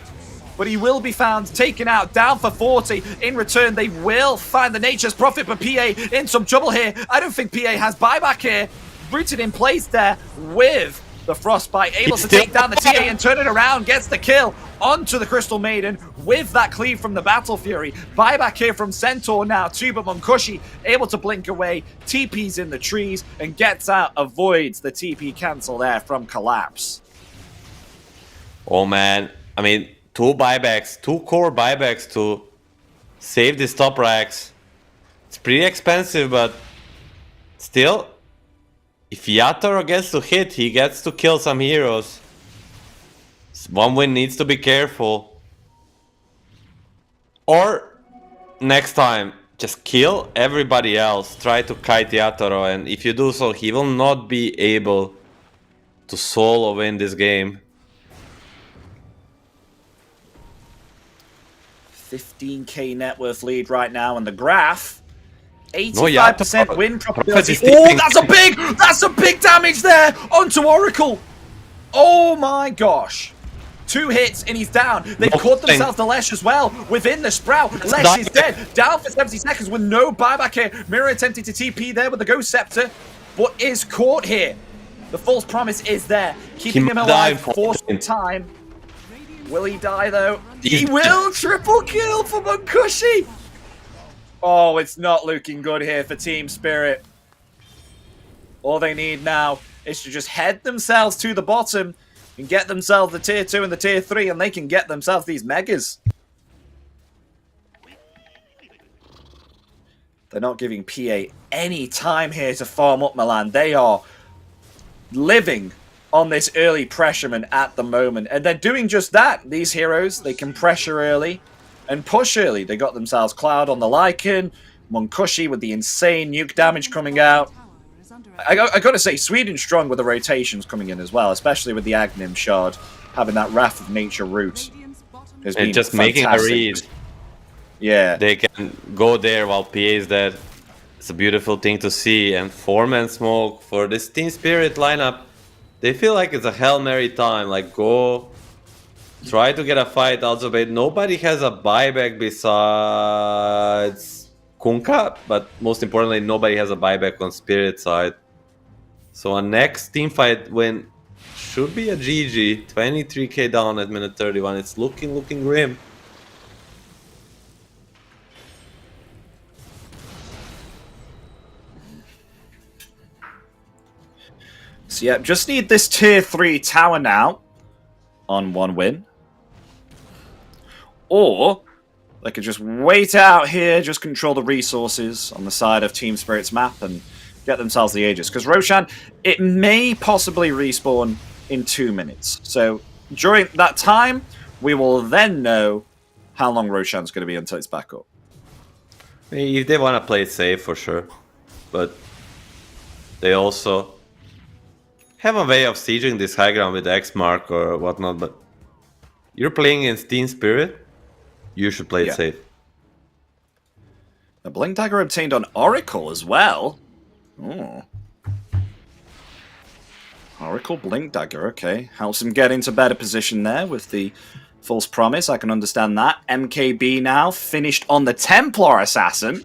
But he will be found, taken out, down for 40. In return, they will find the Nature's Prophet, but PA in some trouble here. I don't think PA has buyback here. Rooted in place there with the Frostbite, able to take down the TA and turn it around, gets the kill onto the Crystal Maiden with that cleave from the Battle Fury. Buyback here from Centaur now too, but Munkushi able to blink away, TP's in the trees, and gets out, avoids the TP cancel there from Collapse. Oh man, I mean, 2 buybacks, 2 core buybacks to save these top racks. It's pretty expensive, but still, if Yatoro gets to hit, he gets to kill some heroes. 1 win needs to be careful. Or, next time, just kill everybody else. Try to kite Yatoro, and if you do so, he will not be able to solo win this game. 15k net worth lead right now, and the graph 85% Yatoro. win probability. Prophet is Oh, that's a big damage there onto Oracle. Oh my gosh. 2 hits and he's down. They've caught themselves the Lesh as well within the Sprout. Lesh is dead. Down for 70 seconds with no buyback here. Mirror attempting to TP there with the Ghost Scepter, but is caught here. The false promise is there, keeping him alive for some time. Will he die though? He will! Triple kill for Munkushi! Oh, it's not looking good here for Team Spirit. All they need now is to just head themselves to the bottom and get themselves the tier 2 and the tier 3, and they can get themselves these megas. They're not giving PA any time here to farm up Milan. They are living on this early pressurement at the moment, and they're doing just that. These heroes, they can pressure early and push early. They got themselves Cloud on the Lycan, Munkushi with the insane nuke damage coming out. I gotta say, Sweden's strong with the rotations coming in as well, especially with the Agnim Shard. having that Wrath of Nature route has been And just making a fantastic. read. Yeah. They can go there while PA is dead. It's a beautiful thing to see. And 4-man smoke for this Team Spirit lineup. They feel like it's a Hail Mary time. Like, go try to get a fight out of it. Nobody has a buyback besides Kunkka. But most importantly, nobody has a buyback on Spirit side. So a next team fight win should be a GG. 23k down at minute 31. It's looking grim. So yeah, just need this tier 3 tower now on 1 win. Or they could just wait out here, just control the resources on the side of Team Spirit's map and get themselves the Aegis. Because Roshan, it may possibly respawn in 2 minutes. So during that time, we will then know how long Roshan's going to be until it's back up. If they want to play it safe, for sure. But they also have a way of sieging this high ground with X Mark or whatnot. But you're playing against Team Spirit, you should play it safe. The Blink Dagger obtained on Oracle as well. Oh. Oracle Blink Dagger, okay. Helps him get into better position there with the False Promise. I can understand that. MKB now finished on the Templar Assassin.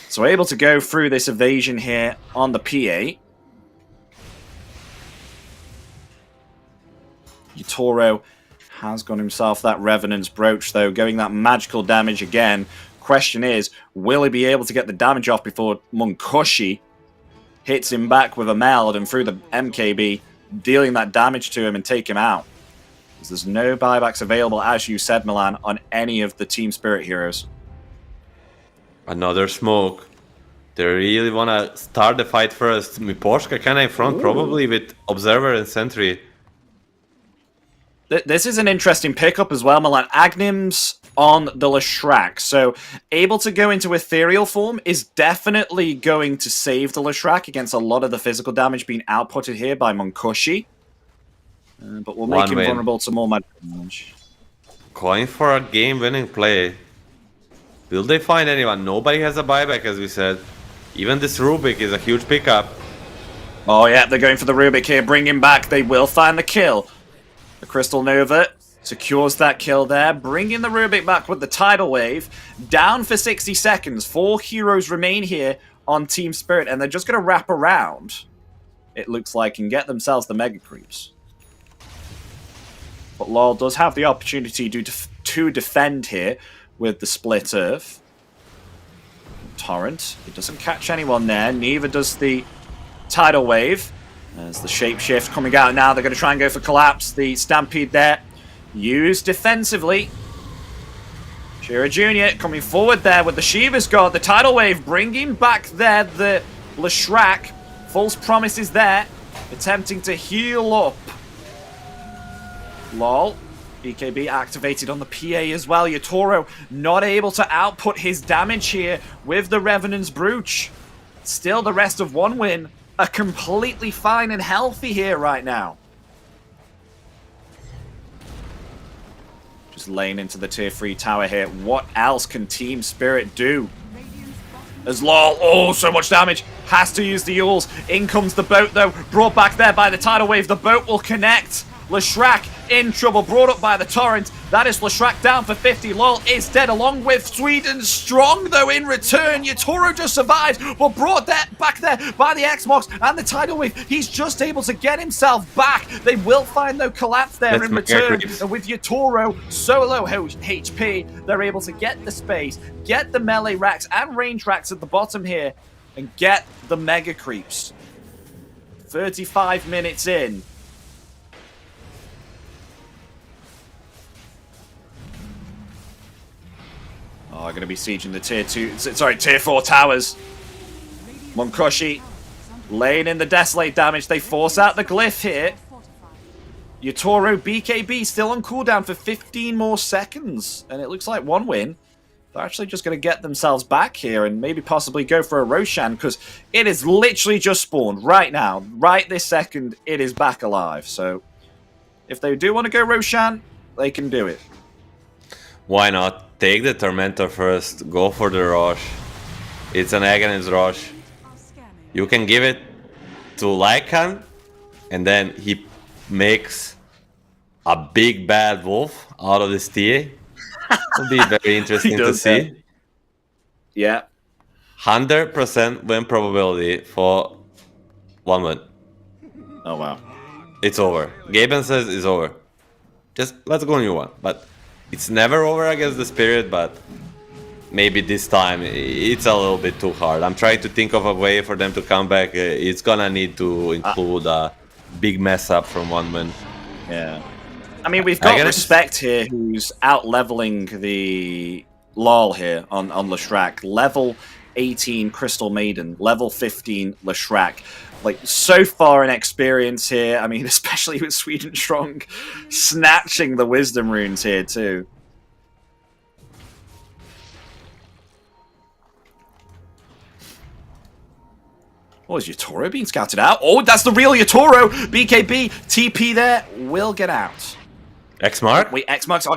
So able to go through this evasion here on the PA. Yutoro has got himself that Revenant's Brooch, though, going that magical damage again. Question is, will he be able to get the damage off before Munkoshi hits him back with a meld and through the MKB, dealing that damage to him and take him out? Because there's no buybacks available, as you said, Milan, on any of the Team Spirit heroes. Another smoke. They really want to start the fight first. Miposhka kind of in front, probably with Observer and Sentry. This is an interesting pickup as well, Milan. Agnim's on the Leshrac, so able to go into ethereal form is definitely going to save the Leshrac against a lot of the physical damage being outputted here by Munkoshi. But will make him vulnerable to more magic damage. Going for a game-winning play. Will they find anyone? Nobody has a buyback, as we said. Even this Rubik is a huge pickup. Oh yeah, they're going for the Rubik here. Bring him back. They will find the kill. The Crystal Nova secures that kill there, bringing the Rubik back with the Tidal Wave. Down for 60 seconds. 4 heroes remain here on Team Spirit, and they're just going to wrap around, it looks like, and get themselves the Mega Creeps. But LoL does have the opportunity to defend here with the Split Earth. Torrent, it doesn't catch anyone there, neither does the Tidal Wave. There's the Shapeshift coming out now. They're going to try and go for Collapse. The Stampede there, used defensively. Shira Jr. coming forward there with the Shiva's God. The Tidal Wave bringing back there the Leshrac. False Promise is there, attempting to heal up. LOL. BKB activated on the PA as well. Yutoro not able to output his damage here with the Revenant's Brooch. Still, the rest of 1 win are completely fine and healthy here right now. Just laying into the tier 3 tower here. What else can Team Spirit do? As LOL, oh, so much damage. Has to use the Yules. In comes the boat, though. Brought back there by the Tidal Wave. The boat will connect. Leshrac in trouble, brought up by the Torrent. That is Leshrac down for 50. LOL is dead, along with Sweden. Strong, though, in return. Yutoro just survives, but brought back there by the Xbox and the Tidal Wave. He's just able to get himself back. They will find, though, Collapse there in return. And with Yutoro solo HP, they're able to get the space, get the melee racks and range racks at the bottom here, and get the Mega Creeps. 35 minutes in. Oh, going to be sieging the tier 4 towers. Munkoshi laying in the Desolate damage. They force out the Glyph here. Yutoro, BKB still on cooldown for 15 more seconds. And it looks like 1 win. They're actually just going to get themselves back here and maybe possibly go for a Roshan, because it is literally just spawned right now. Right this second, it is back alive. So If they do want to go Roshan, they can do it. Why not? Take the Tormentor first. Go for the Rosh. It's an Aghanim Rosh. You can give it to Lycan, and then he makes a big bad wolf out of this TA. It'll be very interesting to see. Yeah. 100% win probability for 1 win. Oh, wow. It's over. Gaben says it's over. Just let's go new one. But it's never over against the Spirit, but maybe this time it's a little bit too hard. I'm trying to think of a way for them to come back. It's gonna need to include a big mess up from 1 win. Yeah. I mean, we've got Respect here, who's out-leveling the LOL here on Leshrac. Level 18 Crystal Maiden, level 15 Leshrac. Like, so far in experience here, I mean, especially with Sweden Strong, snatching the Wisdom Runes here, too. Oh, is Yatoro being scouted out? Oh, that's the real Yatoro! BKB, TP there, will get out. X-Mark? Wait, X-Mark's...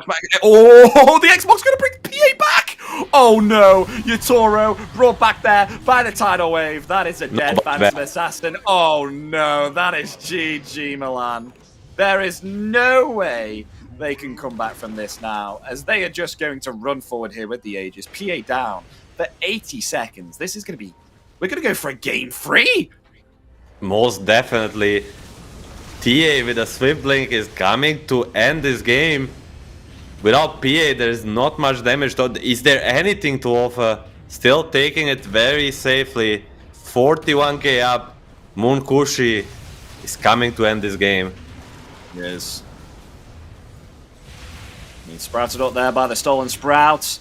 Oh, the X-Mark's gonna bring PA back! Oh no, Yatoro brought back there by the tidal wave. That is a dead Phantom Assassin. Oh no, that is GG Milan. There is no way they can come back from this now, as they are just going to run forward here with the Aegis. PA down for 80 seconds. This is gonna be... We're gonna go for a game 3! Most definitely. TA with a Swift Blink is coming to end this game. Without PA, there's not much damage. Is there anything to offer? Still taking it very safely. 41k up. Moonkushi is coming to end this game. Yes. Sprouted up there by the stolen Sprouts.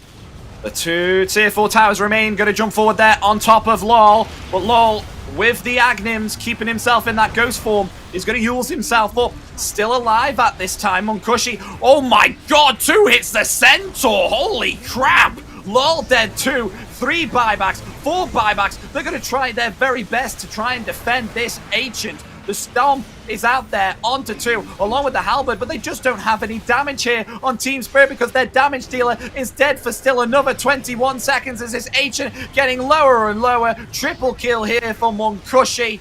The 2 tier 4 towers remain. Going to jump forward there on top of LOL. But LOL, with the Agnims, keeping himself in that ghost form, is going to use himself up. Still alive at this time, Munkushi. Oh my god, 2 hits the Centaur. Holy crap. LOL dead 2. 3 buybacks, 4 buybacks. They're going to try their very best to try and defend this Ancient. The Stomp is out there onto 2, along with the Halberd, but they just don't have any damage here on Team Spirit because their damage dealer is dead for still another 21 seconds as this Ancient getting lower and lower. Triple kill here for Munkushi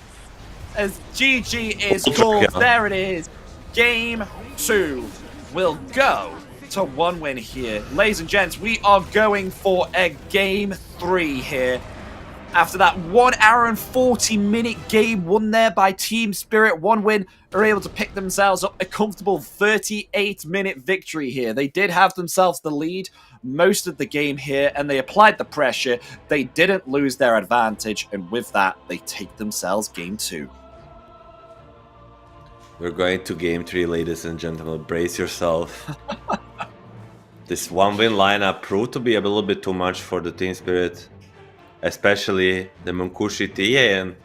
as GG is called. There it is. Game 2 will go to 1 win here. Ladies and gents, we are going for a game 3 here. After that 1 hour and 40-minute game won there by Team Spirit, 1 win, are able to pick themselves up a comfortable 38-minute victory here. They did have themselves the lead most of the game here, and they applied the pressure. They didn't lose their advantage, and with that, they take themselves game 2. We're going to game 3, ladies and gentlemen. Brace yourself. This 1-win lineup proved to be a little bit too much for the Team Spirit. Especially the Munkushi TA, and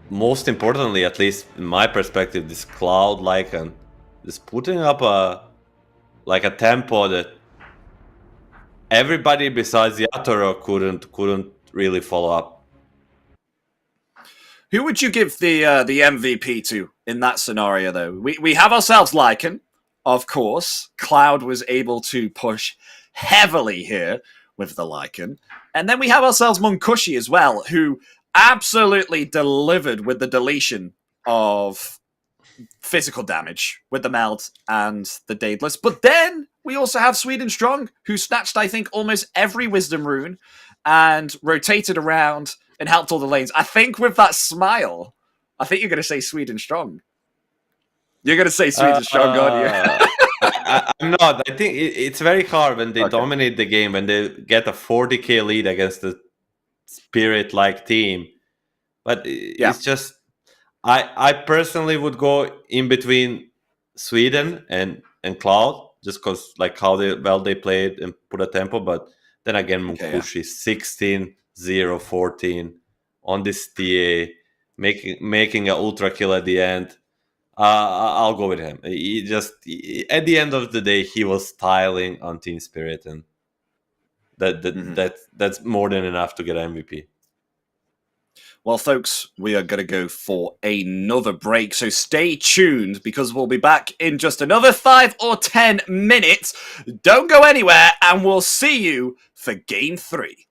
most importantly, at least in my perspective, this Cloud Lycan is putting up a tempo that everybody besides Yatoro couldn't really follow up. Who would you give the MVP to in that scenario, though? We have ourselves Lycan, of course. Cloud was able to push heavily here with the Lycan. And then we have ourselves Munkushi as well, who absolutely delivered with the deletion of physical damage with the Meld and the Daedalus. But then we also have Sweden Strong, who snatched, I think, almost every Wisdom Rune and rotated around and helped all the lanes. I think with that smile, I think you're going to say Sweden Strong. You're going to say Sweden Strong, aren't you? I'm not. I think it's very hard when they dominate the game, when they get a 40k lead against a Spirit-like team. But it's just... I personally would go in between Sweden and Cloud, just because like how they played and put a tempo. But then again, Munkushi 16-0-14 on this TA, making an ultra kill at the end. I'll go with him. At the end of the day, he was styling on Team Spirit, and that's more than enough to get MVP. Well, folks, we are going to go for another break, so stay tuned because we'll be back in just another 5 or 10 minutes. Don't go anywhere, and we'll see you for Game 3.